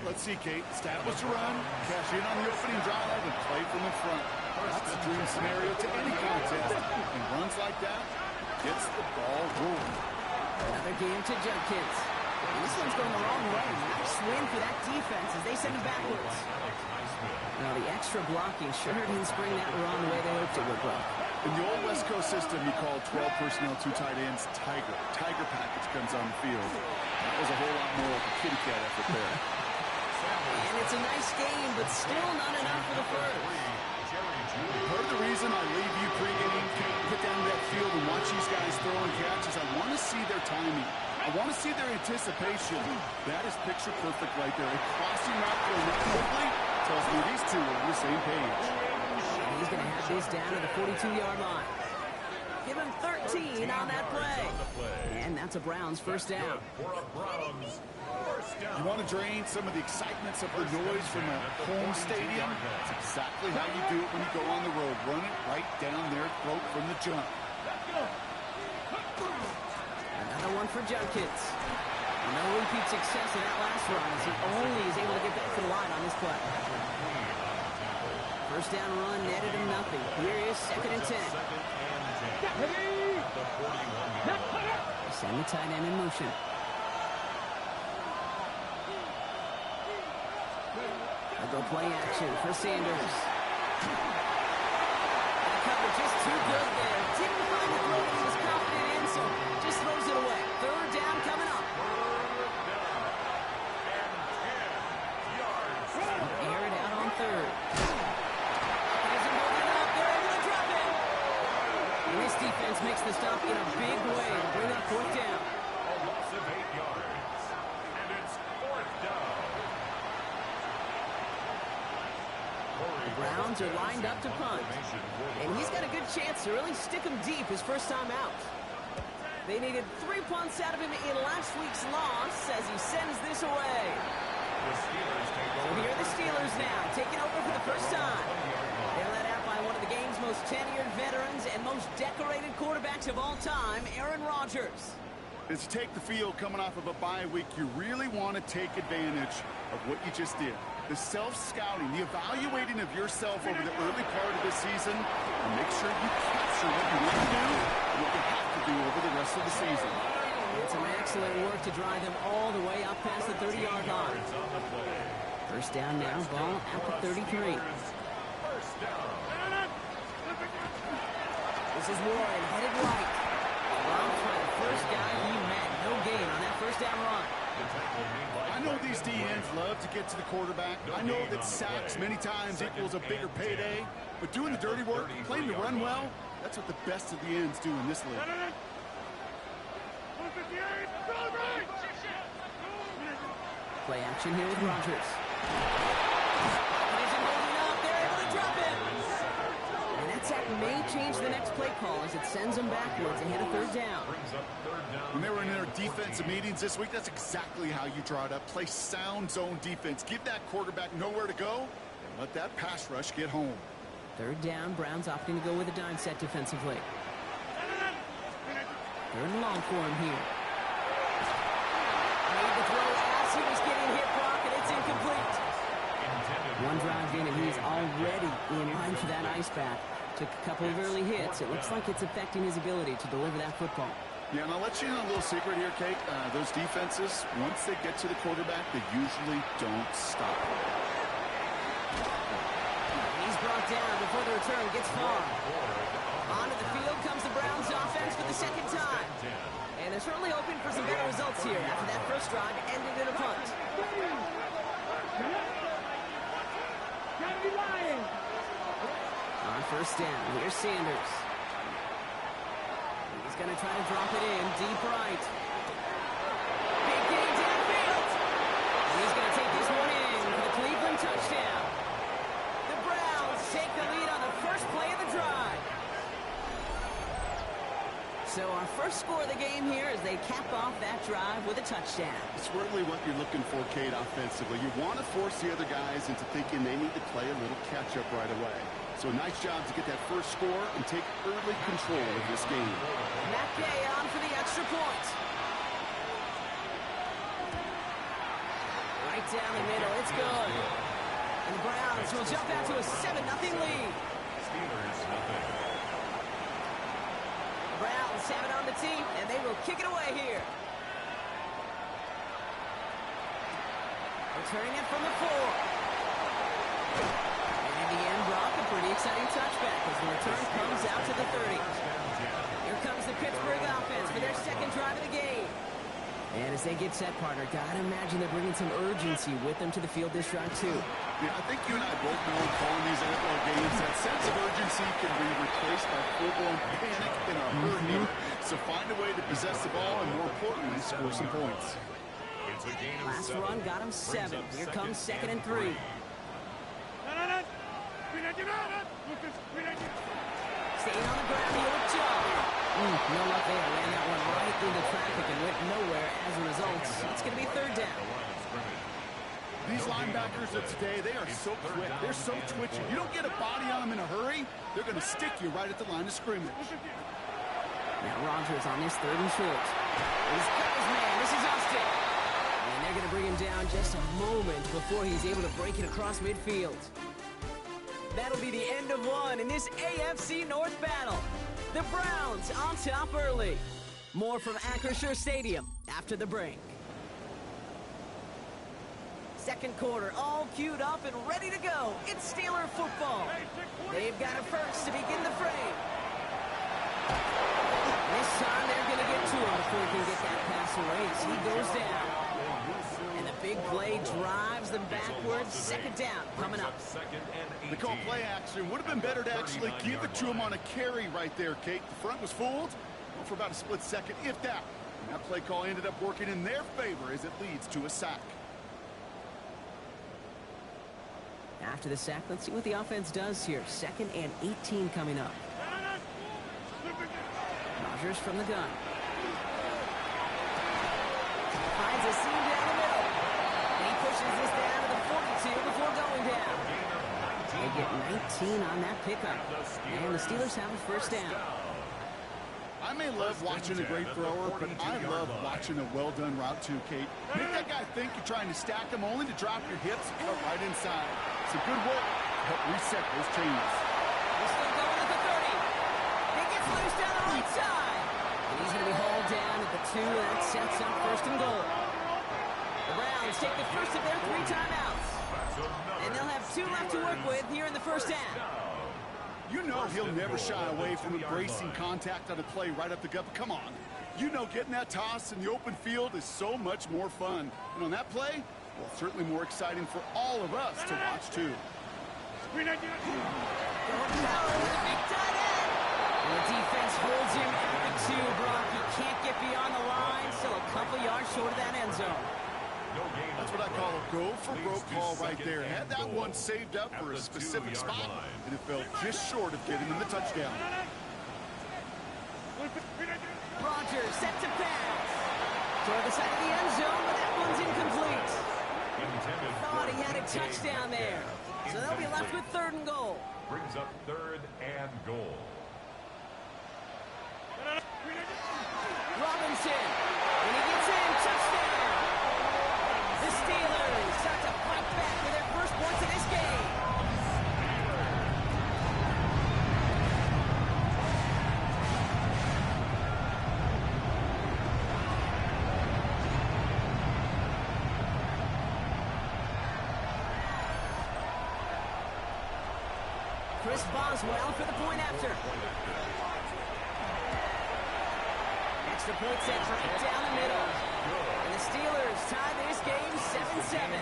Let's see, Kate. Stat was to run, cash in on the opening drive, and play from in front. That's a dream scenario to any contest. And runs like that gets the ball rolling. Another game to Judkins. And this one's going the wrong way. Nice win for that defense as they send him backwards. Now, the extra blocking sure didn't spring that wrong way they hoped it would, Brock. In the old West Coast system, you called 12 personnel, 2 tight ends, Tiger. Tiger package comes on the field. That was a whole lot more of a kitty cat effort there. And it's a nice game, but still not enough for the first. Part of the reason I leave you pregame, get down to that field and watch these guys throw and catch is I want to see their timing. I want to see their anticipation. That is picture perfect right there. A crossing route thrown that quickly tells me these two are on the same page. And he's going to have this down to the 42-yard line. Give him 13 on that play. And that's a Browns first down. You want to drain some of the excitements of the noise from a home stadium? That's exactly how you do it when you go on the road. Run it right down their throat from the jump. Another one for Judkins. No repeat success in that last run as he only is able to get back to the line on this play. First down run netted him nothing. Here is 2nd and 10. Send the tight end in motion. They'll go play action for Sanders. The cover just too good there. Didn't find the throw he was confident in, so just throws it away. 3rd down coming up. Air it out on 3rd. Isn't holding up. They're able to drop it. And this defense makes the stop in a big way to bring up 4th down. A loss of 8 yards. And it's 4th down. The Browns are lined up to punt. And he's got a good chance to really stick him deep his first time out. They needed 3 punts out of him in last week's loss as he sends this away. So here are the Steelers now, taking over for the first time. They're led out by one of the game's most tenured veterans and most decorated quarterbacks of all time, Aaron Rodgers. As you take the field coming off of a bye week, you really want to take advantage of what you just did. The self-scouting, the evaluating of yourself over the early part of the season, and make sure you capture what you want to do and what you have to do over the rest of the season. And some excellent work to drive them all the way up past the 30-yard line. First down now, ball at the 33. This is Warren, headed right. Brown for the first guy he met. No gain on that first down run. I know these D-ends love to get to the quarterback. I know that sacks many times equals a bigger payday. But doing the dirty work, playing the run well, that's what the best of the ends do in this league. Play action here with Rodgers. Isn't holding up. They're able to drop it. And that sack may change the next play call as it sends them backwards ahead of 3rd down. When they were in their defensive meetings this week, that's exactly how you draw it up. Play sound zone defense. Give that quarterback nowhere to go and let that pass rush get home. 3rd down, Browns opting to go with a dime set defensively. 3rd and long for him here. Made the throw as he was getting hit, Brock, and it's incomplete. One drive in, and he's already in line for that ice bath. Took a couple of early hits. It looks like it's affecting his ability to deliver that football. Yeah, and I'll let you in on a little secret here, Kate. Those defenses, once they get to the quarterback, they usually don't stop. He's brought down before the return gets far. Onto the field comes the Browns offense for the second time. And they're certainly hoping for some better results here after that first drive ended in a punt. On first down, here's Sanders. He's going to try to drop it in deep right. Big gain downfield. And he's going to take this one in for the Cleveland touchdown. The Browns take the lead on the first play of the drive. So our first score of the game here as they cap off that drive with a touchdown. It's really what you're looking for, Kate, offensively. You want to force the other guys into thinking they need to play a little catch-up right away. So nice job to get that first score and take early control of this game. Matt Gay on for the extra point. Right down the middle, it's good. And the Browns will jump out to a 7-0 lead. Steelers, nothing. The Browns have it on the team, and they will kick it away here. Returning it from the 4. The end block, a pretty exciting touchback as the return comes out to the 30. Here comes the Pittsburgh offense for their second drive of the game. And as they get set, partner, gotta imagine they're bringing some urgency with them to the field this drive, too. Yeah, I think you and I both know in calling these NFL games that sense of urgency can be replaced by full-blown panic in a hurry. So find a way to possess the ball and, more importantly, score some points. It's a gain of Last 7. run got him 7. Here comes second and 3. Staying on the ground here with Joe. No luck there. Ran that one right through the traffic and went nowhere as a result. It's going to be third down. These linebackers of today, they are so quick. They're so twitchy. You don't get a body on them in a hurry, they're going to stick you right at the line of scrimmage. Now Rodgers on this third and short. He's got his man. This is Austin. And they're going to bring him down just a moment before he's able to break it across midfield. That'll be the end of one in this AFC North battle. The Browns on top early. More from Acrisure Stadium after the break. Second quarter, all queued up and ready to go. It's Steeler football. They've got it first to begin the frame. This time they're going to get to him before he can get that pass away as he goes down. And the big play drives them backwards. Second down coming up. They call play action. Would have been better to actually give it to him on a carry right there, Kate. The front was fooled for about a split second, if that. And that play call ended up working in their favor as it leads to a sack. After the sack, let's see what the offense does here. Second and 18 coming up. Rodgers from the gun. Finds a seam down the middle. And he pushes this down to the 42 before going down. They get 19 on that pickup. And the Steelers have a first down. I may love watching a great thrower, but I love watching a well-done route too, Kate. Make that guy think you're trying to stack him only to drop your hips and cut right inside. Some good work to help reset those chains. He's still going at the 30. He gets loose down the right side. And he's going to be hauled down at the 2. That sets up first and goal. The Browns take the first of their 3 timeouts. And they'll have 2 left to work with here in the first half. You know he'll never shy away from embracing contact on a play right up the gut. But come on. You know getting that toss in the open field is so much more fun. And on that play, well, certainly more exciting for all of us to watch, too. The defense holds him at the 2, Brock. He can't get beyond the line, still a couple yards short of that end zone. That's what I call a go-for-broke call right there. Had that one saved up for a specific spot, and it fell just short of getting him the touchdown. Rodgers set to pass. Toward the side of the end zone, but that one's incomplete. Thought he had a touchdown there. So they'll be left with 3rd and goal. Brings up 3rd and goal. Robinson. When he gets in, touchdown. The Steelers start to fight back for their first points of this game. Chris Boswell for the point after. Extra point set right down the middle. And the Steelers tie this game 7-7.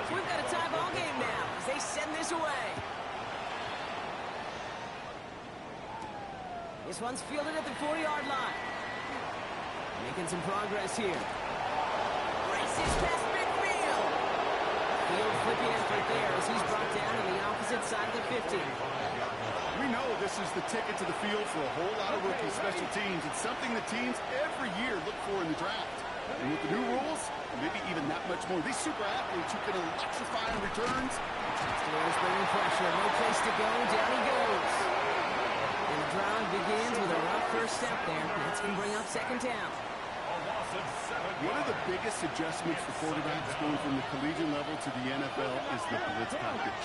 So we've got a tie ball game now as they send this away. This one's fielded at the 40-yard line. Making some progress here. Races past midfield. Field flipping effort there as he's brought down on the opposite side of the 50. We know this is the ticket to the field for a whole lot of rookie special teams. It's something the teams every year look for in the draft. And with the new rules, maybe even that much more, these super athletes who can electrify in returns. Steelers bringing pressure, no place to go, down he goes. And the drive begins with a rough first step there. That's going to bring up second down. One of the biggest adjustments for quarterbacks going from the collegiate level to the NFL is the blitz package.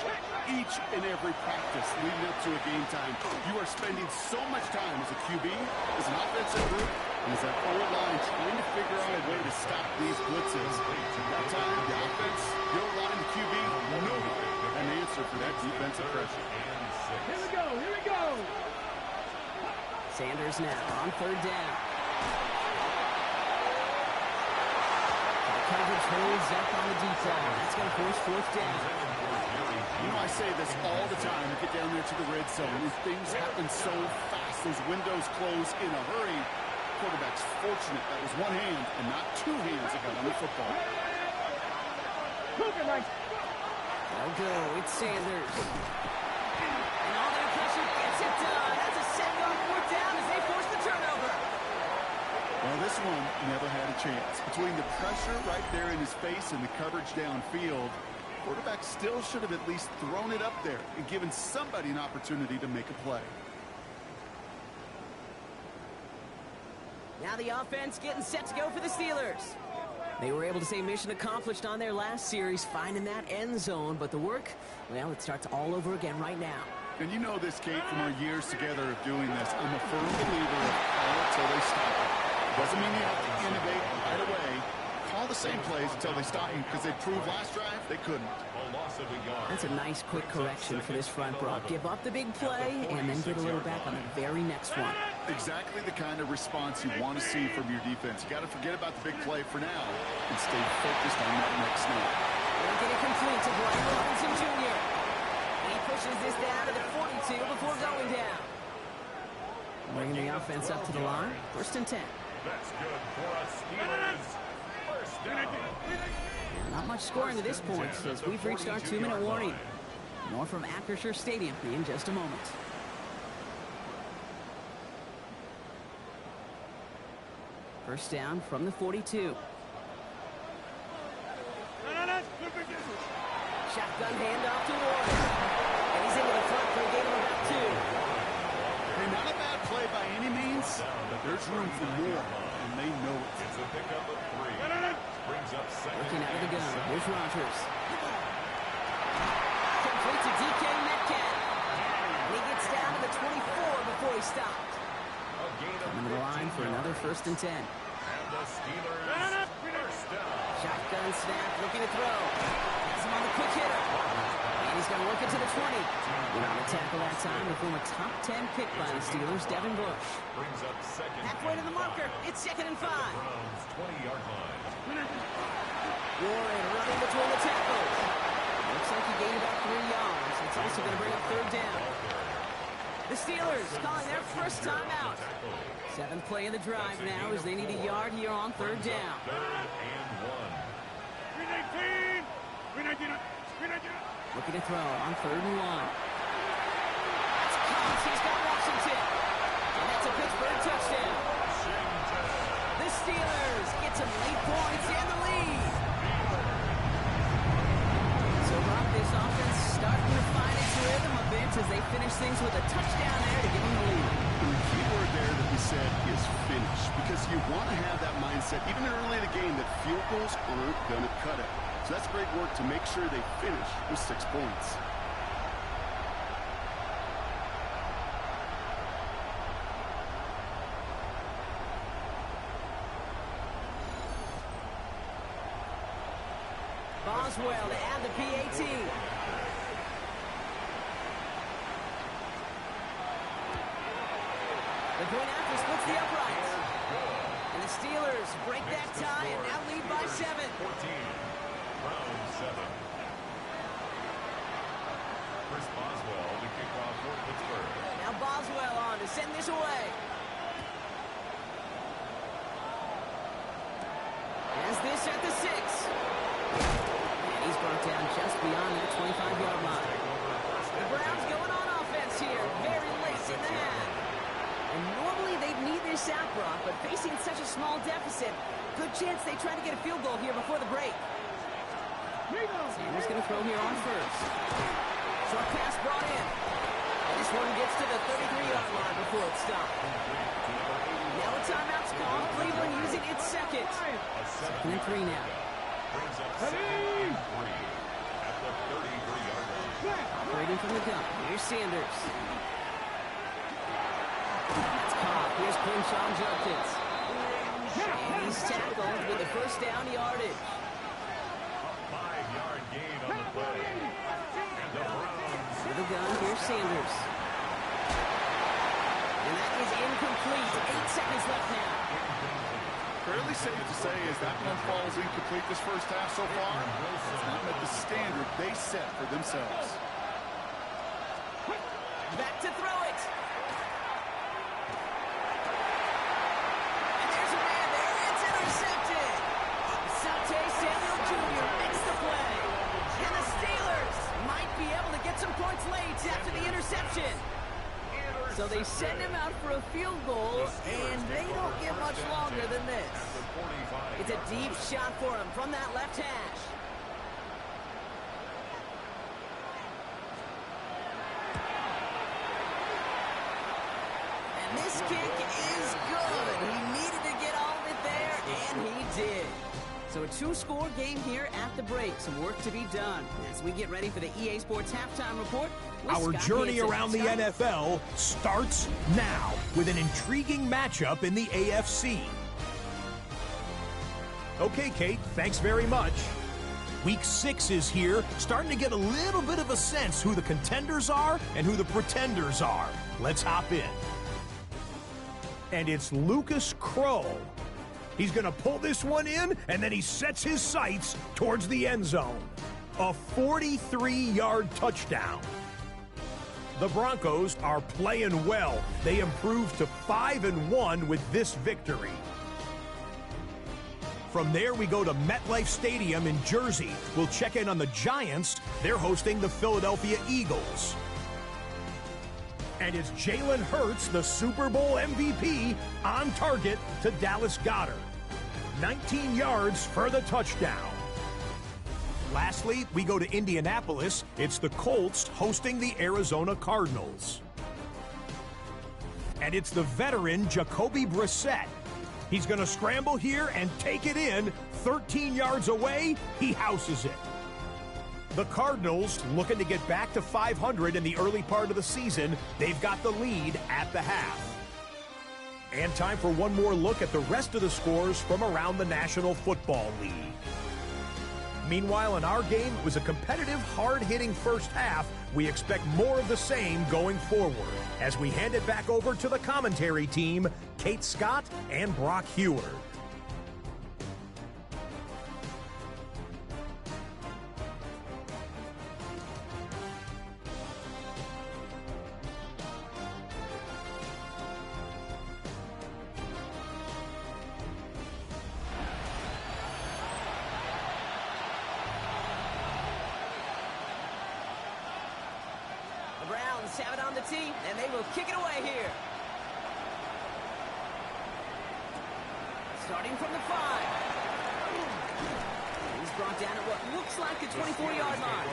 Each and every practice leading up to a game time, you are spending so much time as a QB, as an offensive group, and as that O-line trying to figure out a way to stop these blitzes. That time, the offense, the O-line, the QB, no an answer for that defensive pressure. Here we go, here we go. Sanders now on third down. Coverage holds up on the deep ball. That's going to force fourth down. You know, I say this all the time. You get down there to the red zone, and things happen so fast. Those windows close in a hurry. Quarterback's fortunate that was one hand and not two hands that got on the football. They'll go. It's Sanders. And all that pressure gets it done. That's a second on fourth down as they force the turnover. Well, this one never had a chance. Between the pressure right there in his face and the coverage downfield, quarterback still should have at least thrown it up there and given somebody an opportunity to make a play. Now the offense getting set to go for the Steelers. They were able to say mission accomplished on their last series, finding that end zone, but the work, well, it starts all over again right now. And you know this, Kate, from our years together of doing this. I'm a firm believer of call it till they stop it. Doesn't mean you have to innovate right away. Call the same plays until they stop them, because they proved last drive they couldn't. That's a nice quick correction for this front, Brock. Give up the big play and then get a little back on the very next one. Exactly the kind of response you want to see from your defense. You got to forget about the big play for now and stay focused on that next snap. They'll get it complete to Brian Robinson Jr. He pushes this down to the 42 before going down. Bringing the offense up to the line. First and 10. That's good for us, Steelers. First down. Not much scoring to this point as we've reached our 2-minute warning. More from Acrisure Stadium in just a moment. First down from the 42. Shotgun handoff to Warren. And he's into the front for a gain of about 2. Hey, not a bad play by any means, but there's room for more, and they know it. It's a pickup of 3. Brings up second. Looking out of the gun. Here's Rodgers. Complete to DK Metcalf. And he gets down to the 24 before he stopped. Coming to the line for another first and 10. And the Steelers first down. Shotgun snap, looking to throw. Has him on the quick hitter. And he's going to work it to the 20. And on the tackle that time, the former top 10 pick by the Steelers, Devin Bush. Brings up second. Halfway to the marker. It's second and 5. Browns 20-yard line. Warren running between the tackles. Looks like he gained about 3 yards. It's also going to bring up third down. The Steelers calling their first time out. 7th play of the drive now as they need a yard here on third down. Third and 1. Looking to throw on third and 1. That's Cox. He's got Washington. And that's a Pittsburgh touchdown. The Steelers get some late points and the lead. So, Rob, this offense starting to find its rhythm a bit as they finish things with a touchdown there to give them the lead. The key word there that we said is finish, because you want to have that mindset, even early in the game, that field goals aren't going to cut it. So that's great work to make sure they finish with 6 points. Boswell to add the PAT. The point after splits the uprights. And the Steelers break that tie and now lead by 7. 14, round 7. Chris Boswell to kick off for Pittsburgh. Now Boswell on to send this away. As this at the 6. And he's brought down just beyond that 25-yard line. The Browns going on offense here, very late in the half. And normally they'd need this out, Brock, but facing such a small deficit, good chance they try to get a field goal here before the break. Sanders going to throw here on first. Short pass brought in. And this one gets to the 33-yard line before it's stopped. Now a timeout's called. Cleveland using its second. 2nd and 3 now. Brings up 2nd and 3 at the 33-yard line. Operating from the gun. Here's Sanders. It's caught. Here's Quinshon Judkins. And he's tackled with the first down yardage. 5-yard gain on the play. And the Browns. To the gun. Here's Sanders. And that is incomplete. 8 seconds left now. Fairly safe to say as that one falls incomplete this first half so far, it's not met the standard they set for themselves. Back to throw it. And there's a man there. It's intercepted. Sante Samuel Jr. makes the play. And the Steelers might be able to get some points late after the interception. So they send him out for a field goal, and they don't get much longer than this. It's a deep shot for him from that left hash. And this kick is good. He needed to get all of it there, and he did. So a 2-score game here at the break. Some work to be done as we get ready for the EA Sports Halftime Report. Our journey around the NFL starts now with an intriguing matchup in the AFC. Okay, Kate, thanks very much. Week 6 is here, starting to get a little bit of a sense who the contenders are and who the pretenders are. Let's hop in. And it's Lucas Crow. He's going to pull this one in, and then he sets his sights towards the end zone. A 43-yard touchdown. The Broncos are playing well. They improved to 5-1 with this victory. From there, we go to MetLife Stadium in Jersey. We'll check in on the Giants. They're hosting the Philadelphia Eagles. And it's Jalen Hurts, the Super Bowl MVP, on target to Dallas Goedert. 19 yards for the touchdown. Lastly, we go to Indianapolis. It's the Colts hosting the Arizona Cardinals. And it's the veteran Jacoby Brissett. He's going to scramble here and take it in. 13 yards away, he houses it. The Cardinals looking to get back to 500 in the early part of the season. They've got the lead at the half. And time for one more look at the rest of the scores from around the National Football League. Meanwhile, in our game, it was a competitive, hard-hitting first half. We expect more of the same going forward as we hand it back over to the commentary team, Kate Scott and Brock Heward. Have it on the tee, and they will kick it away here. Starting from the 5. He's brought down at what looks like the 24-yard line.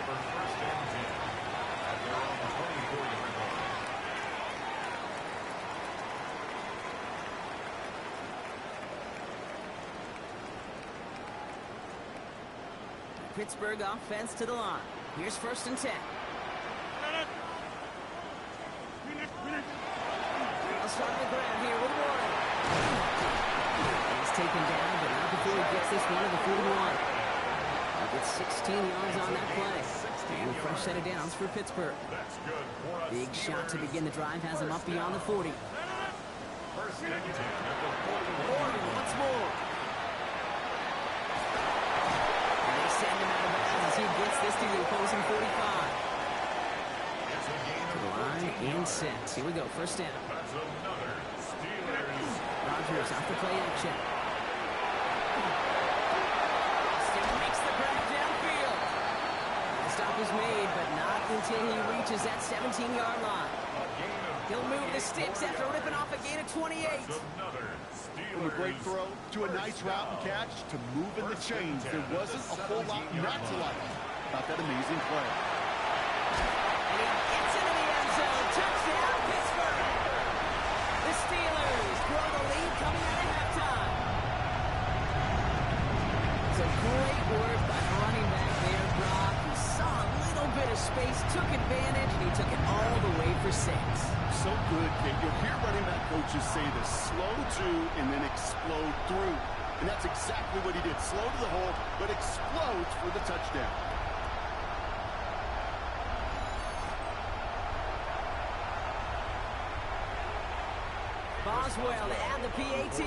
Pittsburgh offense to the line. Here's 1st and 10. I'll start on the ground here with Warren. He's taken down, but not before he gets this one to the 41. It's 16 yards on that play. And a fresh set of downs for Pittsburgh. That's good for us. Big shot to begin the drive has him up beyond the 40. First and 10 at the 41. Morgan once more. And they send him out of bounds as he gets this to the opposing 45. It's a gain To of the line and sets. Here we go, first down. That's another Steelers. Rodgers off the play action. Austin makes the grab downfield. The stop is made, but not until he reaches that 17-yard line. A gain of He'll move the sticks after ripping off a gain of 28. another From a great Steelers. throw to a nice route and catch to moving the chains. There wasn't a whole lot not to like about that amazing play. And he gets into the end zone. Touchdown, Pittsburgh. The Steelers grow the lead coming out of halftime. So great work by the running back there, Brock. He saw a little bit of space, took advantage, and he took it all the way for 6. So good, Kate. You'll hear running back coaches say this: slow to and then explode through. And that's exactly what he did. Slow to the hole, but explodes for the touchdown. Boswell to add the PAT.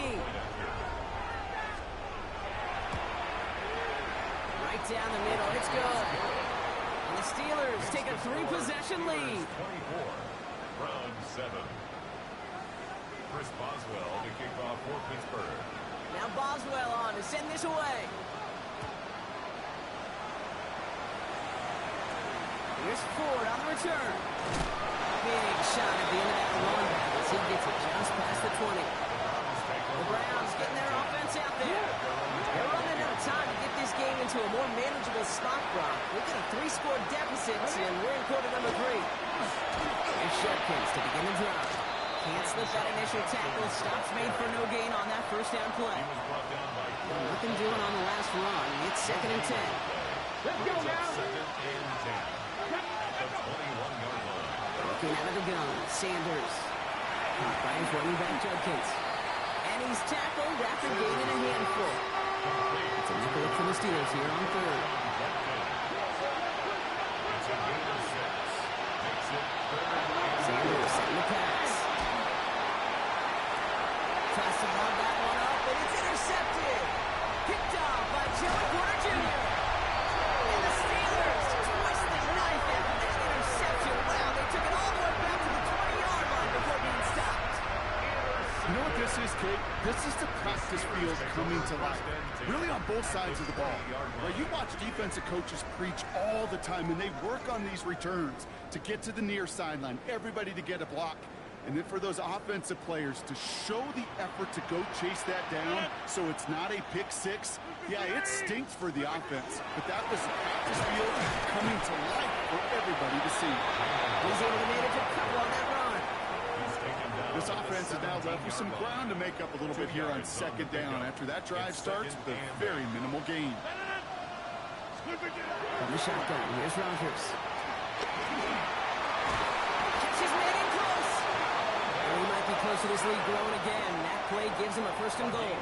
Right down the middle. It's good. And the Steelers take a 3-possession lead. 24. Round 7. Chris Boswell to kick off for Pittsburgh. Now Boswell on to send this away. Here's Ford on the return. Big shot at the end of that run as he gets it just past the 20. The Browns getting their offense out there. They're running out of time to get this game into a more manageable spot, Brock. We've got a 3-score deficit, and we're in quarter number 3. Here's Shepkins to begin the drive. Can't slip that initial tackle. Stops made for no gain on that first down play. Nothing doing on the last run. It's 2nd and 10. Let's go now. Second and 10. At the 21-yard line. Looking out of the gun, Sanders. Caught by his running back, Judkins. And he's tackled after gaining a handful. It's a nickel up for the Steelers here on 3rd. It's a gain of 6. Makes it 3rd and 8. Sanders setting the pass. Tries to lob that one up, but it's intercepted. Picked off by Joey Porter Jr. And the Steelers twist the knife after that interception. Wow, they took it all the way back to the 20-yard line before being stopped. You know what this is, Kate? This is the practice field coming to life. Really on both sides of the ball. Right, you watch defensive coaches preach all the time, and they work on these returns to get to the near sideline, everybody to get a block. And then for those offensive players to show the effort to go chase that down so it's not a pick 6, yeah, it stinks for the offense. But that was the practice field coming to life for everybody to see. He's able to manage a couple on that run. This offense is now left with some ground to make up a little bit here on 2nd down. After that drive starts with a very minimal gain. From the shotgun, here's Rodgers. Catches made in close. And he might be close to this lead growing again. That play gives him a 1st and goal.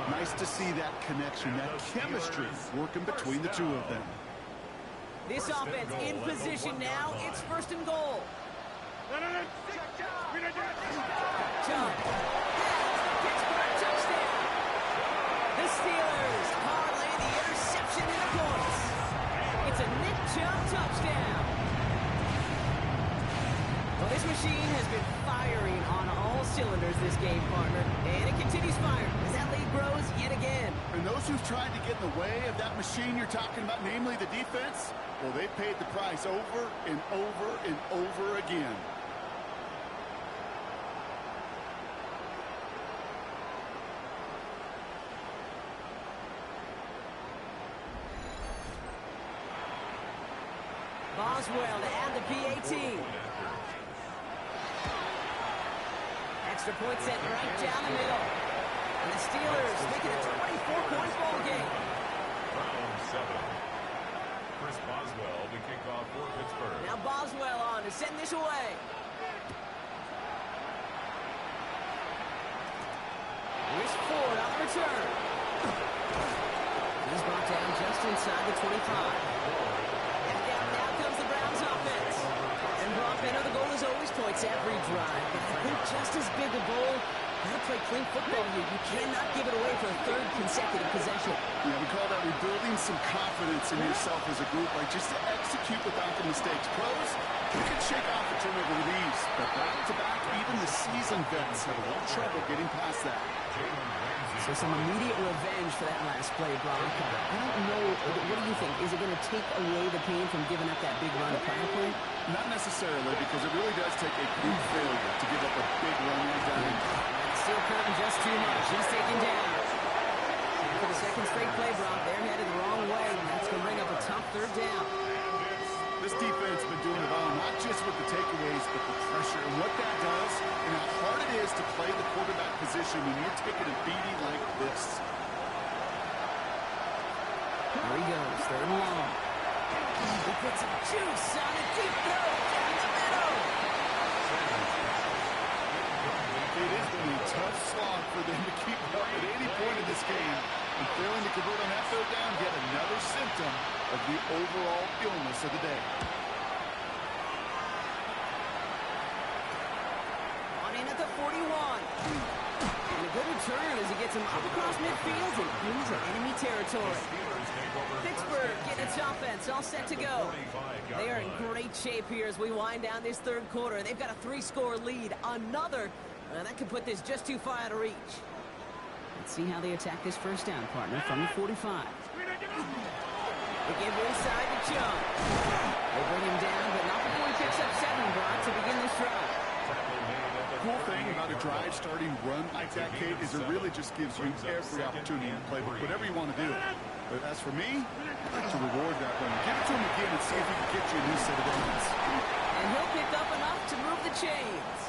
Nice to see that connection, that chemistry working between the two of them. This offense in position now. It's 1st and goal. Jump. Pittsburgh touchdown. The Steelers parlay the interception into points. It's a Nick Chubb touchdown. Well, this machine has been firing on all cylinders this game, partner. And it continues firing as that lead grows yet again. And those who've tried to get in the way of that machine you're talking about, namely the defense, well, they've paid the price over and over and over again. Boswell to add the PAT. Extra point set right down the middle. And the Steelers make it a 24-point ball game. Round 7. Chris Boswell to kick off for Pittsburgh. Now Boswell on to send this away. Here's Ford on the return. He's brought down just inside the 25. And down now comes the Browns offense. And Brock, I know the goal is always points every drive, but I think just as big a goal, gotta play clean football here. You cannot give it away for a third consecutive possession. Yeah, we call that rebuilding some confidence in yourself as a group, like just to execute without the mistakes. Pros, you can shake off a turnover with ease, but back-to-back, even the seasoned vets have a little trouble getting past that. So some immediate revenge for that last play, Brock. I don't know, what do you think? Is it going to take away the pain from giving up that big run at Planet Point? Not necessarily, because it really does take a group failure to give up a big run like that. Still curving just too much. He's taken down. And for the second straight play, Brock, they're headed the wrong way, and that's going to bring up a tough third down. This defense has been doing it all, not just with the takeaways, but the pressure and what that does and how hard it is to play the quarterback position when you're taking a beating like this. Here he goes, third and long. He puts some juice on a deep throw down the middle. It has been a tough slog for them to keep up at any point in this game. And failing to convert on that third down, yet another symptom of the overall illness of the day. On in at the 41. And a good return as he gets him up across midfield and into enemy territory. Pittsburgh getting its offense all set to go. They are in great shape here as we wind down this third quarter. They've got a 3-score lead. Another that could put this just too far out of reach. Let's see how they attack this first down, partner, from the 45. They give inside to Chung. They bring him down, but not before he picks up 7, Brock, to begin this drive. Cool thing about a drive starting run like that, Kate, is it really just gives you every opportunity in the playbook, whatever you want to do. But as for me, I'd like to reward that one. Give it to him again and see if he can get you a new set of downs. And he'll pick up enough to move the chains.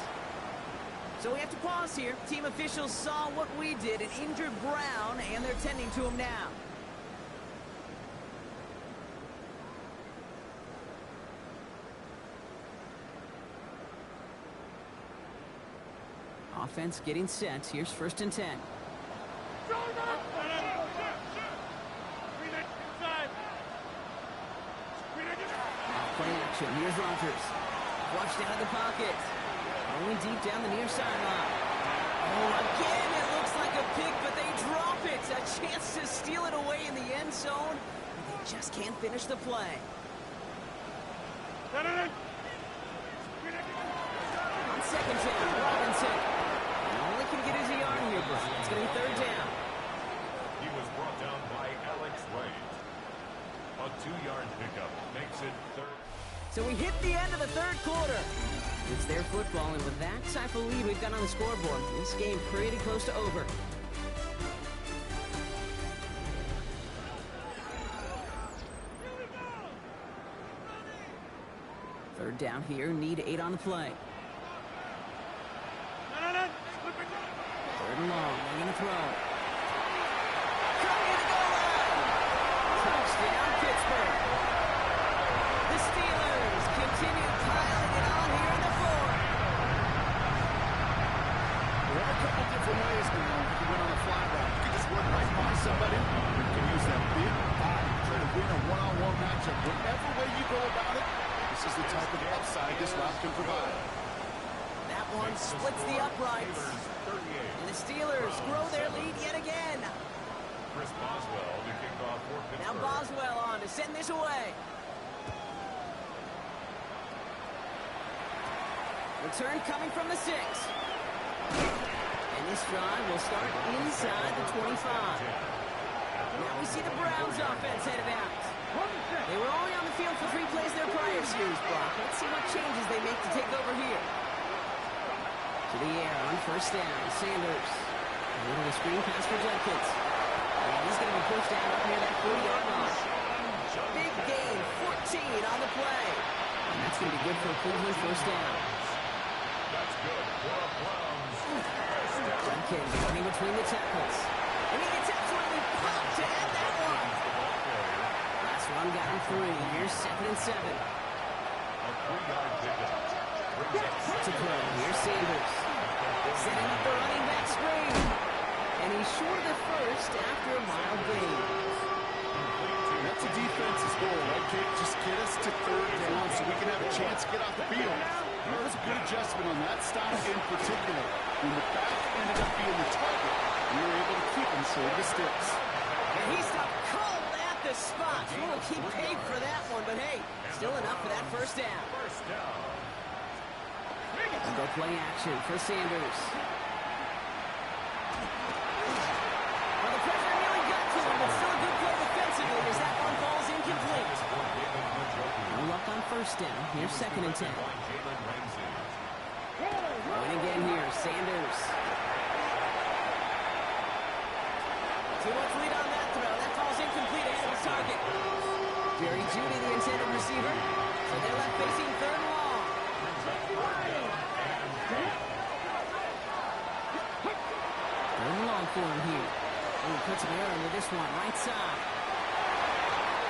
So we have to pause here. Team officials saw what we did, an injured Brown, and they're tending to him now. Offense getting set. Here's 1st and 10. Play action. Here's Rodgers. Flushed out of the pocket. Only deep down the near sideline. Oh, again, it looks like a pick, but they drop it. A chance to steal it away in the end zone, but they just can't finish the play. On second down, Robinson. And all he can get is a yard here, but it's going to be third down. He was brought down by Alex Wade. A 2-yard pickup makes it third. So we hit the end of the third quarter. It's their football, and with that type of lead we've got on the scoreboard, this game pretty close to over. Third down here, need 8 on the play. Third and long, they're going to throw. Coming to the goal line. Touchdown, Pittsburgh. The Steelers continue piling it on here in the fourth. There are a couple different ways now you can win on a fly route. You can just run right by somebody. You can use that big body to try to win a one-on-one matchup. Whatever way you go about it, this is the type of upside this route can provide. That one splits the uprights. And the Steelers grow their lead yet again. Chris Boswell to kick off for Pittsburgh. Now Boswell on to send this away. Return coming from the 6. And this drive will start inside the 25. Now we see the Browns offense headed out. They were only on the field for 3 plays their prior series, Brock. Let's see what changes they make to take over here. To the air on first down. Sanders. A little screen pass for Jenkins. And he's going to be pushed down up near that 40-yard line. Big gain, 14 on the play. And that's going to be good for a Cleveland first down. That's good for a Browns. Jenkins running between the tackles. And he gets absolutely popped to end that one. Last one got him 3. Here's 2nd and 7. A 3-yard pickup. To play. Here's Sanders. Setting up the running back screen. And he's short of the first after a mild gain. That's a defense's goal, right, Kate? Just get us to third down so we can have a chance to get off the field. That was a good adjustment on that stop in particular. When the back ended up being the target, we were able to keep him short of the sticks. And he stopped cold at the spot. Well, he paid for that one, but hey, still enough for that first down. And go play action for Sanders. Well, the pressure nearly got to him, but still a good play defensively as that one falls incomplete. No luck on first down. Here's 2nd and 10. Going again here, Sanders. Too much lead on that throw. That falls incomplete ahead of his target. Jerry Jeudy, the intended receiver. So they're left facing 3rd and long. 3rd and long for him here. Oh, puts him air with this one, right side.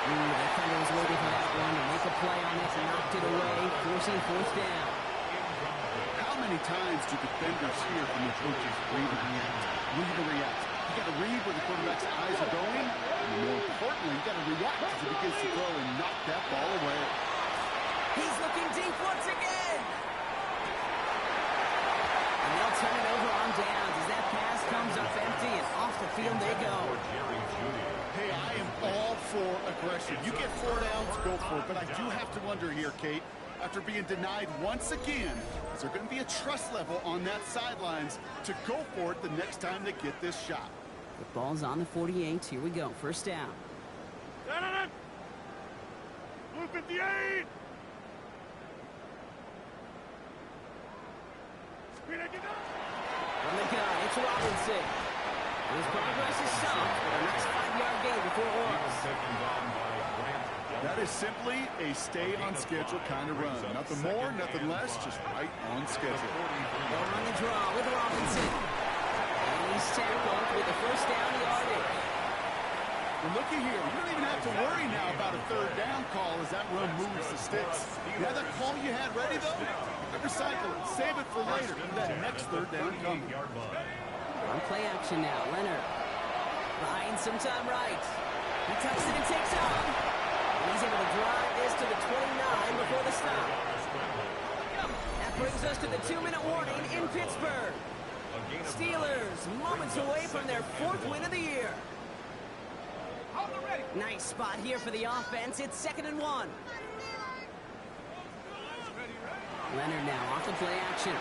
The defender was waiting for that one to make a play on it, knocked it away, forcing 4th down. How many times do defenders hear from the coaches, read and react? Read and react. You got to read where the quarterback's eyes are going, and more importantly, you got to react as he begins to throw and knock that ball away. He's looking deep once again. And they'll turn it over on downs as that pass comes up empty and off the field they go. Hey, I am all for aggression. You get 4 downs, go for it. But I do have to wonder here, Kate, after being denied once again, is there going to be a trust level on that sidelines to go for it the next time they get this shot? The ball's on the 48. Here we go. First down. Blue 58. From the gun, it's Robinson. His progress is stopped, but a nice 5-yard gain before it was. That is simply a stay-on-schedule kind of run. Nothing more, nothing less, just right on schedule. They'll run the draw with Robinson. And he's tackled with the first down yardage. Well, looky here. You don't even have to worry now about a 3rd down call as that run moves the sticks. You have that call you had ready, though? Recycle it. Save it for later for that next 3rd down coming. On play action now. Leonard. Buying some time right. He tucks it and takes on. And he's able to drive this to the 29 before the stop. That brings us to the 2-minute warning in Pittsburgh. Steelers moments away from their 4th win of the year. Nice spot here for the offense. It's 2nd and 1. Leonard now off the play action.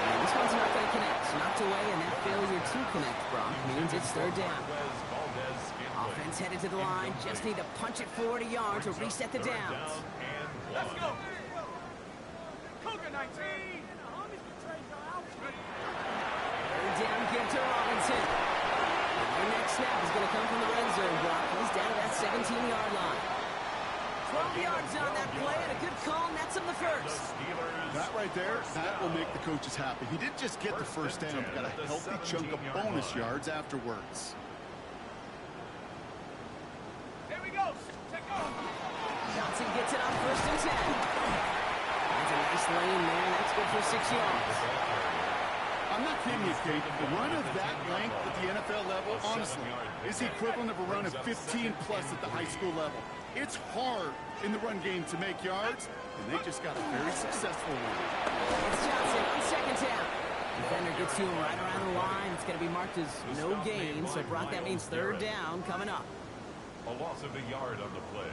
And this one's not going to connect. Knocked away, and that failure to connect, Brock, means it's 3rd down. Offense headed to the line. Just need to punch it 40 yards to reset the downs. Let's go. Cougar 19. Down, give to Robinson. And their next snap is going to come from the red zone, Brock. He's down to that 17-yard line. 12 yards on that play, and a good call nets him the first. That right there, that will make the coaches happy. He didn't just get the first down, but got a healthy chunk of bonus yards afterwards. Here we go. Take off. Johnson gets it on 1st and 10. That's a nice lane there. That's good for 6 yards. I'm not kidding you, Kate. A run of that length at the NFL level, honestly, is the equivalent of a run of 15-plus at the high school level. It's hard in the run game to make yards, and they just got a very successful one. It's Johnson on 2nd down. Defender gets to him right around the line. It's going to be marked as no gain, so Brock, that means 3rd down coming up. A loss of a yard on the play.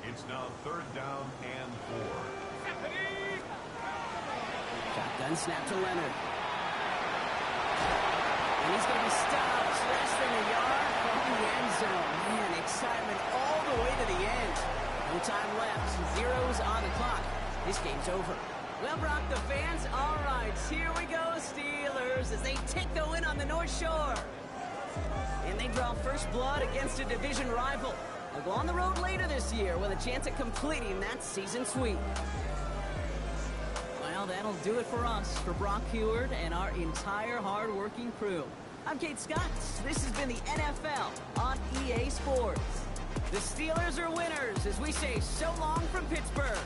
It's now 3rd down and 4. Shotgun snap to Leonard. And he's going to be stopped less than a yard from the end zone. Man, excitement all the way to the end. No time left. Zeros on the clock. This game's over. Well, Brock, the fans, all right. Here we go, Steelers, as they take the win on the North Shore. And they draw first blood against a division rival. They'll go on the road later this year with a chance at completing that season sweep. Well, that'll do it for us, for Brock Heward and our entire hard-working crew. I'm Kate Scott. This has been the NFL on EA Sports. The Steelers are winners as we say so long from Pittsburgh.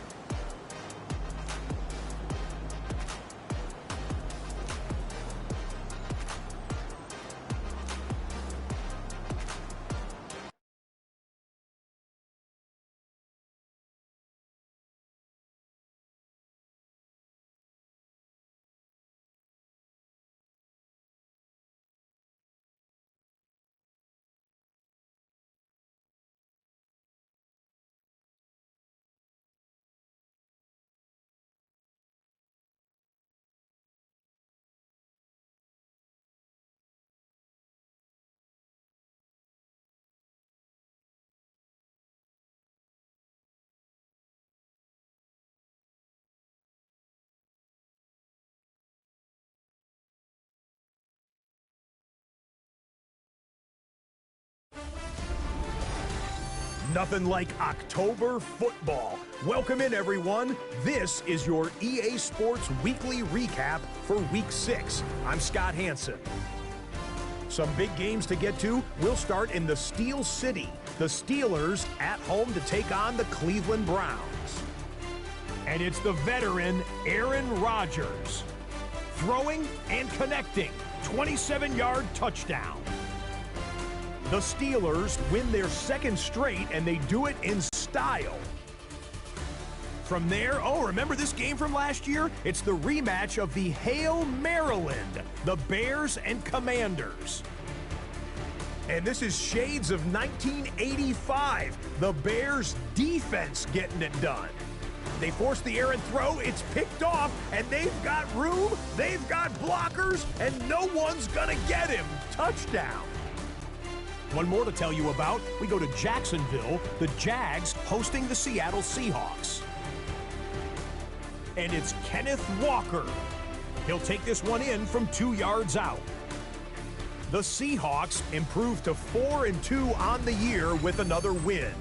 Nothing like October football. Welcome in, everyone. This is your EA Sports Weekly Recap for Week 6. I'm Scott Hansen. Some big games to get to. We'll start in the Steel City. The Steelers at home to take on the Cleveland Browns. And it's the veteran Aaron Rodgers. Throwing and connecting. 27-yard touchdown. The Steelers win their second straight, and they do it in style. From there, remember this game from last year? It's the rematch of the Hail Maryland, the Bears and Commanders. And this is shades of 1985, the Bears defense getting it done. They force the air and throw, it's picked off, and they've got room, they've got blockers, and no one's gonna get him. Touchdown. One more to tell you about. We go to Jacksonville, the Jags hosting the Seattle Seahawks. And it's Kenneth Walker. He'll take this one in from 2 yards out. The Seahawks improve to 4-2 on the year with another win.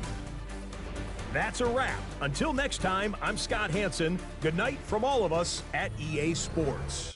That's a wrap. Until next time, I'm Scott Hansen. Good night from all of us at EA Sports.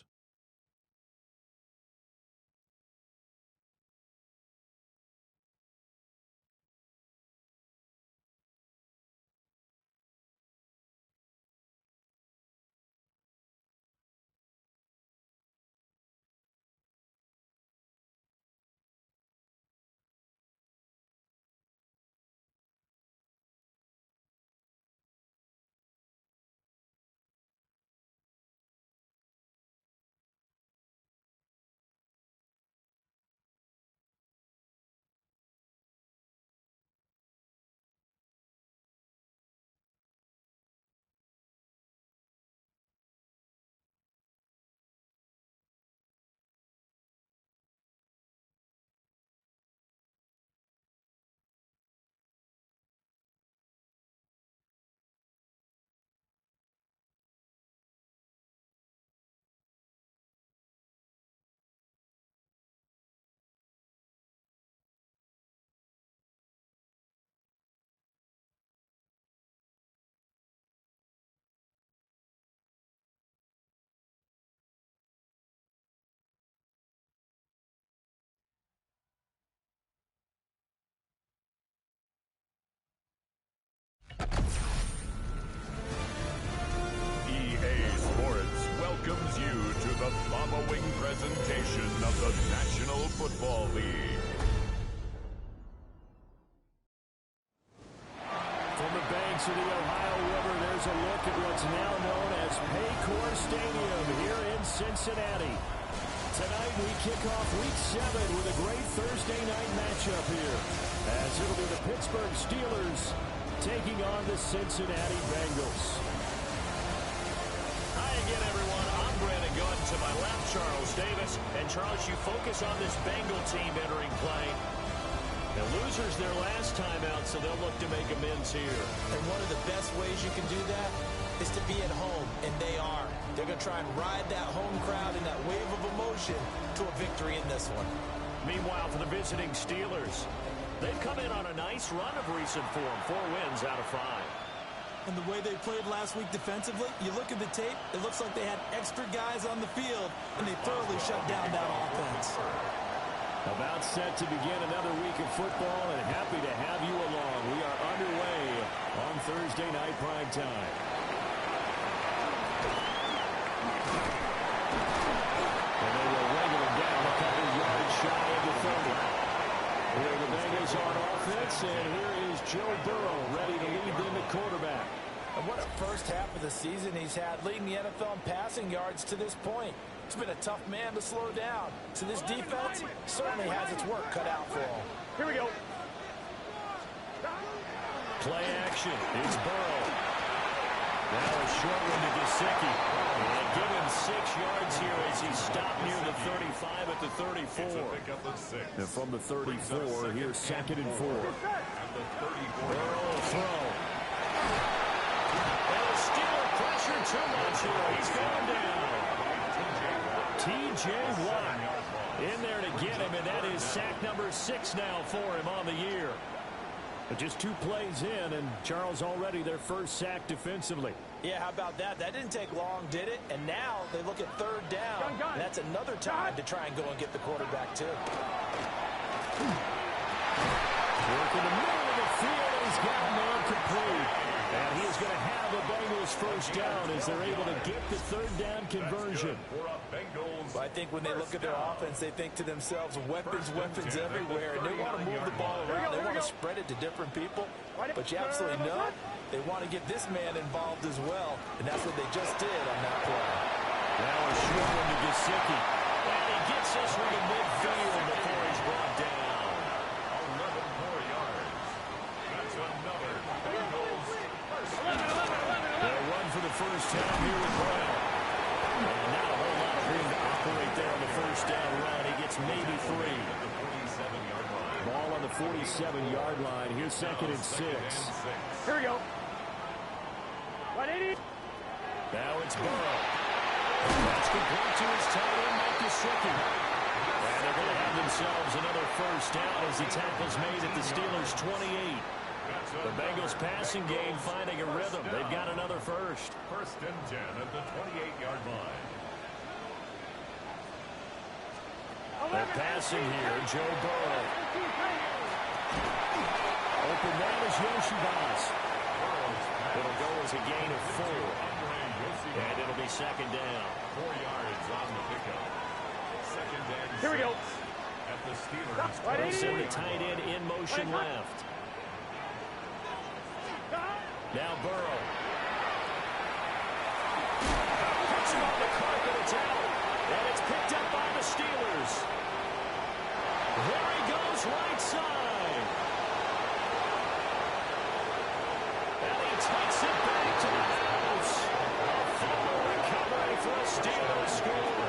Welcomes you to the following presentation of the National Football League. From the banks of the Ohio River, there's a look at what's now known as Paycor Stadium here in Cincinnati. Tonight we kick off Week 7 with a great Thursday night matchup here, as it'll be the Pittsburgh Steelers taking on the Cincinnati Bengals. Hi again, everyone. I'm Brandon Gunn. To my left, Charles Davis. And Charles, you focus on this Bengal team entering play. The losers their last time out, so they'll look to make amends here. And one of the best ways you can do that is to be at home, and they are. They're going to try and ride that home crowd and that wave of emotion to a victory in this one. Meanwhile, for the visiting Steelers, they've come in on a nice run of recent form, 4 wins out of 5. And the way they played last week defensively, you look at the tape, it looks like they had extra guys on the field, and they thoroughly shut down that offense. About set to begin another week of football, and happy to have you along. We are underway on Thursday night prime time. And they will wrangle it down a couple yards shy of the 30. Here are the Bengals on offense, and here is Joe Burrow ready to lead them at quarterback. And what a first half of the season he's had, leading the NFL in passing yards to this point. He's been a tough man to slow down. So this defense certainly has its work cut out for him. Here we go. Play action. It's Burrow. Now a short one to Gesicki. And give him 6 yards here as he stopped near the 35 at the 34. And from the 34, here's 2nd and 4. Burrow throw. And the Steeler pressure too much here. He's going down. T.J. Watt in there to get him, and that is sack number 6 now for him on the year. But just 2 plays in, and Charles already their first sack defensively. Yeah, how about that? That didn't take long, did it? And now they look at 3rd down. And that's another time to try and go and get the quarterback, too. Work in the middle of the field, and he's gotten there complete. And he is going to have the Bengals first down as they're able to get the 3rd down conversion. But I think when they look at their offense, they think to themselves, weapons everywhere. And they want to move the ball around. They want to spread it to different people. But you absolutely know they want to get this man involved as well. And that's what they just did on that play. Now a short one to Gesicki. And he gets this one to midfield before he's brought down. 11 more yards. That's another Bengals first down. They'll run for the first time here with Brown. And not a whole lot of room to operate there on the first down run. He gets maybe 3. Ball on the 47-yard line. Here's 2nd and 6. Here we go. 180. Now it's Burrow. That's complete to his tight end, Mike Gesicki. And they're going to have themselves another first down as the tackle's made at the Steelers' 28. The Bengals passing game finding a rhythm. They've got another first. 1st and 10 at the 28-yard line. They're passing here, Joe Burrow. Open man is Yoshibas. It'll go as a gain of 4. And it'll be 2nd down. 4 yards on the pickup. 2nd and 6. Here we go. At the Steelers. They send the tight end in motion left. Now Burrow. Puts him on the carpet, it's out. And it's picked up by the Steelers. There he goes, right side. And he takes it back to the house. A fumble recovery for a Steelers score.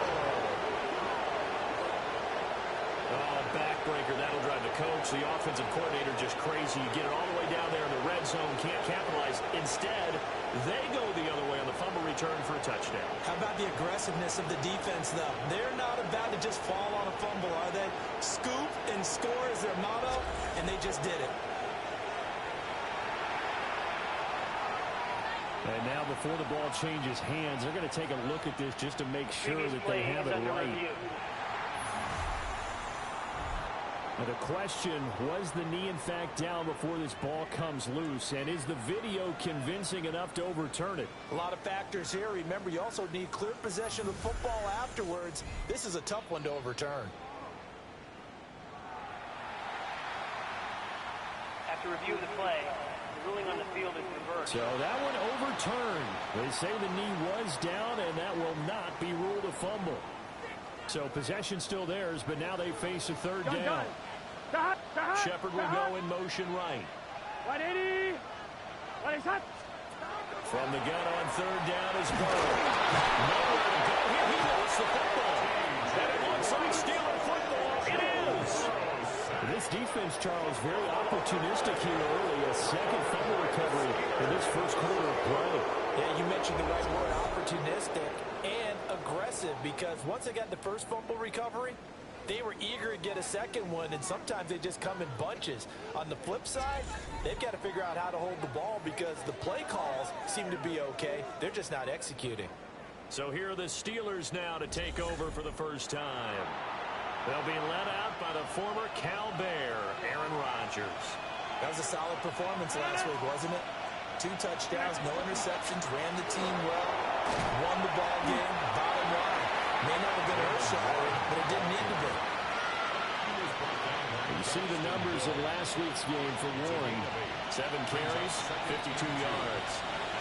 Oh, backbreaker. That'll drive the coach, the offensive coordinator, just crazy. You get it all the way down there in the red zone, can't capitalize. Instead, they go the other way on the fumble return for a touchdown. How about the aggressiveness of the defense, though? They're not about to just fall on a fumble, are they? Scoop and score is their motto, and they just did it. And now before the ball changes hands, they're going to take a look at this just to make sure that they have it right. Now the question, was the knee in fact down before this ball comes loose? And is the video convincing enough to overturn it? A lot of factors here. Remember, you also need clear possession of the football afterwards. This is a tough one to overturn. After review of the play, the ruling on the field is reversed. So that one overturned. They say the knee was down, and that will not be ruled a fumble. So possession still theirs, but now they face a 3rd down. Shepard will go in motion right. 180. From the gun on 3rd down is Burrow. Nowhere to go here. He lost the football. And it looks like Steeler football. It is. This defense, Charles, very opportunistic here early. A 2nd fumble recovery in this first quarter of play. Yeah, you mentioned the right word, opportunistic and aggressive, because once they got the first fumble recovery, they were eager to get a 2nd one, and sometimes they just come in bunches. On the flip side, they've got to figure out how to hold the ball because the play calls seem to be okay. They're just not executing. So here are the Steelers now to take over for the first time. They'll be led out by the former Cal Bear, Aaron Rodgers. That was a solid performance last week, wasn't it? 2 touchdowns, no interceptions, ran the team well, won the ball game. Bottom line, may not have been earth-shattering, but it didn't need to be. You see the numbers of last week's game for Warren. 7 carries, 52 yards.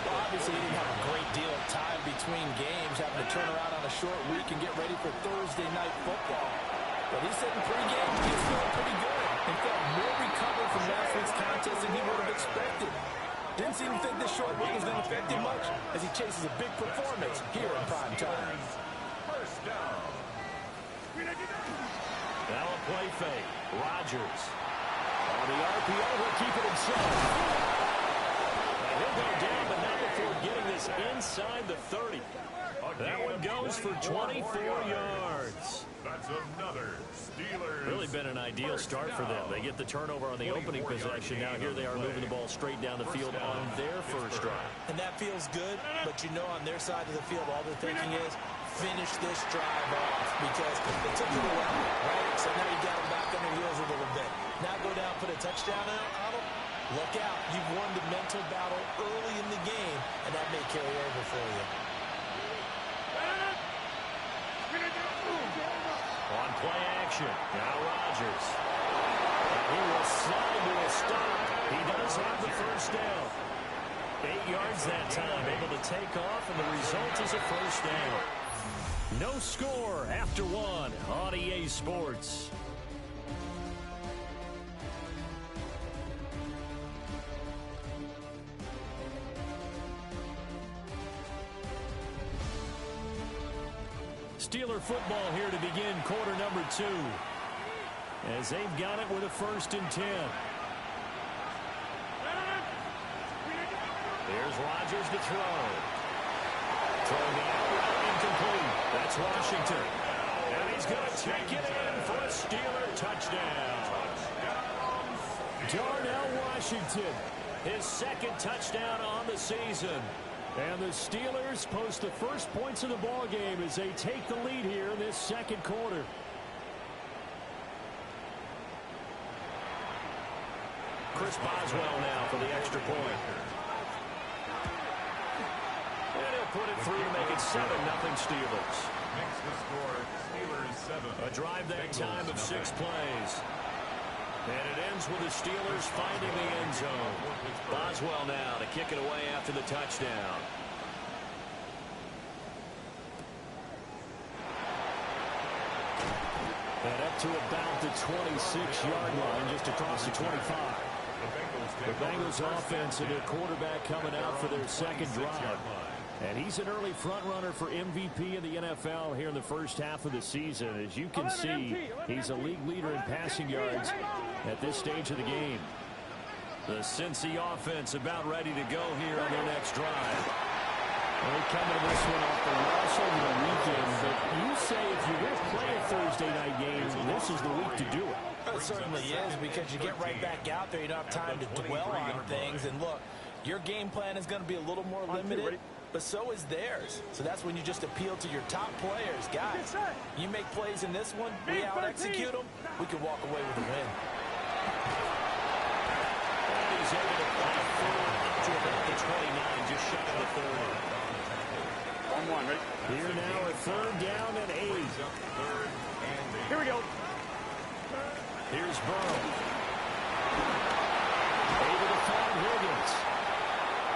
Well, obviously, he didn't have a great deal of time between games, having to turn around on a short week and get ready for Thursday night football. But he said in pregame he was feeling pretty good and felt more recovered from last week's contest than he would have expected. Didn't seem to think this short week was going to affect him much as he chases a big performance here in prime time. First down. Now a play fake. Rodgers. On the RPO, he'll keep it himself. And he'll go down, but not before getting this inside the 30. That one goes for 24 yards. That's another Steelers. Really been an ideal start for them. They get the turnover on the opening possession. Now here they are moving the ball straight down the field on their first drive. And that feels good, but you know on their side of the field, all they're thinking is finish this drive off because they took it away, right? So now you got them back on their heels a little bit. Now go down, put a touchdown on them. Look out. You've won the mental battle early in the game, and that may carry over for you. On play action, now Rodgers. He will slide to a stop. He does have the first down. 8 yards that time, able to take off, and the result is a first down. No score after one on EA Sports. Steeler football here to begin quarter number 2. As they've got it with a 1st and 10. There's Rodgers to throw. Throwing the out incomplete. That's Washington. And he's going to take it in for a Steeler touchdown. Darnell Washington, his 2nd touchdown on the season. And the Steelers post the first points of the ball game as they take the lead here in this 2nd quarter. Chris Boswell now for the extra point. And he'll put it through to make it 7-0 Steelers. Makes the score Steelers 7. A drive that time of 6 plays. And it ends with the Steelers finding the end zone. Boswell now to kick it away after the touchdown. And up to about the 26-yard line, just across the 25. The Bengals offense and their quarterback coming out for their 2nd drive. And he's an early front runner for MVP in the NFL here in the first half of the season. As you can see, he's a league leader in passing yards at this stage of the game. The Cincy offense about ready to go here on their next drive. They're coming to this one off the loss over the weekend, but you say if you're going to play a Thursday night game, this is the week to do it. It certainly is, because you get right back out there. You don't have time to dwell on things. And look, your game plan is going to be a little more limited, but so is theirs. So that's when you just appeal to your top players. Guys, you make plays in this one, we out-execute them, we can walk away with a win. And he's able to play forward up to about the 29, just shy of the 30. Here now a 3rd down and 8. Here we go. Here's Burrow. Able to find Higgins.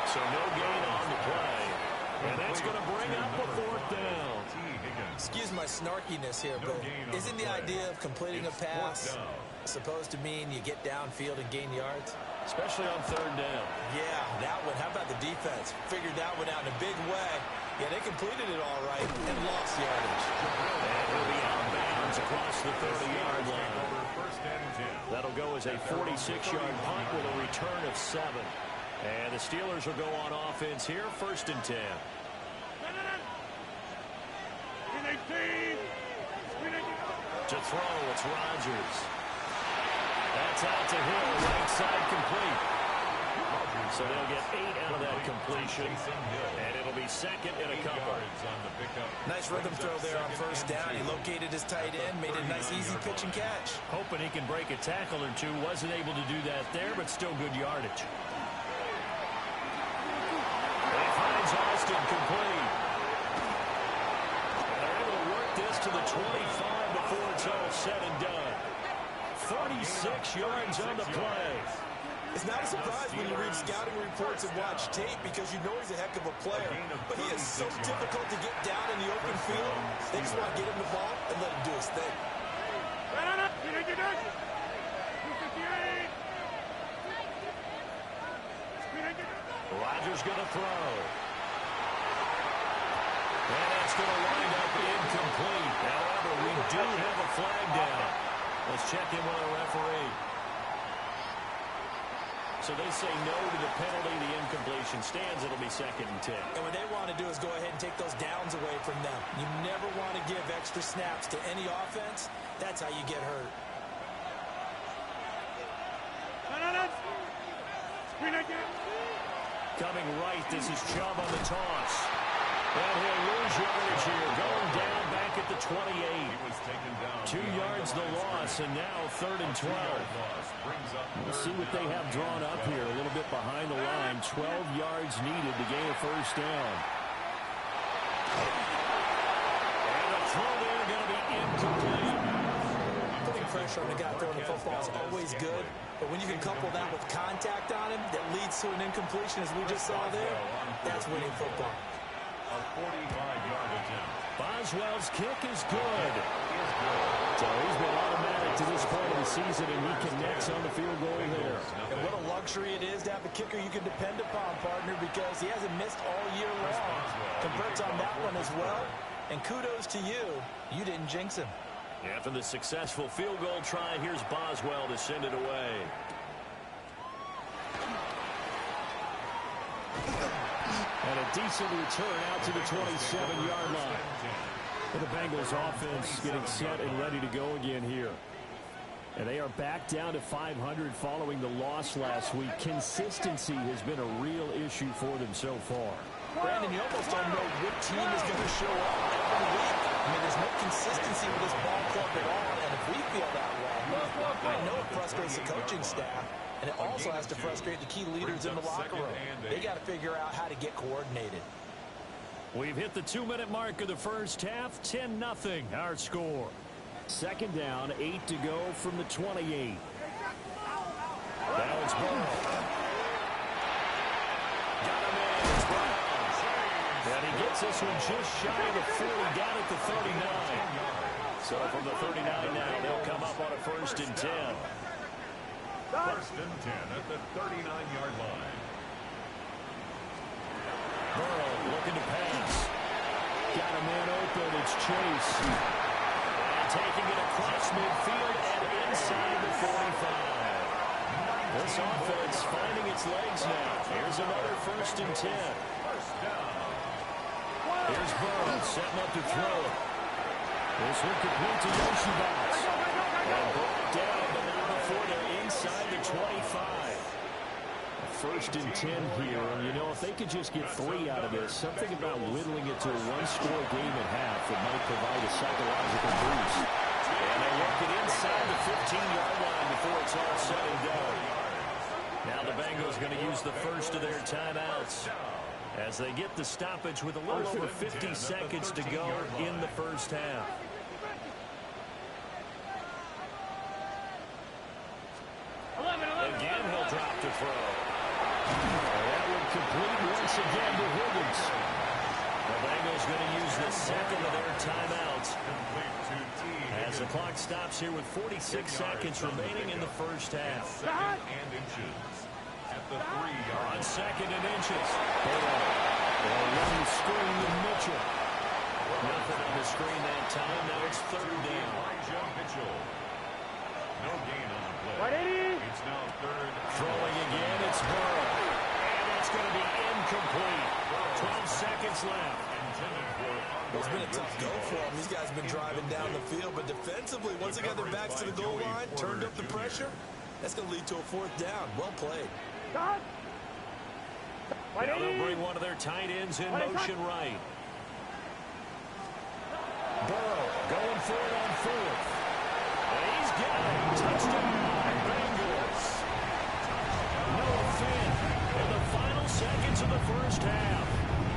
So no gain on the play. And that's going to bring up a 4th down. Excuse my snarkiness here, but isn't the idea of completing a pass supposed to mean you get downfield and gain yards? Especially on 3rd down. Yeah, that one. How about the defense? Figured that one out in a big way. Yeah, they completed it all right and lost yardage. And he'll be out of bounds across the 30-yard line. That'll go as a 46-yard punt with a return of 7. And the Steelers will go on offense here, 1st and 10. To throw, it's Rodgers. That's out to Hill, right side complete. So they'll get 8 out of that completion, and it'll be 2nd and a couple. Nice rhythm throw there on 1st down. He located his tight end, made a nice easy pitch and catch. Hoping he can break a tackle or two. Wasn't able to do that there, but still good yardage. And finds Austin complete. And they're able to work this to the 25 before it's all said and done. 46 yards on the play. It's not a surprise when you read scouting reports and watch tape, because you know he's a heck of a player. But he is so difficult to get down in the open field. They just want to get him the ball and let him do his thing. Rodgers going to throw. And that's going to wind up incomplete. However, we do have a flag down. Let's check in with our referee. So they say no to the penalty. The incompletion stands. It'll be 2nd and 10. And what they want to do is go ahead and take those downs away from them. You never want to give extra snaps to any offense. That's how you get hurt. Coming right, this is Chubb on the toss. And he'll lose yardage here. Going down back at the 28. He was taken down. 2 yards the loss, and now 3rd and 12. We'll see what they have drawn up here. A little bit behind the line. 12 yards needed to gain a 1st down. And the throw there going to be incomplete. Putting pressure on the guy throwing the football is always good, but when you can couple that with contact on him that leads to an incompletion, as we just saw there, that's winning football. A 45-yard attempt. Boswell's kick is good. So he's been automatic to this point of the season, and he connects on the field goal there. And what a luxury it is to have a kicker you can depend upon, partner, because he hasn't missed all year long. Converts on that one as well, and kudos to you. You didn't jinx him. After the successful field goal try, here's Boswell to send it away. And a decent return out to the 27-yard line. And the Bengals offense getting set and ready to go again here. And they are back down to 500 following the loss last week. Consistency has been a real issue for them so far. Brandon, you almost don't know what team is going to show up every week. I mean, there's no consistency with this ball club at all, and if we feel that way, I know it frustrates the coaching staff, and it also has to frustrate the key leaders in the locker room. They got to figure out how to get coordinated. We've hit the 2-minute mark of the first half. 10-0 our score. 2nd down, 8 to go from the 28. Now it's Burrow. Got him in. It's Brown. And he gets this one just shy of the 40, down at the 39. So from the 39 now, they'll come up on a 1st and 10. 1st and 10 at the 39-yard line. Burrow looking to pass. Got a man open. It's Chase. And taking it across midfield and inside the 45. This offense finding its legs now. Here's another 1st and 10. Here's Burrow setting up to throw. This one complete to Yoshibats. And brought down, but now before they're inside the 25. 1st and 10 here, and you know, if they could just get 3 out of this, something about whittling it to a 1-score game at half that might provide a psychological boost. And they work it inside the 15-yard line before it's all said and done. Now the Bengals going to use the first of their timeouts as they get the stoppage with a little over 50 seconds to go in the first half. Again, he'll drop to throw. That would complete once again to Higgins. The Bengals going to use the 2nd of their timeouts as the clock stops here with 46 seconds remaining in the first half. 2nd and inches at the 3-yard line. On 2nd and inches. They'll run the screen with Mitchell. Nothing on the screen that time. Now it's 3rd down. Mitchell. No gain on the play. It's now 3rd. Throwing again, it's Burrow. And it's going to be incomplete. 12 seconds left. It's been a tough go for them. These guys have been driving down the field, but defensively, once they got their backs to the goal line, turned up the pressure, that's going to lead to a 4th down. Well played. Now they'll bring one of their tight ends in motion right. Burrow going for it on 4th. And he's got it. Touchdown, Bengals. Noah Finn in the final seconds of the first half.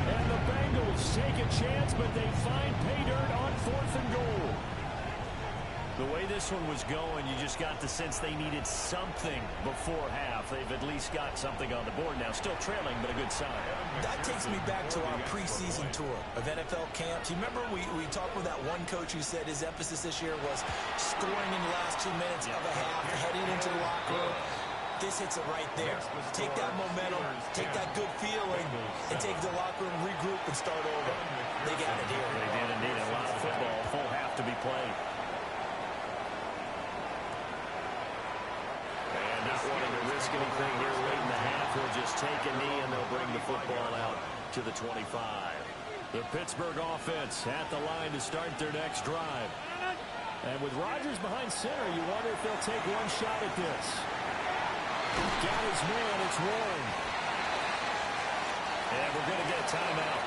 And the Bengals take a chance, but they find pay dirt on 4th and goal. The way this one was going, you just got the sense they needed something before half. They've at least got something on the board now. Still trailing, but a good sign. That takes me back to our preseason tour of NFL camps. You remember we talked with that one coach who said his emphasis this year was scoring in the last 2 minutes of a half, heading into the locker room. This hits it right there. Take that momentum, take that good feeling, and take the locker room, regroup, and start over. They got it here. They did indeed. A lot of football, full half to be played. wanting to risk anything here late in the half. He'll just take a knee, and they'll bring the football out to the 25. The Pittsburgh offense at the line to start their next drive. And with Rodgers behind center, you wonder if they'll take one shot at this. Got his man, it's Warren. And we're going to get a timeout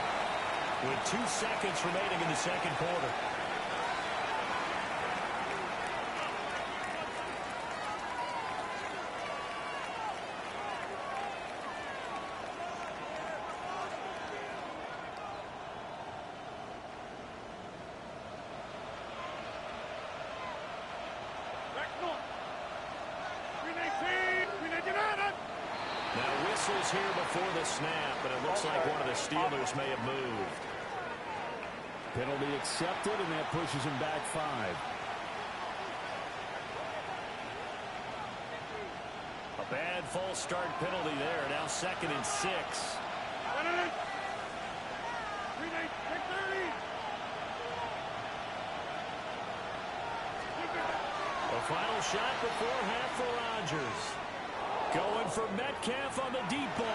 with 2 seconds remaining in the second quarter. Here before the snap, but it looks like one of the Steelers may have moved. Penalty accepted, and that pushes him back 5. A bad false start penalty there. Now 2nd and 6. The final shot before half for Rodgers. Going for Metcalf on the deep ball.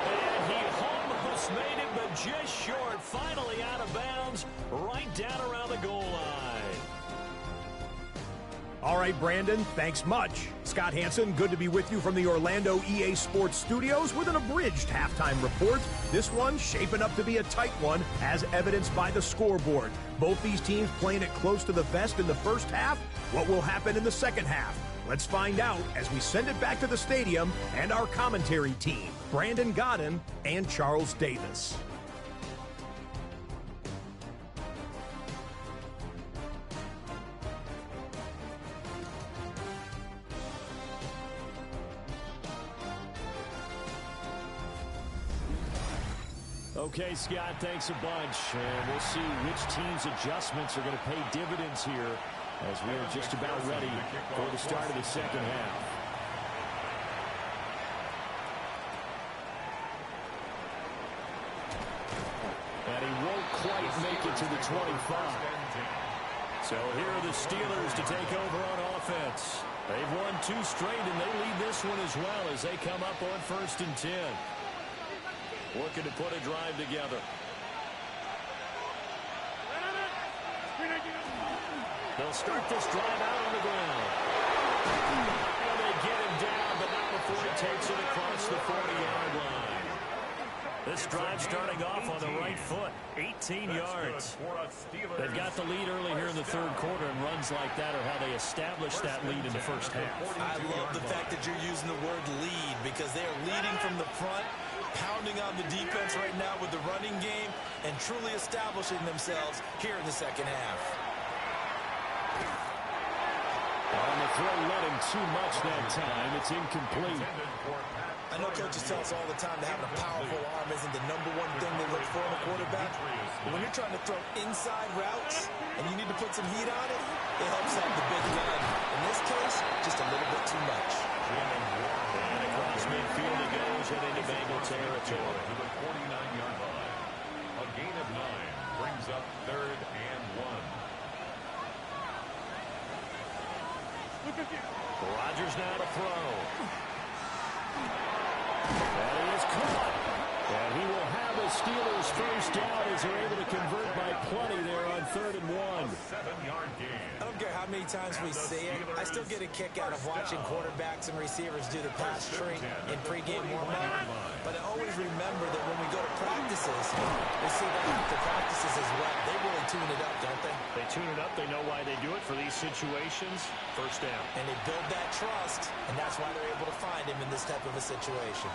And he almost made it, but just short. Finally out of bounds, right down around the goal line. All right, Brandon, thanks much. Scott Hansen, good to be with you from the Orlando EA Sports Studios with an abridged halftime report. This one shaping up to be a tight one, as evidenced by the scoreboard. Both these teams playing it close to the vest in the first half. What will happen in the second half? Let's find out as we send it back to the stadium and our commentary team, Brandon Godden and Charles Davis. Okay, Scott, thanks a bunch. And we'll see which team's adjustments are going to pay dividends here as we are just about ready for the start of the second half. And he won't quite make it to the 25. So here are the Steelers to take over on offense. They've won 2 straight, and they lead this one as well as they come up on 1st and 10. Looking to put a drive together. They'll start this drive out on the ground. And they get him down, but not before he takes it across the 40-yard line. This drive starting off on the right foot, 18 yards. They've got the lead early here in the third quarter, and runs like that are how they establish that lead in the first half. I love the fact that you're using the word lead, because they are leading from the front, pounding on the defense right now with the running game, and truly establishing themselves here in the second half. On the throw, let him too much that time. It's incomplete. I know coaches tell us all the time that having a powerful arm isn't the #1 thing they look for in a quarterback. But when you're trying to throw inside routes and you need to put some heat on it, it helps out the big gun. In this case, just a little bit too much. And across midfield he goes and into Bengal territory. To the 49-yard line. A gain of 9 brings up 3rd and 1. Rodgers now to throw. And he is caught. And he will have the Steelers first down as they're able to convert by plenty there on 3rd and 1. 7-yard gain. I don't care how many times we say it, I still get a kick out of watching quarterbacks and receivers do the pass tree in pregame warm-up. But I always remember that when we go to practices, we see that after practices as well. They really tune it up, don't they? They tune it up. They know why they do it for these situations. First down. And they build that trust, and that's why they're able to find him in this type of a situation.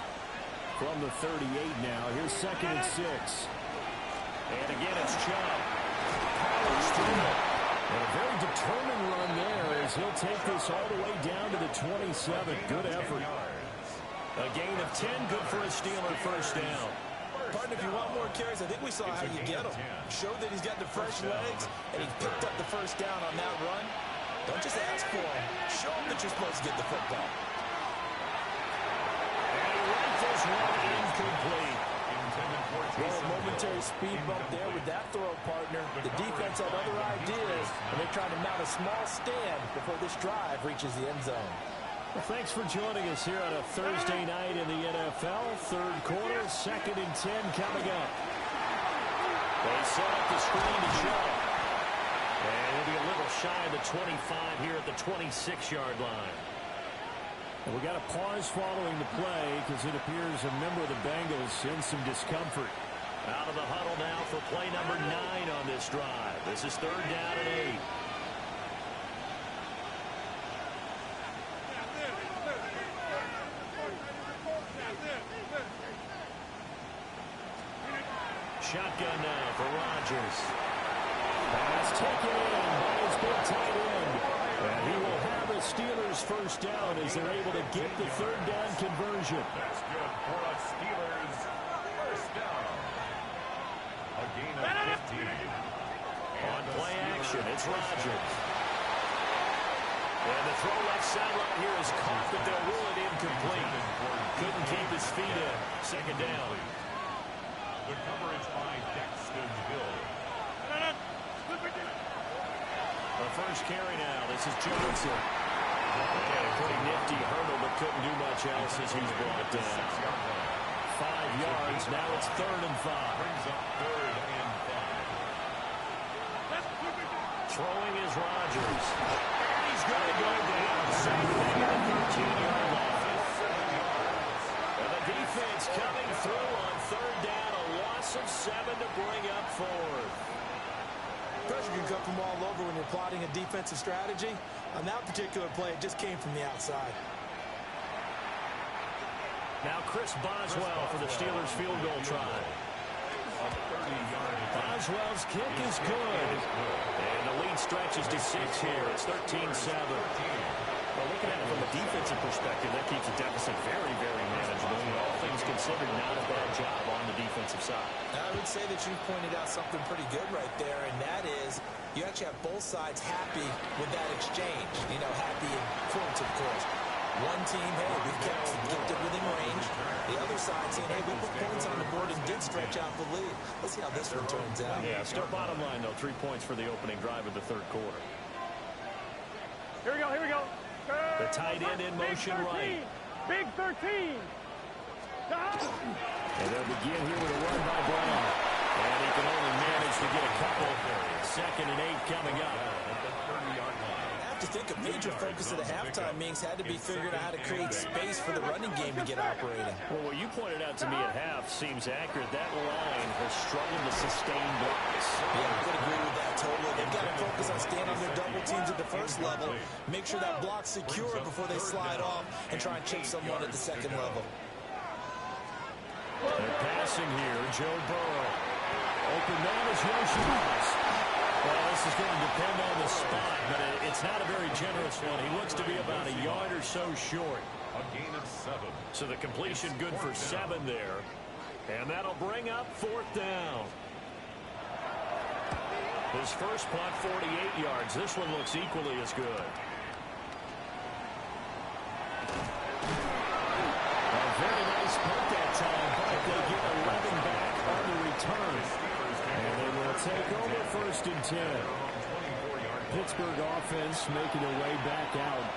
From the 38 now, here's 2nd and 6. And again, it's Chubb. Powers through it. And a very determined run there as he'll take this all the way down to the 27. Good effort. A gain of 10, good for a Steeler first down. Partner, if you want more carries, I think we saw how you get them. Showed that he's got the fresh legs, and he picked up the first down on that run. Don't just ask for him. Show him that you're supposed to get the football. And he rifles one incomplete. Well, a momentary speed bump there with that throw, partner. The defense had other ideas, and they're trying to mount a small stand before this drive reaches the end zone. Well, thanks for joining us here on a Thursday night in the NFL. Third quarter, 2nd and 10 coming up. They set up the screen to show. And it'll be a little shy of the 25 here at the 26-yard line. And we got a pause following the play because it appears a member of the Bengals in some discomfort. Out of the huddle now for play number 9 on this drive. This is 3rd down and 8. Shotgun now for Rodgers. Pass taken in by his big tight end. And he will have the Steelers first down as they're able to get the 3rd down conversion. That's good for a Steelers first down. A gain of 15. On play action, it's Rodgers. And the throw left sideline here is caught, but they'll rule it incomplete. Couldn't keep his feet in. 2nd down. The coverage by Daxton Hill. The first carry now. This is Johnson. And a pretty nifty hurdle, but couldn't do much else as he's brought down. 5 yards. Now it's 3rd and 5. Brings up 3rd and 5. Throwing is Rodgers. And he's going to go down. Same thing at the 13-yard line. And the defense coming through on 3rd down. A loss of 7 to bring up 4th. Pressure can come from all over when you're plotting a defensive strategy. On that particular play, it just came from the outside. Now Chris Boswell for the Steelers field goal try. Boswell's kick is good. And the lead stretches to 6 here. It's 13-7. Well, looking at it from a defensive perspective, that keeps the deficit very, very manageable. And all things considered, not a bad job on the defensive side. I would say that you pointed out something pretty good right there, and that is you actually have both sides happy with that exchange. You know, happy in quotes, of course. One team, hey, we kept it within range. The other side saying, hey, we put points on the board and did stretch out the lead. Let's see how this one turns out. Yeah, still bottom line, though, 3 points for the opening drive of the 3rd quarter. Here we go, here we go. The tight end in motion right. Big 13. And they'll begin here with a run by Brown. And he can only manage to get a couple. 2nd and 8 coming up. I have to think a major focus of the halftime meetings had to be figuring out how to create space for the running game to get operating. Well, what you pointed out to me at half seems accurate. That line has struggled to sustain blocks. Yeah, I could agree with that totally. They've got to focus on staying on their double teams at the first level, make sure that block's secure before they slide off and try and chip someone at the 2nd level. They're passing here. Joe Burrow. Open man is Yoshi. Well, this is going to depend on the spot, but it's not a very generous one. He looks to be about a yard or so short. A gain of 7. So the completion good for 7 there. And that'll bring up 4th down. His first punt, 48 yards. This one looks equally as good. A very nice punt that time, but they get 11 back on the return. And they will take over 1st and 10. Pittsburgh offense making their way back out.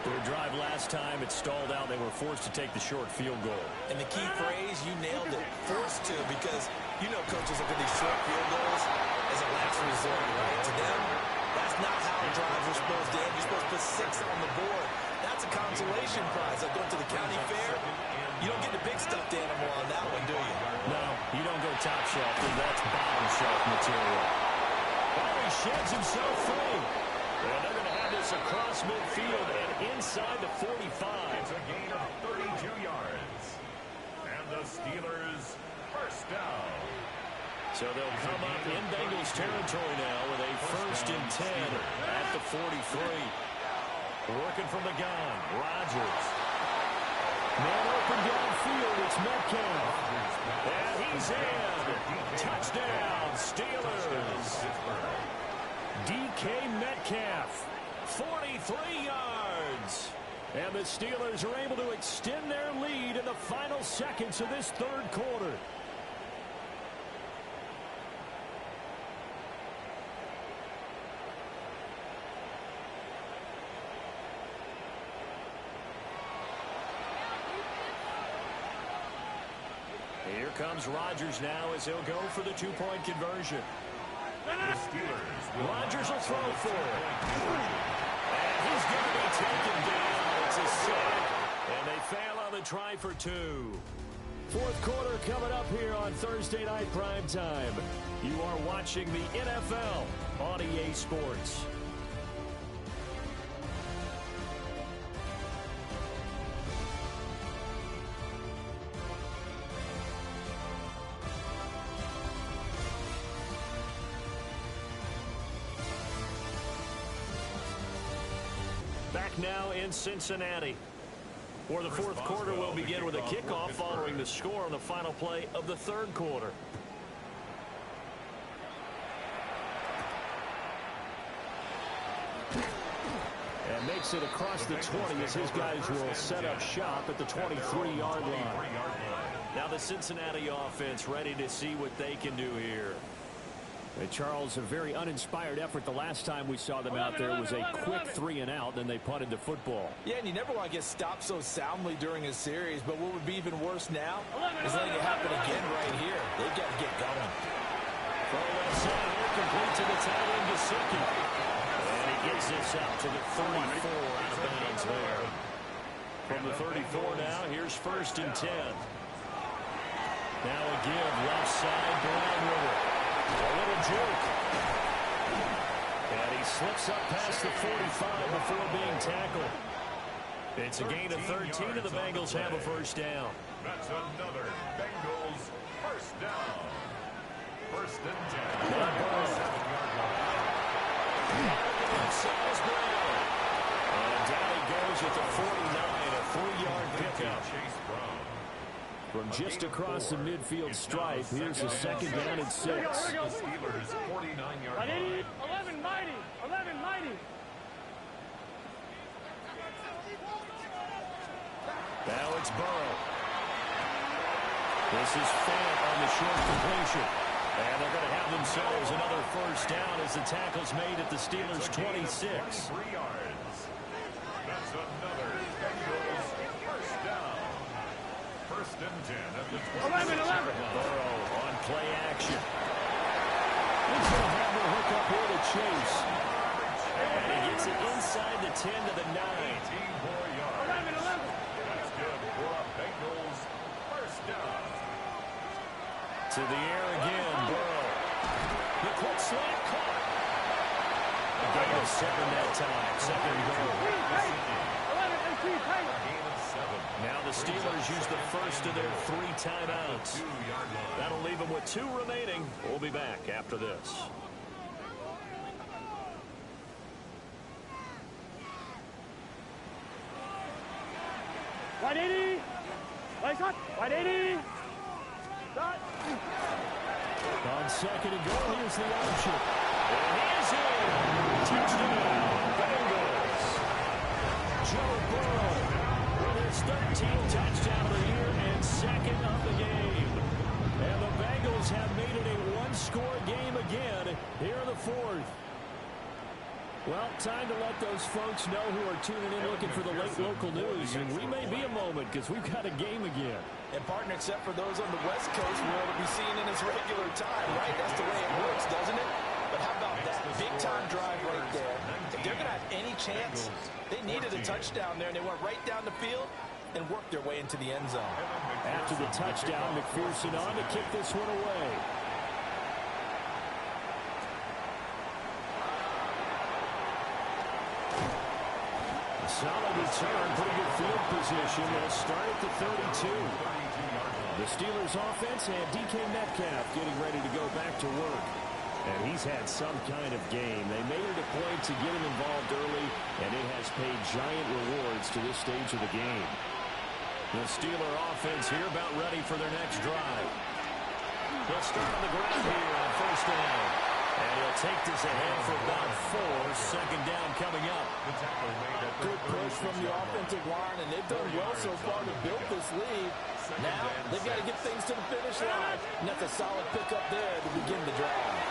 Their drive last time, it stalled out. They were forced to take the short field goal. And the key phrase, you nailed it, forced to, because you know coaches look at these short field goals as a last resort, right? To them, that's not how drives are supposed to end. You're supposed to put 6 on the board. That's a consolation prize. Like going to the county fair, you don't get the big stuffed animal on that one, do you? No, you don't go top shelf, and that's bottom shelf material. Oh, he sheds himself free. And they're going to have this across midfield and inside the 45. It's a gain of 32 yards. And the Steelers first down. So they'll come up in Bengals territory now with a 1st and 10 at the 43. Working from the gun, Rodgers. Man open downfield, it's Metcalf. And he's in. Touchdown, Steelers. DK Metcalf, 43 yards. And the Steelers are able to extend their lead in the final seconds of this 3rd quarter. comes Rodgers now as he'll go for the two-point conversion. Rodgers will throw for it. And he's going to be taken down. It's a sack. And they fail on the try for two. Fourth quarter coming up here on Thursday Night Primetime. You are watching the NFL on EA Sports. Back now in Cincinnati, where the fourth quarter will begin with a kickoff following the score on the final play of the third quarter. And makes it across the 20 as his guys will set up shop at the 23-yard line. Now the Cincinnati offense ready to see what they can do here. Charles, a very uninspired effort the last time we saw them out there. It was a quick 3-and-out, then they punted the football. Yeah, and you never want to get stopped so soundly during a series, but what would be even worse now is letting it happen again right here. They've got to get going. Throw left side here, complete to the tight end, Gesicki. And he gets this out to the 34 out of bounds there. From the 34 now, here's 1st and 10. Now a give, left side, Brown with it. A little juke. And he slips up past the 45 before being tackled. It's a gain of 13, and the Bengals have a first down. That's another Bengals first down. 1st and 10. Size Brown. And down he goes at the 49, a 3-yard pickup. From just across the midfield stripe, here's a second down and 6. Steelers, 49-yard line. 11 mighty. 11 mighty. Now it's Burrow. This is Fant on the short completion. And they're going to have themselves another first down as the tackle's made at the Steelers' 26. 3 yards. That's another Bengals first down. 1st and 10 at the 11. Burrow on play action. He's going to have the hook up here to Chase. And he gets it inside the 10 to the 9. 18 more yards. 11. That's good for a Bengals first down. To the air again, Burrow. The quick slant caught. A gain of 7 that time. Second goal. 11, 18, Gain of 7. Now the Steelers use the first of their 3 timeouts. That'll leave them with 2 remaining. We'll be back after this. Wide 80. Right shot. Wide 80. Shot. On second and goal, here's the option. And he's in. Touchdown, Bengals. Joe Burrow with his 13th touchdown of the year and 2nd of the game. And the Bengals have made it a one-score game again here in the 4th. Well, time to let those folks know who are tuning in looking for the late local news. And we may be a moment because we've got a game again. And partner, except for those on the West Coast, where it'll be seen in its regular time, right? That's the way it works, doesn't it? But how about that big-time drive right there? If they're going to have any chance, they needed a touchdown there, and they went right down the field and worked their way into the end zone. After the touchdown, McPherson on to kick this one away. Solid return, pretty good field position. They'll start at the 32. The Steelers offense and DK Metcalf getting ready to go back to work. And he's had some kind of game. They made it a point to get him involved early, and it has paid giant rewards to this stage of the game. The Steeler offense here about ready for their next drive. They'll start on the ground here on first down. And he'll take this ahead for about 4. Second down coming up. Good push from the offensive line, and they've done well so far to build this lead. Now, they've got to get things to the finish line. And that's a solid pickup there to begin the drive.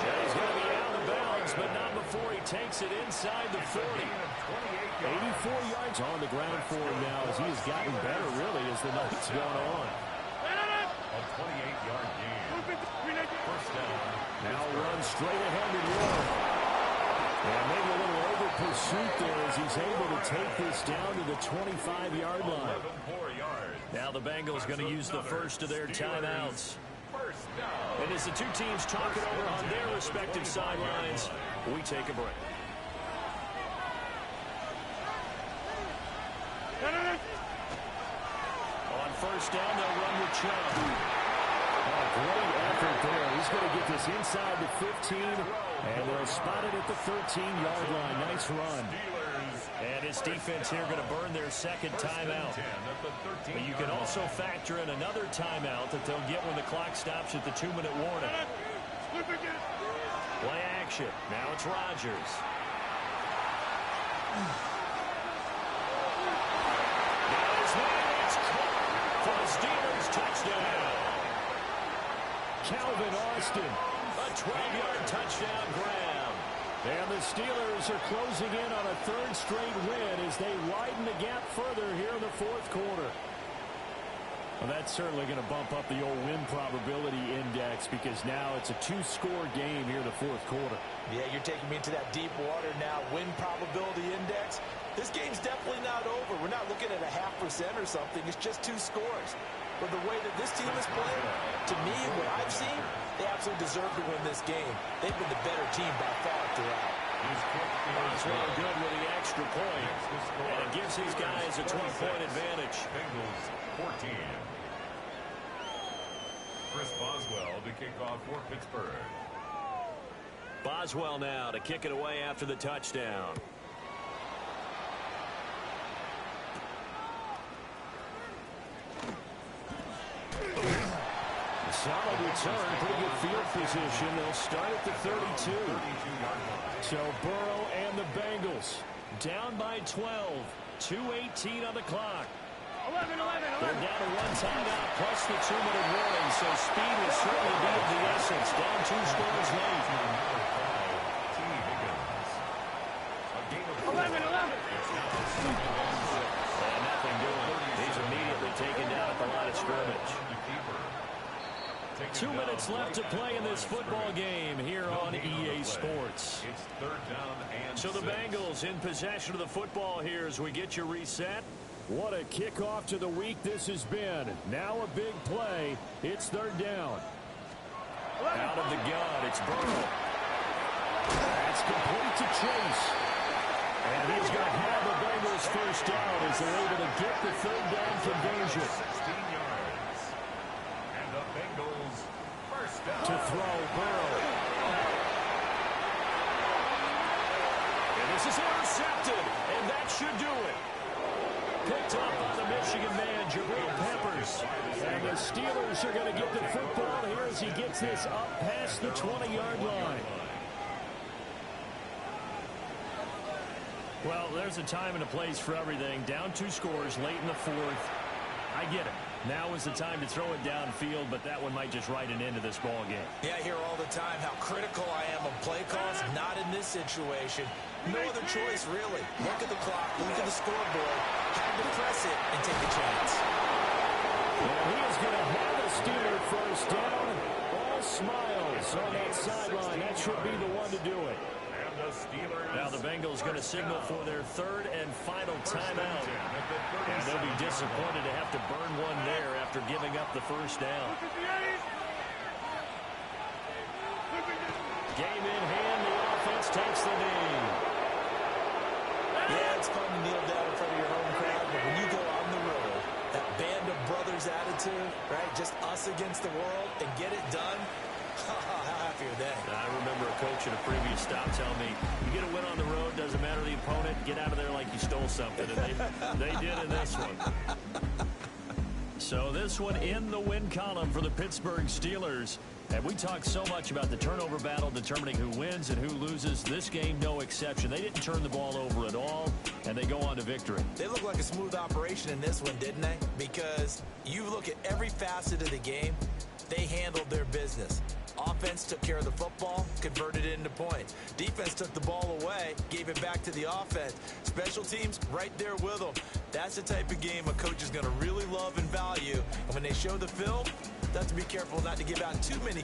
He's going to be out of bounds but not before he takes it inside the 40. 84 yards on the ground for him now as he has gotten better, really, as the night's gone on. A 28-yard gain. First down. Now run straight ahead to York. And maybe a little over pursuit there as he's able to take this down to the 25-yard line. Now the Bengals going to use the first of their timeouts. And as the two teams talk it over on their respective sidelines, we take a break. On first down, they'll run with Chubb. Great effort there. He's going to get this inside the 15, and they'll spot it at the 13-yard line. Nice run. And his defense here going to burn their second timeout. But you can also factor in another timeout that they'll get when the clock stops at the 2-minute warning. Play action. Now it's Rodgers. Now his man is caught for the Steelers touchdown. Calvin Austin. A 12-yard touchdown grab. And the Steelers are closing in on a third straight win as they widen the gap further here in the fourth quarter. Well, that's certainly going to bump up the old win probability index because now it's a 2-score game here in the fourth quarter. Yeah, you're taking me into that deep water now. Win probability index. This game's definitely not over. We're not looking at a 0.5% or something. It's just 2 scores. But the way that this team is playing, to me, what I've seen, they absolutely deserve to win this game. They've been the better team by far throughout. Boswell good with the extra point. And it gives these guys a 20-point advantage. Bengals 14. Chris Boswell to kick off for Pittsburgh. Boswell now to kick it away after the touchdown. Solid return, pretty good field position. They'll start at the 32. So Burrow and the Bengals down by 12. 2:18 on the clock. 11. They're down to one timeout plus the 2-minute warning, so speed will certainly be of the essence. Down 2 scores late. 11. And nothing doing. He's immediately taken down at the line of scrimmage. 2 minutes left to play in this football game here on EA Sports. It's third down and so the Bengals in possession of the football here as we get you reset. What a kickoff to the week this has been. Now a big play. It's third down. Out of the gun, it's Burrow. That's complete to Chase. And he's going to have the Bengals first down as they're able to get the third down conversion. 16 yards. And the Bengals first down. To throw, Burrow. And this is intercepted, and that should do it. Picked up by the Michigan man, Jabril Peppers. And the Steelers are going to get the football here as he gets this up past the 20-yard line. Well, there's a time and a place for everything. Down 2 scores late in the fourth. I get it. Now is the time to throw it downfield, but that one might just write an end to this ball game. Yeah, I hear all the time how critical I am of play calls. Not in this situation. No other choice, really. Look at the clock, look at the scoreboard. Had to press it and take a chance. And he is going to have a Steeler first down. All smiles on that sideline. That should be the one to do it. Now the Bengals going to signal for their third and final timeout. And they'll be disappointed to have to burn one there after giving up the first down. Game in hand, the offense takes the lead. Yeah, it's fun to kneel down in front of your home crowd, but when you go on the road, that band of brothers attitude, right, just us against the world, and get it done, how happy are they? I remember a coach at a previous stop telling me, you get a win on the road, doesn't matter the opponent, get out of there like you stole something. And they did in this one. So this one in the win column for the Pittsburgh Steelers. And we talk so much about the turnover battle determining who wins and who loses. This game, no exception. They didn't turn the ball over at all, and they go on to victory. They look like a smooth operation in this one, didn't they? Because you look at every facet of the game, they handled their business. Offense took care of the football, converted it into points. Defense took the ball away, gave it back to the offense. Special teams right there with them. That's the type of game a coach is going to really love and value. And when they show the film, they have to be careful not to give out too many.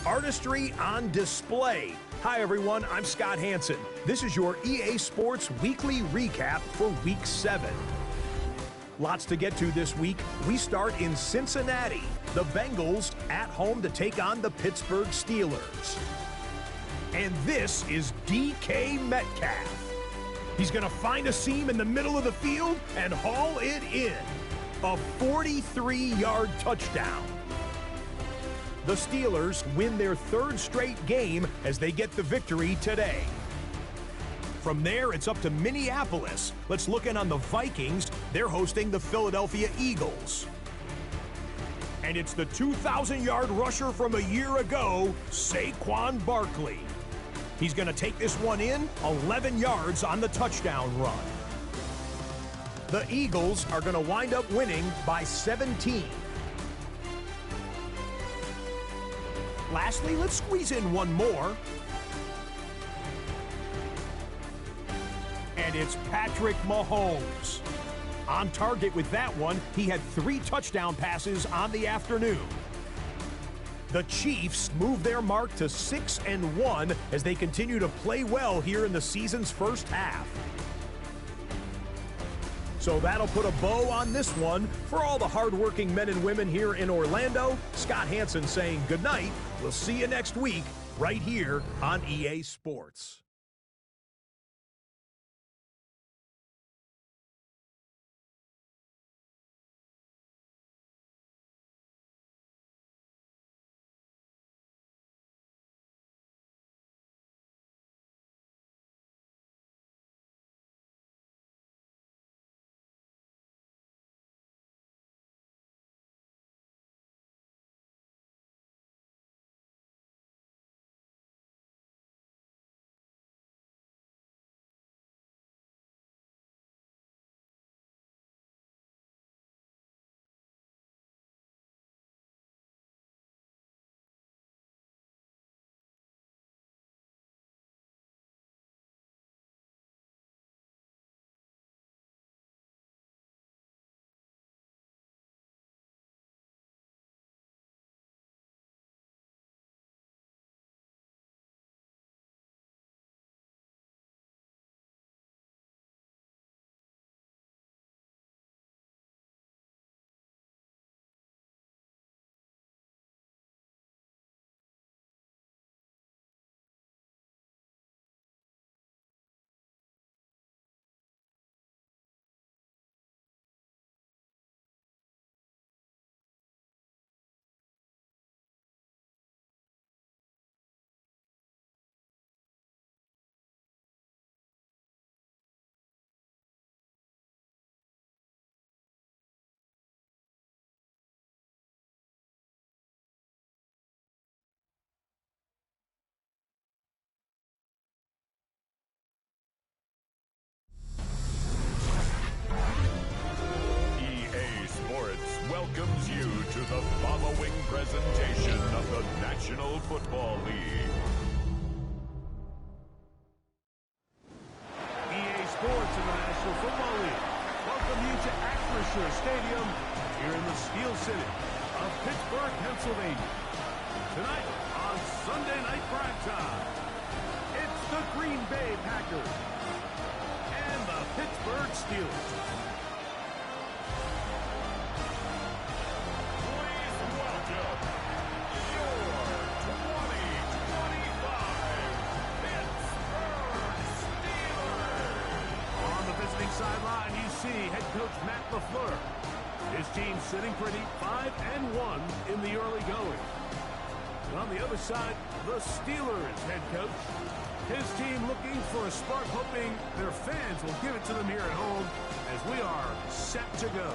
Artistry on display. Hi everyone, I'm Scott Hansen. This is your EA Sports Weekly Recap for Week 7. Lots to get to this week. We start in Cincinnati. The Bengals at home to take on the Pittsburgh Steelers. And this is DK Metcalf. He's going to find a seam in the middle of the field and haul it in. A 43-yard touchdown. The Steelers win their third straight game as they get the victory today. From there, it's up to Minneapolis. Let's look in on the Vikings. They're hosting the Philadelphia Eagles. And it's the 2,000-yard rusher from a year ago, Saquon Barkley. He's going to take this one in, 11 yards on the touchdown run. The Eagles are going to wind up winning by 17. Lastly, let's squeeze in one more. And it's Patrick Mahomes. On target with that one, he had 3 touchdown passes on the afternoon. The Chiefs move their mark to 6-1 as they continue to play well here in the season's first half. So that'll put a bow on this one. For all the hardworking men and women here in Orlando, Scott Hansen saying goodnight. We'll see you next week right here on EA Sports. Welcomes you to the following presentation of the National Football League. EA Sports in the National Football League welcome you to Acrisure Stadium here in the Steel City of Pittsburgh, Pennsylvania. Tonight on Sunday Night Primetime, it's the Green Bay Packers and the Pittsburgh Steelers. Sideline, you see head coach Matt LaFleur. His team sitting pretty 5-1 in the early going. On the other side, the Steelers head coach. His team looking for a spark, hoping their fans will give it to them here at home as we are set to go.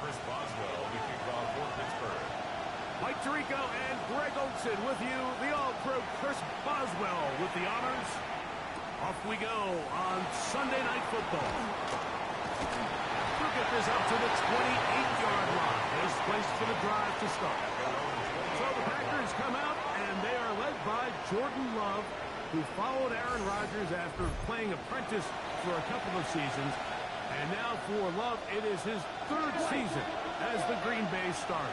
Chris Boswell to kick off for Pittsburgh. Mike Tirico and Greg Olson with you. The All-Pro Chris Boswell with the honors. Off we go on Sunday Night Football. We'll get this up to the 28-yard line. This place for the drive to start. So the Packers come out, and they are led by Jordan Love, who followed Aaron Rodgers after playing apprentice for a couple of seasons. And now for Love, it is his third season as the Green Bay starter.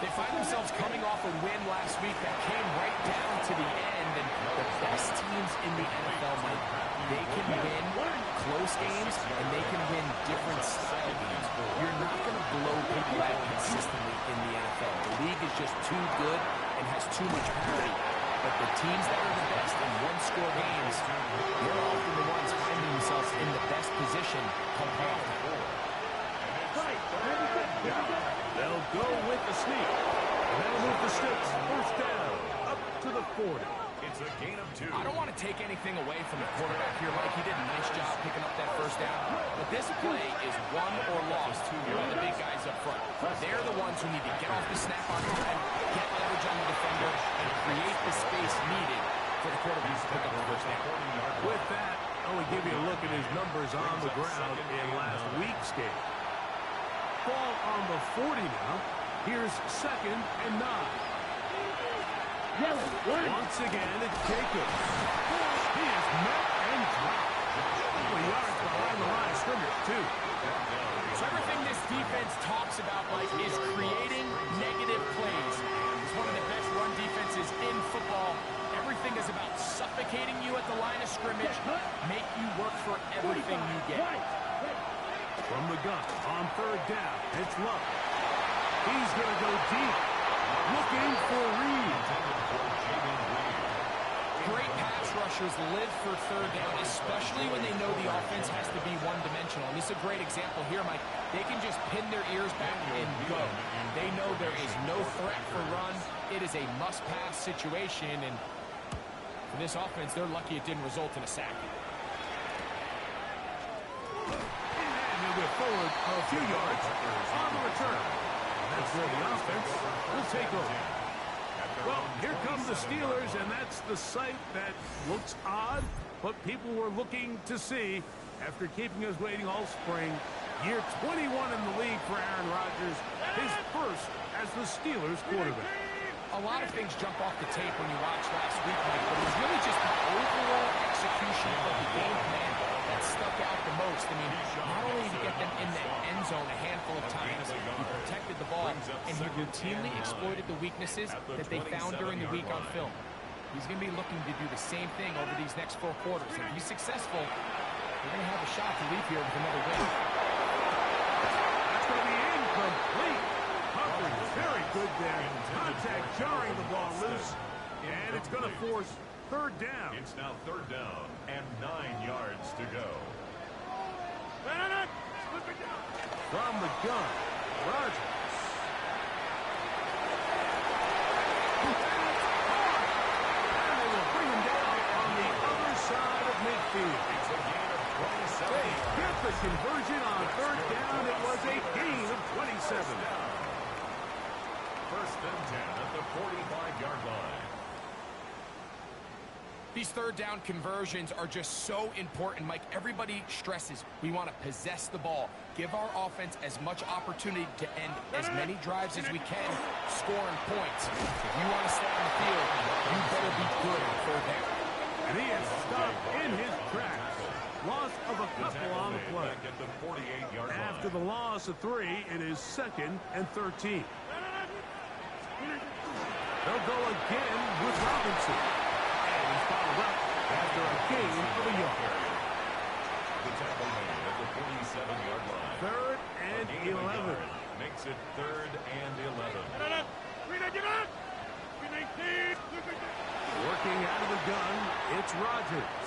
They find themselves coming off a win last week that came right down to the end, and the best teams in the NFL, Mike, they can win close games, and they can win different style games. You're not going to blow people out consistently in the NFL. The league is just too good and has too much parity. But the teams that are the best in one-score games, they're often the ones finding themselves in the best position come playoff. They'll go with the sneak. They'll move the sticks. First down, up to the 40. It's a gain of 2. I don't want to take anything away from the quarterback here, Mike. He did a nice job picking up that first down. But this play is won or lost to one of the big guys up front. They're the ones who need to get off the snap on time, get leverage on the defender, and create the space needed for the quarterback to pick up the first down. With that, I will give you a look at his numbers on the ground in last week's game. Ball on the 40 now. Here's 2nd and 9. Once again, it's Jacobs. He is met and dropped. A couple of yards behind the line of scrimmage, too. So everything this defense talks about, Mike, is creating negative plays. It's one of the best run defenses in football. Everything is about suffocating you at the line of scrimmage, make you work for everything you get. From the gun, on 3rd down, it's Love. He's going to go deep, looking for Reed. Great pass rushers live for 3rd down, especially when they know the offense has to be one-dimensional. And this is a great example here, Mike. They can just pin their ears back and go. They know there is no threat for run. It is a must-pass situation, and for this offense, they're lucky it didn't result in a sack. Forward a few yards on the return. That's where the offense will take over. Well, here come the Steelers, and that's the sight that looks odd, but people were looking to see after keeping us waiting all spring. Year 21 in the league for Aaron Rodgers, his first as the Steelers quarterback. A lot of things jump off the tape when you watch last week, Mike, but it was really just the overall execution of the game plan that stuck out the most. I mean, not only did he get them in the end zone a handful of times, he protected the ball, and he routinely exploited the weaknesses that they found during the week on film. He's going to be looking to do the same thing over these next 4 quarters. If he's successful, they're going to have a shot to leave here with another win. That's going to be incomplete. Humphrey, very good there. Contact jarring the ball loose, and it's going to force 3rd down. It's now 3rd down and 9 yards to go. From the gun, Rodgers. And they will bring him down on the other side of midfield. It's a gain of 27. They get the conversion on 3rd down. It was a gain of 27. 1st and 10 at the 45-yard line. These 3rd down conversions are just so important, Mike. Everybody stresses we want to possess the ball, give our offense as much opportunity to end as many drives as we can, scoring points. If you want to stay on the field, you better be good on 3rd down. And he is stopped in his tracks. Loss of a couple on the play. At the 48-yard line. After the loss of 3, it is 2nd and 13. They'll go again with Robinson. And he's followed up after a gain of a yard. The tackle made at the 47-yard line. 3rd and 11. Makes it 3rd and 11. Working out of the gun, it's Rodgers.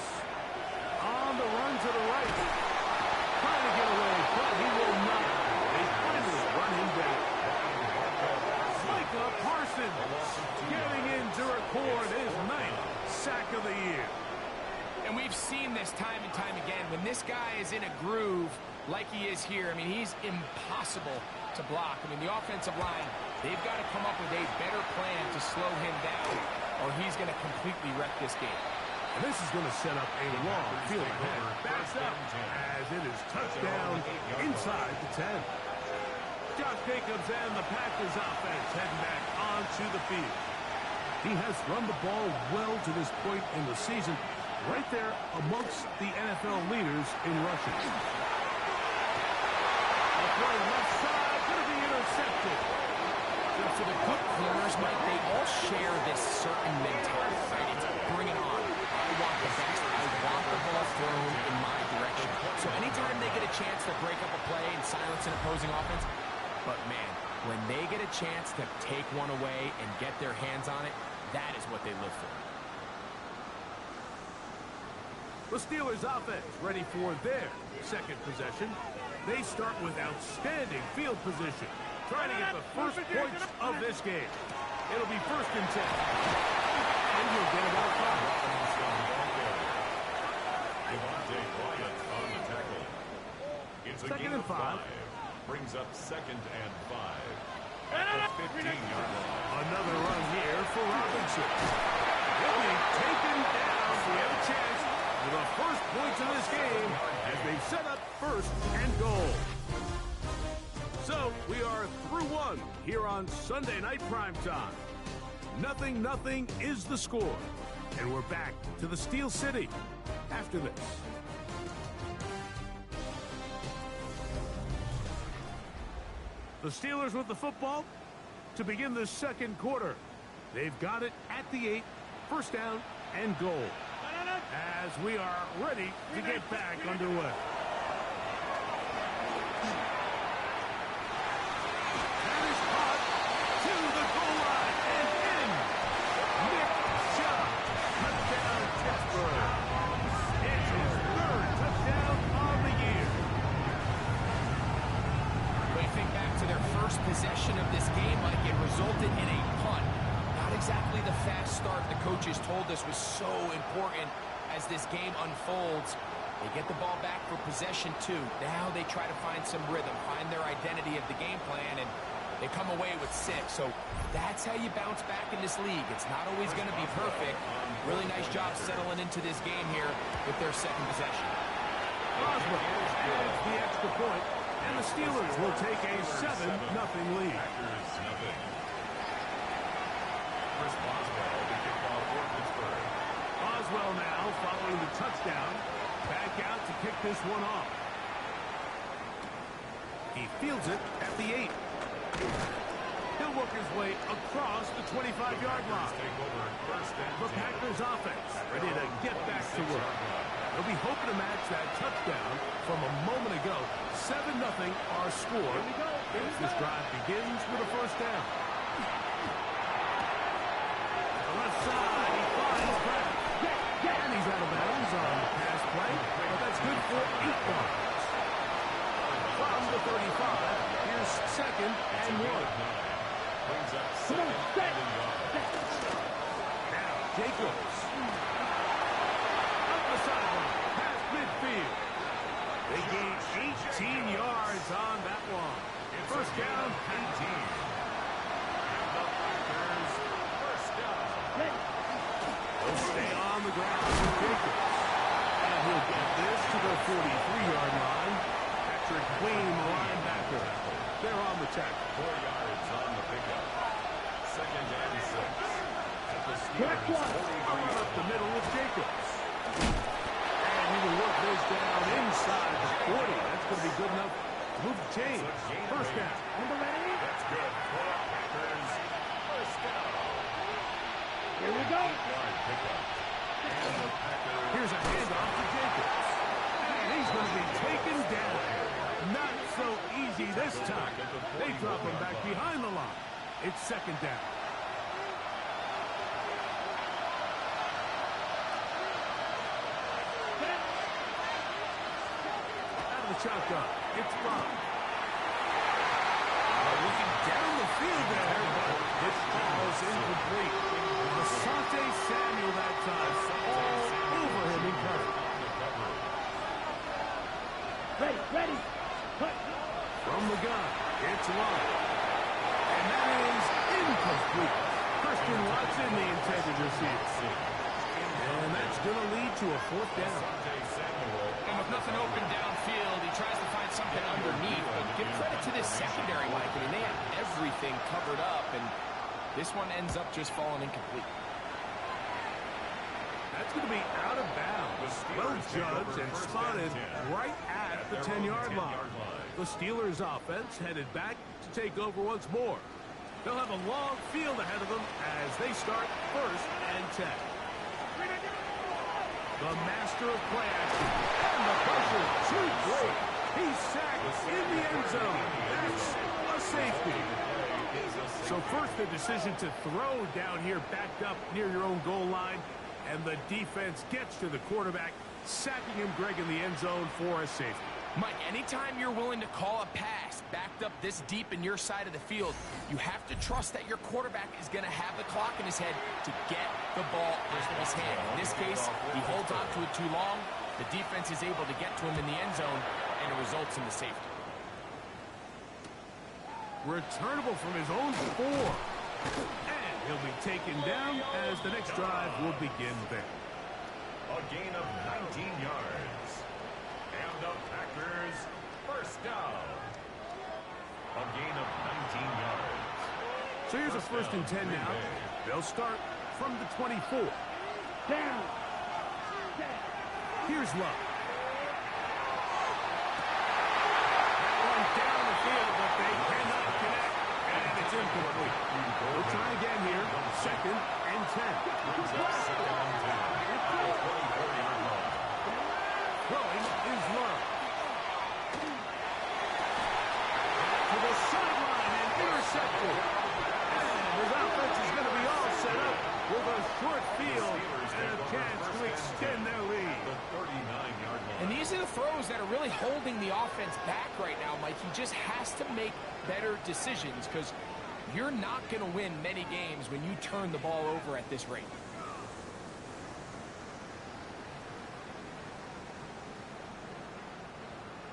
On the run to the right. Trying to get away, but he will not. They finally run him down. Micah Parsons getting in to record his 9th sack of the year. And we've seen this time and time again. When this guy is in a groove like he is here, I mean, he's impossible to block. I mean, the offensive line, they've got to come up with a better plan to slow him down, or he's going to completely wreck this game. And this is going to set up a long field ahead. Backs up as it is touchdown inside the 10. Josh Jacobs and the Packers offense heading back onto the field. He has run the ball well to this point in the season, right there amongst the NFL leaders in rushing. A play left side, going to be intercepted. For the good corners, Mike, they all share this certain mentality, right? It's bring it on. I want the best. I want the ball thrown in my direction. So anytime they get a chance to break up a play and silence an opposing offense, but man, when they get a chance to take one away and get their hands on it, that is what they live for. The Steelers offense ready for their second possession. They start with outstanding field position, trying to get the first points of this game. It'll be 1st and 10. And you'll get about 5. It's a 2nd and 5. Brings up 2nd and 5. At the 15-yard line. Another run here for Robinson. He'll be taken down. We have a chance for the first points of this game as they set up 1st and goal. So we are through 1 here on Sunday Night Primetime. 0-0 is the score. And we're back to the Steel City after this. The Steelers with the football to begin the second quarter. They've got it at the 8, 1st down and goal. As we are ready to get back underway. That is caught to the goal line and in. Nick Chubb, touchdown Pittsburgh. It's his 3rd touchdown of the year. When you think back to their first possession of this game, Mike, it resulted in a punt. Not exactly the fast start the coaches told us was so important as this game unfolds. They get the ball back for possession 2. Now they try to find some rhythm, find their identity of the game plan, and they come away with 6. So that's how you bounce back in this league. It's not always going to be perfect. Really nice job settling into this game here with their second possession. Boswell adds the extra point, and the Steelers will take a 7-0 lead. Chris Boswell, the kickoff for Pittsburgh. Boswell now following the touchdown. Back out to kick this one off. He fields it at the 8. He'll work his way across the 25-yard line. The Packers offense ready to get back to work. They'll be hoping to match that touchdown from a moment ago. 7-0 our score. This drive begins with a 1st down. The left side, he finds Pratt. And he's out of bounds on the pass play, but that's good for 8 yards. From the 35, here's 2nd and 1. Brings up 2nd and 1. Now Jacobs. Up the sideline, past midfield. They gain 18 yards on that one. 1st down, 18. He'll stay on the ground with Jacobs. And he'll get this to the 43-yard line. Patrick Queen, the linebacker. They're on the tackle. 4 yards on the pickup. 2nd and 6. At the Steelers' 43 up the middle with Jacobs. And he will work this down inside the 40. That's going to be good enough to move the chain. 1st down. That's good for Packers. 1st down. Here we go. Here's a handoff to Jacobs. And he's going to be taken down. Not so easy this time. They drop him back behind the line. It's 2nd down. the shotgun. It's Love. Looking down the field there, but this ball is incomplete. Asante Samuel that time, all over him in coverage. Ready. Cut. From the gun, it's Love. And that is incomplete. Christian Watson, the intended receiver. And that's going to lead to a fourth down. And with nothing open downfield, he tries to find something underneath. But give credit to this secondary, Mike. I mean, they have everything covered up, and this one ends up just falling incomplete. That's going to be out of bounds. Well judged and spotted right at the 10-yard line. The Steelers offense headed back to take over once more. They'll have a long field ahead of them as they start 1st and 10. The master of play action. And the pressure too great. He's sacked in the end zone. That's a safety. So first the decision to throw down here backed up near your own goal line. And the defense gets to the quarterback, sacking him, Greg, in the end zone for a safety. Mike, anytime you're willing to call a pass backed up this deep in your side of the field, you have to trust that your quarterback is going to have the clock in his head to get the ball out of his hand. In this case, he holds on to it too long. The defense is able to get to him in the end zone, and it results in the safety. Returnable from his own 4. And he'll be taken down as the next drive will begin there. A gain of 19 yards. And the Packers first down. A gain of 19 yards. So here's a 1st and 10 now. They'll start from the 24. Down. Here's Love. That one down the field, but they cannot connect. And it's incomplete. We'll try again here. 2nd and 10. Throwing is Love. To the sideline and intercepted. And his offense is going to be all set up with a short field and a chance to extend their lead. And these are the throws that are really holding the offense back right now, Mike. He just has to make better decisions because you're not going to win many games when you turn the ball over at this rate.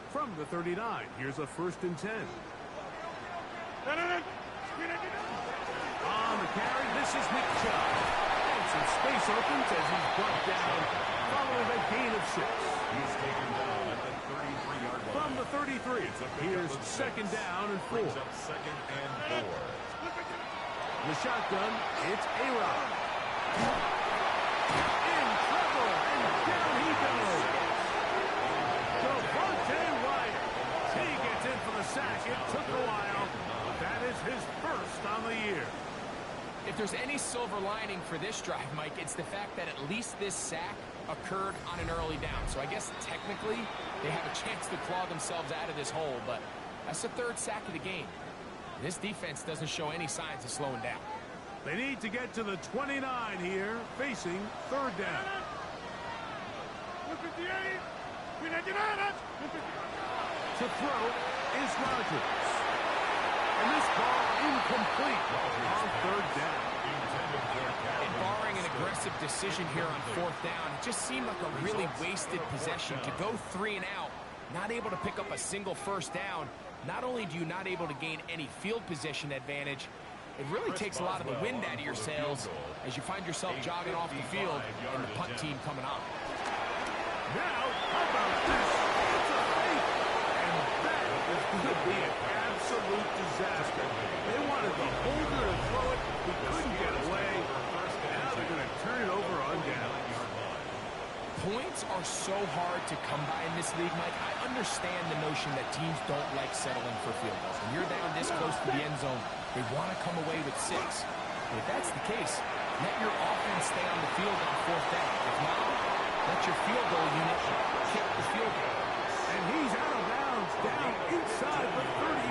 From the 39, here's a 1st and 10. On the carry, this is Nick Chubb. And some space opens as he's brought down following a gain of 6. He's taken down at the 33-yard line. From the 33, here's 2nd down and 4. 2nd and 4. The shotgun, it's A-Rod. In trouble, and down he goes. Devontae White. He gets in for the sack. It took a while. That is his 1st on the year. If there's any silver lining for this drive, Mike, it's the fact that at least this sack occurred on an early down. So I guess technically they have a chance to claw themselves out of this hole, but that's the 3rd sack of the game. This defense doesn't show any signs of slowing down. They need to get to the 29 here, facing 3rd down. To throw is Rodgers. And this ball incomplete on 3rd down. And barring an aggressive decision here on 4th down, it just seemed like a really wasted possession to go 3 and out, not able to pick up a single 1st down. Not only do you not able to gain any field position advantage, it really takes a lot of the wind out of your sails as you find yourself jogging off the field and the punt team coming on. Now, how about this? It's a fake. And that is going to be an absolute disaster. They wanted the holder to throw it. He couldn't get away. Now they're going to turn it over on down. Points are so hard to come by in this league, Mike. I understand the notion that teams don't like settling for field goals. When you're down this close to the end zone, they want to come away with 6. But if that's the case, let your offense stay on the field on 4th down. If not, let your field goal unit kick the field goal. And he's out of bounds down inside the 35.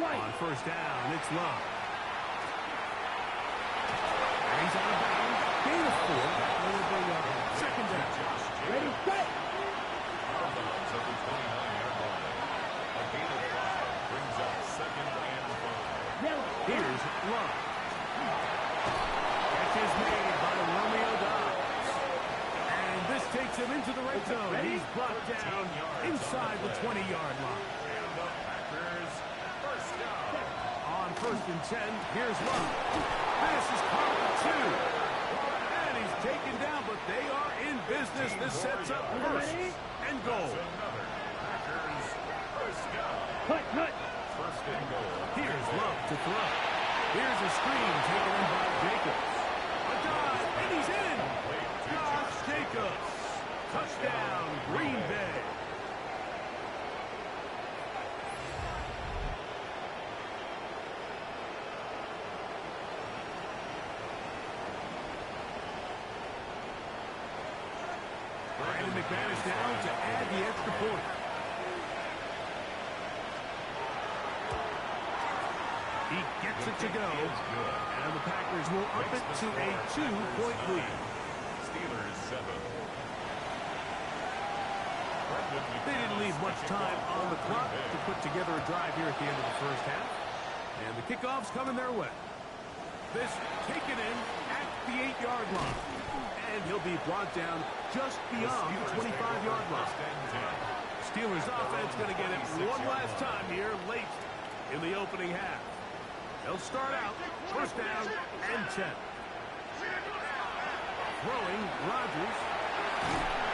On 1st down, it's Love. And he's out of bounds. Gain of 4. It'll bring up second down. Ready, set. On the 29-yard line. A gain of 5 brings up second and 5. Here's Love. Catch is made by Romeo Dobbs. And this takes him into the red zone. He's brought down inside the 20-yard line. And the Packers first down. On 1st and 10, here's Love. This is caught 2. And he's taken down, but they are in business. This sets up first and goal. Another Packers first down. Cut. First and goal. Here's Love to throw. Here's a screen taken in by Jacobs. A dive, and he's in. Josh Jacobs. Touchdown, Green Bay. Brandon McManus down to add the extra point. He gets it to go, and the Packers will up it to a 2-point lead. Steelers 7. They didn't leave much time on the clock to put together a drive here at the end of the first half. And the kickoff's coming their way. This taken in at the 8-yard line. And he'll be brought down just beyond the 25-yard line. Steelers offense going to get it one last time here late in the opening half. They'll start out first down and 10. Throwing Rodgers.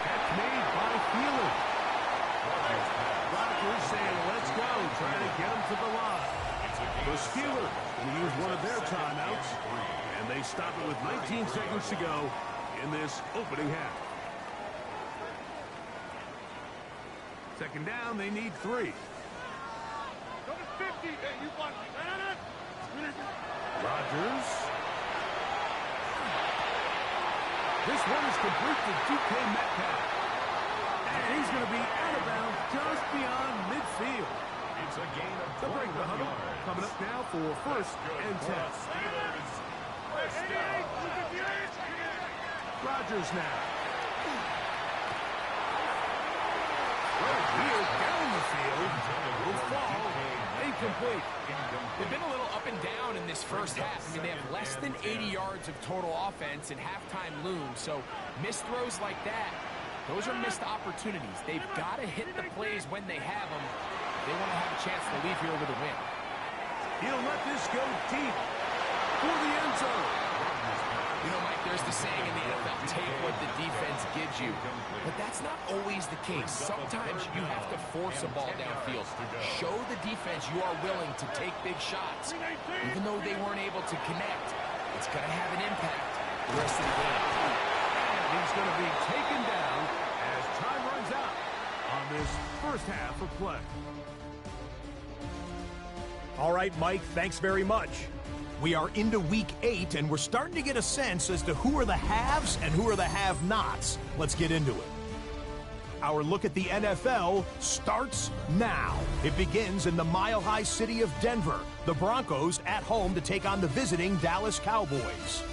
Catch made by Thielen. Rodgers saying, let's go, trying to get him to the line. The Steelers will use one of their timeouts, and they stop it with 19 seconds to go in this opening half. Second down, they need 3. Go to 50. You want Rodgers. This one is complete to DK Metcalf. And he's going to be out of bounds just beyond midfield. It's a gain of The break the huddle coming up now for first and 10. Steelers first down. Rodgers now. He is down the field. Will fall incomplete. They've been a little up and down in this first half. I mean, they have less than 80 yards of total offense and halftime looms. So missed throws like that, those are missed opportunities. They've got to hit the plays when they have them. They want to have a chance to leave here with a win. He'll let this go deep for the end zone. You know, Mike, there's the saying in the NFL, take what the defense gives you. But that's not always the case. Sometimes you have to force a ball downfield. Show the defense you are willing to take big shots. Even though they weren't able to connect, it's going to have an impact the rest of the game. And he's going to be taken down as time runs out on this first half of play. All right, Mike, thanks very much. We are into week 8, and we're starting to get a sense as to who are the haves and who are the have-nots. Let's get into it. Our look at the NFL starts now. It begins in the mile-high city of Denver. The Broncos at home to take on the visiting Dallas Cowboys.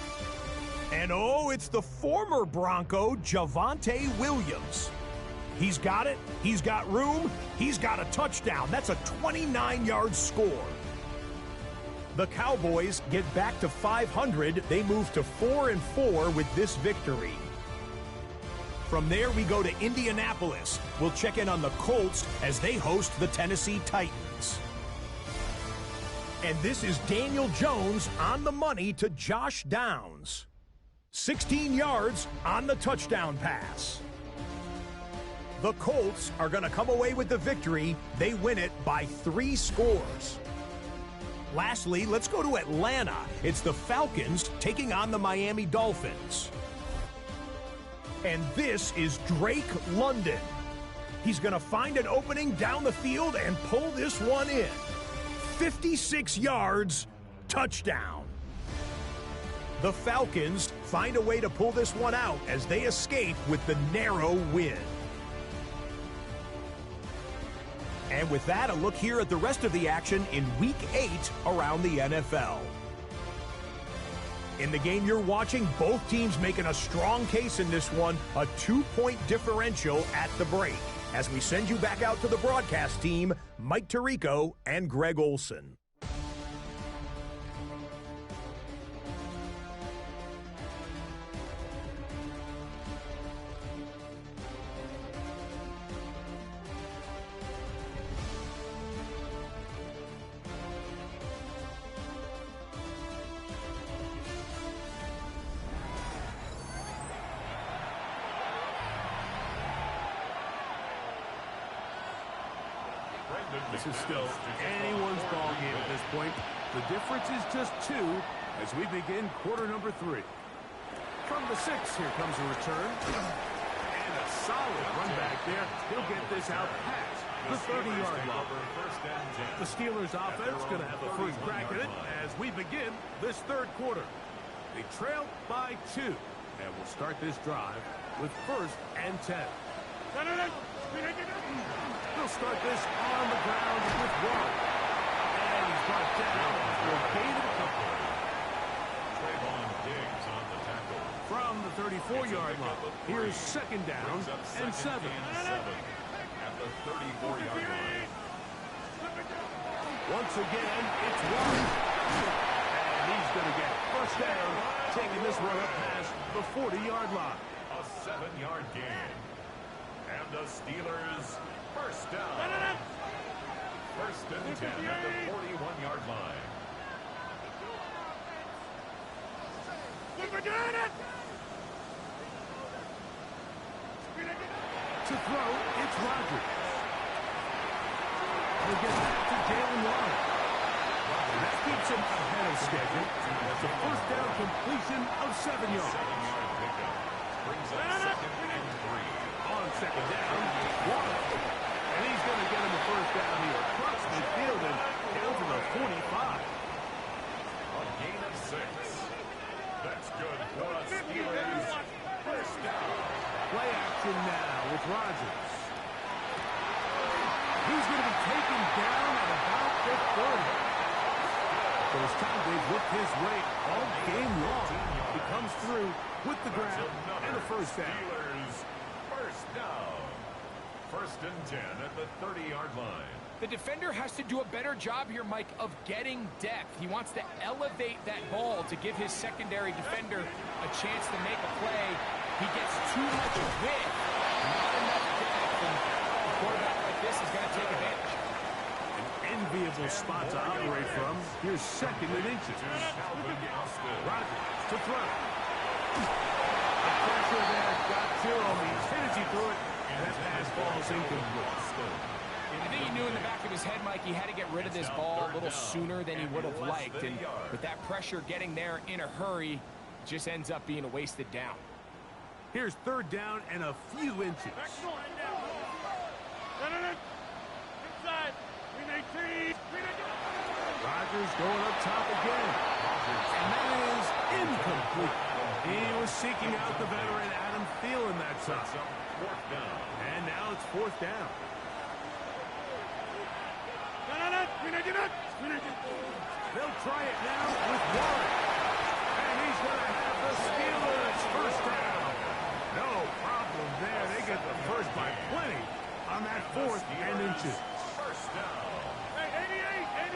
And oh, it's the former Bronco, Javonte Williams. He's got it, he's got room, he's got a touchdown. That's a 29-yard score. The Cowboys get back to 500. They move to 4-4 with this victory. From there, we go to Indianapolis. We'll check in on the Colts as they host the Tennessee Titans. And this is Daniel Jones on the money to Josh Downs. 16 yards on the touchdown pass. The Colts are going to come away with the victory. They win it by 3 scores. Lastly, let's go to Atlanta. It's the Falcons taking on the Miami Dolphins. And this is Drake London. He's going to find an opening down the field and pull this one in. 56 yards, touchdown. The Falcons find a way to pull this one out as they escape with the narrow win. And with that, a look here at the rest of the action in Week 8 around the NFL. In the game you're watching, both teams making a strong case in this one, a 2-point differential at the break. As we send you back out to the broadcast team, Mike Tirico and Greg Olson. This is still anyone's ball game at this point. The difference is just 2 as we begin quarter number 3. From the 6, here comes a return. And a solid run back there. He'll get this out past the 30-yard line. The Steelers offense going to have the first crack at it as we begin this third quarter. They trail by 2. And we'll start this drive with 1st and 10. He'll start this on the ground with 1. And he's brought down for a gain of a couple. Trayvon Diggs on the tackle. From the 34-yard line, here's 2nd down and 7. At the 34-yard line. Once again, it's 1. And he's going to get 1st down, taking this run up past the 40-yard line. A 7-yard gain. And the Steelers 1st down. 1st and 10 at the 41-yard line. To throw, it's Rodgers. He'll get back to Jalen Warren. That keeps him ahead of schedule. That's a 1st down completion of 7 yards. 7-yard pickup. Brings up 2nd and 3. On 2nd down, Warren. And he's going to get him a 1st down here across midfield and down to the 45. A gain of 6. That's good for a Steelers 1st down. Play action now with Rodgers. He's going to be taken down at about the 30. First time they've looked his way all game long. He comes through with the grab and a 1st down. Steelers 1st down. 1st and 10 at the 30-yard line. The defender has to do a better job here, Mike, of getting depth. He wants to elevate that ball to give his secondary defender a chance to make a play. He gets too much width, not enough depth, and a quarterback like this is going to take advantage. An enviable spot to operate from. Here's 2nd and inches. Rodgers to throw. The pressure there got to him. He hit as he threw it, and that pass ball's incomplete. I think he knew in the back of his head, Mike, he had to get rid of this ball a little sooner than he would have liked. And with that pressure getting there in a hurry, just ends up being a wasted down. Here's 3rd down and a few inches. Rodgers going up top again. And that is incomplete. He was seeking out the veteran Adam Thielen that time. 4th down. And now it's 4th down. They'll try it now with Warren. And he's going to have the Steelers 1st down. No problem there. They get the 1st by plenty on that 4th and inches. 1st down.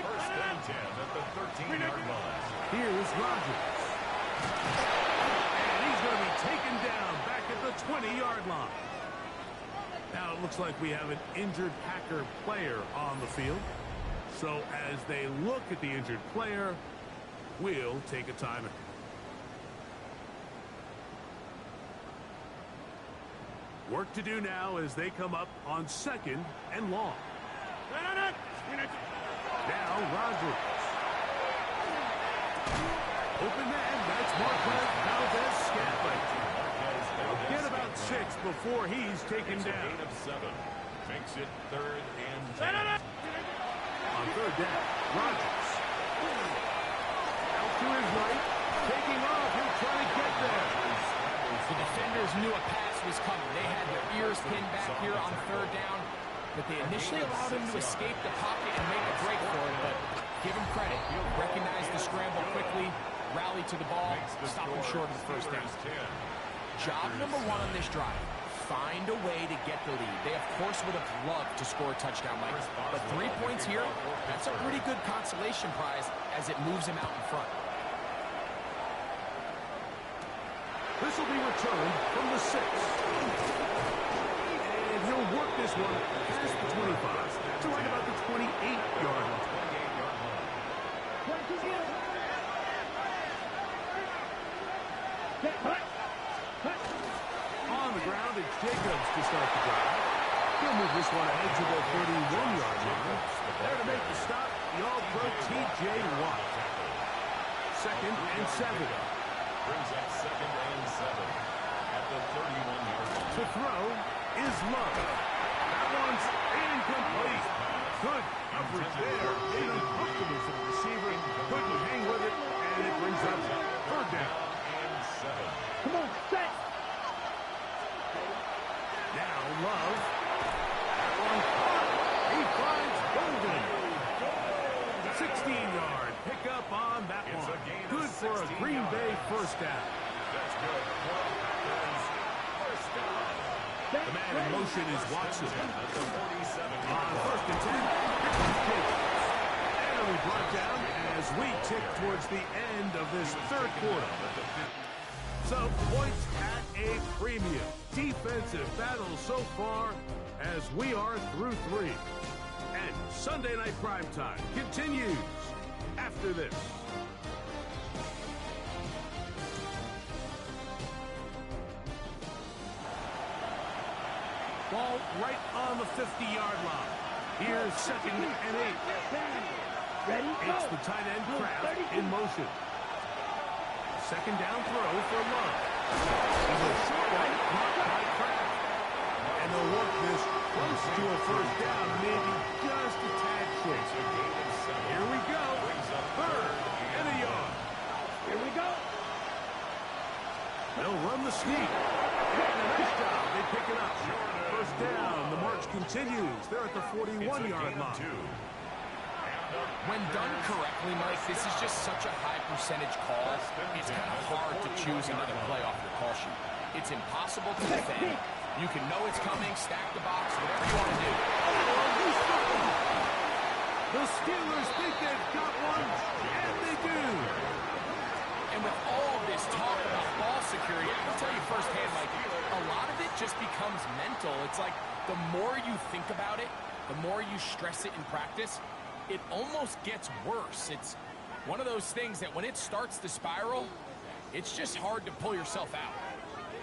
1st and 10 at the 13-yard line. Here's Rodgers. And he's going to be taken down back at the 20-yard line. Now it looks like we have an injured Packer player on the field. So as they look at the injured player, we'll take a timeout. Work to do now as they come up on 2nd and long. Now Rodgers. Open man, that's Marquez Valdez-Scantling. Get about 6 before he's taken down. Gain of 7. Makes it 3rd and 10. On 3rd down, Rodgers. Out to his right, taking off, he'll try to get there. The defenders knew a pass was coming. They had their ears pinned back here on 3rd down, but they initially allowed him to escape the pocket and make a break for it, but give him credit. He recognized the scramble quickly, rally to the ball, stop them short of the first down. Job number one on this drive, find a way to get the lead. They, of course, would have loved to score a touchdown, Mike, but 3 points here, that's a pretty good consolation prize as it moves him out in front. This will be returned from the 6. And he'll work this one past the 25 to right about the 28-yard line. On the ground, it's Jacobs to start the drive. He'll move this one ahead to the 31-yard line. There to make the stop, the All-Pro T.J. Watt. 2nd and 7. Brings up 2nd and 7 at the 31-yard line. To throw is Love. That one's incomplete. Good coverage there. Uncomfortable for the receiver. Couldn't hang with it, and it brings up 3rd down. And 7. Come on, set. Now Love. That one caught. He finds Golden. 16-yard pickup on that one. Good for a Green Bay first down. That's good for a Packers first down. The man in motion is Watson. At the 47. On 1st and 10, Jacobs. And it'll be brought down as we tick towards the end of this 3rd quarter. So, points at a premium. Defensive battle so far as we are through 3. And Sunday Night Primetime continues after this. Ball right on the 50-yard line. Here's 2nd and 8. Ready? It's the tight end Kraft in motion. 2nd down throw for Love. He's a short one, caught by Kraft. And they'll work this close to a first down, maybe just a tad short. Here we go. 3rd and a yard. Here we go. They'll run the sneak. And a nice job. They pick it up. First down. The march continues. They're at the 41-yard line. When done correctly, Mike, this is just such a high percentage call. It's kind of hard to choose another play off your call sheet. It's impossible to defend. You can know it's coming, stack the box, whatever you want to do. The Steelers think they've got one, and they do. And with all this talk about ball security, I can tell you firsthand, Mike, a lot of it just becomes mental. It's like the more you think about it, the more you stress it in practice, it almost gets worse. It's one of those things that when it starts to spiral, it's just hard to pull yourself out.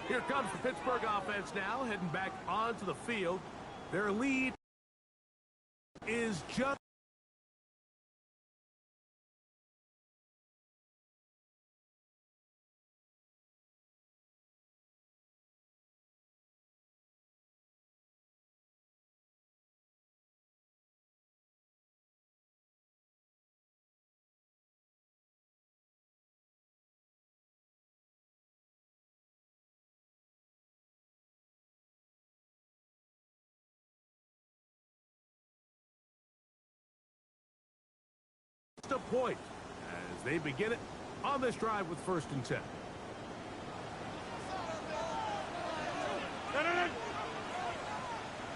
Here comes the Pittsburgh offense now, heading back onto the field. Their lead is just... a point as they begin it on this drive with 1st and 10.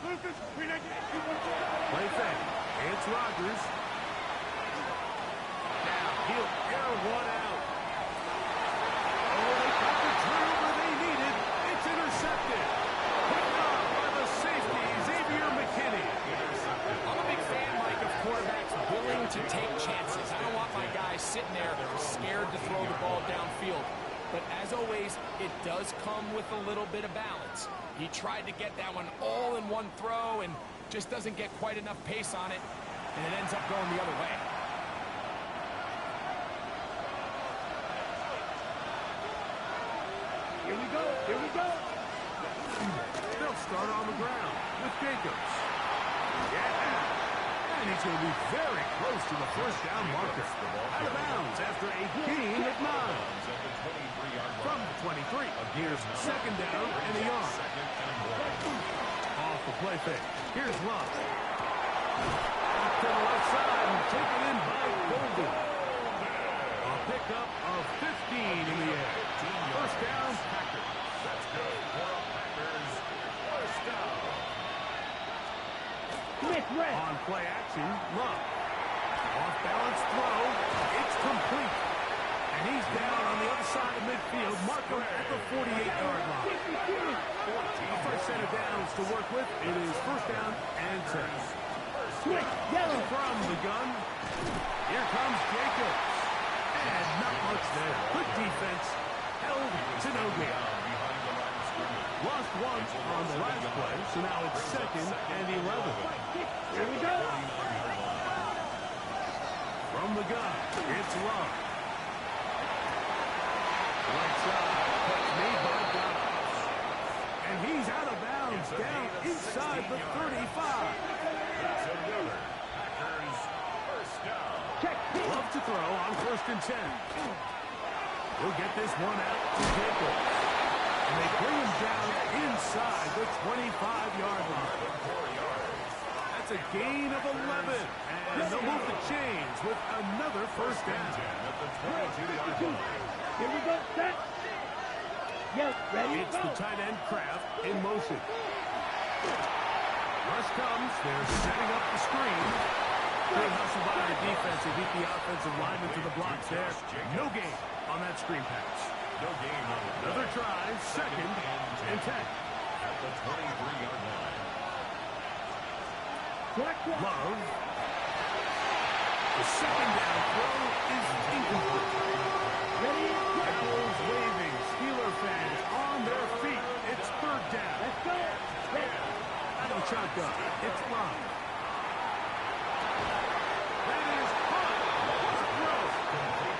Play fake. It's Rodgers. Now he'll air one out. Oh, they got the turnover they needed. It's intercepted. Picked off by the safety, Xavier McKinney. I'm a big fan, Mike, of quarterbacks willing to take chances. I don't want my guys sitting there scared to throw the ball downfield. But as always, it does come with a little bit of balance. He tried to get that one all in one throw and just doesn't get quite enough pace on it, and it ends up going the other way. Here we go. Here we go. They'll start on the ground with Jacobs. Yeah. And he's going to be very close to the first down marker. Out of bounds after a gain of 9. From the 23. Here's 2nd down and a yard. Off the play fake. Here's Love. To the left side and taken in by Golden. A pickup of 15 in the air. First down, Packers. That's good for a Packers first down. On play action, Love. Off balance throw. It's complete. And he's down on the other side of midfield. Mark him at the 48-yard line. A first set of downs to work with. It is first down and 10. From the gun. Here comes Jacobs. And not much there. Good defense. Held to no gain. Lost one on the last play, so now it's second and 11. Here we go. From the gun, it's Love. Right side, catch made by Dobbs. And he's out of bounds, down inside the 35. That's another Packers first down. Love to throw on first and 10. We'll get this one out to Jacobs. And they bring him down inside the 25-yard line. That's a gain of 11. And they'll move the chains with another first down. At the 22-yard line. Here we go, set. Yes, ready, It's go. the tight end Kraft in motion. Rush comes. They're setting up the screen. Good hustle by the defense. They beat the offensive lineman to the blocks there. No gain on that screen pass. No gain on the Another try, second and 10. at the 23-yard line. Love. The second down throw is incomplete. Arrows waving. Steeler fans on their feet. It's third down. Let's go. Out of the shotgun. It's Love. That is caught. Throw.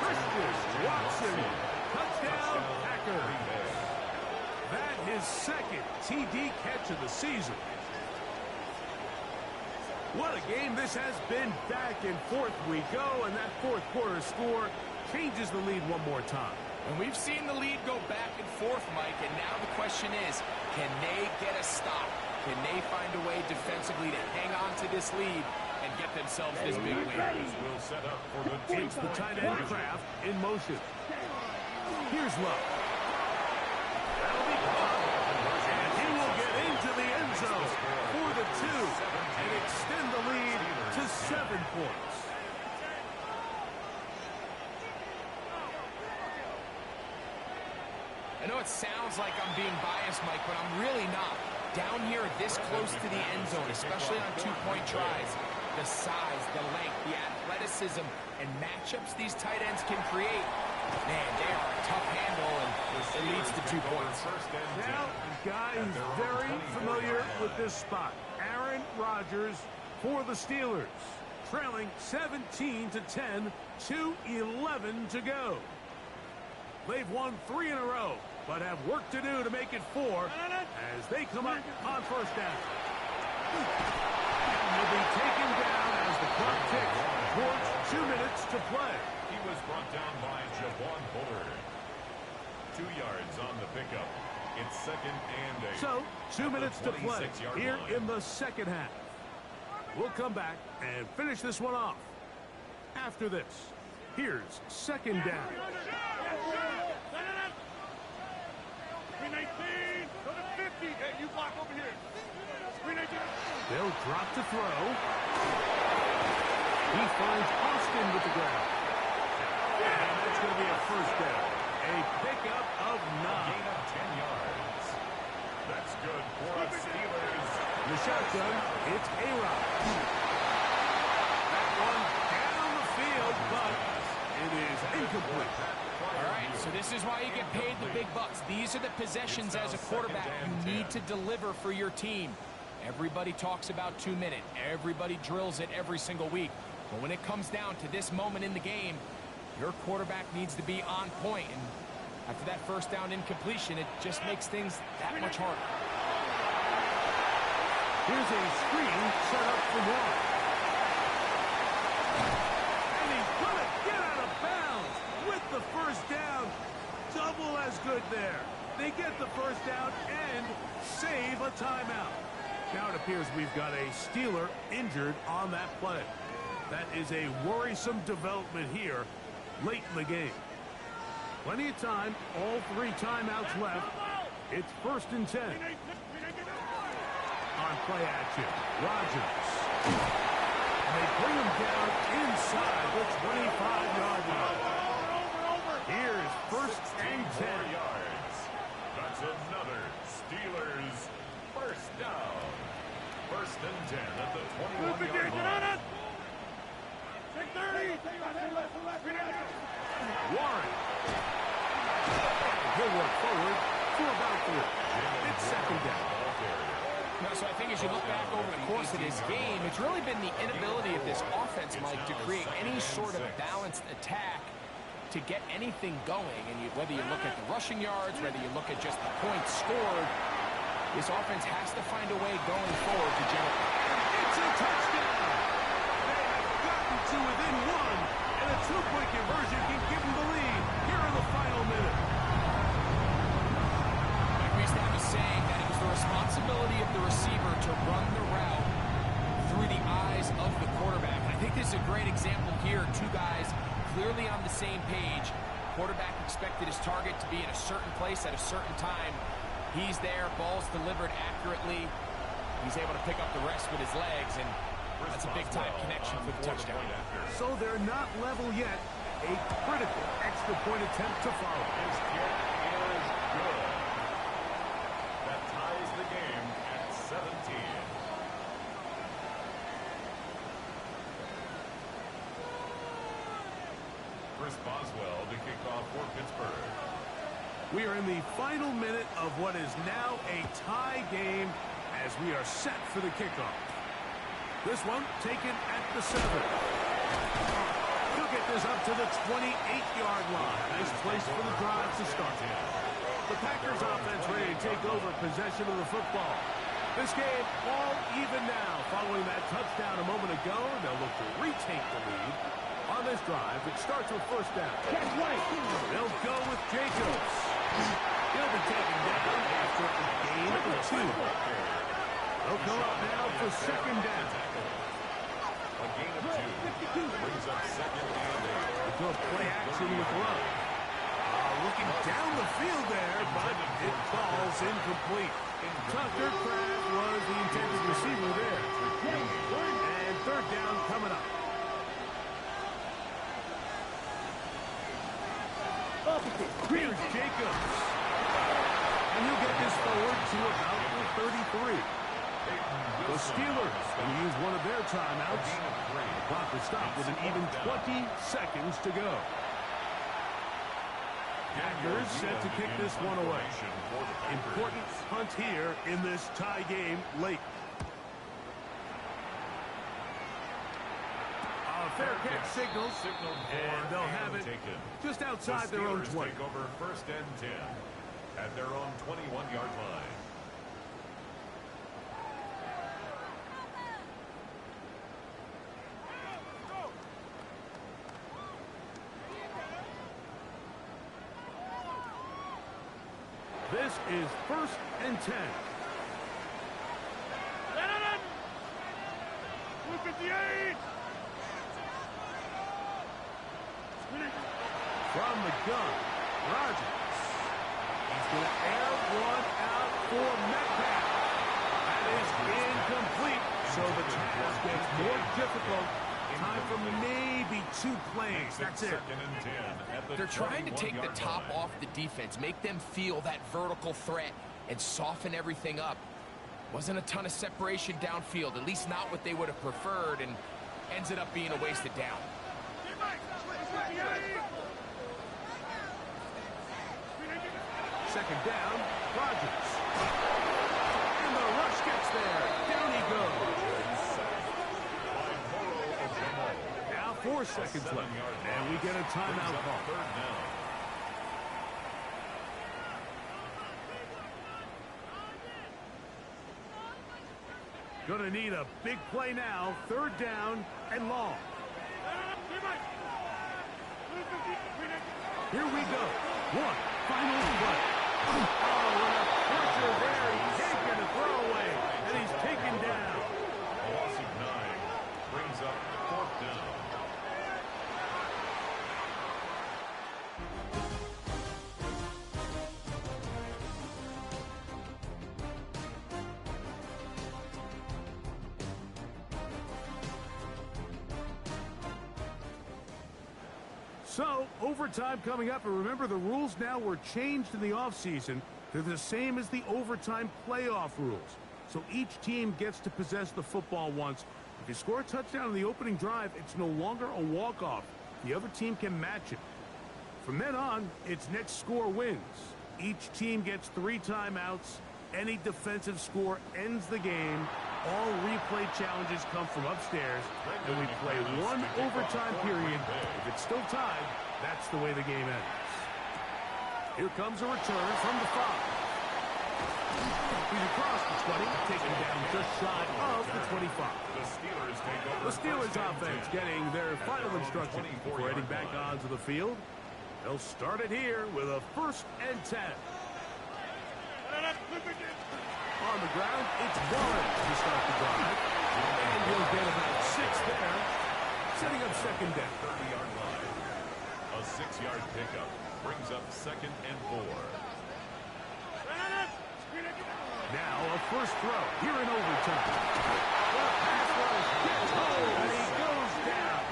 Christian Watson. Touchdown, Packers. That his second TD catch of the season. What a game this has been. Back and forth we go, and that fourth quarter score changes the lead one more time. And we've seen the lead go back and forth, Mike, and now the question is, can they get a stop? Can they find a way defensively to hang on to this lead and get themselves this big lead? Will set up for the It's the tight end Kraft in motion. Here's Love. That'll be caught. And he will get into the end zone for the 2 and extend the lead to 7 points. I know it sounds like I'm being biased, Mike, but I'm really not. Down here this close to the end zone, especially on two-point tries, the size, the length, the athleticism, and matchups these tight ends can create, man, they are a tough handle, and it leads to 2 points. Now, a guy who's very familiar with this spot, Aaron Rodgers for the Steelers, trailing 17-10, 2:11 to go. They've won 3 in a row, but have work to do to make it 4 as they come up on first down. And will be taken down as the clock ticks towards 2 minutes to play. He was brought down by Javon Bullard. 2 yards on the pickup. It's second and 8. So, 2 minutes to play 26-yard here line. in the second half. We'll come back and finish this one off. After this, here's second down. Screen 18, go to 50. Hey, you block over here. Screen 18. They'll drop to throw. He finds Austin with the ground. And that's going to be a first down. A pickup of 9. Gain of 10 yards. That's good for the Steelers. The shotgun, it's A-Rod. That one down the field, but it is incomplete. All right, so this is why you get paid the big bucks. These are the possessions as a quarterback you need to deliver for your team. Everybody talks about 2 minutes. Everybody drills it every single week. But when it comes down to this moment in the game, your quarterback needs to be on point. And after that first down incompletion, it just makes things that much harder. Here's a screen set up for one. And he's going to get out of bounds with the first down. Double as good there. They get the first down and save a timeout. Now it appears we've got a Steeler injured on that play. That is a worrisome development here late in the game. Plenty of time, all 3 timeouts left. It's 1st and 10. On play action, Rodgers. And they bring him down inside the 25-yard line. Here is 1st and 10. Yards. That's another Steelers first down. 1st and 10 at the 21-yard line. Warren. He'll work forward for about 3. It's 2nd down. So I think as you look back over the course of this game, it's really been the inability of this offense, Mike, to create any sort of balanced attack to get anything going. And whether you look at the rushing yards, whether you look at just the points scored, this offense has to find a way going forward to generate. It's a touchdown! They have gotten to within 1, and a 2-point conversion can give them the lead here in the final minute. Mike, we used to have a saying that it was the responsibility of the receiver to run the route through the eyes of the quarterback. And I think this is a great example here. 2 guys clearly on the same page. Quarterback expected his target to be in a certain place at a certain time. He's there, ball's delivered accurately. He's able to pick up the rest with his legs, and that's a big-time connection for the touchdown. So they're not level yet. A critical extra point attempt to follow. His kick is good. That ties the game at 17. Chris Boswell to kick off for Pittsburgh. We are in the final minute of what is now a tie game as we are set for the kickoff. This one taken at the 7. He'll get this up to the 28-yard line. Nice place for the drive to start. The Packers offense ready to take over possession of the football. This game all even now following that touchdown a moment ago. They'll look to retake the lead. On this drive, it starts with 1st down. They'll go with Jacobs. He'll be taken down after a gain of 2. They'll go up now for 2nd down. A gain of 2 brings up 2nd and 8. They go play action with Love. Looking down the field there, but it falls incomplete. Tucker Craft was the intended receiver there. And 3rd down coming up. Here's Jacobs. And he'll get this forward to about the 33. The Steelers going to use one of their timeouts. The clock will stop with an even 20 seconds to go. Packers set to kick this one away. Important punt here in this tie game late. Fair catch signals, and they'll have it just outside their own 20. Take over 1st and 10 at their own 21-yard line. This is 1st and 10. From the gun, Rodgers. He's going to air one out for Metcalf. That is incomplete. So the task gets more difficult. Time for maybe 2 plays. That's it. They're trying to take the top off the defense, make them feel that vertical threat, and soften everything up. Wasn't a ton of separation downfield, at least not what they would have preferred, and ends it up being a wasted down. 2nd down, Rodgers. And the rush gets there. Down he goes. Now 4 seconds left. And we get a timeout call. Gonna need a big play now. 3rd down and long. Here we go. One final play. Oh, and a pressure there. He's taking a throwaway, and he's taken down. A loss of 9 brings up 4th down. So, overtime coming up, and remember the rules now were changed in the offseason. They're the same as the overtime playoff rules. So each team gets to possess the football once. If you score a touchdown in the opening drive, it's no longer a walk-off. The other team can match it. From then on, it's next score wins. Each team gets 3 timeouts. Any defensive score ends the game. All replay challenges come from upstairs, and we play 1 overtime period. If it's still tied, that's the way the game ends. Here comes a return from the 5. He's across the 20, taken down just shy of the 25. The Steelers offense getting their final instruction before heading back onto the field. They'll start it here with a 1st and 10. On the ground, it's Warren to start the drive. And he'll get about 6 there, setting up 2nd down. 30-yard line. A 6-yard pickup brings up 2nd and 4. Now a first throw here in overtime. The pass rush gets home, and he goes down.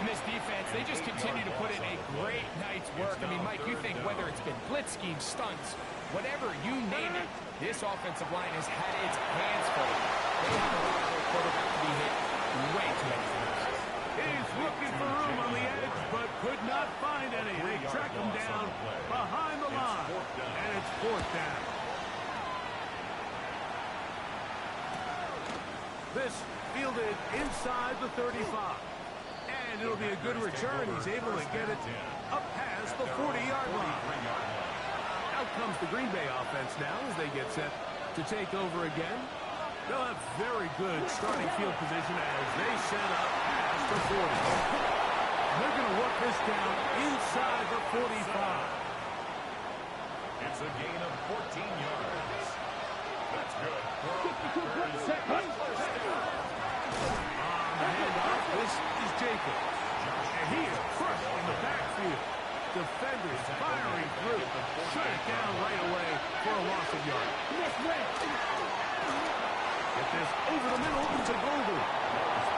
In this defense, they just continue to put in a great night's work. I mean, Mike, you think whether it's been blitz schemes, stunts, whatever you name it, this offensive line has had its hands full. They have allowed their quarterback to be hit way too many times. He's looking for room on the edge, but could not find any. They track him down behind the line, and it's 4th down. This fielded inside the 35. And it'll be a good return. He's able to get it up past the 40-yard line. Out comes the Green Bay offense now as they get set to take over again. They'll have very good starting field position as they set up past the 40. They're going to work this down inside the 45. It's a gain of 14 yards. That's good. On the handoff, this is Jacobs. And he is crushed in the backfield. Defenders firing through. Shut it down right away for a loss of yards. Get this over the middle to Golden.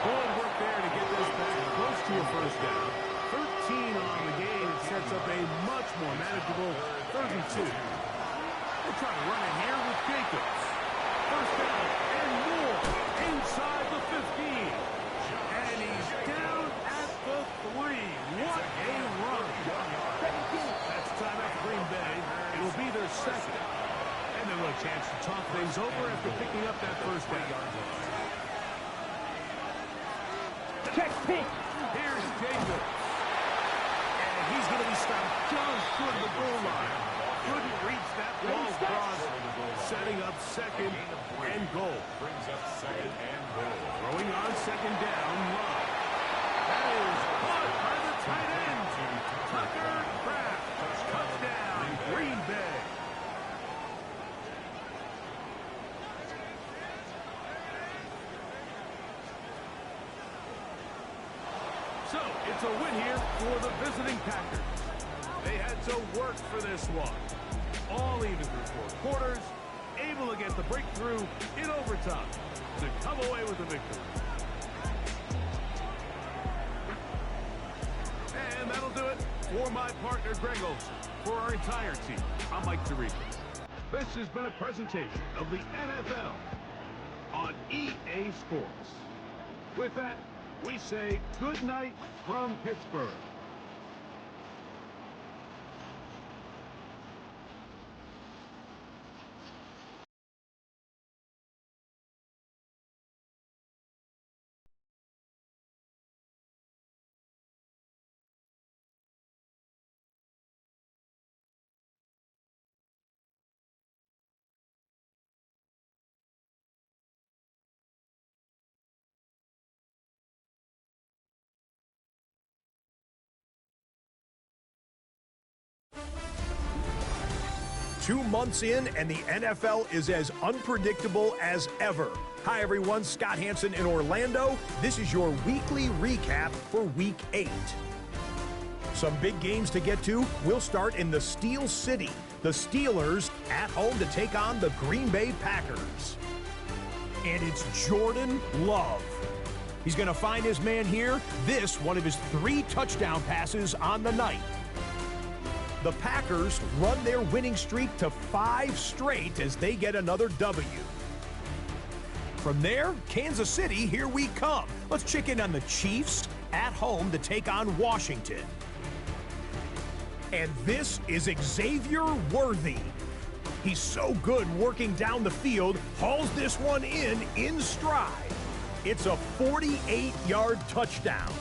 Good work there to get this back close to a 1st down. 13 on the game. It sets up a much more manageable 3rd and 2. They'll try to run it here with Jacobs. 1st down and more inside the 15. And he's down at the 3. What a run. That's time out for Green Bay. It'll be their 2nd. And they'll have a chance to talk things over after picking up that 1st down. Check pink. Here's Jacobs. And he's going to be stopped just short of the goal line. Couldn't reach that long cross. Setting up 2nd and goal. Brings up 2nd and goal. Throwing on 2nd down. Love. That is caught by the tight end. Tucker Kraft. Touchdown, Green Bay. So, it's a win here for the visiting Packers. They had to work for this one. All even through 4 quarters, able to get the breakthrough in overtime to come away with the victory. And that'll do it for my partner, Greg Olson. For our entire team, I'm Mike Tirico. This has been a presentation of the NFL on EA Sports. With that, we say good night from Pittsburgh. Two months in, and the NFL is as unpredictable as ever. Hi, everyone. Scott Hansen in Orlando. This is your weekly recap for Week 8. Some big games to get to. We'll start in the Steel City. The Steelers at home to take on the Green Bay Packers. And it's Jordan Love. He's going to find his man here. This, one of his 3 touchdown passes on the night. The Packers run their winning streak to 5 straight as they get another W. From there, Kansas City, here we come. Let's check in on the Chiefs at home to take on Washington. And this is Xavier Worthy. He's so good working down the field, hauls this one in stride. It's a 48-yard touchdown.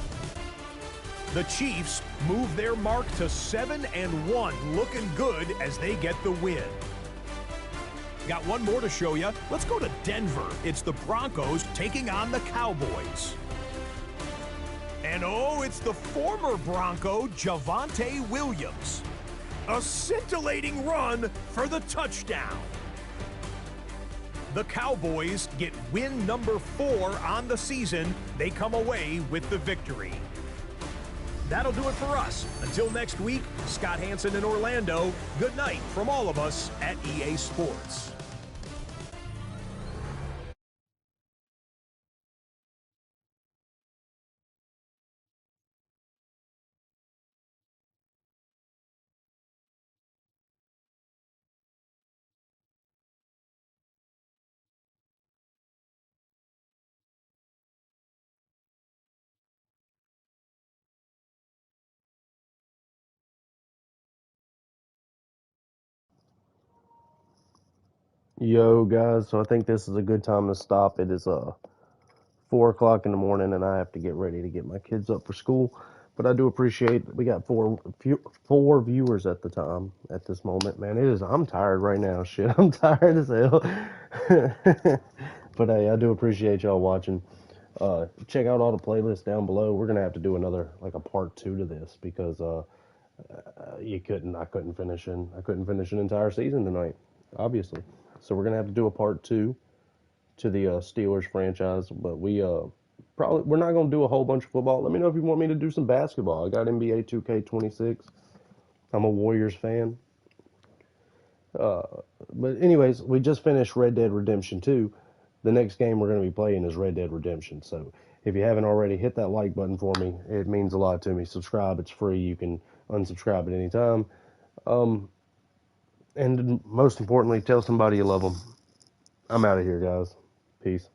The Chiefs move their mark to 7-1, looking good as they get the win. Got one more to show you. Let's go to Denver. It's the Broncos taking on the Cowboys. And oh, it's the former Bronco, Javonte Williams. A scintillating run for the touchdown. The Cowboys get win number 4 on the season. They come away with the victory. That'll do it for us. Until next week, Scott Hansen in Orlando, good night from all of us at EA Sports. Yo, guys, so I think this is a good time to stop. It is 4 o'clock in the morning, and I have to get ready to get my kids up for school. But I do appreciate we got four viewers at the time at this moment. Man, I'm tired right now. Shit, I'm tired as hell. But hey, I do appreciate y'all watching. Check out all the playlists down below. We're gonna have to do another like a part 2 to this because I couldn't finish an entire season tonight, obviously. So we're gonna have to do a part 2 to the Steelers franchise, but we're not gonna do a whole bunch of football. Let me know if you want me to do some basketball. I got NBA 2K26. I'm a Warriors fan. But anyways, we just finished Red Dead Redemption 2. The next game we're gonna be playing is Red Dead Redemption. So if you haven't already, hit that like button for me. It means a lot to me. Subscribe. It's free. You can unsubscribe at any time. And most importantly, tell somebody you love them. I'm out of here, guys. Peace.